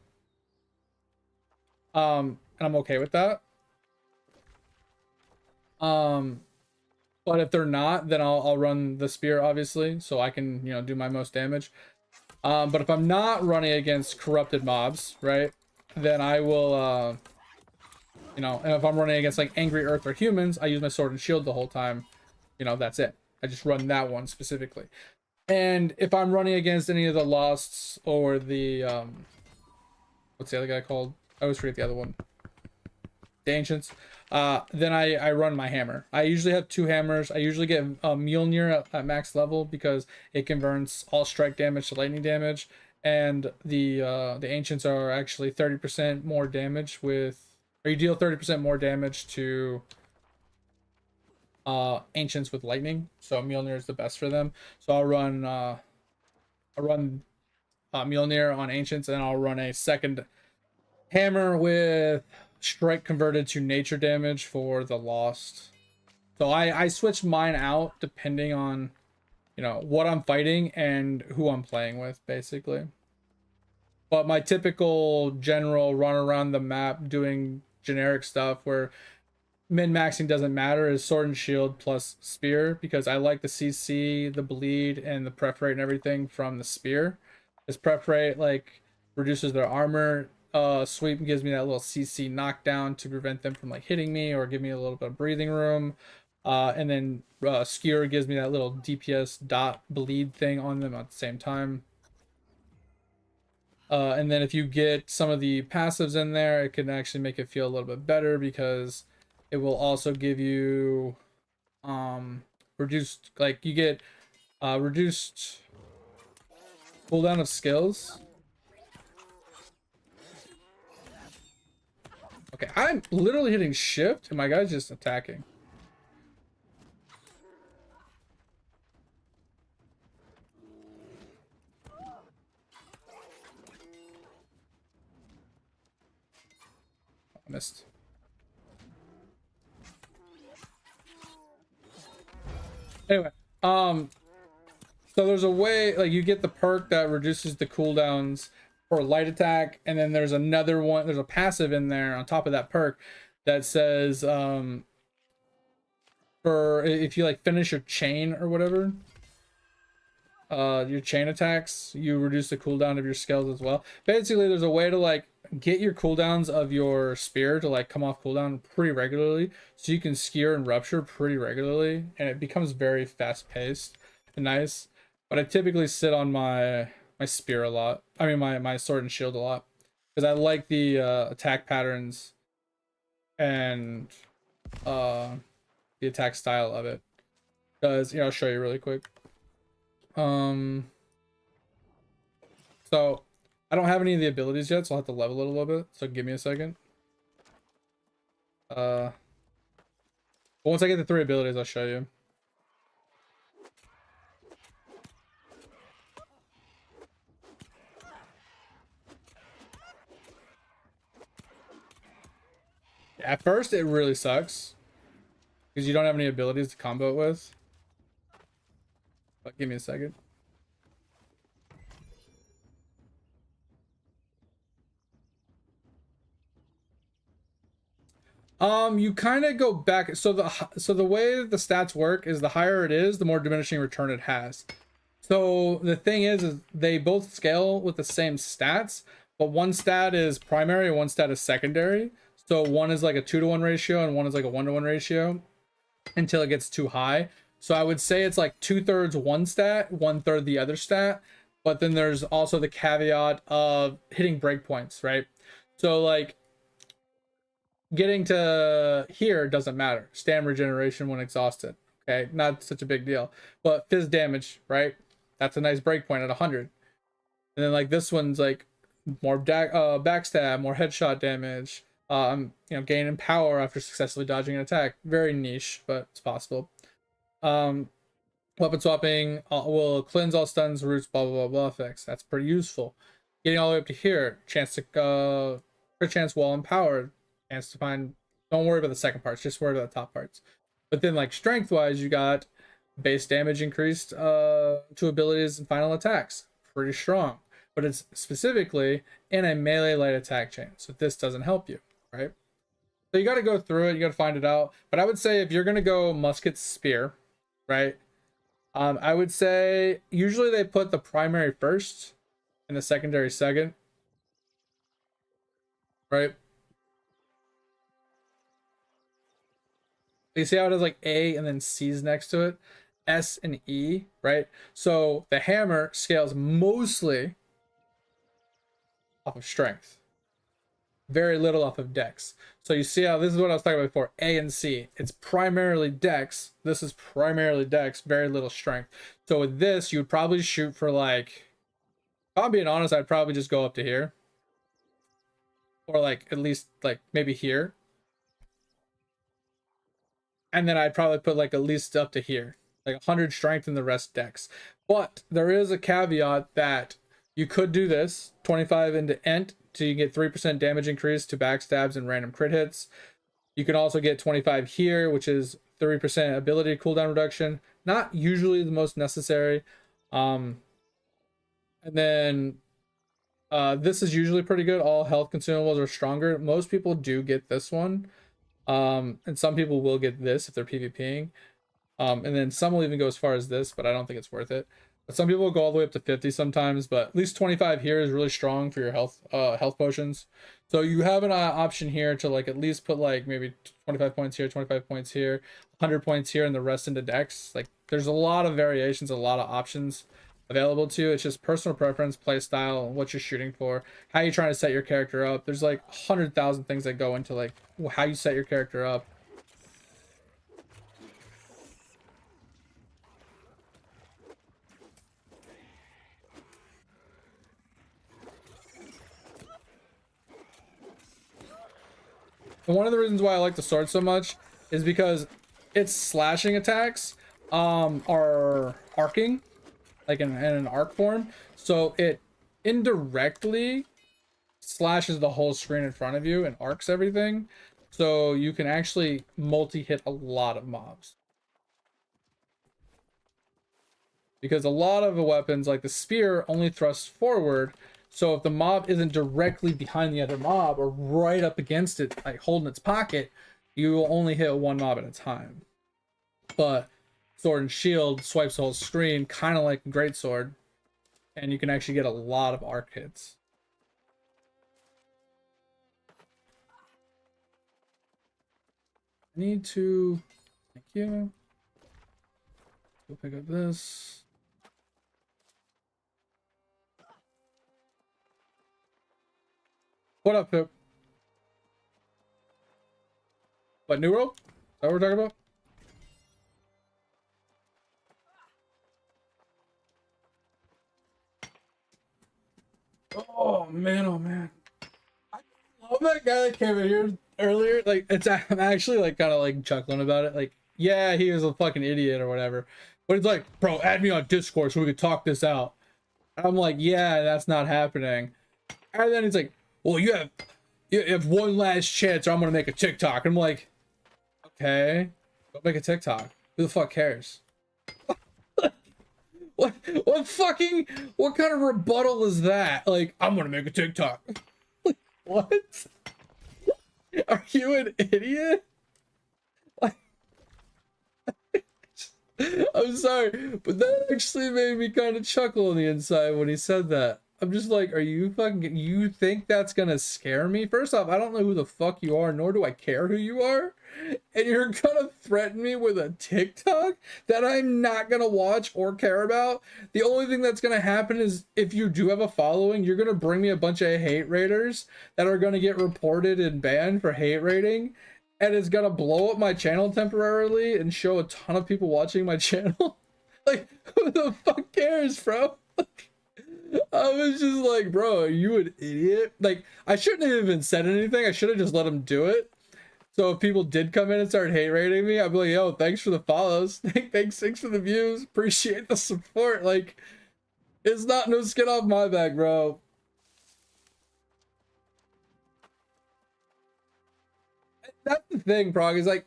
And I'm okay with that. But if they're not, then I'll run the spear, obviously, so I can, you know, do my most damage. But if I'm not running against corrupted mobs, right, then I will, you know, and if I'm running against like angry earth or humans, I use my sword and shield the whole time. You know, that's it. I just run that one specifically. And if I'm running against any of the Losts or the, what's the other guy called? I always forget the other one. The Ancients. Then I run my hammer. I usually have 2 hammers. I usually get a Mjolnir at max level because it converts all strike damage to lightning damage. And the Ancients are actually 30% more damage with, or you deal 30% more damage to ancients with lightning, so Mjolnir is the best for them. So I'll run Mjolnir on ancients, and I'll run a second hammer with strike converted to nature damage for the lost. So I switch mine out depending on, you know, what I'm fighting and who I'm playing with, basically. But my typical general run around the map doing generic stuff where min-maxing doesn't matter is sword and shield plus spear, because I like the CC, the bleed, and the pref rate and everything from the spear. This pref rate like reduces their armor. Sweep gives me that little CC knockdown to prevent them from like hitting me or give me a little bit of breathing room. And then skewer gives me that little DPS dot bleed thing on them at the same time. And then if you get some of the passives in there, it can actually make it feel a little bit better, because it will also give you reduced, like you get reduced cooldown of skills. Okay, I'm literally hitting shift and my guy's just attacking. I missed. Anyway, so there's a way, like you get the perk that reduces the cooldowns for light attack, and then there's another one, there's a passive in there on top of that perk that says for if you like finish your chain or whatever, your chain attacks, you reduce the cooldown of your skills as well. Basically, there's a way to like get your cooldowns of your spear to like come off cooldown pretty regularly, so you can skewer and rupture pretty regularly, and it becomes very fast paced and nice. But I typically sit on my spear a lot. I mean my sword and shield a lot, because I like the attack patterns and the attack style of it. Because, you know, I'll show you really quick. So I don't have any of the abilities yet, so I'll have to level it a little bit. So give me a second. But once I get the 3 abilities, I'll show you. At first, it really sucks, because you don't have any abilities to combo it with. But give me a second. You kind of go back. So the way the stats work is the higher it is, the more diminishing return it has. So the thing is they both scale with the same stats, but one stat is primary and one stat is secondary. So one is like a 2-to-1 ratio and one is like a 1-to-1 ratio until it gets too high. So I would say it's like 2/3 one stat, 1/3 the other stat. But then there's also the caveat of hitting breakpoints, right? So like getting to here doesn't matter. Stam regeneration when exhausted. Okay, not such a big deal. But fizz damage, right? That's a nice breakpoint at 100. And then like this one's like more backstab, more headshot damage. You know, gaining power after successfully dodging an attack. Very niche, but it's possible. Weapon swapping will cleanse all stuns, roots, blah blah blah blah effects. That's pretty useful. Getting all the way up to here, chance to chance while empowered, chance to find. Don't worry about the second parts, just worry about the top parts. But then like strength wise, you got base damage increased to abilities and final attacks. Pretty strong, but it's specifically in a melee light attack chain, so this doesn't help you, right? So you got to go through it, you got to find it out. But I would say if you're gonna go musket spear, right? I would say usually they put the primary first and the secondary second, right? You see how it has like A and then C's next to it, S and E, right? So the hammer scales mostly off of strength, very little off of dex. So you see how this is what I was talking about before, A and C. It's primarily dex. This is primarily dex, very little strength. So with this, you would probably shoot for like, if I'm being honest, I'd probably just go up to here. Or like at least like maybe here. and then I'd probably put like at least up to here, like 100 strength and the rest dex. But there is a caveat that you could do this 25 into ent, so you get 3% damage increase to backstabs and random crit hits. You can also get 25 here, which is 30% ability cooldown reduction. Not usually the most necessary. And then this is usually pretty good. All health consumables are stronger. Most people do get this one. And some people will get this if they're PvPing. And then some will even go as far as this, but I don't think it's worth it. But some people go all the way up to 50 sometimes, but at least 25 here is really strong for your health potions. So you have an option here to like at least put like maybe 25 points here, 25 points here, 100 points here, and the rest into dex. Like there's a lot of variations, a lot of options available to you. It's just personal preference, play style, what you're shooting for, how you're trying to set your character up. There's like 100,000 things that go into like how you set your character up. And one of the reasons why I like the sword so much is because its slashing attacks are arcing, like in an arc form. So it indirectly slashes the whole screen in front of you and arcs everything. So you can actually multi-hit a lot of mobs. Because a lot of the weapons, like the spear, only thrusts forward. So if the mob isn't directly behind the other mob or right up against it, like holding its pocket, you will only hit one mob at a time. But sword and shield swipes the whole screen, kind of like greatsword, and you can actually get a lot of arc hits. I need to, thank you. Go pick up this. What up, Pip? What, New World? Is that what we're talking about? Oh man, oh man. I love that guy that came in here earlier. Like, I'm actually like kind of like chuckling about it. Like, yeah, he was a fucking idiot or whatever. But it's like, bro, add me on Discord so we could talk this out. And I'm like, yeah, that's not happening. And then he's like, well, you have one last chance or I'm gonna make a TikTok. I'm like, okay, go make a TikTok. Who the fuck cares? what kind of rebuttal is that? Like, I'm gonna make a TikTok. Like, what? Are you an idiot? Like, I'm sorry, but that actually made me kind of chuckle on the inside when he said that. I'm just like, are you fucking, you think that's gonna scare me? First off, I don't know who the fuck you are, nor do I care who you are. And you're gonna threaten me with a TikTok that I'm not gonna watch or care about? The only thing that's gonna happen is if you do have a following, you're gonna bring me a bunch of hate raiders that are gonna get reported and banned for hate raiding. And it's gonna blow up my channel temporarily and show a ton of people watching my channel. Like, who the fuck cares, bro? I was just like, bro, are you an idiot? Like, I shouldn't have even said anything. I should have just let him do it. So if people did come in and start hate rating me, I'd be like, yo, thanks for the follows. Thanks for the views. Appreciate the support. Like, it's not no skin off my back, bro. That's the thing, Prog, is like,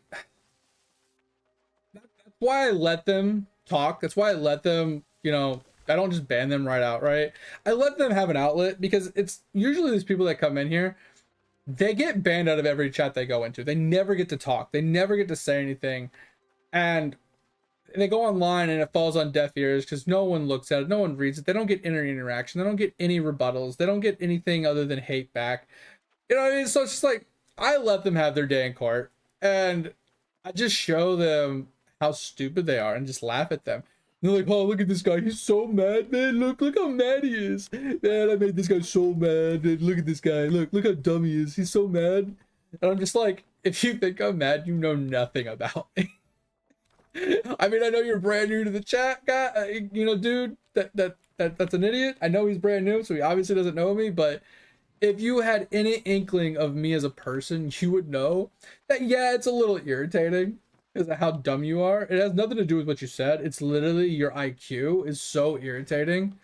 that's why I let them talk. That's why I let them, you know, I don't just ban them right out, right? I let them have an outlet because it's usually these people that come in here, they get banned out of every chat they go into. They never get to talk. They never get to say anything. And they go online and it falls on deaf ears because no one looks at it. No one reads it. They don't get any interaction. They don't get any rebuttals. They don't get anything other than hate back. You know what I mean? So it's just like, I let them have their day in court. And I just show them how stupid they are and just laugh at them. And they're like, oh, look at this guy. He's so mad, man. Look how mad he is. Man, I made this guy so mad. Man, look at this guy. Look how dumb he is. He's so mad. And I'm just like, if you think I'm mad, you know nothing about me. I mean, I know you're brand new to the chat, guy. You know, dude, that's an idiot. I know he's brand new, so he obviously doesn't know me. But if you had any inkling of me as a person, you would know that, yeah, it's a little irritating. Is how dumb you are. It has nothing to do with what you said. It's literally your IQ is so irritating.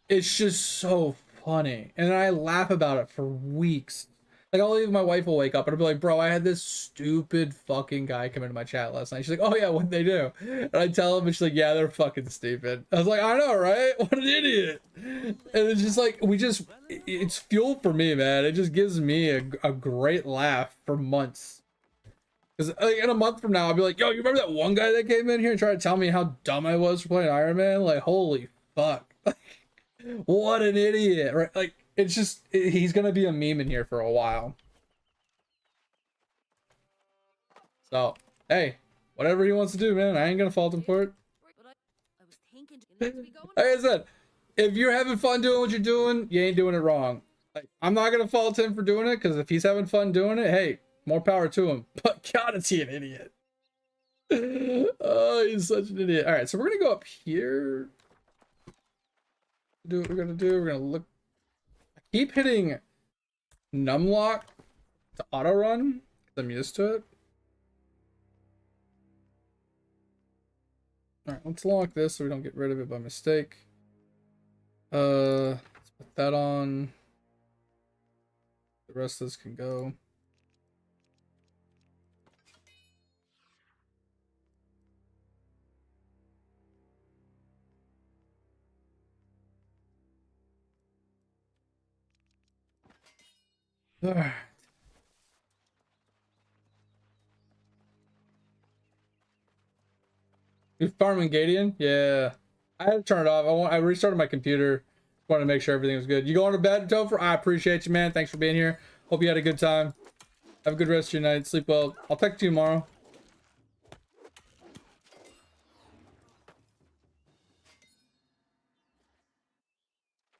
It's just so funny. And then I laugh about it for weeks. Like, I'll leave, my wife will wake up and I'll be like, bro, I had this stupid fucking guy come into my chat last night. She's like, oh yeah, what'd they do? And I tell him, and she's like, yeah, they're fucking stupid. I was like, I know, right? What an idiot. And it's just like, it's fuel for me, man. It just gives me a great laugh for months. Because like, in a month from now, I'll be like, yo, you remember that one guy that came in here and tried to tell me how dumb I was for playing Iron Man? Like, holy fuck. What an idiot, right? Like, it's just, he's gonna be a meme in here for a while. So, hey, whatever he wants to do, man, I ain't gonna fault him for it. Like I said, if you're having fun doing what you're doing, you ain't doing it wrong. Like, I'm not gonna fault him for doing it, because if he's having fun doing it, hey, more power to him. But God, is he an idiot. Oh, he's such an idiot. All right, so we're gonna go up here. Do what we're gonna do. We're gonna look. I keep hitting numlock to auto run. I'm used to it. All right, let's lock this so we don't get rid of it by mistake. Let's put that on. The rest of this can go. Alright. You farming Gadian? Yeah. I had to turn it off. I restarted my computer. Wanted to make sure everything was good. You going to bed, Topher? I appreciate you, man. Thanks for being here. Hope you had a good time. Have a good rest of your night. Sleep well. I'll text you tomorrow.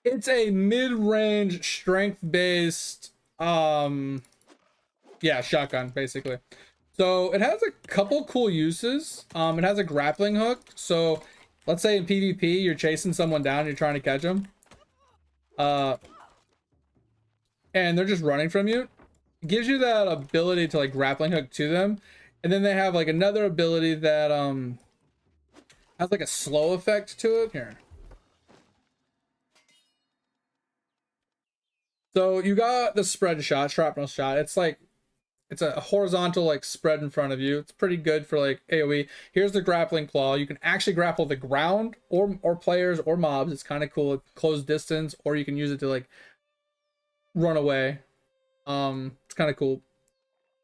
It's a mid-range strength-based yeah, shotgun basically. So it has a couple cool uses. It has a grappling hook. So let's say in PvP you're chasing someone down, you're trying to catch them, and they're just running from you. It gives you that ability to like grappling hook to them, and then they have like another ability that has like a slow effect to it. Here. So you got the spread shot, shrapnel shot. It's like, it's a horizontal like spread in front of you. It's pretty good for like AoE. Here's the grappling claw. You can actually grapple the ground or players or mobs. It's kind of cool. Close distance, or you can use it to like run away. It's kind of cool.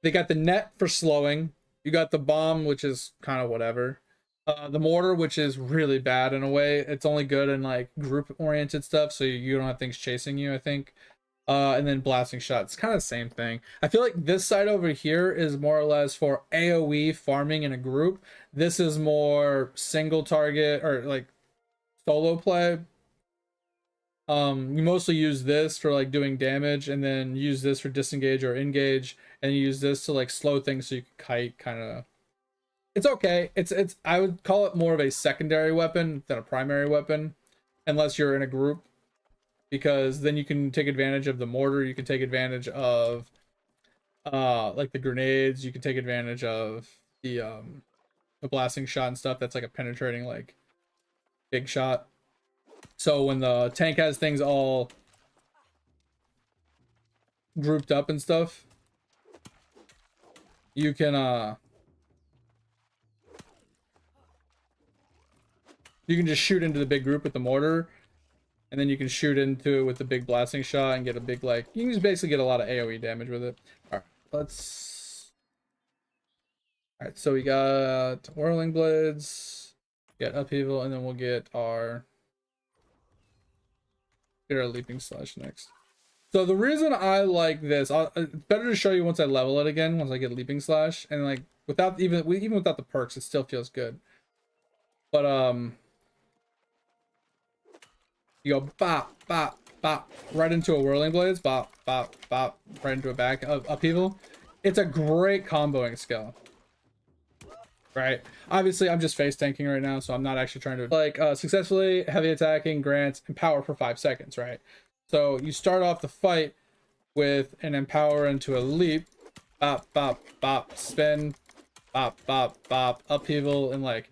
They got the net for slowing. You got the bomb, which is kind of whatever. The mortar, which is really bad in a way. It's only good in like group oriented stuff, so you don't have things chasing you, I think. And then blasting shots, kind of the same thing. I feel like this side over here is more or less for AoE farming in a group. This is more single target or like solo play. You mostly use this for like doing damage, and then use this for disengage or engage, and you use this to like slow things so you can kite. Kind of, it's okay. It's I would call it more of a secondary weapon than a primary weapon, unless you're in a group. Because then you can take advantage of the mortar, you can take advantage of like the grenades, you can take advantage of the blasting shot and stuff. That's like a penetrating like big shot. So when the tank has things all grouped up and stuff, you can just shoot into the big group with the mortar. And then you can shoot into it with the big blasting shot and get a big, like, you can just basically get a lot of AoE damage with it. Alright, let's... Alright, so we got Whirling Blades, get Upheaval, and then we'll get our Leaping Slash next. So the reason I like this, it's better to show you once I level it again, once I get Leaping Slash, and like, without, even without the perks, it still feels good. But, you go bop, bop, bop, right into a Whirling Blades, bop, bop, bop, right into a back upheaval. It's a great comboing skill. Right? Obviously, I'm just face tanking right now, so I'm not actually trying to, like, successfully heavy attacking grants empower for 5 seconds, right? So you start off the fight with an empower into a leap, bop, bop, bop, spin, bop, bop, bop, upheaval, and like,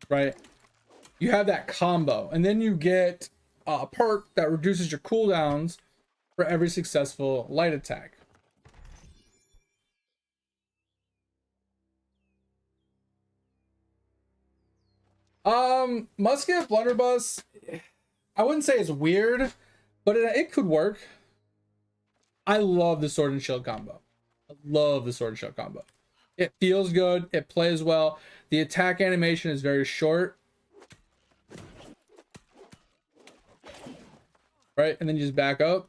right? You have that combo, and then you get a perk that reduces your cooldowns for every successful light attack. Musket Blunderbuss, I wouldn't say it's weird, but it could work. I love the sword and shield combo. I love the sword and shield combo. It feels good. It plays well. The attack animation is very short. Right? And then you just back up.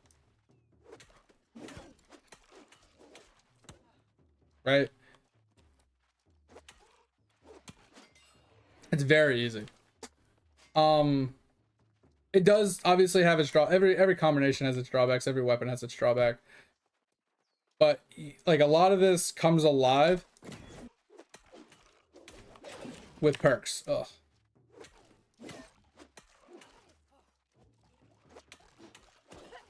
Right? It's very easy. It does obviously have its every combination has its drawbacks. Every weapon has its drawback. But like a lot of this comes alive with perks. Ugh.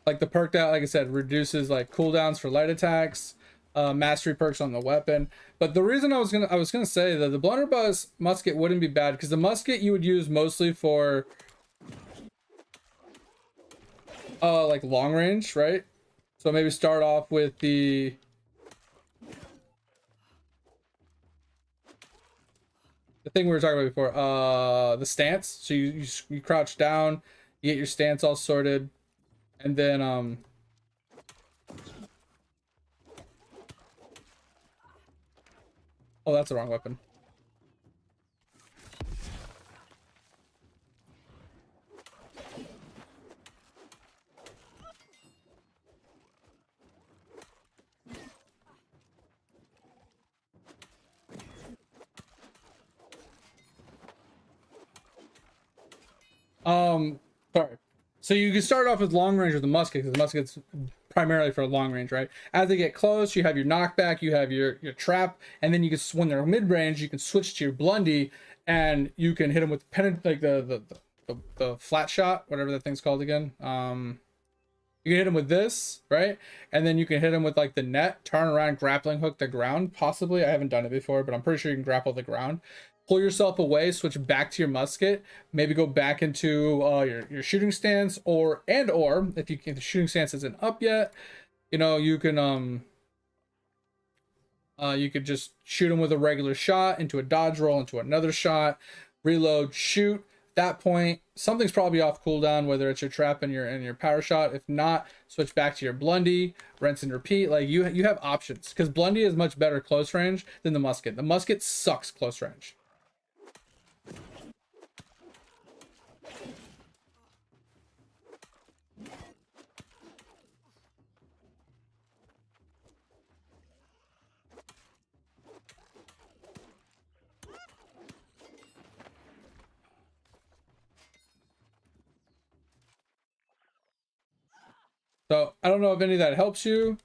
Like the perk that, like I said, reduces like cooldowns for light attacks, mastery perks on the weapon. But the reason I was gonna say that the blunderbuss musket wouldn't be bad, because the musket you would use mostly for like long range, right? So maybe start off with the thing we were talking about before, the stance. So you crouch down, you get your stance all sorted, and then oh, that's the wrong weapon. Sorry. So you can start off with long range with the musket, because the musket's primarily for long range, right? As they get close, you have your knockback, you have your trap, and then you can, when they're mid range, you can switch to your blundy, and you can hit them with like the flat shot, whatever that thing's called again. You can hit them with this, right? And then you can hit them with like the net, turn around, grappling hook the ground. Possibly, I haven't done it before, but I'm pretty sure you can grapple the ground. Pull yourself away, switch back to your musket, maybe go back into your shooting stance, or if the shooting stance isn't up yet, you could just shoot them with a regular shot into a dodge roll, into another shot, reload, shoot. At that point, something's probably off cooldown, whether it's your trap and your power shot. If not, switch back to your blundy, rinse and repeat. Like you have options, because blundy is much better close range than the musket. The musket sucks close range. So I don't know if any of that helps you.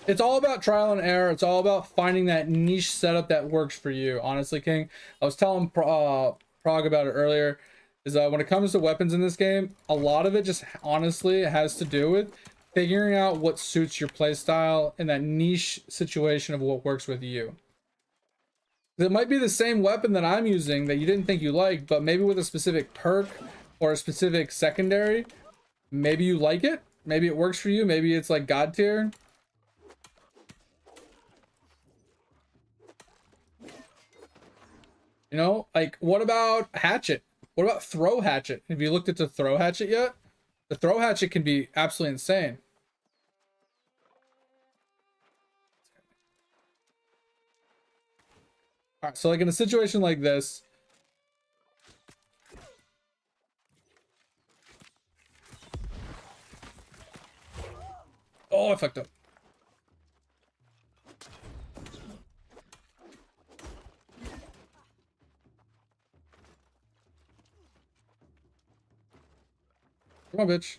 It's all about trial and error. It's all about finding that niche setup that works for you. Honestly, King, I was telling Prague about it earlier, is when it comes to weapons in this game, a lot of it just honestly has to do with figuring out what suits your playstyle in that niche situation of what works with you. It might be the same weapon that I'm using that you didn't think you liked, but maybe with a specific perk or a specific secondary, maybe you like it. Maybe it works for you. Maybe it's like God tier. Like what about hatchet? What about throw hatchet? Have you looked at the throw hatchet yet? The throw hatchet can be absolutely insane. All right, so like in a situation like this, oh, I fucked up. Come on, bitch.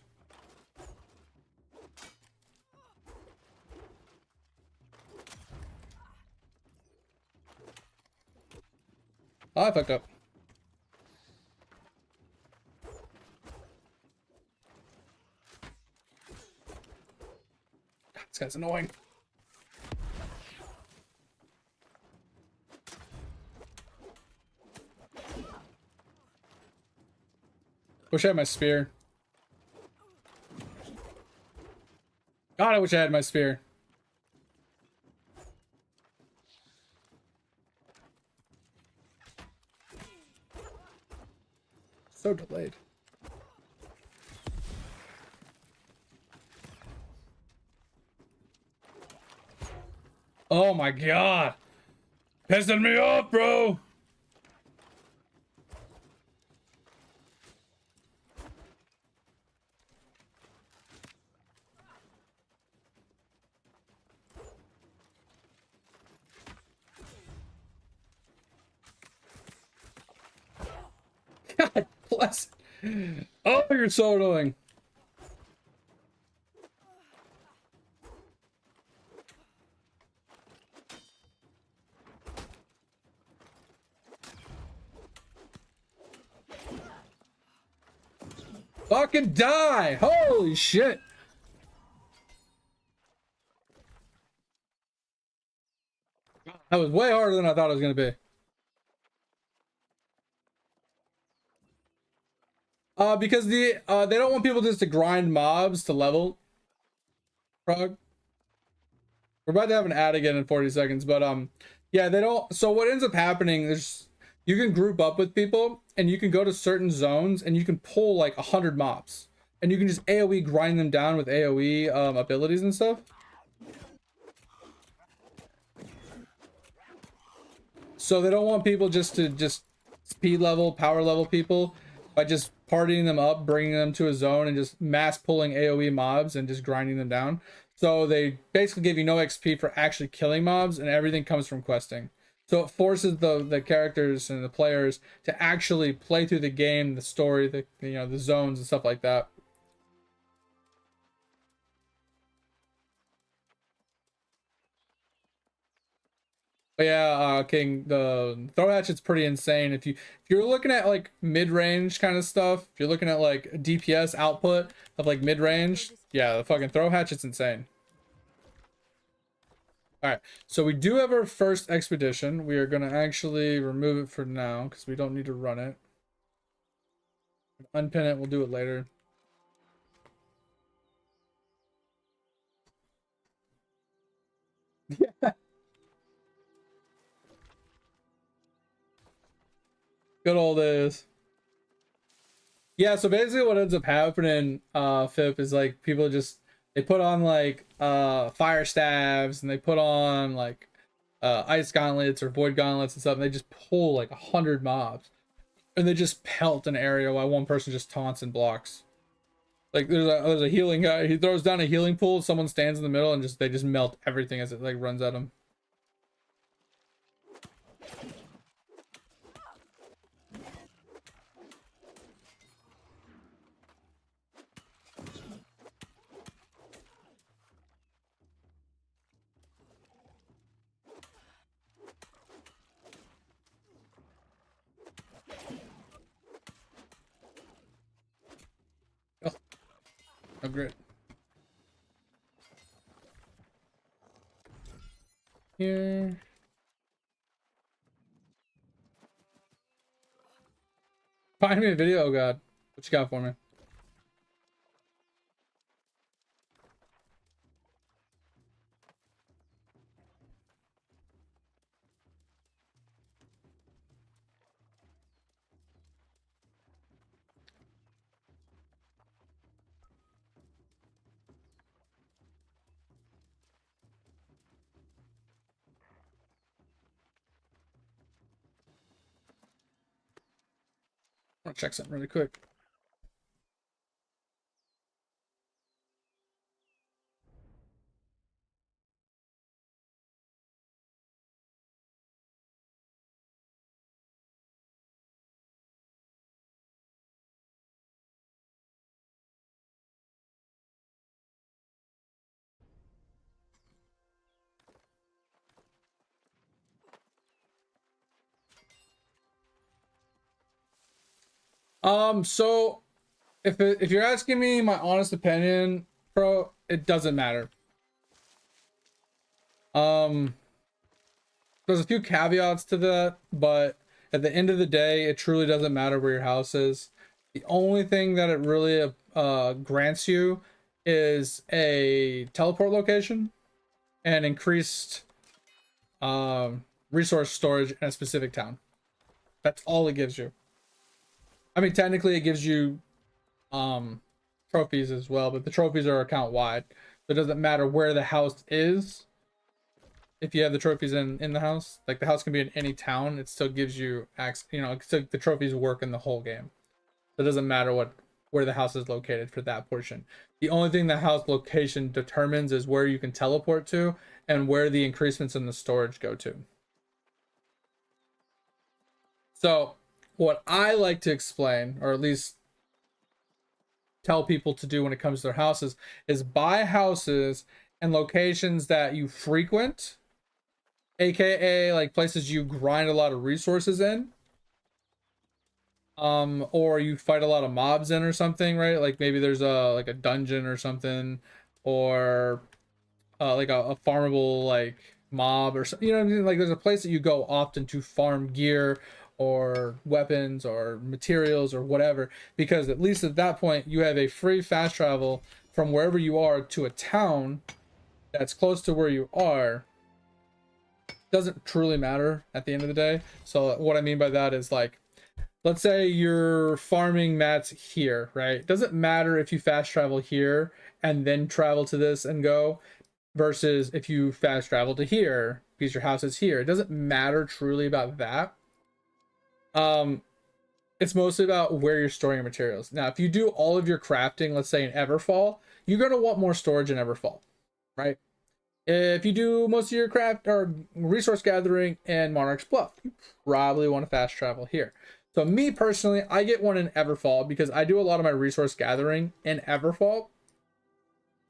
Oh, I fucked up. This guy's annoying. Wish I had my spear. God, I wish I had my spear. So delayed. Oh my god. Pissing me off, bro. God bless it. Oh, you're so annoying. Fucking die! Holy shit! That was way harder than I thought it was gonna be. Because they don't want people just to grind mobs to level. Frog. We're about to have an ad again in 40 seconds, but yeah, they don't. So what ends up happening is you can group up with people and you can go to certain zones and you can pull like 100 mobs and you can just AoE grind them down with AoE abilities and stuff. So they don't want people just to speed level, power level people by just partying them up, bringing them to a zone and just mass pulling AoE mobs and just grinding them down. So they basically give you no XP for actually killing mobs and everything comes from questing. So it forces the characters and the players to actually play through the game, the story, the zones and stuff like that. But yeah, King, the throw hatchet's pretty insane. If you're looking at like mid-range kind of stuff, if you're looking at like DPS output of like mid-range, yeah, the fucking throw hatchet's insane. All right, so we do have our first expedition. We are gonna actually remove it for now because we don't need to run it. Unpin it. We'll do it later. Yeah. Good old days. Yeah, so basically what ends up happening, Fip, is like people just they put on like fire staves and they put on like ice gauntlets or void gauntlets and stuff, and they just pull like 100 mobs and they just pelt an area while one person just taunts and blocks. Like there's a healing guy, he throws down a healing pool, someone stands in the middle and they just melt everything as it like runs at him. Oh, great. Here. Find me a video, oh god. What you got for me? I'm gonna check something really quick. So if you're asking me my honest opinion, bro, it doesn't matter. There's a few caveats to that, but at the end of the day, it truly doesn't matter where your house is. The only thing that it really grants you is a teleport location and increased resource storage in a specific town. That's all it gives you. I mean, technically it gives you trophies as well, but the trophies are account wide. So it doesn't matter where the house is. If you have the trophies in the house, like the house can be in any town, it still gives you access, you know, so the trophies work in the whole game. So it doesn't matter where the house is located for that portion. The only thing the house location determines is where you can teleport to and where the increasements in the storage go to. So what I like to explain, or at least tell people to do when it comes to their houses, is buy houses and locations that you frequent, aka like places you grind a lot of resources in, or you fight a lot of mobs in or something, right? Like maybe there's a dungeon or something, or like a farmable like mob or something, you know what I mean? Like there's a place that you go often to farm gear or weapons or materials or whatever, because at least at that point you have a free fast travel from wherever you are to a town that's close to where you are. Doesn't truly matter at the end of the day. So what I mean by that is, like, let's say you're farming mats here, right? Doesn't matter if you fast travel here and then travel to this and go, versus if you fast travel to here because your house is here. It doesn't matter truly about that. It's mostly about where you're storing your materials. Now, if you do all of your crafting, let's say in Everfall, you're going to want more storage in Everfall, right? If you do most of your craft or resource gathering in Monarch's Bluff, you probably want to fast travel here. So me personally, I get one in Everfall because I do a lot of my resource gathering in Everfall.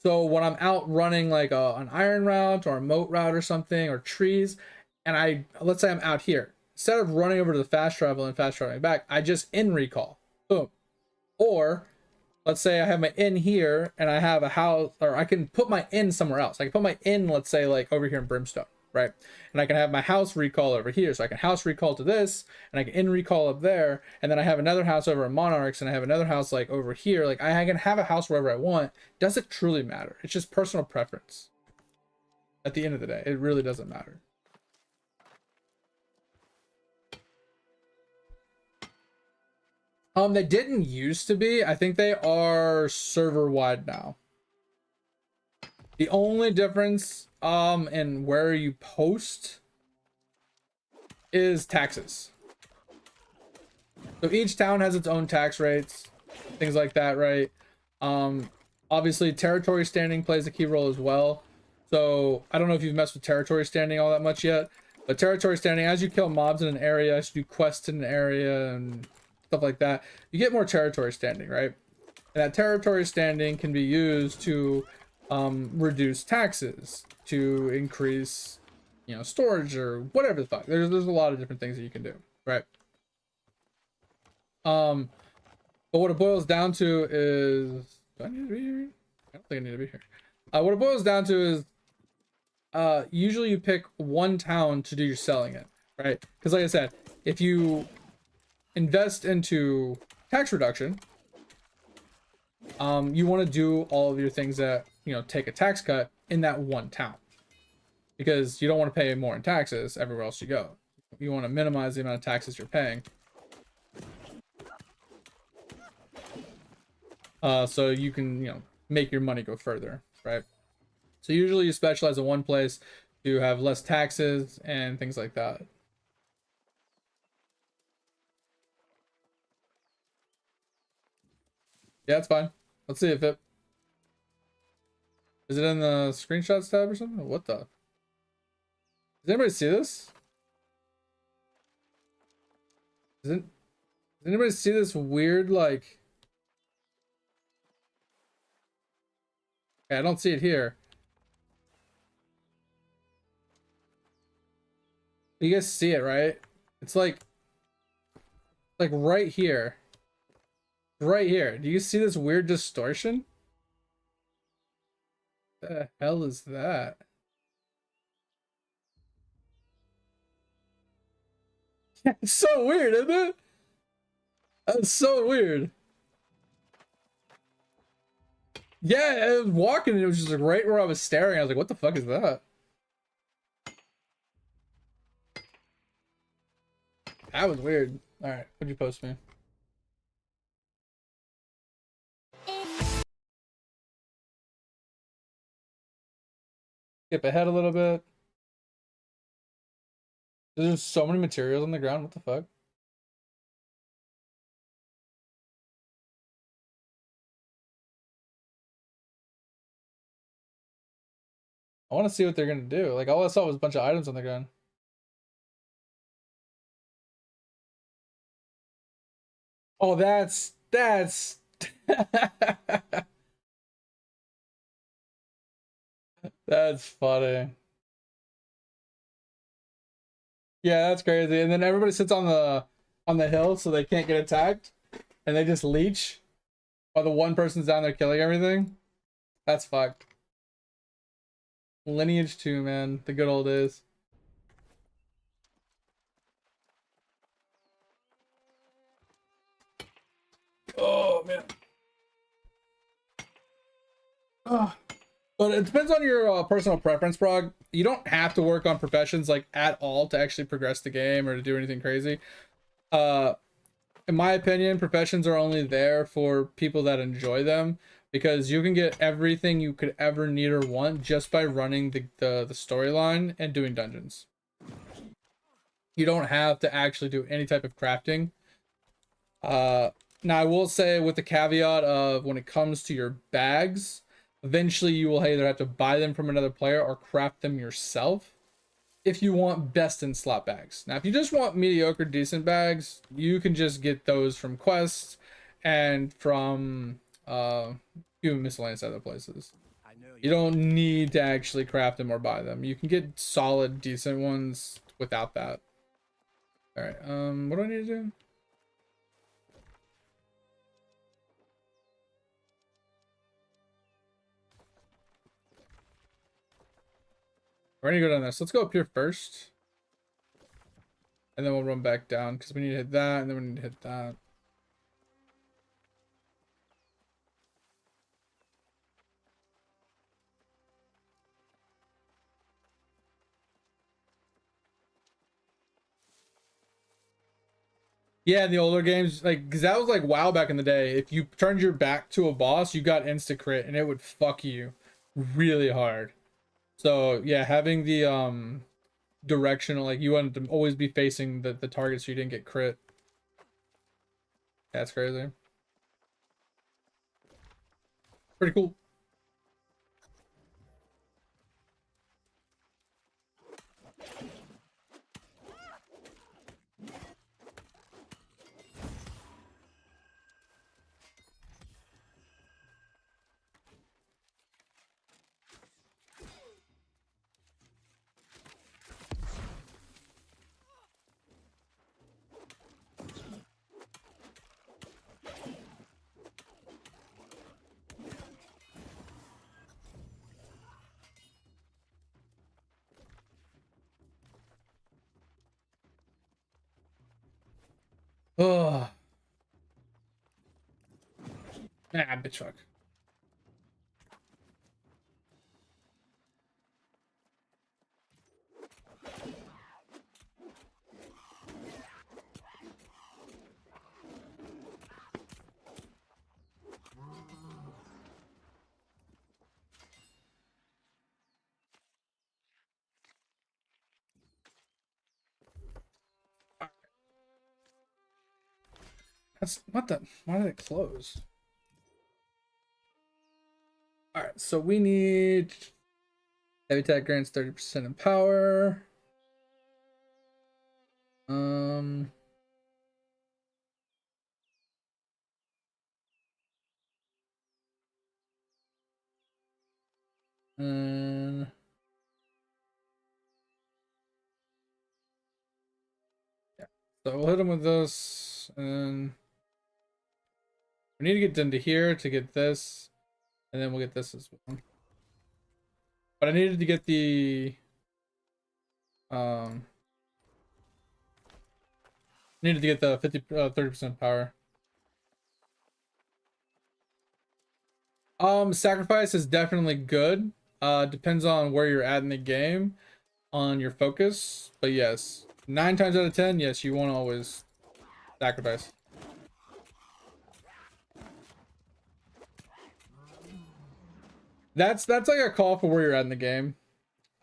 So when I'm out running like an iron route or a moat route or something, or trees, and let's say I'm out here, instead of running over to the fast travel and fast traveling back, I just in recall, boom. Or let's say I have my inn here and I have a house, or I can put my inn somewhere else. I can put my inn, let's say like over here in Brimstone, right? And I can have my house recall over here. So I can house recall to this, and I can inn recall up there. And then I have another house over in Monarchs, and I have another house like over here. Like I can have a house wherever I want. Doesn't truly matter. It's just personal preference. At the end of the day, it really doesn't matter. They didn't used to be. I think they are server wide now. The only difference in where you post is taxes. So each town has its own tax rates, things like that, right? Obviously territory standing plays a key role as well. So I don't know if you've messed with territory standing all that much yet, but territory standing, as you kill mobs in an area, as you do quests in an area and stuff like that, you get more territory standing, right? And that territory standing can be used to reduce taxes, to increase, you know, storage or whatever the fuck. There's a lot of different things that you can do, right? But what it boils down to is, do I need to be here? I don't think I need to be here. What it boils down to is, usually you pick one town to do your selling in, right? Because like I said, if you invest into tax reduction, you want to do all of your things that, you know, take a tax cut in that one town, because you don't want to pay more in taxes everywhere else you go. You want to minimize the amount of taxes you're paying, so you can, you know, make your money go further, right? So usually you specialize in one place to have less taxes and things like that. Yeah, it's fine. Let's see if it... Is it in the screenshots tab or something? What the... Does anybody see this? Does anybody see this weird, like... Okay, I don't see it here. You guys see it, right? It's like right here. Right here. Do you see this weird distortion? The hell is that? It's so weird, isn't it? That's so weird. Yeah, I was walking and it was just like right where I was staring. I was like, what the fuck is that? That was weird. Alright, what'd you post me? Skip ahead a little bit. There's so many materials on the ground. What the fuck? I want to see what they're gonna do. Like, all I saw was a bunch of items on the ground. Oh, that's that's funny. Yeah, that's crazy. And then everybody sits on the hill so they can't get attacked, and they just leech while the one person's down there killing everything. That's fucked. Lineage 2, man. The good old days. Oh, man. Oh. But it depends on your personal preference, Prog. You don't have to work on professions like at all to actually progress the game or to do anything crazy. In my opinion, professions are only there for people that enjoy them, because you can get everything you could ever need or want just by running the storyline and doing dungeons. You don't have to actually do any type of crafting. Now I will say, with the caveat of, when it comes to your bags, eventually you will either have to buy them from another player or craft them yourself if you want best in slot bags. Now, if you just want mediocre, decent bags, you can just get those from quests and from few miscellaneous other places. You don't need to actually craft them or buy them. You can get solid, decent ones without that. All right, what do I need to do? We're gonna go down this. Let's go up here first. And then we'll run back down, because we need to hit that, and then we need to hit that. Yeah, in the older games, like, because that was like WoW back in the day. If you turned your back to a boss, you got insta crit, and it would fuck you really hard. So yeah, having the directional, like, you wanted to always be facing the target so you didn't get crit. That's crazy. Pretty cool. Oh. Ah, bitch fuck. That's what the, why did it close? All right, so we need heavy attack grants 30% in power. And yeah, so we'll hit him with this, and we need to get into here to get this, and then we'll get this as well. But I needed to get the Needed to get the 30% power. Sacrifice is definitely good. Depends on where you're at in the game, on your focus. But yes, 9 times out of 10, yes, you won't always sacrifice. That's like a call for where you're at in the game.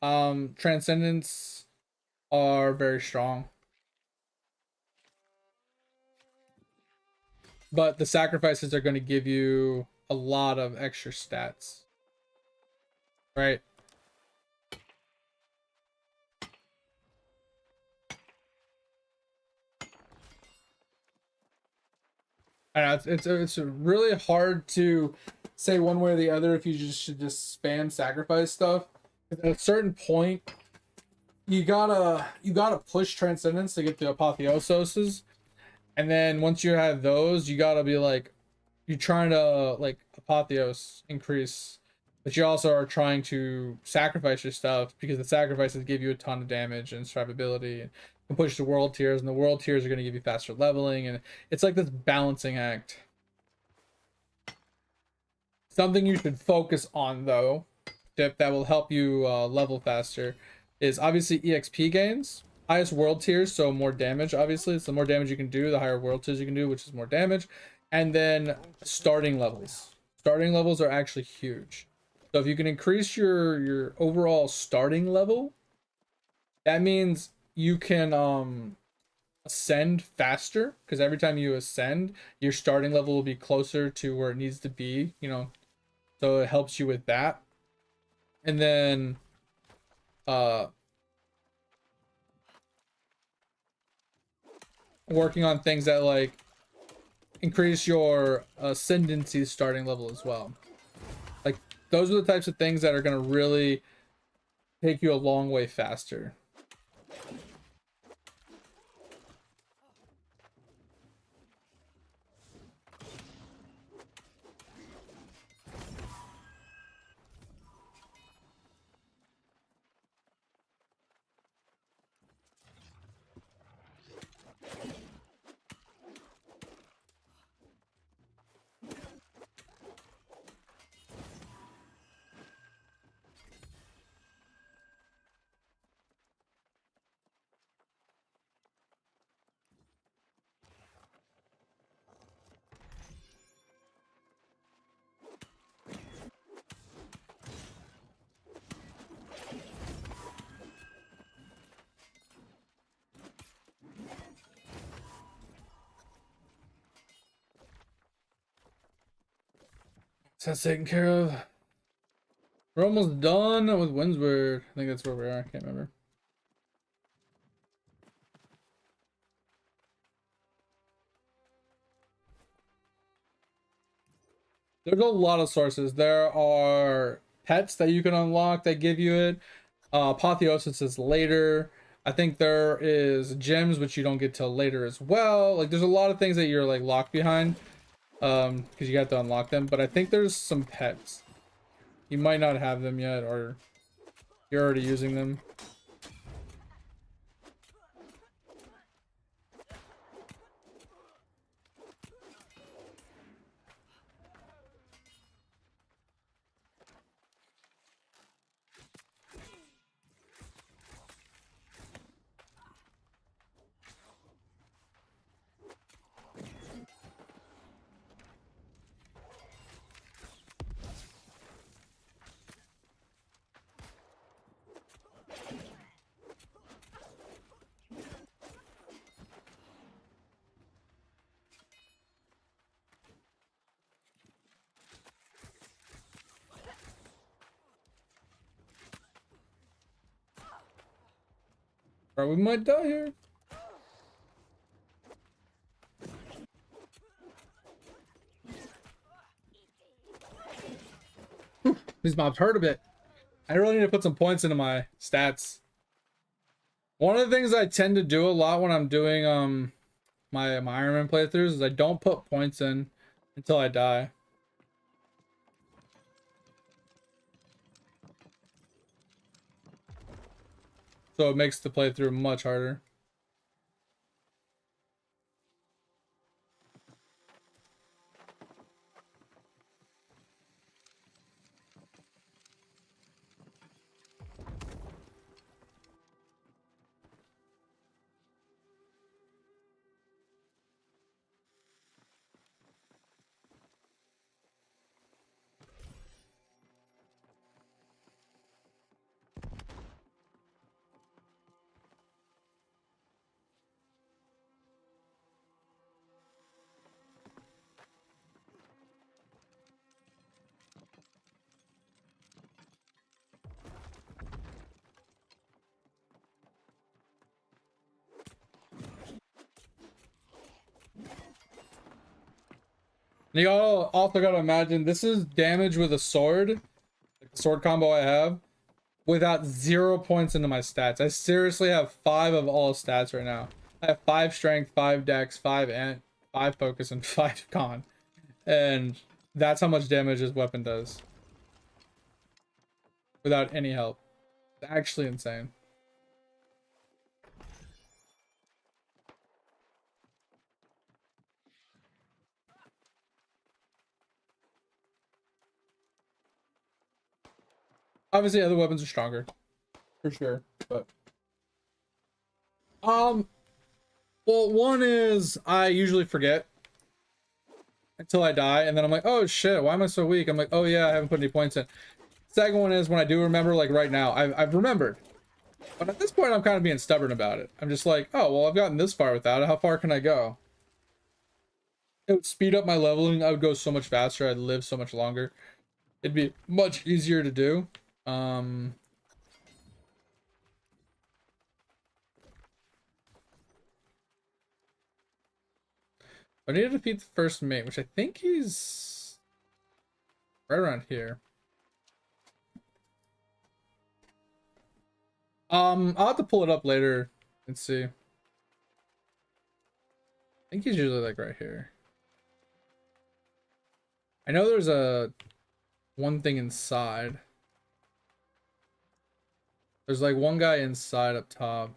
Transcendents are very strong. But the sacrifices are going to give you a lot of extra stats. Right? I know it's really hard to say one way or the other if you just should just spam sacrifice stuff. At a certain point, you gotta push transcendence to get the apotheoses, and then once you have those, you gotta be like, you're trying to like apotheos increase, but you also are trying to sacrifice your stuff because the sacrifices give you a ton of damage and survivability and can push the world tiers, and the world tiers are going to give you faster leveling, and it's like this balancing act. Something you should focus on though, tip that will help you level faster, is obviously EXP gains. Highest world tiers, so more damage. Obviously, it's the more damage you can do, the higher world tiers you can do, which is more damage. And then starting levels. Starting levels are actually huge. So if you can increase your overall starting level, that means you can ascend faster, because every time you ascend, your starting level will be closer to where it needs to be, you know. So it helps you with that. And then working on things that like increase your ascendancy starting level as well. Like those are the types of things that are going to really take you a long way faster. So that's taken care of. We're almost done with Windsward. I think that's where we are. I can't remember. There's a lot of sources. There are pets that you can unlock that give you it. Apotheosis is later. I think there is gems which you don't get till later as well. Like there's a lot of things that you're like locked behind, because you have to unlock them. But I think there's some pets. You might not have them yet, or you're already using them. Or we might die here. These mobs hurt a bit. I really need to put some points into my stats. One of the things I tend to do a lot when I'm doing my Ironman playthroughs is I don't put points in until I die. So it makes the playthrough much harder. And you also gotta imagine this is damage with a sword, like the sword combo I have, without 0 points into my stats. I seriously have 5 of all stats right now. I have 5 strength, 5 dex, 5 int, 5 focus, and 5 con. And that's how much damage this weapon does. Without any help. It's actually insane. Obviously other weapons are stronger. For sure. But well, one is I usually forget until I die, and then I'm like, oh shit, why am I so weak? I'm like, oh yeah, I haven't put any points in. Second one is when I do remember, like right now, I've remembered. But at this point, I'm kind of being stubborn about it. I'm just like, oh, well, I've gotten this far without it. How far can I go? It would speed up my leveling. I would go so much faster. I'd live so much longer. It'd be much easier to do. I need to defeat the first mate, which I think he's right around here. I'll have to pull it up later and see. I think he's usually like right here. I know there's a one thing inside. There's like one guy inside up top.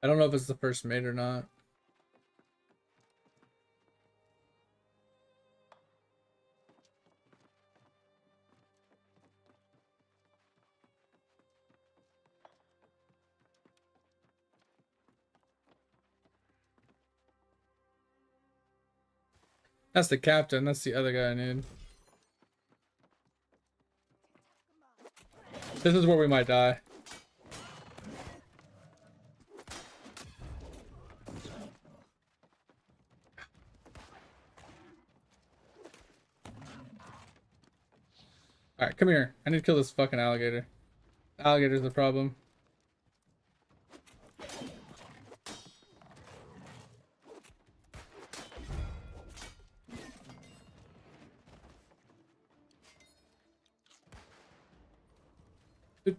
I don't know if it's the first mate or not. That's the captain. That's the other guy I need. This is where we might die. Alright, come here. I need to kill this fucking alligator. The alligator's the problem.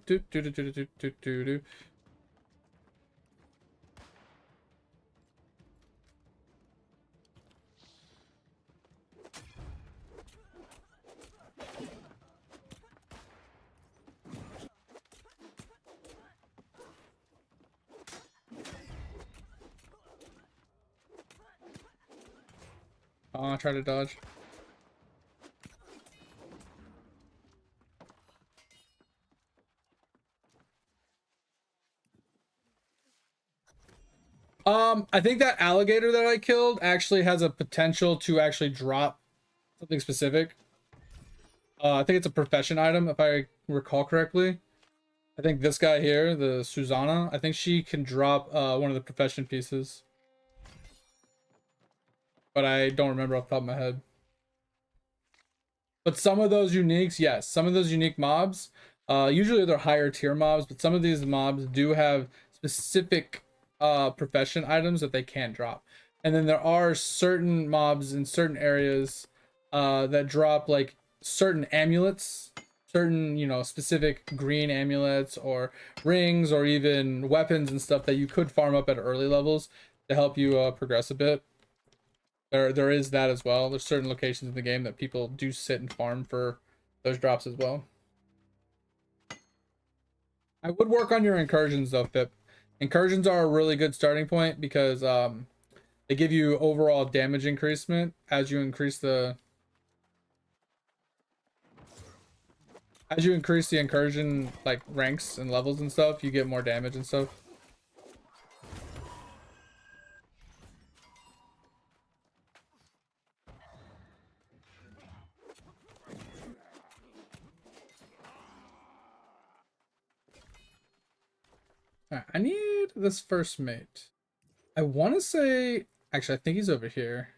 Do. Oh, I tried to dodge. I think that alligator that I killed actually has a potential to actually drop something specific. I think it's a profession item, if I recall correctly. I think this guy here, the Susanna, I think she can drop one of the profession pieces. But I don't remember off the top of my head. But some of those uniques, yes, some of those unique mobs, usually they're higher tier mobs, but some of these mobs do have specific profession items that they can't drop. And then there are certain mobs in certain areas that drop like certain amulets, certain, you know, specific green amulets or rings or even weapons and stuff that you could farm up at early levels to help you progress a bit. There is that as well. There's certain locations in the game that people do sit and farm for those drops as well. I would work on your incursions though, Pip. Incursions are a really good starting point because they give you overall damage increasement as you increase the incursion like ranks and levels and stuff, you get more damage and stuff. Alright, I need this first mate. I want to say, actually, I think he's over here.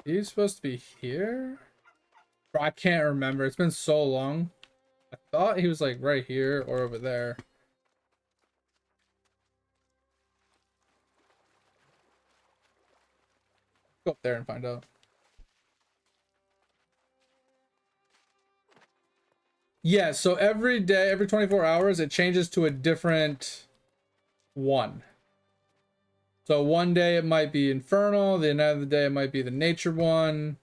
He's supposed to be here? Bro, I can't remember. It's been so long. I thought he was like right here or over there. Go up there and find out. Yeah, so every day, every 24 hours, it changes to a different one. So one day it might be Infernal, the another day it might be the Nature one.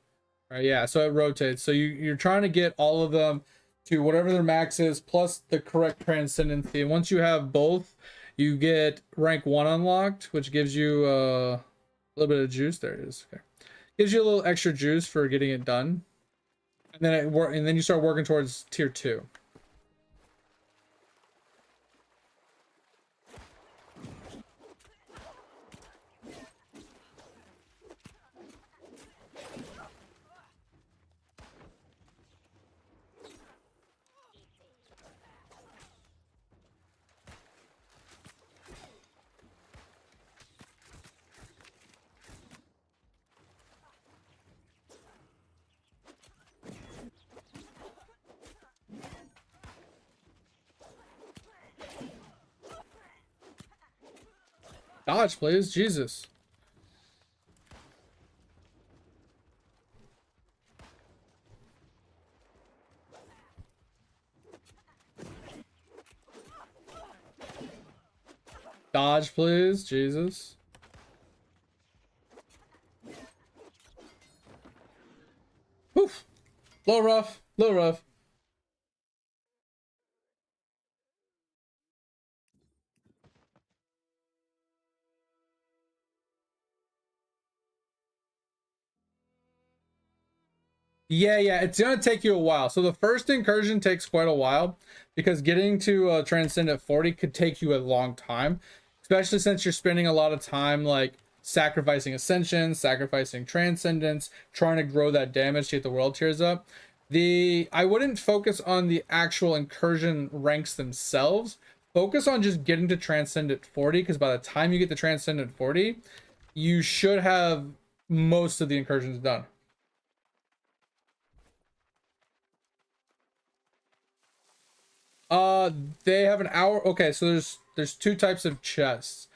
Right, yeah, so it rotates. So you're trying to get all of them to whatever their max is, plus the correct Transcendency. And once you have both, you get rank 1 unlocked, which gives you a little bit of juice. There it is. Okay. Gives you a little extra juice for getting it done. And then you start working towards tier 2. Dodge, please. Jesus. Dodge, please. Jesus. Oof. Little rough. Little rough. Yeah, it's gonna take you a while. So the first incursion takes quite a while because getting to Transcendent 40 could take you a long time, especially since you're spending a lot of time like sacrificing Ascension, sacrificing Transcendence, trying to grow that damage to get the world tiers up. I wouldn't focus on the actual incursion ranks themselves. Focus on just getting to Transcendent 40 because by the time you get to Transcendent 40, you should have most of the incursions done. They have an hour. Okay, so there's two types of chests.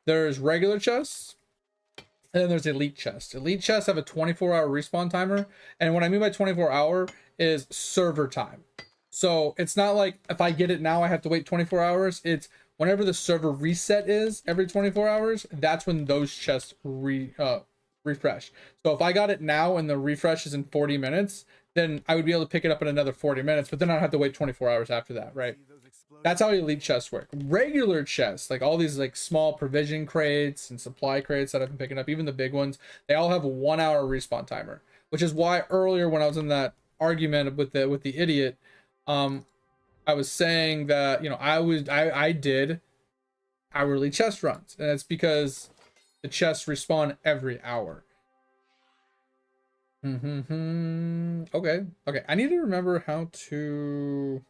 There's regular chests, and then there's elite chests. Elite chests have a 24-hour respawn timer, and what I mean by 24-hour is server time. So it's not like if I get it now, I have to wait 24 hours. It's whenever the server reset is every 24 hours, that's when those chests refresh. So if I got it now and the refresh is in 40 minutes, then I would be able to pick it up in another 40 minutes, but then I'd have to wait 24 hours after that, right? That's how elite chests work. Regular chests, like all these like small provision crates and supply crates that I've been picking up, even the big ones, they all have a 1 hour respawn timer, which is why earlier when I was in that argument with the idiot, I was saying that, you know, I did hourly chest runs, and it's because the chests respawn every hour. Okay. I need to remember how to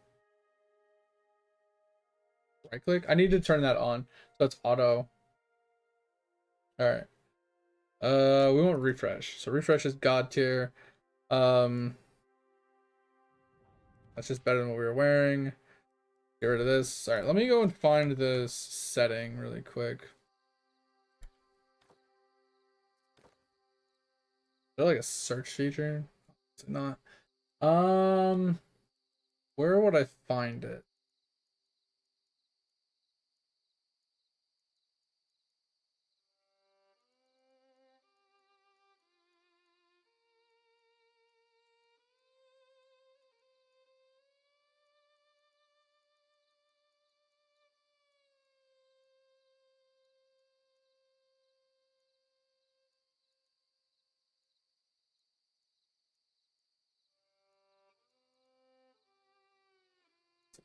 right click. I need to turn that on so it's auto. All right. We won't refresh. So refresh is god tier. That's just better than what we were wearing. Get rid of this. All right. Let me go and find this setting really quick. Is there like a search feature? Is it not? Where would I find it?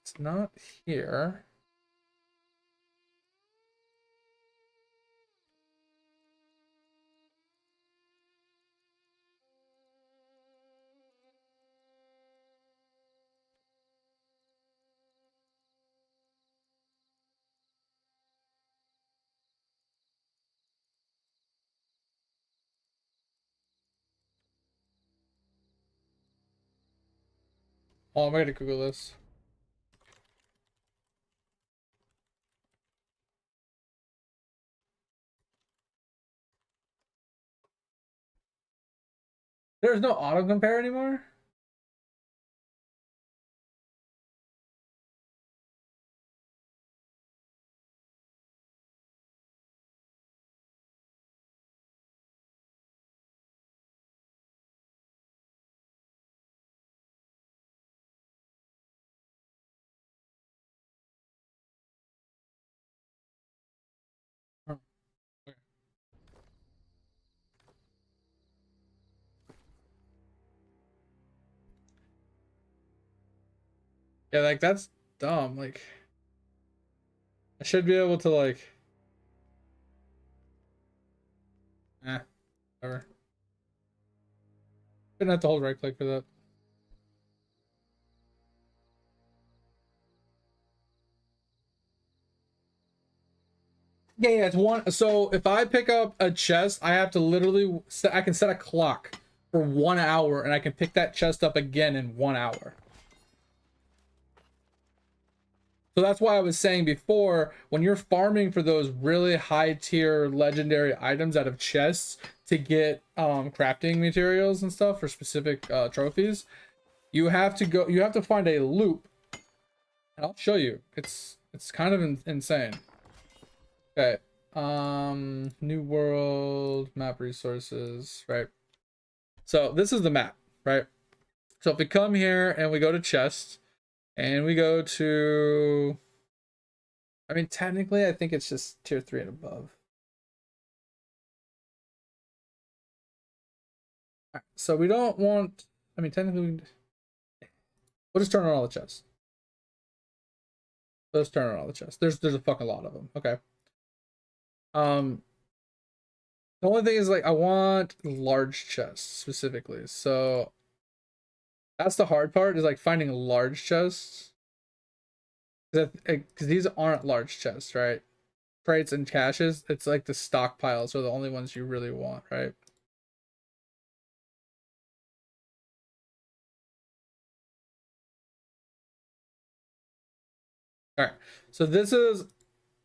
It's not here. Oh, I'm gonna Google this. There's no auto compare anymore? Oh, okay. Yeah, like that's dumb. Like I should be able to like whatever. Shouldn't have to hold right click for that. Yeah, it's one. So if I pick up a chest, I have to literally I can set a clock for 1 hour and I can pick that chest up again in 1 hour. So that's why I was saying before, when you're farming for those really high tier legendary items out of chests to get crafting materials and stuff for specific trophies, you have to find a loop, and I'll show you. It's kind of insane. Okay, new world, map resources, right? So this is the map, right? So if we come here and we go to chests and we go to, I mean, technically I think it's just tier 3 and above. All right, so we don't want, I mean, technically we'll just turn on all the chests. Let's turn on all the chests. There's a fucking lot of them. Okay. The only thing is, like, I want large chests specifically. So that's the hard part, is like finding large chests. Because these aren't large chests, right? Crates and caches, it's like the stockpiles are the only ones you really want, right? All right. So this is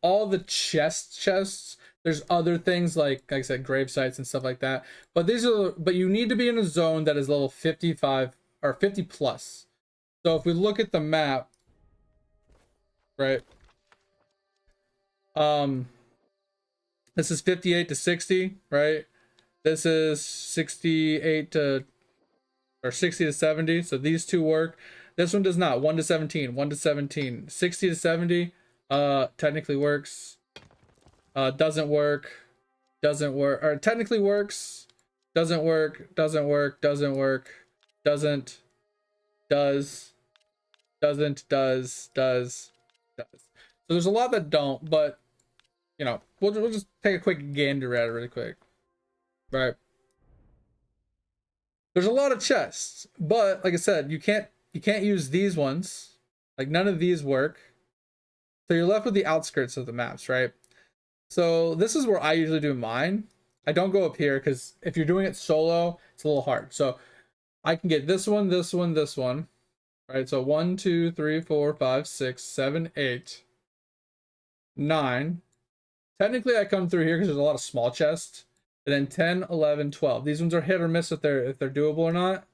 all the chests. There's other things like I said, grave sites and stuff like that. But but you need to be in a zone that is level 55 or 50 plus. So if we look at the map, right? This is 58 to 60, right? This is 68 to, or 60 to 70. So these two work. This one does not. 1 to 17, 1 to 17. 60 to 70 technically works. Doesn't work, or technically works, doesn't work, doesn't work, doesn't work, doesn't, does, does. So there's a lot that don't, but you know, we'll just take a quick gander at it really quick, right? There's a lot of chests, but like I said, you can't use these ones. Like none of these work. So you're left with the outskirts of the maps, right? So this is where I usually do mine. I don't go up here because if you're doing it solo, it's a little hard. So I can get this one, this one, this one. All right, so 1, 2, 3, 4, 5, 6, 7, 8, 9. Technically, I come through here because there's a lot of small chests. And then 10, 11, 12. These ones are hit or miss if they're doable or not.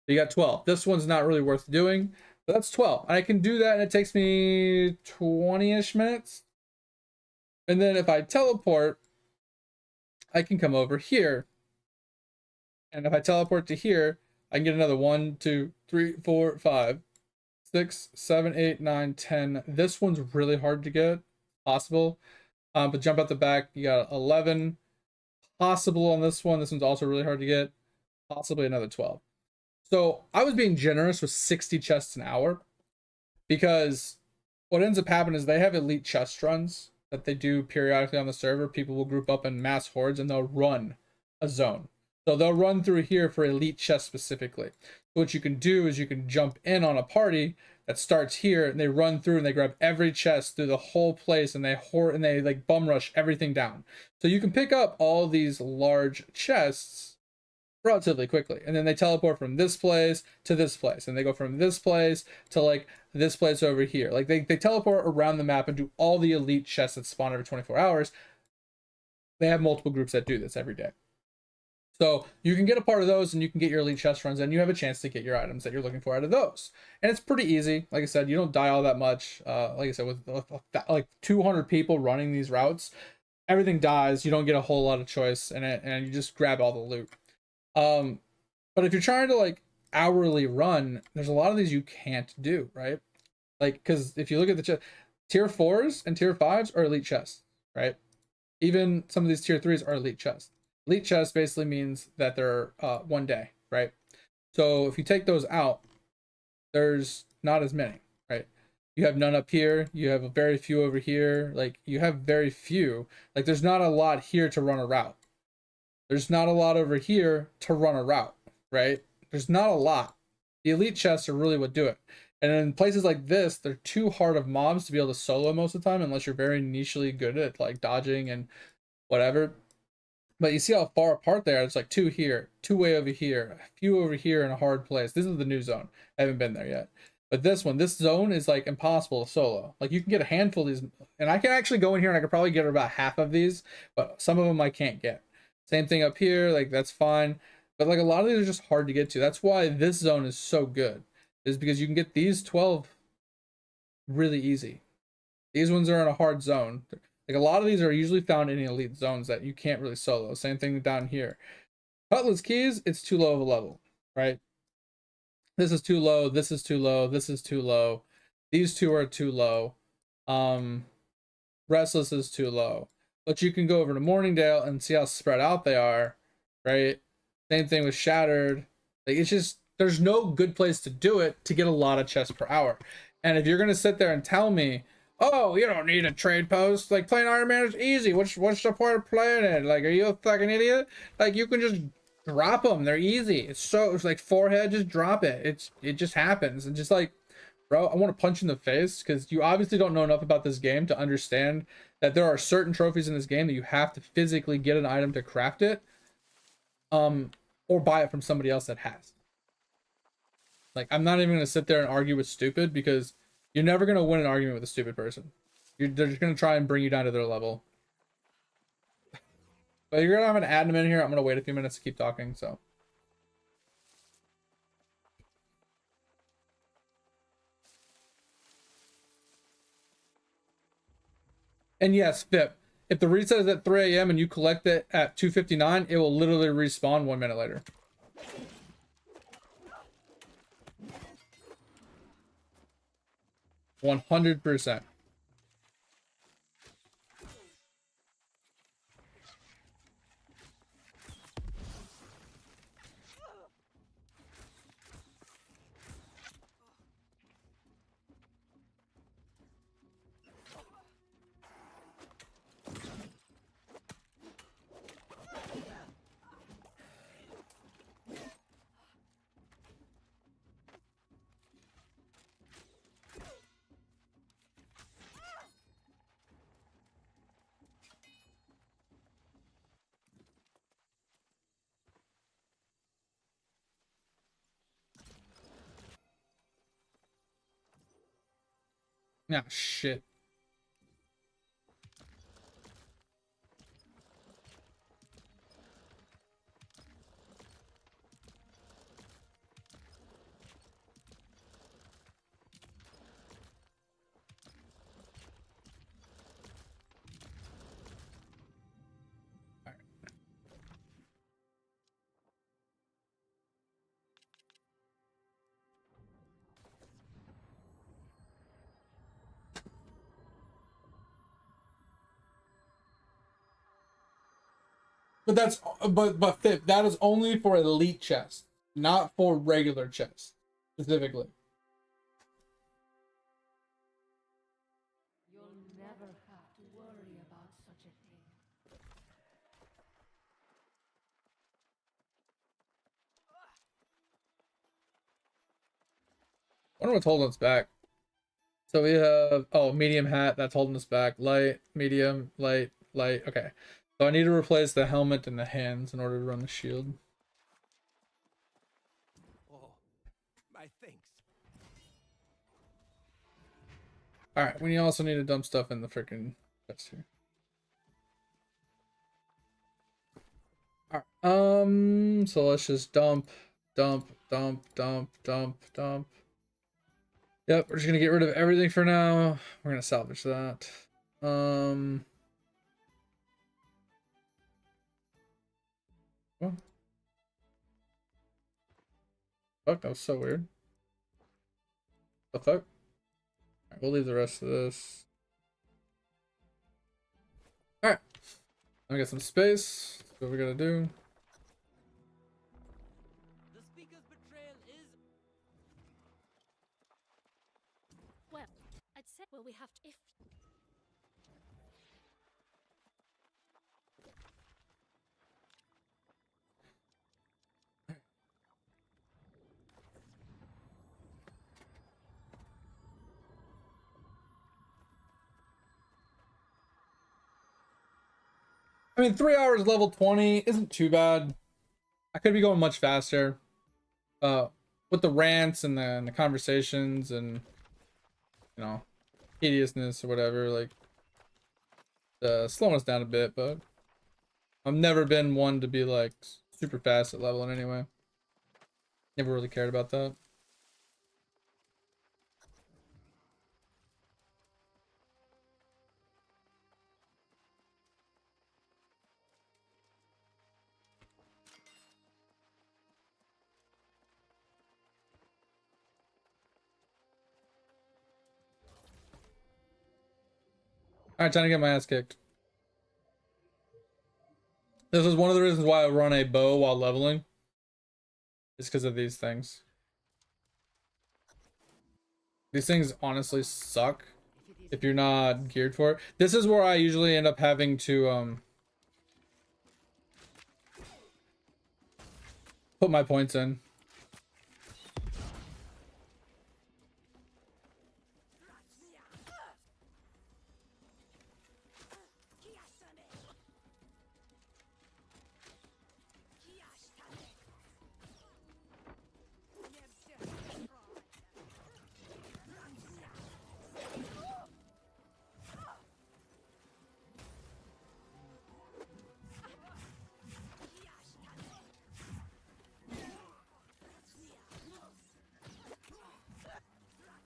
You got 12. This one's not really worth doing, but that's 12. And I can do that, and it takes me 20-ish minutes. And then if I teleport, I can come over here. And if I teleport to here, I can get another 1, 2, 3, 4, 5, 6, 7, 8, 9, 10. This one's really hard to get. Possible. But jump out the back, you got 11. Possible on this one. This one's also really hard to get. Possibly another 12. So I was being generous with 60 chests an hour. Because what ends up happening is they have elite chest runs that they do periodically on the server. People will group up in mass hordes and they'll run a zone. So they'll run through here for elite chests specifically. So what you can do is you can jump in on a party that starts here, and they run through and they grab every chest through the whole place, and they like bum rush everything down. So you can pick up all these large chests relatively quickly, and then they teleport from this place to this place, and they go from this place to like this place over here. Like they teleport around the map and do all the elite chests that spawn every 24 hours. They have multiple groups that do this every day. So you can get a part of those and you can get your elite chest runs and you have a chance to get your items that you're looking for out of those. And it's pretty easy. Like I said, you don't die all that much. Like I said, with like 200 people running these routes, everything dies. You don't get a whole lot of choice in it and you just grab all the loot. But if you're trying to like hourly run, there's a lot of these you can't do, right? Like, because if you look at the tier 4s and tier 5s are elite chests, right? Even some of these tier 3s are elite chests. Elite chests basically means that they're 1 day, right? So if you take those out, there's not as many, right? You have none up here. You have a very few over here. Like, you have very few. Like, there's not a lot here to run a route. There's not a lot over here to run a route, right? There's not a lot. The elite chests are really what do it. And in places like this, they're too hard of mobs to be able to solo most of the time, unless you're very nichely good at like dodging and whatever. But you see how far apart they are. It's like 2 here, 2 way over here, a few over here in a hard place. This is the new zone. I haven't been there yet. But this one, this zone is like impossible to solo. Like you can get a handful of these, and I can actually go in here and I could probably get about half of these, but some of them I can't get. Same thing up here, like that's fine. But like a lot of these are just hard to get to. That's why this zone is so good, is because you can get these 12 really easy. These ones are in a hard zone. Like a lot of these are usually found in elite zones that you can't really solo. Same thing down here. Cutlass keys, it's too low of a level, right? This is too low. This is too low. This is too low. These two are too low. Restless is too low. But you can go over to Morningdale and see how spread out they are, right? Same thing with Shattered. Like it's just, there's no good place to do it to get a lot of chests per hour. And if you're gonna sit there and tell me, oh, you don't need a trade post, like playing Iron Man is easy, what's the point of playing it? Like, are you a fucking idiot? Like, you can just drop them, they're easy. It's like forehead, just drop it. It just happens. And just like, bro, I want to punch you in the face, because you obviously don't know enough about this game to understand that there are certain trophies in this game that you have to physically get an item to craft it, or buy it from somebody else that has. Like, I'm not even gonna sit there and argue with stupid, because you're never going to win an argument with a stupid person. They're just going to try and bring you down to their level. But you're going to have an admin in here. I'm going to wait a few minutes to keep talking, so. And yes, Pip, if the reset is at 3 a.m. and you collect it at 2:59, it will literally respawn 1 minute later. 100%. Ah, shit. But that's but Fip, that is only for elite chests, not for regular chests specifically. You'll never have to worry about such a thing. I wonder what's holding us back. So we have, oh, medium hat, that's holding us back. Light, medium, light, light. Okay. So I need to replace the helmet and the hands in order to run the shield. Oh, my thanks. Alright, we also need to dump stuff in the freaking chest here. Alright, So let's just dump. Yep, we're just gonna get rid of everything for now. We're gonna salvage that. Oh. Fuck, that was so weird. The fuck? Alright, we'll leave the rest of this. Alright. Let me get some space. That's what we gotta do. The speaker's betrayal is. Well, I'd say, well, we have to, if I mean, 3 hours level 20 isn't too bad. I could be going much faster. With the rants and the conversations and, you know, hideousness or whatever, like, slowing us down a bit, but I've never been one to be, like, super fast at leveling anyway. Never really cared about that. Alright, time to get my ass kicked. This is one of the reasons why I run a bow while leveling. It's because of these things. These things honestly suck if you're not geared for it. This is where I usually end up having to put my points in.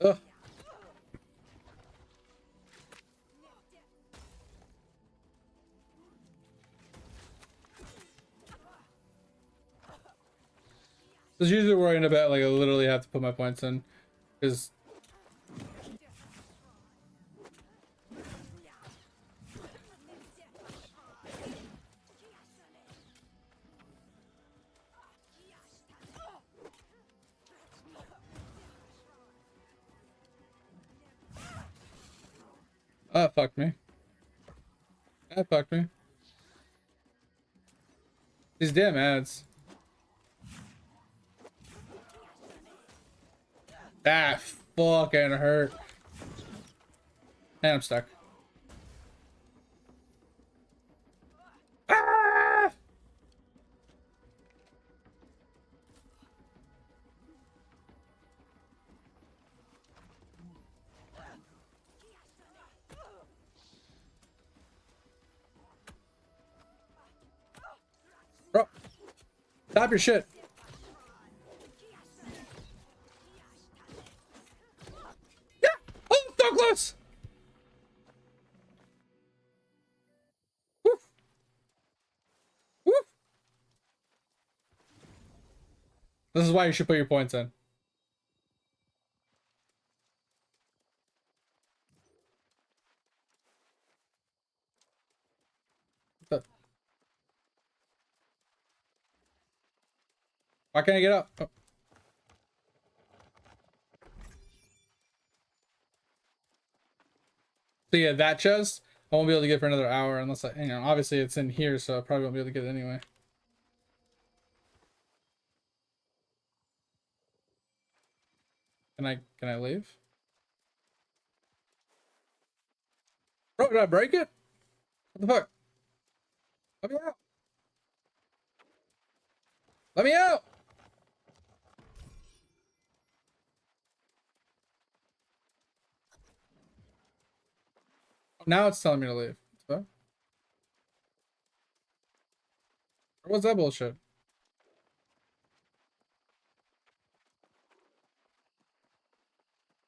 Ugh. This is usually where I end up at, like, I literally have to put my points in. Because... Ah, fuck me. That fucked me. These damn ads. That fucking hurt. And I'm stuck. Ah! Bro, stop your shit. Yeah! Oh, Douglas! Woof. Woof. This is why you should put your points in. Why can't I get up? Oh. So yeah, that chest, I won't be able to get for another hour unless I, you know, obviously it's in here, so I probably won't be able to get it anyway. Can I leave? Bro, did I break it? What the fuck? Let me out. Let me out. Now it's telling me to leave. What? What's that bullshit?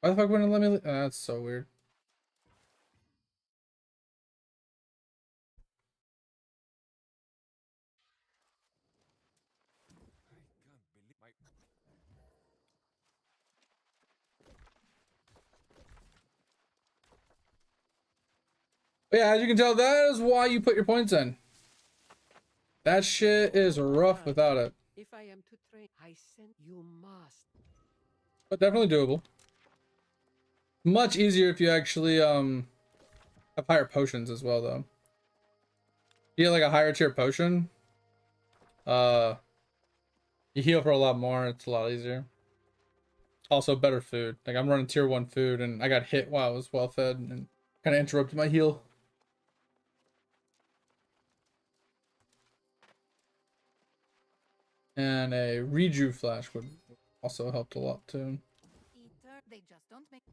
Why the fuck wouldn't it let me? That's so weird. But yeah, as you can tell, that is why you put your points in. That shit is rough without it. If I am to train, I send you must. But definitely doable. Much easier if you actually have higher potions as well though. You get like a higher tier potion. You heal for a lot more, it's a lot easier. Also better food. Like I'm running tier 1 food and I got hit while I was well fed and kinda interrupted my heal. And a reju flash would also helped a lot too. They just don't make.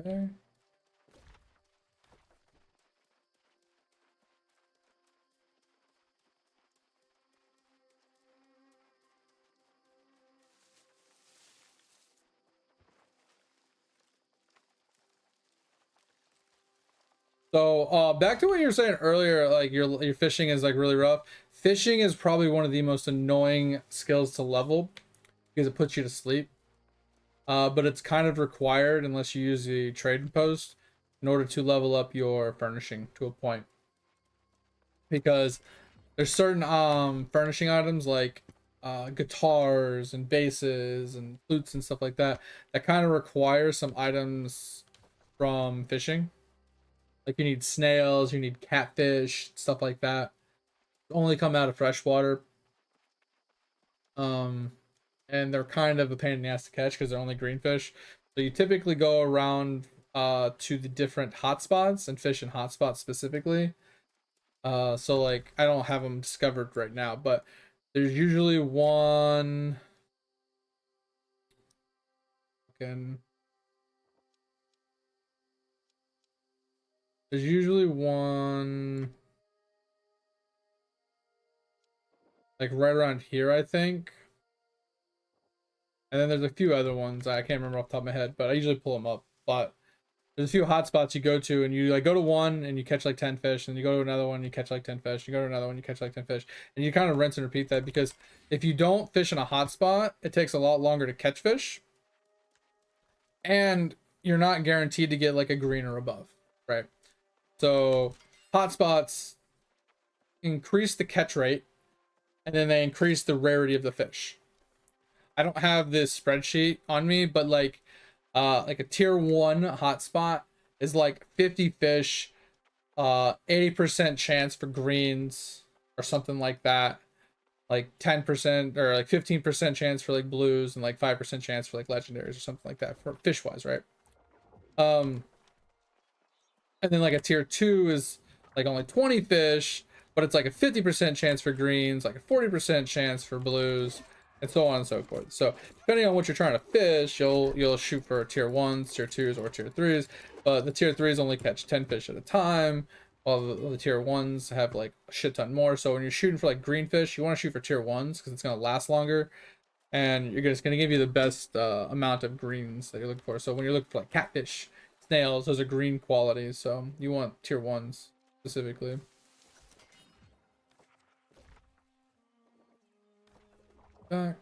Okay. So back to what you were saying earlier, like your fishing is like really rough. Fishing is probably one of the most annoying skills to level because it puts you to sleep. But it's kind of required unless you use the trade post in order to level up your furnishing to a point. Because there's certain furnishing items like guitars and basses and flutes and stuff like that that kind of require some items from fishing. Like you need snails, you need catfish, stuff like that. Only come out of freshwater. And they're kind of a pain in the ass to catch because they're only green fish. So you typically go around to the different hotspots and fish in hotspots specifically. So like I don't have them discovered right now, but there's usually one. There's usually one like right around here, I think. And then there's a few other ones I can't remember off the top of my head, but I usually pull them up. But there's a few hotspots you go to, and you like go to one and you catch like 10 fish, and you go to another one, you catch like 10 fish, you go to another one, you catch like 10 fish, and you kind of rinse and repeat that because if you don't fish in a hotspot, it takes a lot longer to catch fish, and you're not guaranteed to get like a green or above, right? So hotspots increase the catch rate, and then they increase the rarity of the fish. I don't have this spreadsheet on me, but like a tier 1 hotspot is like 50 fish, 80% chance for greens or something like that. Like 10% or like 15% chance for like blues and like 5% chance for like legendaries or something like that for fish wise, right? And then like a tier 2 is like only 20 fish, but it's like a 50% chance for greens, like a 40% chance for blues, and so on and so forth. So depending on what you're trying to fish, you'll shoot for tier 1s, tier 2s, or tier 3s. But the tier 3s only catch 10 fish at a time, while the tier 1s have like a shit ton more. So when you're shooting for like green fish, you want to shoot for tier 1s because it's going to last longer, and it's going to give you the best amount of greens that you're looking for. So when you're looking for like catfish, snails, those are green qualities, so you want tier 1s specifically. Back.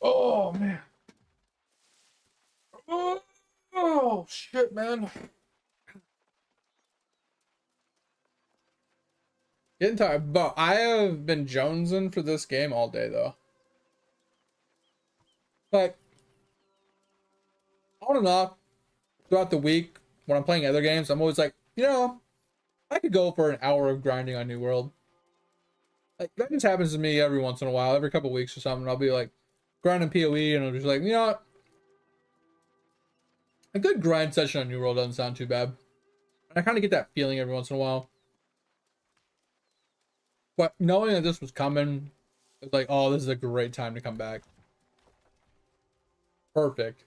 Oh man. Oh shit, man. Getting tired, but I have been jonesing for this game all day though. Like on and off throughout the week when I'm playing other games, I'm always like, I could go for an hour of grinding on New World. Like that just happens to me every once in a while, every couple weeks or something. I'll be like grinding PoE and I'm just like, what? A good grind session on New World doesn't sound too bad. And I kind of get that feeling every once in a while. But knowing that this was coming, it's like, oh, this is a great time to come back. Perfect,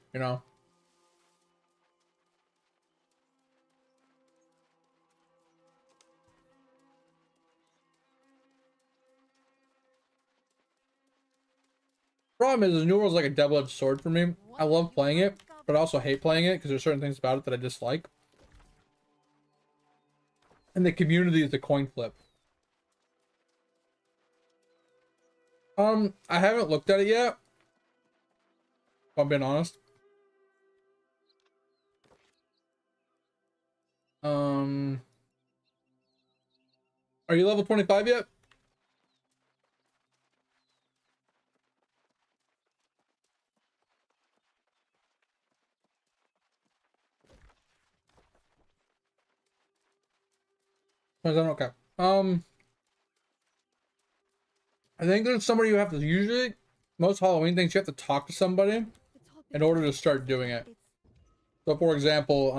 Problem is New World's like a double-edged sword for me. I love playing it, but I also hate playing it because there's certain things about it that I dislike. And the community is a coin flip. I haven't looked at it yet, if I'm being honest. Are you level 25 yet? Okay. I think there's somebody you have to usually most Halloween things you have to talk to somebody in order to start doing it. So for example,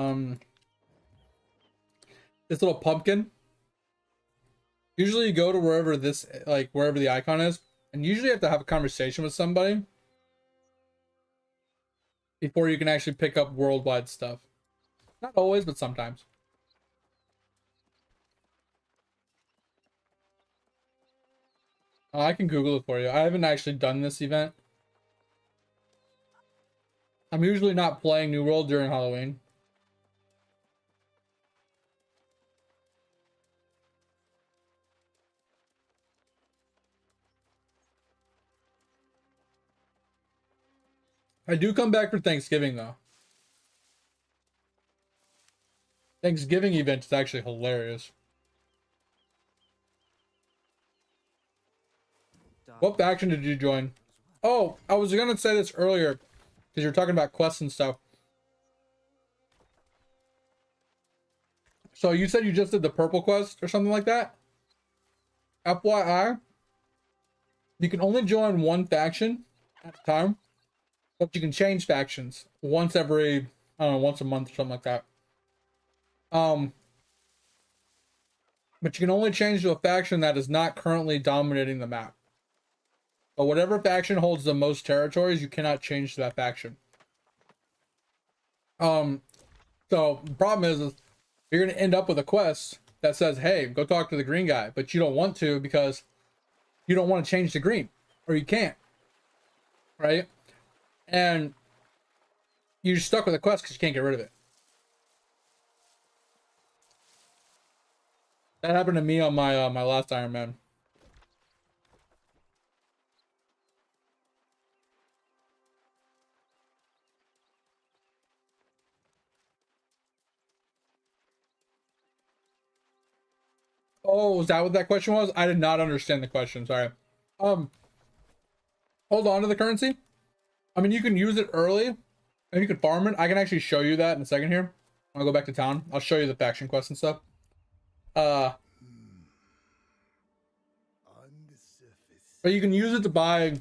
this little pumpkin. Usually you go to wherever this wherever the icon is, and usually you have to have a conversation with somebody before you can actually pick up worldwide stuff. Not always, but sometimes. I can Google it for you. I haven't actually done this event. I'm usually not playing New World during Halloween. I do come back for Thanksgiving though. Thanksgiving event is actually hilarious. What faction did you join? Oh, I was gonna say this earlier because you're talking about quests and stuff. So you said you just did the purple quest or something like that? FYI, you can only join one faction at a time, but you can change factions once every, I don't know, once a month or something like that. But you can only change to a faction that is not currently dominating the map. But whatever faction holds the most territories, you cannot change to that faction. So the problem is you're going to end up with a quest that says, hey, go talk to the green guy, but you don't want to because you don't want to change to green, or you can't, right? And you're stuck with a quest because you can't get rid of it. That happened to me on my my last Ironman. Oh, is that what that question was? I did not understand the question. Sorry. Hold on to the currency. I mean, you can use it early, and you can farm it. I can actually show you that in a second here. I'll go back to town. I'll show you the faction quests and stuff. But you can use it to buy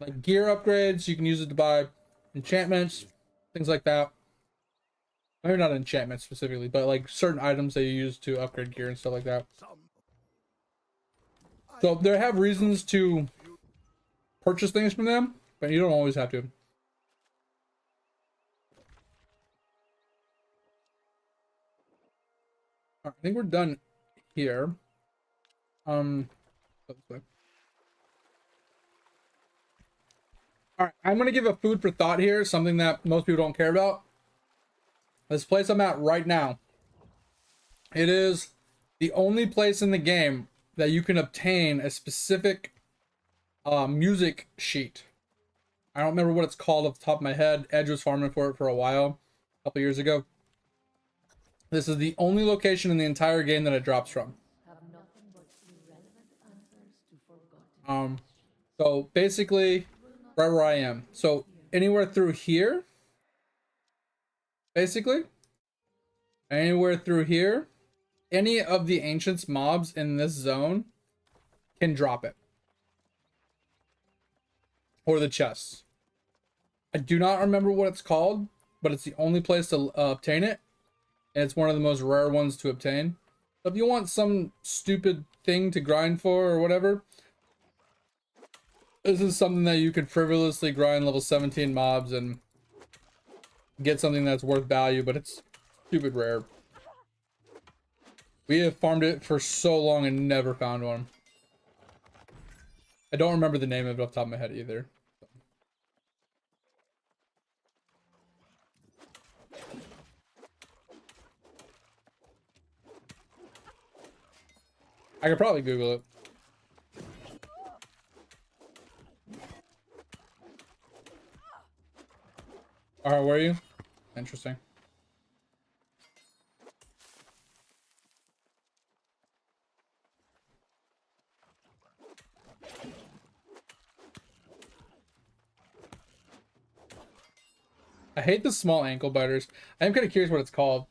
like gear upgrades. You can use it to buy enchantments, things like that. Maybe not enchantments specifically, but like certain items that you use to upgrade gear and stuff like that. So they have reasons to purchase things from them, but you don't always have to. I think we're done here. All right, I'm gonna give a food for thought here, something that most people don't care about. This place I'm at right now. It is the only place in the game that you can obtain a specific music sheet. I don't remember what it's called off the top of my head. Edge was farming for it for a while, a couple years ago. This is the only location in the entire game that it drops from. So basically, right where I am. So anywhere through here, basically, anywhere through here, any of the ancients mobs in this zone can drop it. Or the chests. I do not remember what it's called, but it's the only place to obtain it. And it's one of the most rare ones to obtain. So if you want some stupid thing to grind for or whatever, this is something that you could frivolously grind level 17 mobs and get something that's worth value, but it's stupid rare. We have farmed it for so long and never found one. I don't remember the name of it off the top of my head either. I could probably Google it. Alright, where are you? Interesting. I hate the small ankle biters. I am kind of curious what it's called.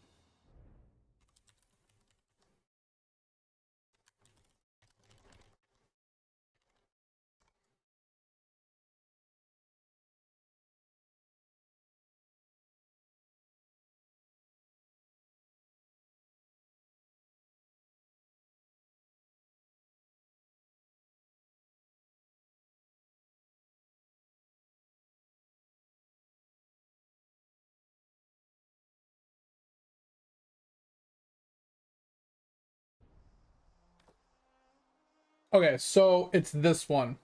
Okay, so it's this one.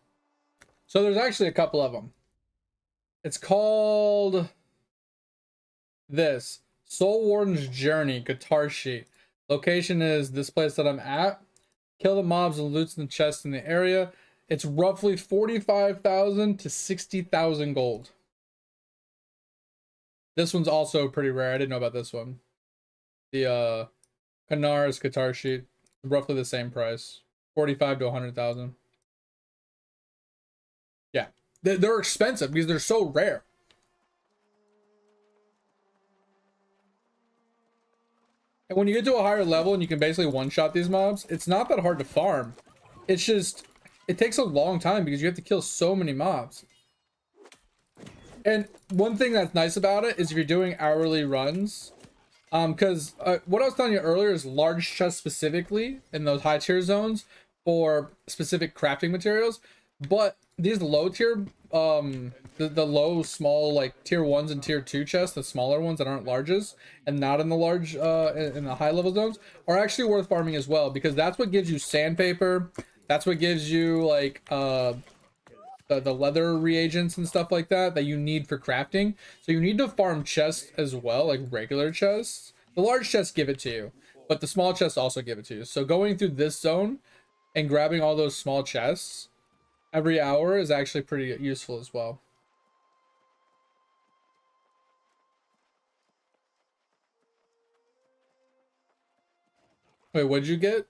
So there's actually a couple of them. It's called this Soul Warden's Journey guitar sheet. Location is this place that I'm at. Kill the mobs and loot in the chest in the area. It's roughly 45,000 to 60,000 gold. This one's also pretty rare. I didn't know about this one. The Canars guitar sheet, roughly the same price. 45 to 100,000. Yeah. They're expensive because they're so rare. And when you get to a higher level and you can basically one-shot these mobs, it's not that hard to farm. It's just, it takes a long time because you have to kill so many mobs. And one thing that's nice about it is if you're doing hourly runs, because what I was telling you earlier is large chests specifically in those high tier zones for specific crafting materials, but these low tier, the low small like tier 1s and tier 2 chests, the smaller ones that aren't larges and not in the large in the high level zones, are actually worth farming as well, because that's what gives you sandpaper, that's what gives you like the leather reagents and stuff like that that you need for crafting. So you need to farm chests as well, like regular chests. The large chests give it to you, but the small chests also give it to you. So going through this zone and grabbing all those small chests every hour is actually pretty useful as well. Wait, what'd you get?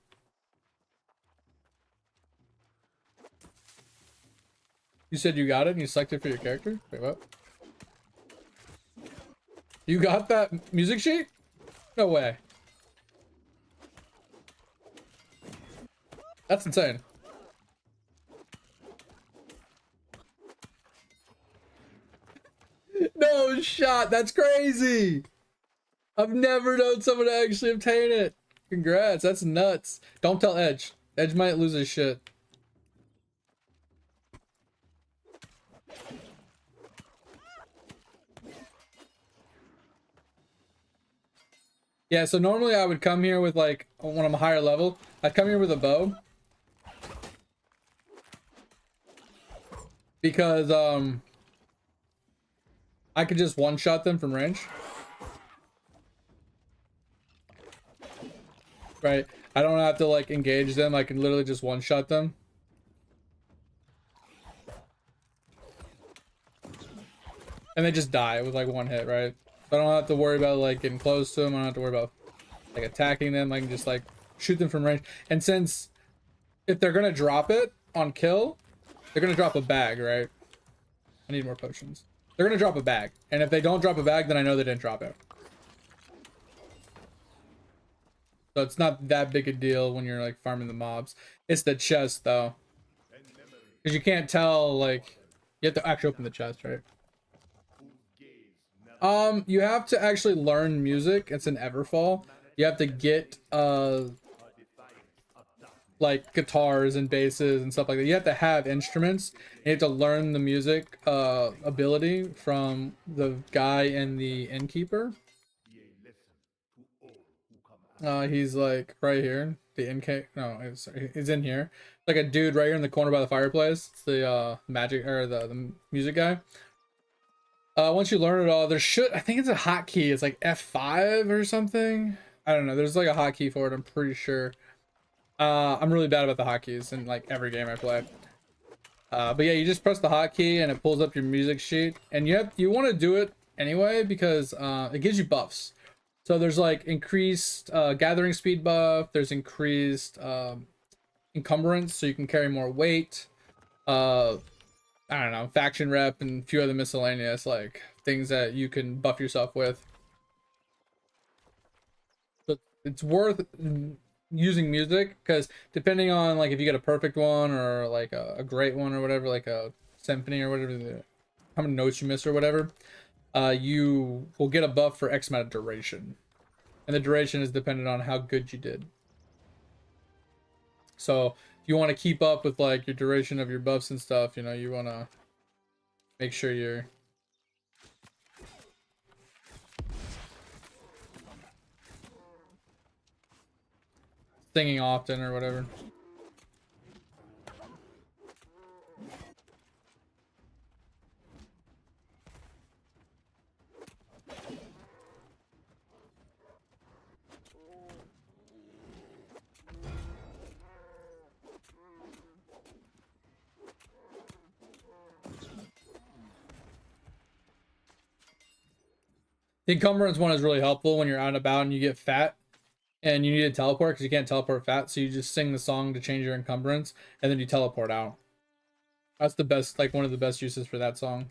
You said you got it and you selected for your character? Wait, what? You got that music sheet? No way. That's insane. No shot. That's crazy. I've never known someone to actually obtain it. Congrats. That's nuts. Don't tell Edge. Edge might lose his shit. Yeah, so normally I would come here with like, when I'm a higher level, I'd come here with a bow. Because, I could just one-shot them from range. Right? I don't have to like engage them, I can literally just one-shot them. And they just die with like one hit, right? So I don't have to worry about like getting close to them, I don't have to worry about like attacking them, I can just like shoot them from range. And since if they're gonna drop it on kill, they're gonna drop a bag, right? I need more potions. They're gonna drop a bag, and if they don't drop a bag, then I know they didn't drop it. So it's not that big a deal when you're like farming the mobs. It's the chest though, because you can't tell, like you have to actually open the chest, right? You have to actually learn music. It's an Everfall. You have to get like guitars and basses and stuff like that. You have to have instruments. You have to learn the music ability from the guy in the innkeeper. He's like right here. The innkeeper. No, he's in here. Like a dude right here in the corner by the fireplace. It's the magic or the music guy. Once you learn it all, there should, I think it's a hotkey. It's like F5 or something. I don't know. There's like a hotkey for it. I'm pretty sure. I'm really bad about the hotkeys in like every game I play. But yeah, you just press the hotkey and it pulls up your music sheet, and you want to do it anyway because it gives you buffs. So there's like increased gathering speed buff. There's increased encumbrance, so you can carry more weight. I don't know, faction rep and a few other miscellaneous like things that you can buff yourself with. So it's worth using music because depending on like if you get a perfect one or like a great one or whatever, like a symphony or whatever, how many notes you miss or whatever, you will get a buff for X amount of duration, and the duration is dependent on how good you did. So if you want to keep up with like your duration of your buffs and stuff, you know, you want to make sure you're singing often or whatever. The encumbrance one is really helpful when you're out and about and you get fat and you need to teleport because you can't teleport fat, so you just sing the song to change your encumbrance and then you teleport out. That's the best, like one of the best uses for that song.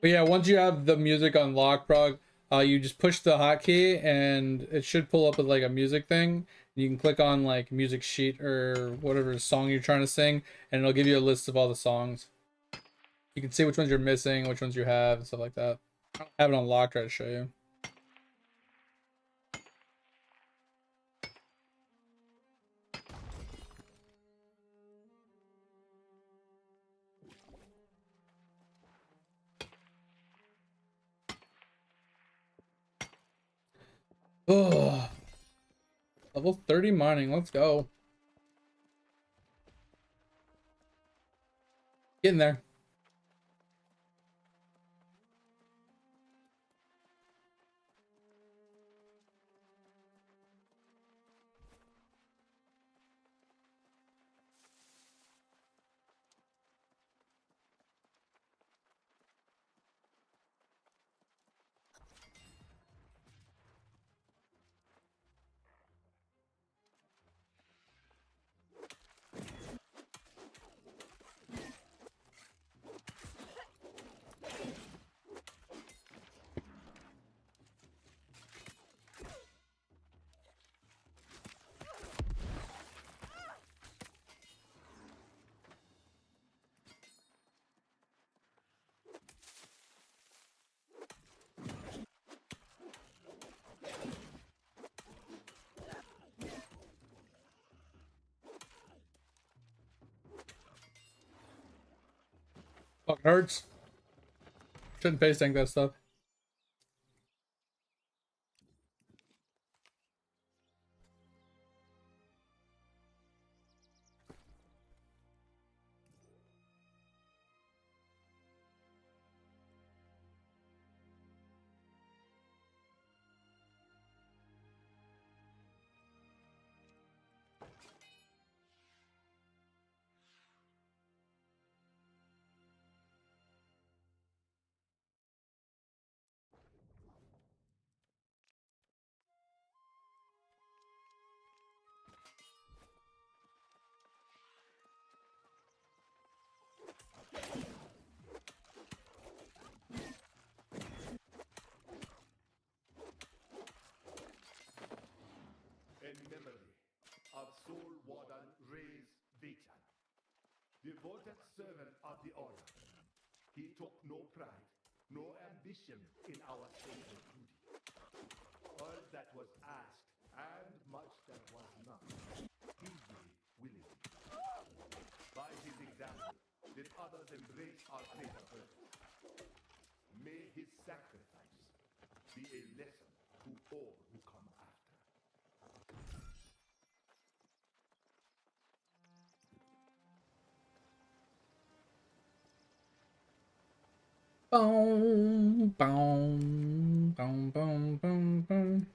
But yeah, once you have the music on lock, prog, you just push the hotkey and it should pull up with like a music thing. You can click on like music sheet or whatever song you're trying to sing, and it'll give you a list of all the songs. You can see which ones you're missing, which ones you have, and stuff like that. I don't have it on lock, try to show you. Oh, level 30 mining, let's go. Get in there. Fucking hurts. Shouldn't face tank that stuff. In memory of Soul Warden RageUMad, devoted servant of the Order, he took no pride no ambition in our sacred duty. All that was asked, and much that was not, he gave willingly. By his example, did others embrace our greater purpose. May his sacrifice be a lesson to all who come after. Boom, boom, boom, boom, boom, boom.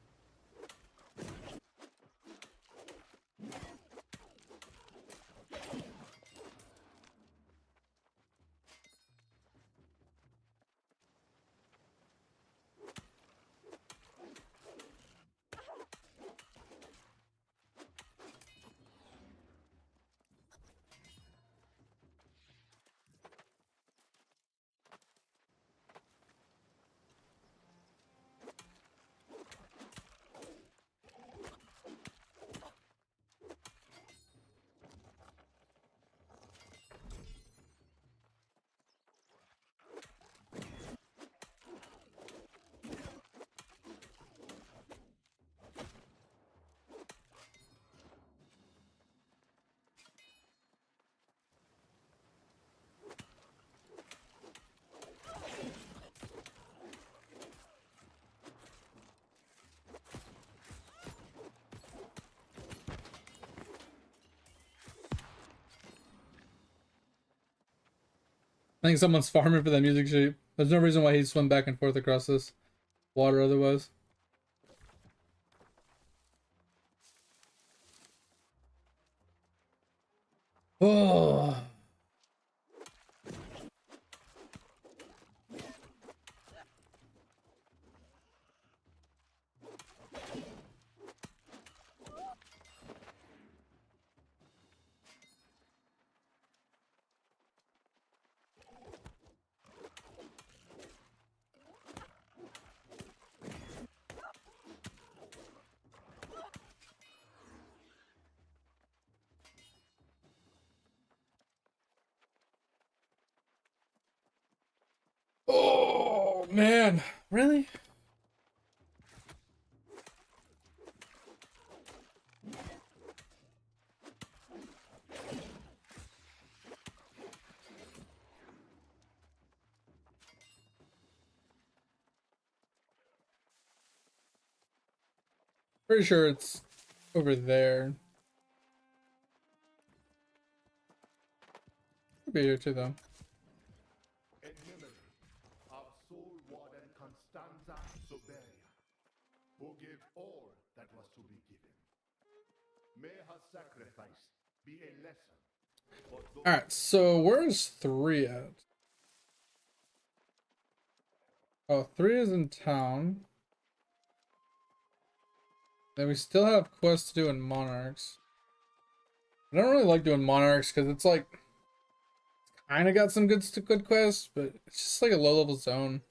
I think someone's farming for that music sheet. There's no reason why he'd swim back and forth across this water otherwise. Oh. Oh man, really? Pretty sure it's over there. Could be here too, though. In memory of Soul Warden Constanza Soberia, who gave all that was to be given. May her sacrifice be a lesson for those. All right, so where's 3 at? Oh, 3 is in town. Then we still have quests to do in Monarchs. I don't really like doing Monarchs because it's like kind of got some good quests, but it's just like a low-level zone.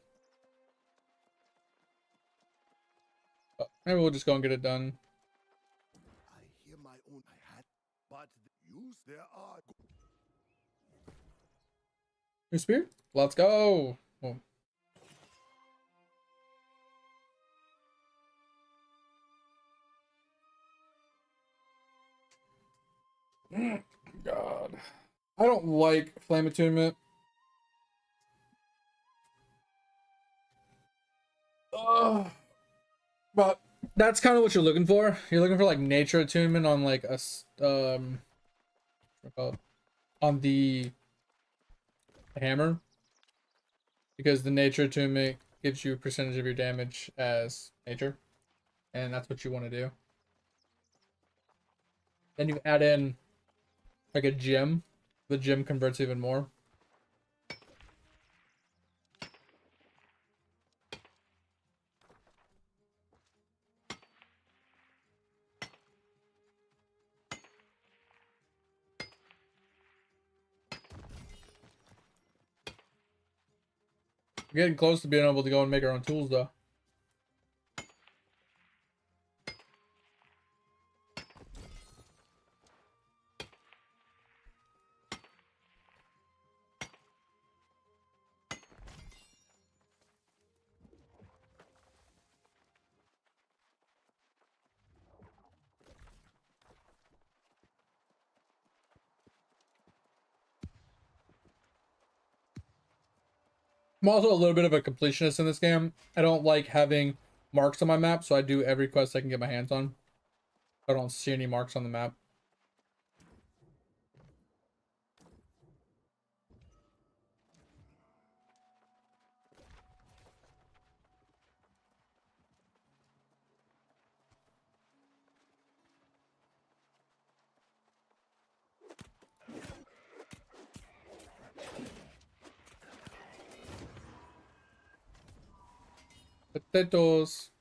But maybe we'll just go and get it done. I hear my own I had, but the use there are. New spear? Let's go! Oh. God. I don't like Flame Attunement. But that's kind of what you're looking for. You're looking for like Nature Attunement on like a on the hammer, because the Nature Attunement gives you a percentage of your damage as nature, and that's what you want to do. Then you add in like a gem. The gem converts even more. We're getting close to being able to go and make our own tools, though. I'm also a little bit of a completionist in this game. I don't like having marks on my map, so I do every quest I can get my hands on. I don't see any marks on the map. Potatoes.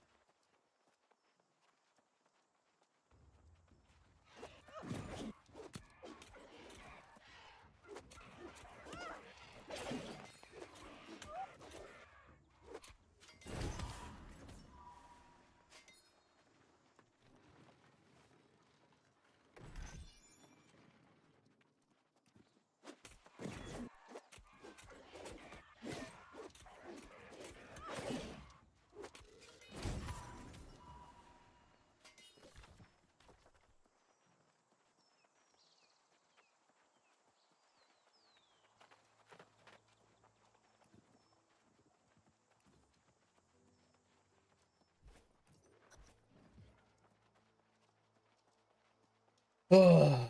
Ugh.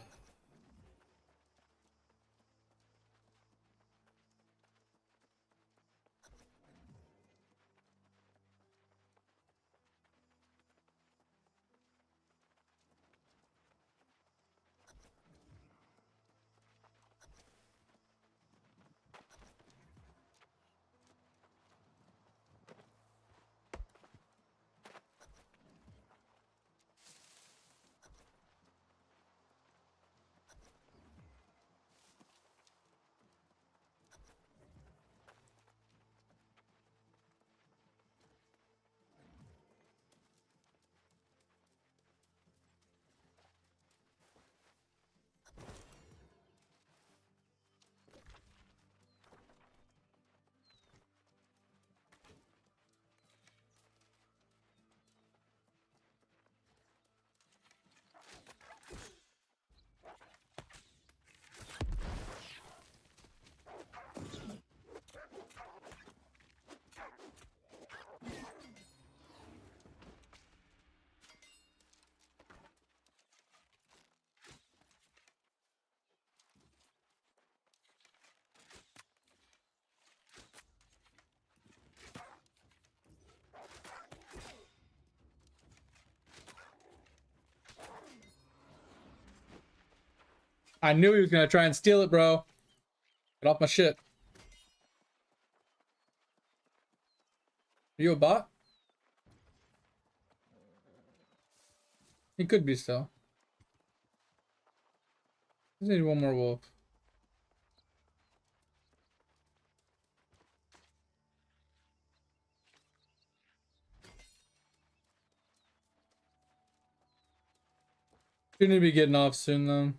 I knew he was gonna try and steal it, bro. Get off my shit. Are you a bot? He could be still. Just need one more wolf. Shouldn't be getting off soon though.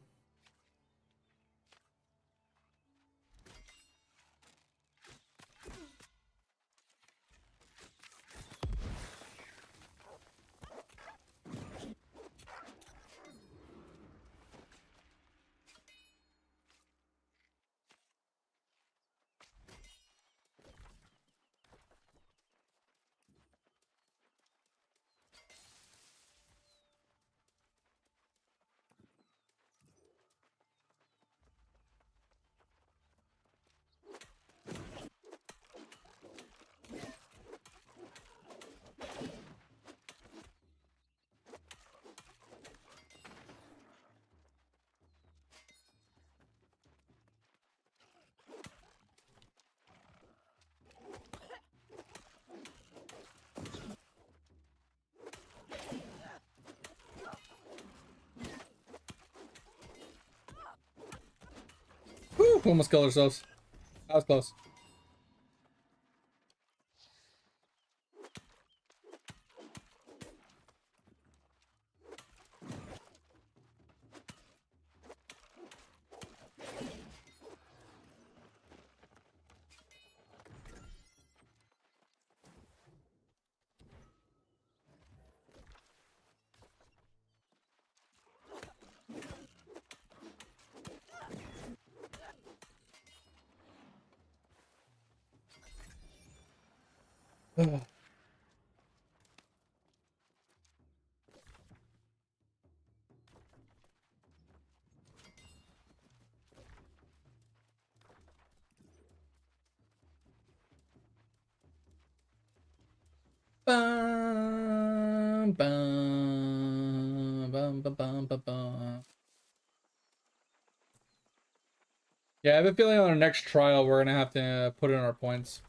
Whew, almost killed ourselves. That was close. Bum, bum, bum, bum, bum, bum, bum. Yeah, I have a feeling on our next trial we're gonna have to put in our points.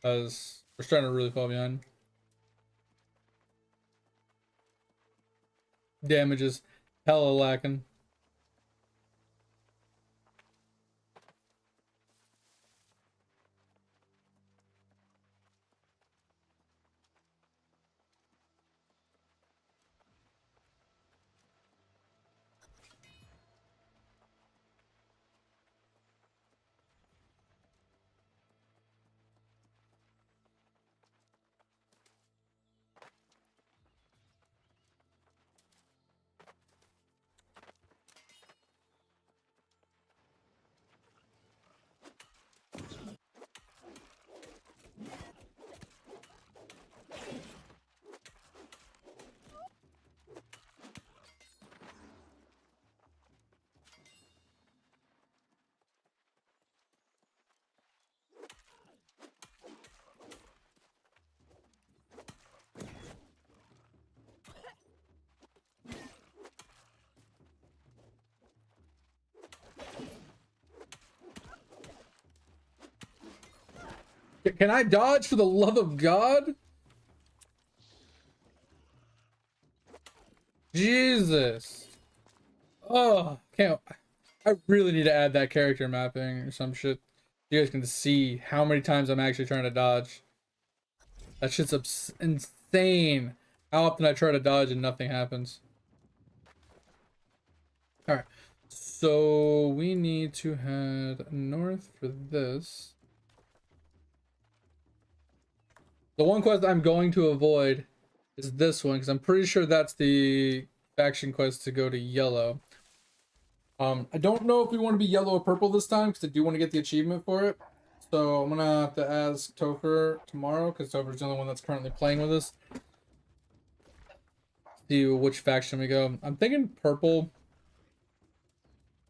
Because we're starting to really fall behind. Damage is hella lacking. Can I dodge for the love of God? Jesus. Oh, can't. I really need to add that character mapping or some shit. You guys can see how many times I'm actually trying to dodge. That shit's insane. How often I try to dodge and nothing happens. Alright. So we need to head north for this. The one quest I'm going to avoid is this one, because I'm pretty sure that's the faction quest to go to yellow. I don't know if we want to be yellow or purple this time, because I do want to get the achievement for it. So I'm going to have to ask Topher tomorrow, because Topher's the only one that's currently playing with us. See which faction we go. I'm thinking purple,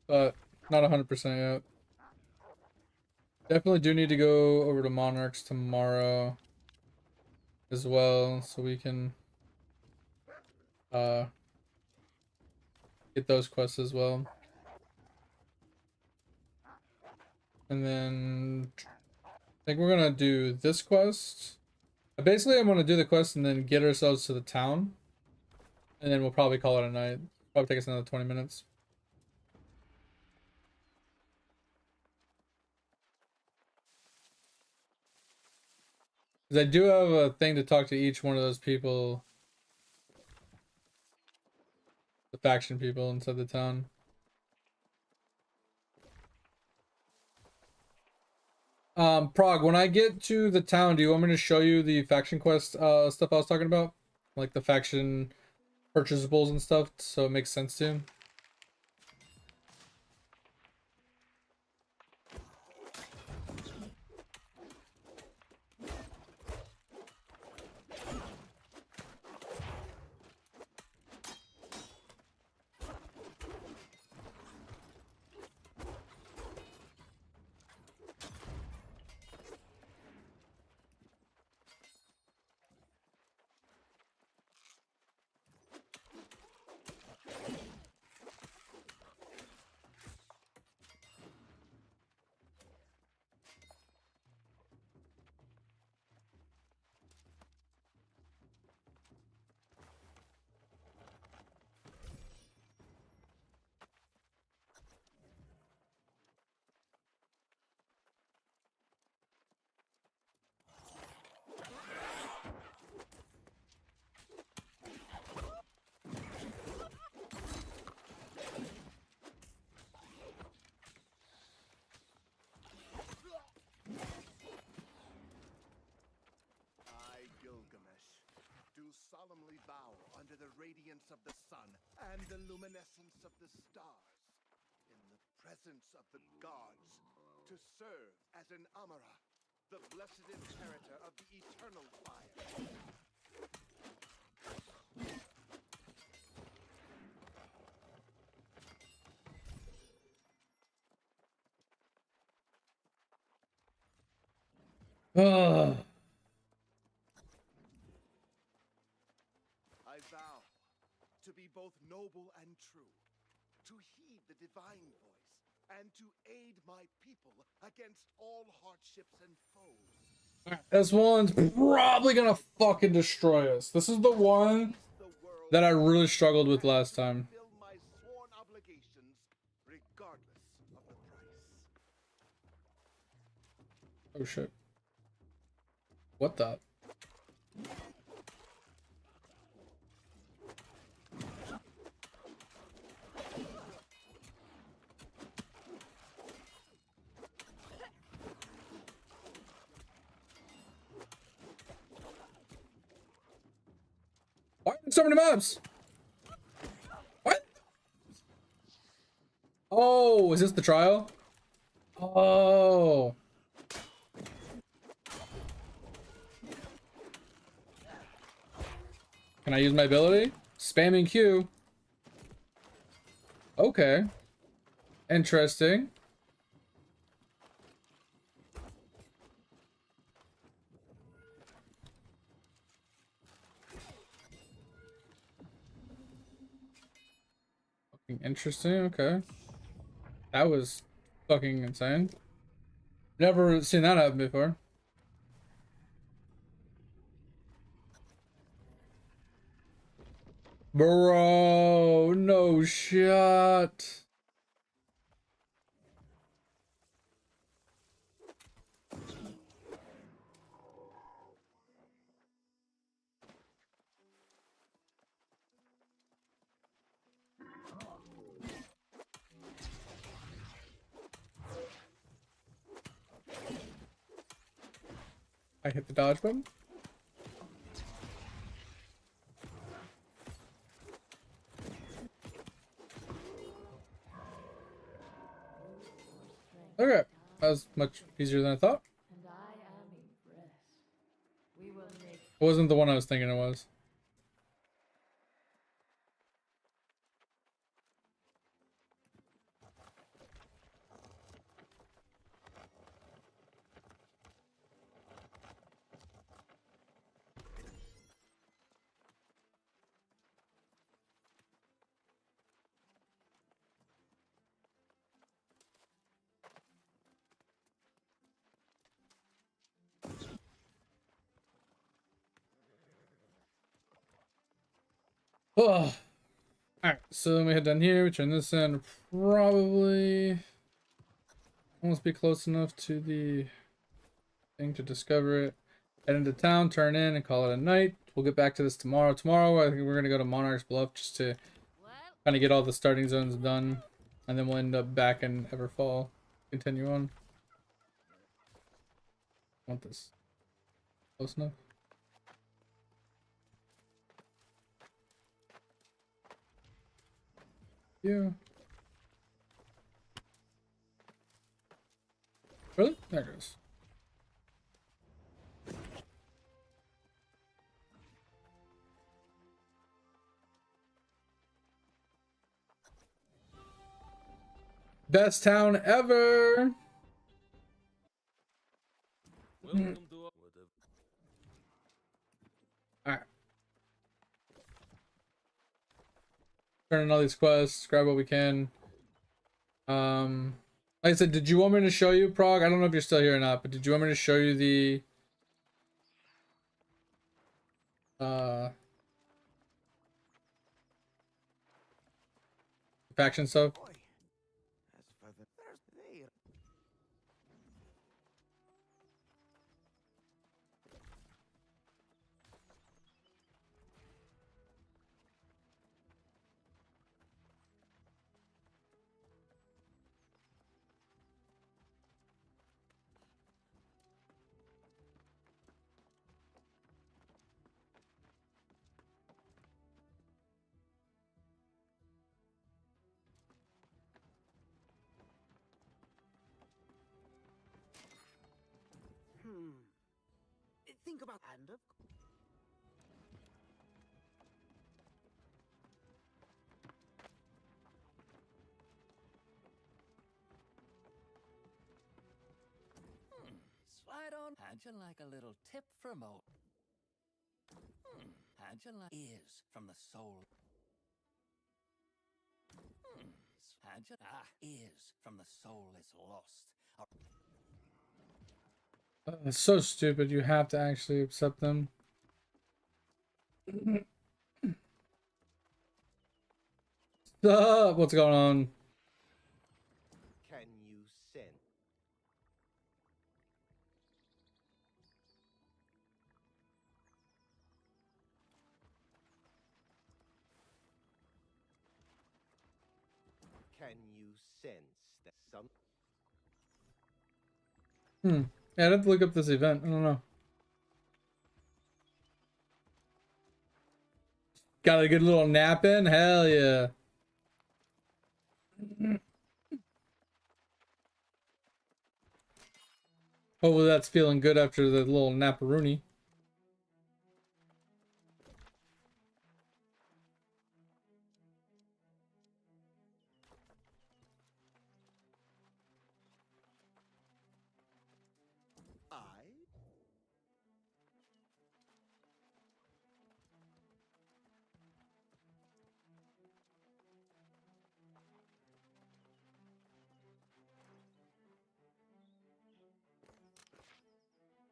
but not 100% yet. Definitely do need to go over to Monarchs tomorrow as well, so we can get those quests as well. And then I think we're gonna do this quest. Basically, I'm gonna do the quest and then get ourselves to the town, and then we'll probably call it a night. Probably take us another 20 minutes. Because I do have a thing to talk to each one of those people, the faction people inside the town. Prague, when I get to the town, do you want me to show you the faction quest stuff I was talking about? Like the faction purchasables and stuff, so it makes sense to you? Solemnly bow under the radiance of the sun and the luminescence of the stars, in the presence of the gods, to serve as an Amara, the blessed inheritor of the eternal fire. Ugh. I vow to be both noble and true, to heed the divine voice, and to aid my people against all hardships and foes. This one's probably gonna fucking destroy us. This is the one that I really struggled with last time. Fulfill my sworn obligations, regardless of the price. Oh shit. What the? Why are there so many mobs? What? Oh, is this the trial? Oh. Can I use my ability? Spamming Q. Okay. Interesting. Fucking interesting, okay. That was fucking insane. Never seen that happen before. Bro, no shot. I hit the dodge button. Okay, that was much easier than I thought. And I am impressed. We will make It wasn't the one I was thinking it was. Oh. Alright, so then we head down here, we turn this in, probably almost be close enough to the thing to discover it. Head into town, turn in, and call it a night. We'll get back to this tomorrow. Tomorrow, I think we're going to go to Monarch's Bluff just to kind of get all the starting zones done. And then we'll end up back in Everfall. Continue on. Want this close enough? Yeah. Really? There it goes. Best town ever! Welcome to whatever. Alright. Turn in all these quests, grab what we can. Like I said, did you want me to show you, Prog? I don't know if you're still here or not, but did you want me to show you the faction stuff? Think about and of Slide on. How'd you like a little tip from old? How'd you like is from the soul? How'd you is from the soul is lost. It's so stupid. You have to actually accept them. Stop! What's going on? Can you sense? Can you sense that some? Yeah, I'd have to look up this event. I don't know. Got a good little nap in? Hell yeah. Hopefully that's feeling good after the little naparoony.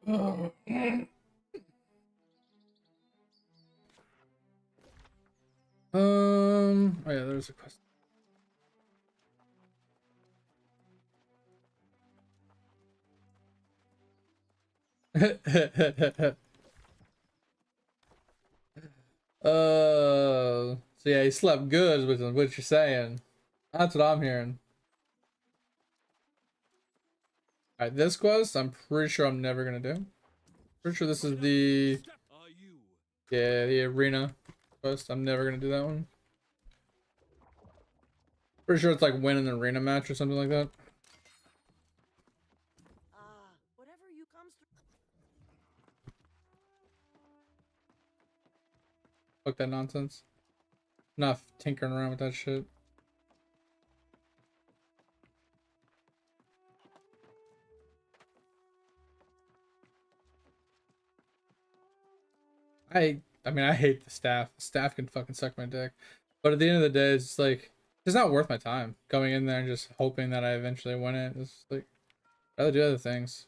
Oh yeah, there's a question. So yeah, he slept good is what you're saying. That's what I'm hearing. Alright, this quest, I'm pretty sure I'm never gonna do. Pretty sure this is the the arena quest. I'm never gonna do that one. Pretty sure it's like win an arena match or something like that. Whatever you comes through. Fuck that nonsense. Not tinkering around with that shit. I mean, I hate the staff. The staff can fucking suck my dick. But at the end of the day, it's like, it's not worth my time going in there and just hoping that I eventually win it. It's like, I'd rather do other things.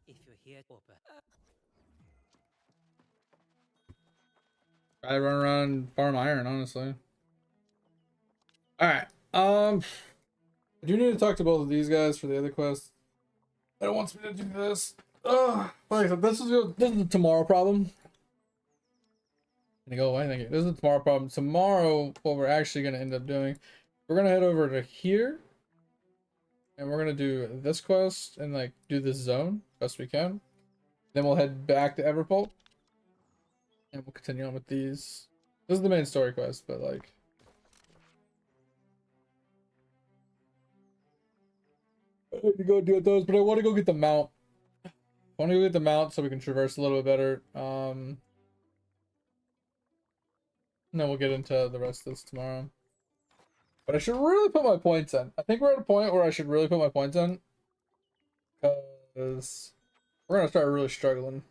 If you're here, I run around and farm iron, honestly. Alright. I do need to talk to both of these guys for the other quest. I don't want me to do this. Like I said, this is the tomorrow problem. Gonna go away. Thank you. This is the tomorrow problem. Tomorrow, what we're actually gonna end up doing, we're gonna head over to here, and we're gonna do this quest and like do this zone best we can. Then we'll head back to Everpult, and we'll continue on with these. This is the main story quest, but like. I need to go do those, but I want to go get the mount. I want to go get the mount so we can traverse a little bit better. And then we'll get into the rest of this tomorrow. But I should really put my points in. I think we're at a point where I should really put my points in. Because we're going to start really struggling.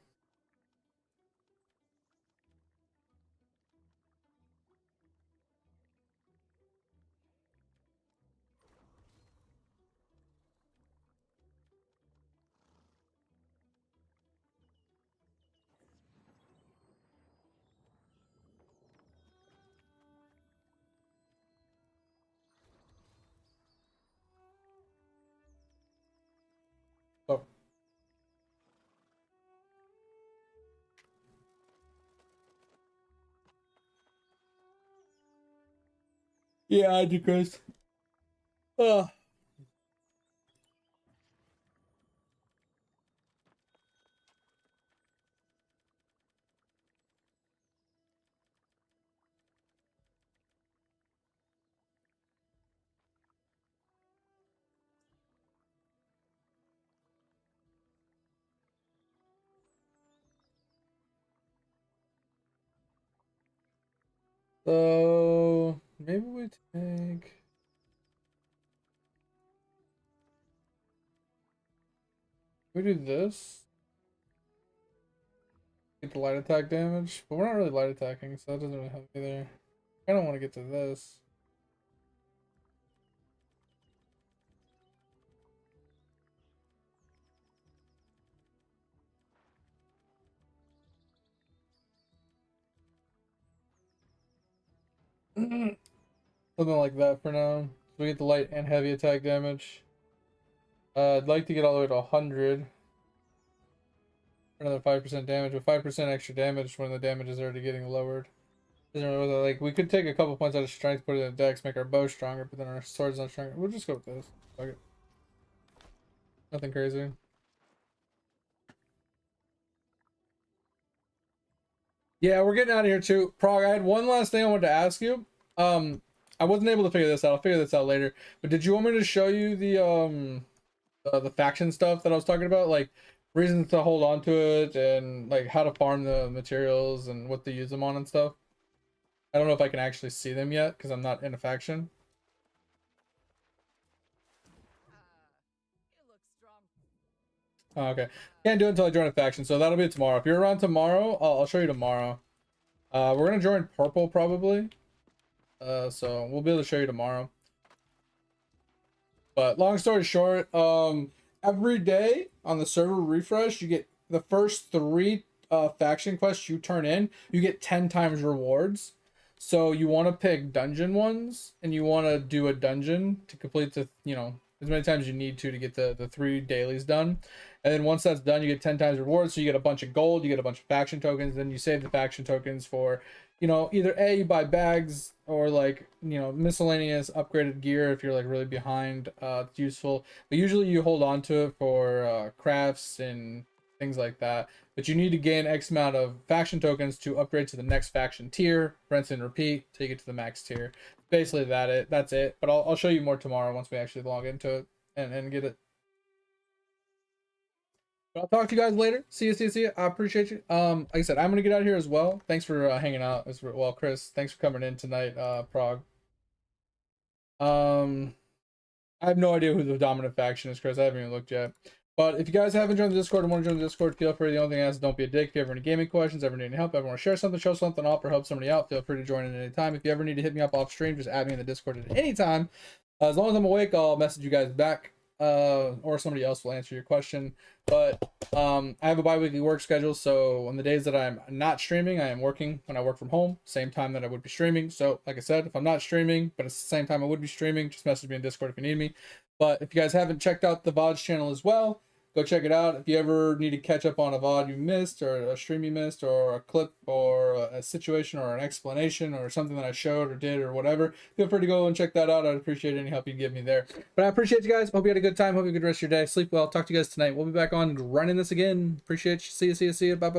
Oh. Yeah, I do, Chris. So maybe we take. We do this. Get the light attack damage, but we're not really light attacking, so that doesn't really help either. I don't want to get to this. Something like that for now. So we get the light and heavy attack damage. I'd like to get all the way to 100. For another 5% damage, with 5% extra damage when the damage is already getting lowered. Doesn't really matter, like, we could take a couple points out of strength, put it in dex, make our bow stronger, but then our sword's not stronger. We'll just go with this. Fuck it. Nothing crazy. Yeah, we're getting out of here too. Prague, I had one last thing I wanted to ask you. I wasn't able to figure this out. I'll figure this out later. But did you want me to show you the faction stuff that I was talking about? Like, reasons to hold on to it, and like how to farm the materials and what to use them on and stuff. I don't know if I can actually see them yet because I'm not in a faction. Oh, okay, can't do it until I join a faction, so that'll be tomorrow. If you're around tomorrow, I'll show you tomorrow. We're gonna join purple probably, so we'll be able to show you tomorrow. But long story short, every day on the server refresh, you get the first 3 faction quests you turn in, you get 10 times rewards. So you want to pick dungeon ones, and you want to do a dungeon to complete the, you know, as many times as you need to get the 3 dailies done. And then once that's done, you get 10 times rewards. So you get a bunch of gold, you get a bunch of faction tokens, then you save the faction tokens for, you know, either A, you buy bags, or like, you know, miscellaneous upgraded gear if you're like really behind. It's useful, but usually you hold on to it for crafts and things like that. But you need to gain X amount of faction tokens to upgrade to the next faction tier, rinse and repeat till you get to the max tier. Basically that's it. But I'll show you more tomorrow once we actually log into it and get it. But I'll talk to you guys later. See you. I appreciate you. Like I said, I'm gonna get out of here as well. Thanks for hanging out as well, Chris. Thanks for coming in tonight, Prague. I have no idea who the dominant faction is, Chris. I haven't even looked yet. But if you guys haven't joined the Discord and want to join the Discord, feel free. The only thing I ask is don't be a dick. If you ever have any gaming questions, ever need any help, ever want to share something, show something off, or help somebody out, feel free to join in at any time. If you ever need to hit me up off stream, just add me in the Discord at any time. As long as I'm awake, I'll message you guys back, or somebody else will answer your question. But I have a bi-weekly work schedule, so on the days that I'm not streaming, I am working when I work from home, same time that I would be streaming. So like I said, if I'm not streaming, but it's the same time I would be streaming, just message me in Discord if you need me. But if you guys haven't checked out the VODs channel as well, go check it out. If you ever need to catch up on a VOD you missed, or a stream you missed, or a clip, or a situation, or an explanation, or something that I showed or did or whatever, feel free to go and check that out. I'd appreciate any help you can give me there. But I appreciate you guys. Hope you had a good time. Hope you had a good rest of your day. Sleep well. Talk to you guys tonight. We'll be back on running this again. Appreciate you. See you. Bye.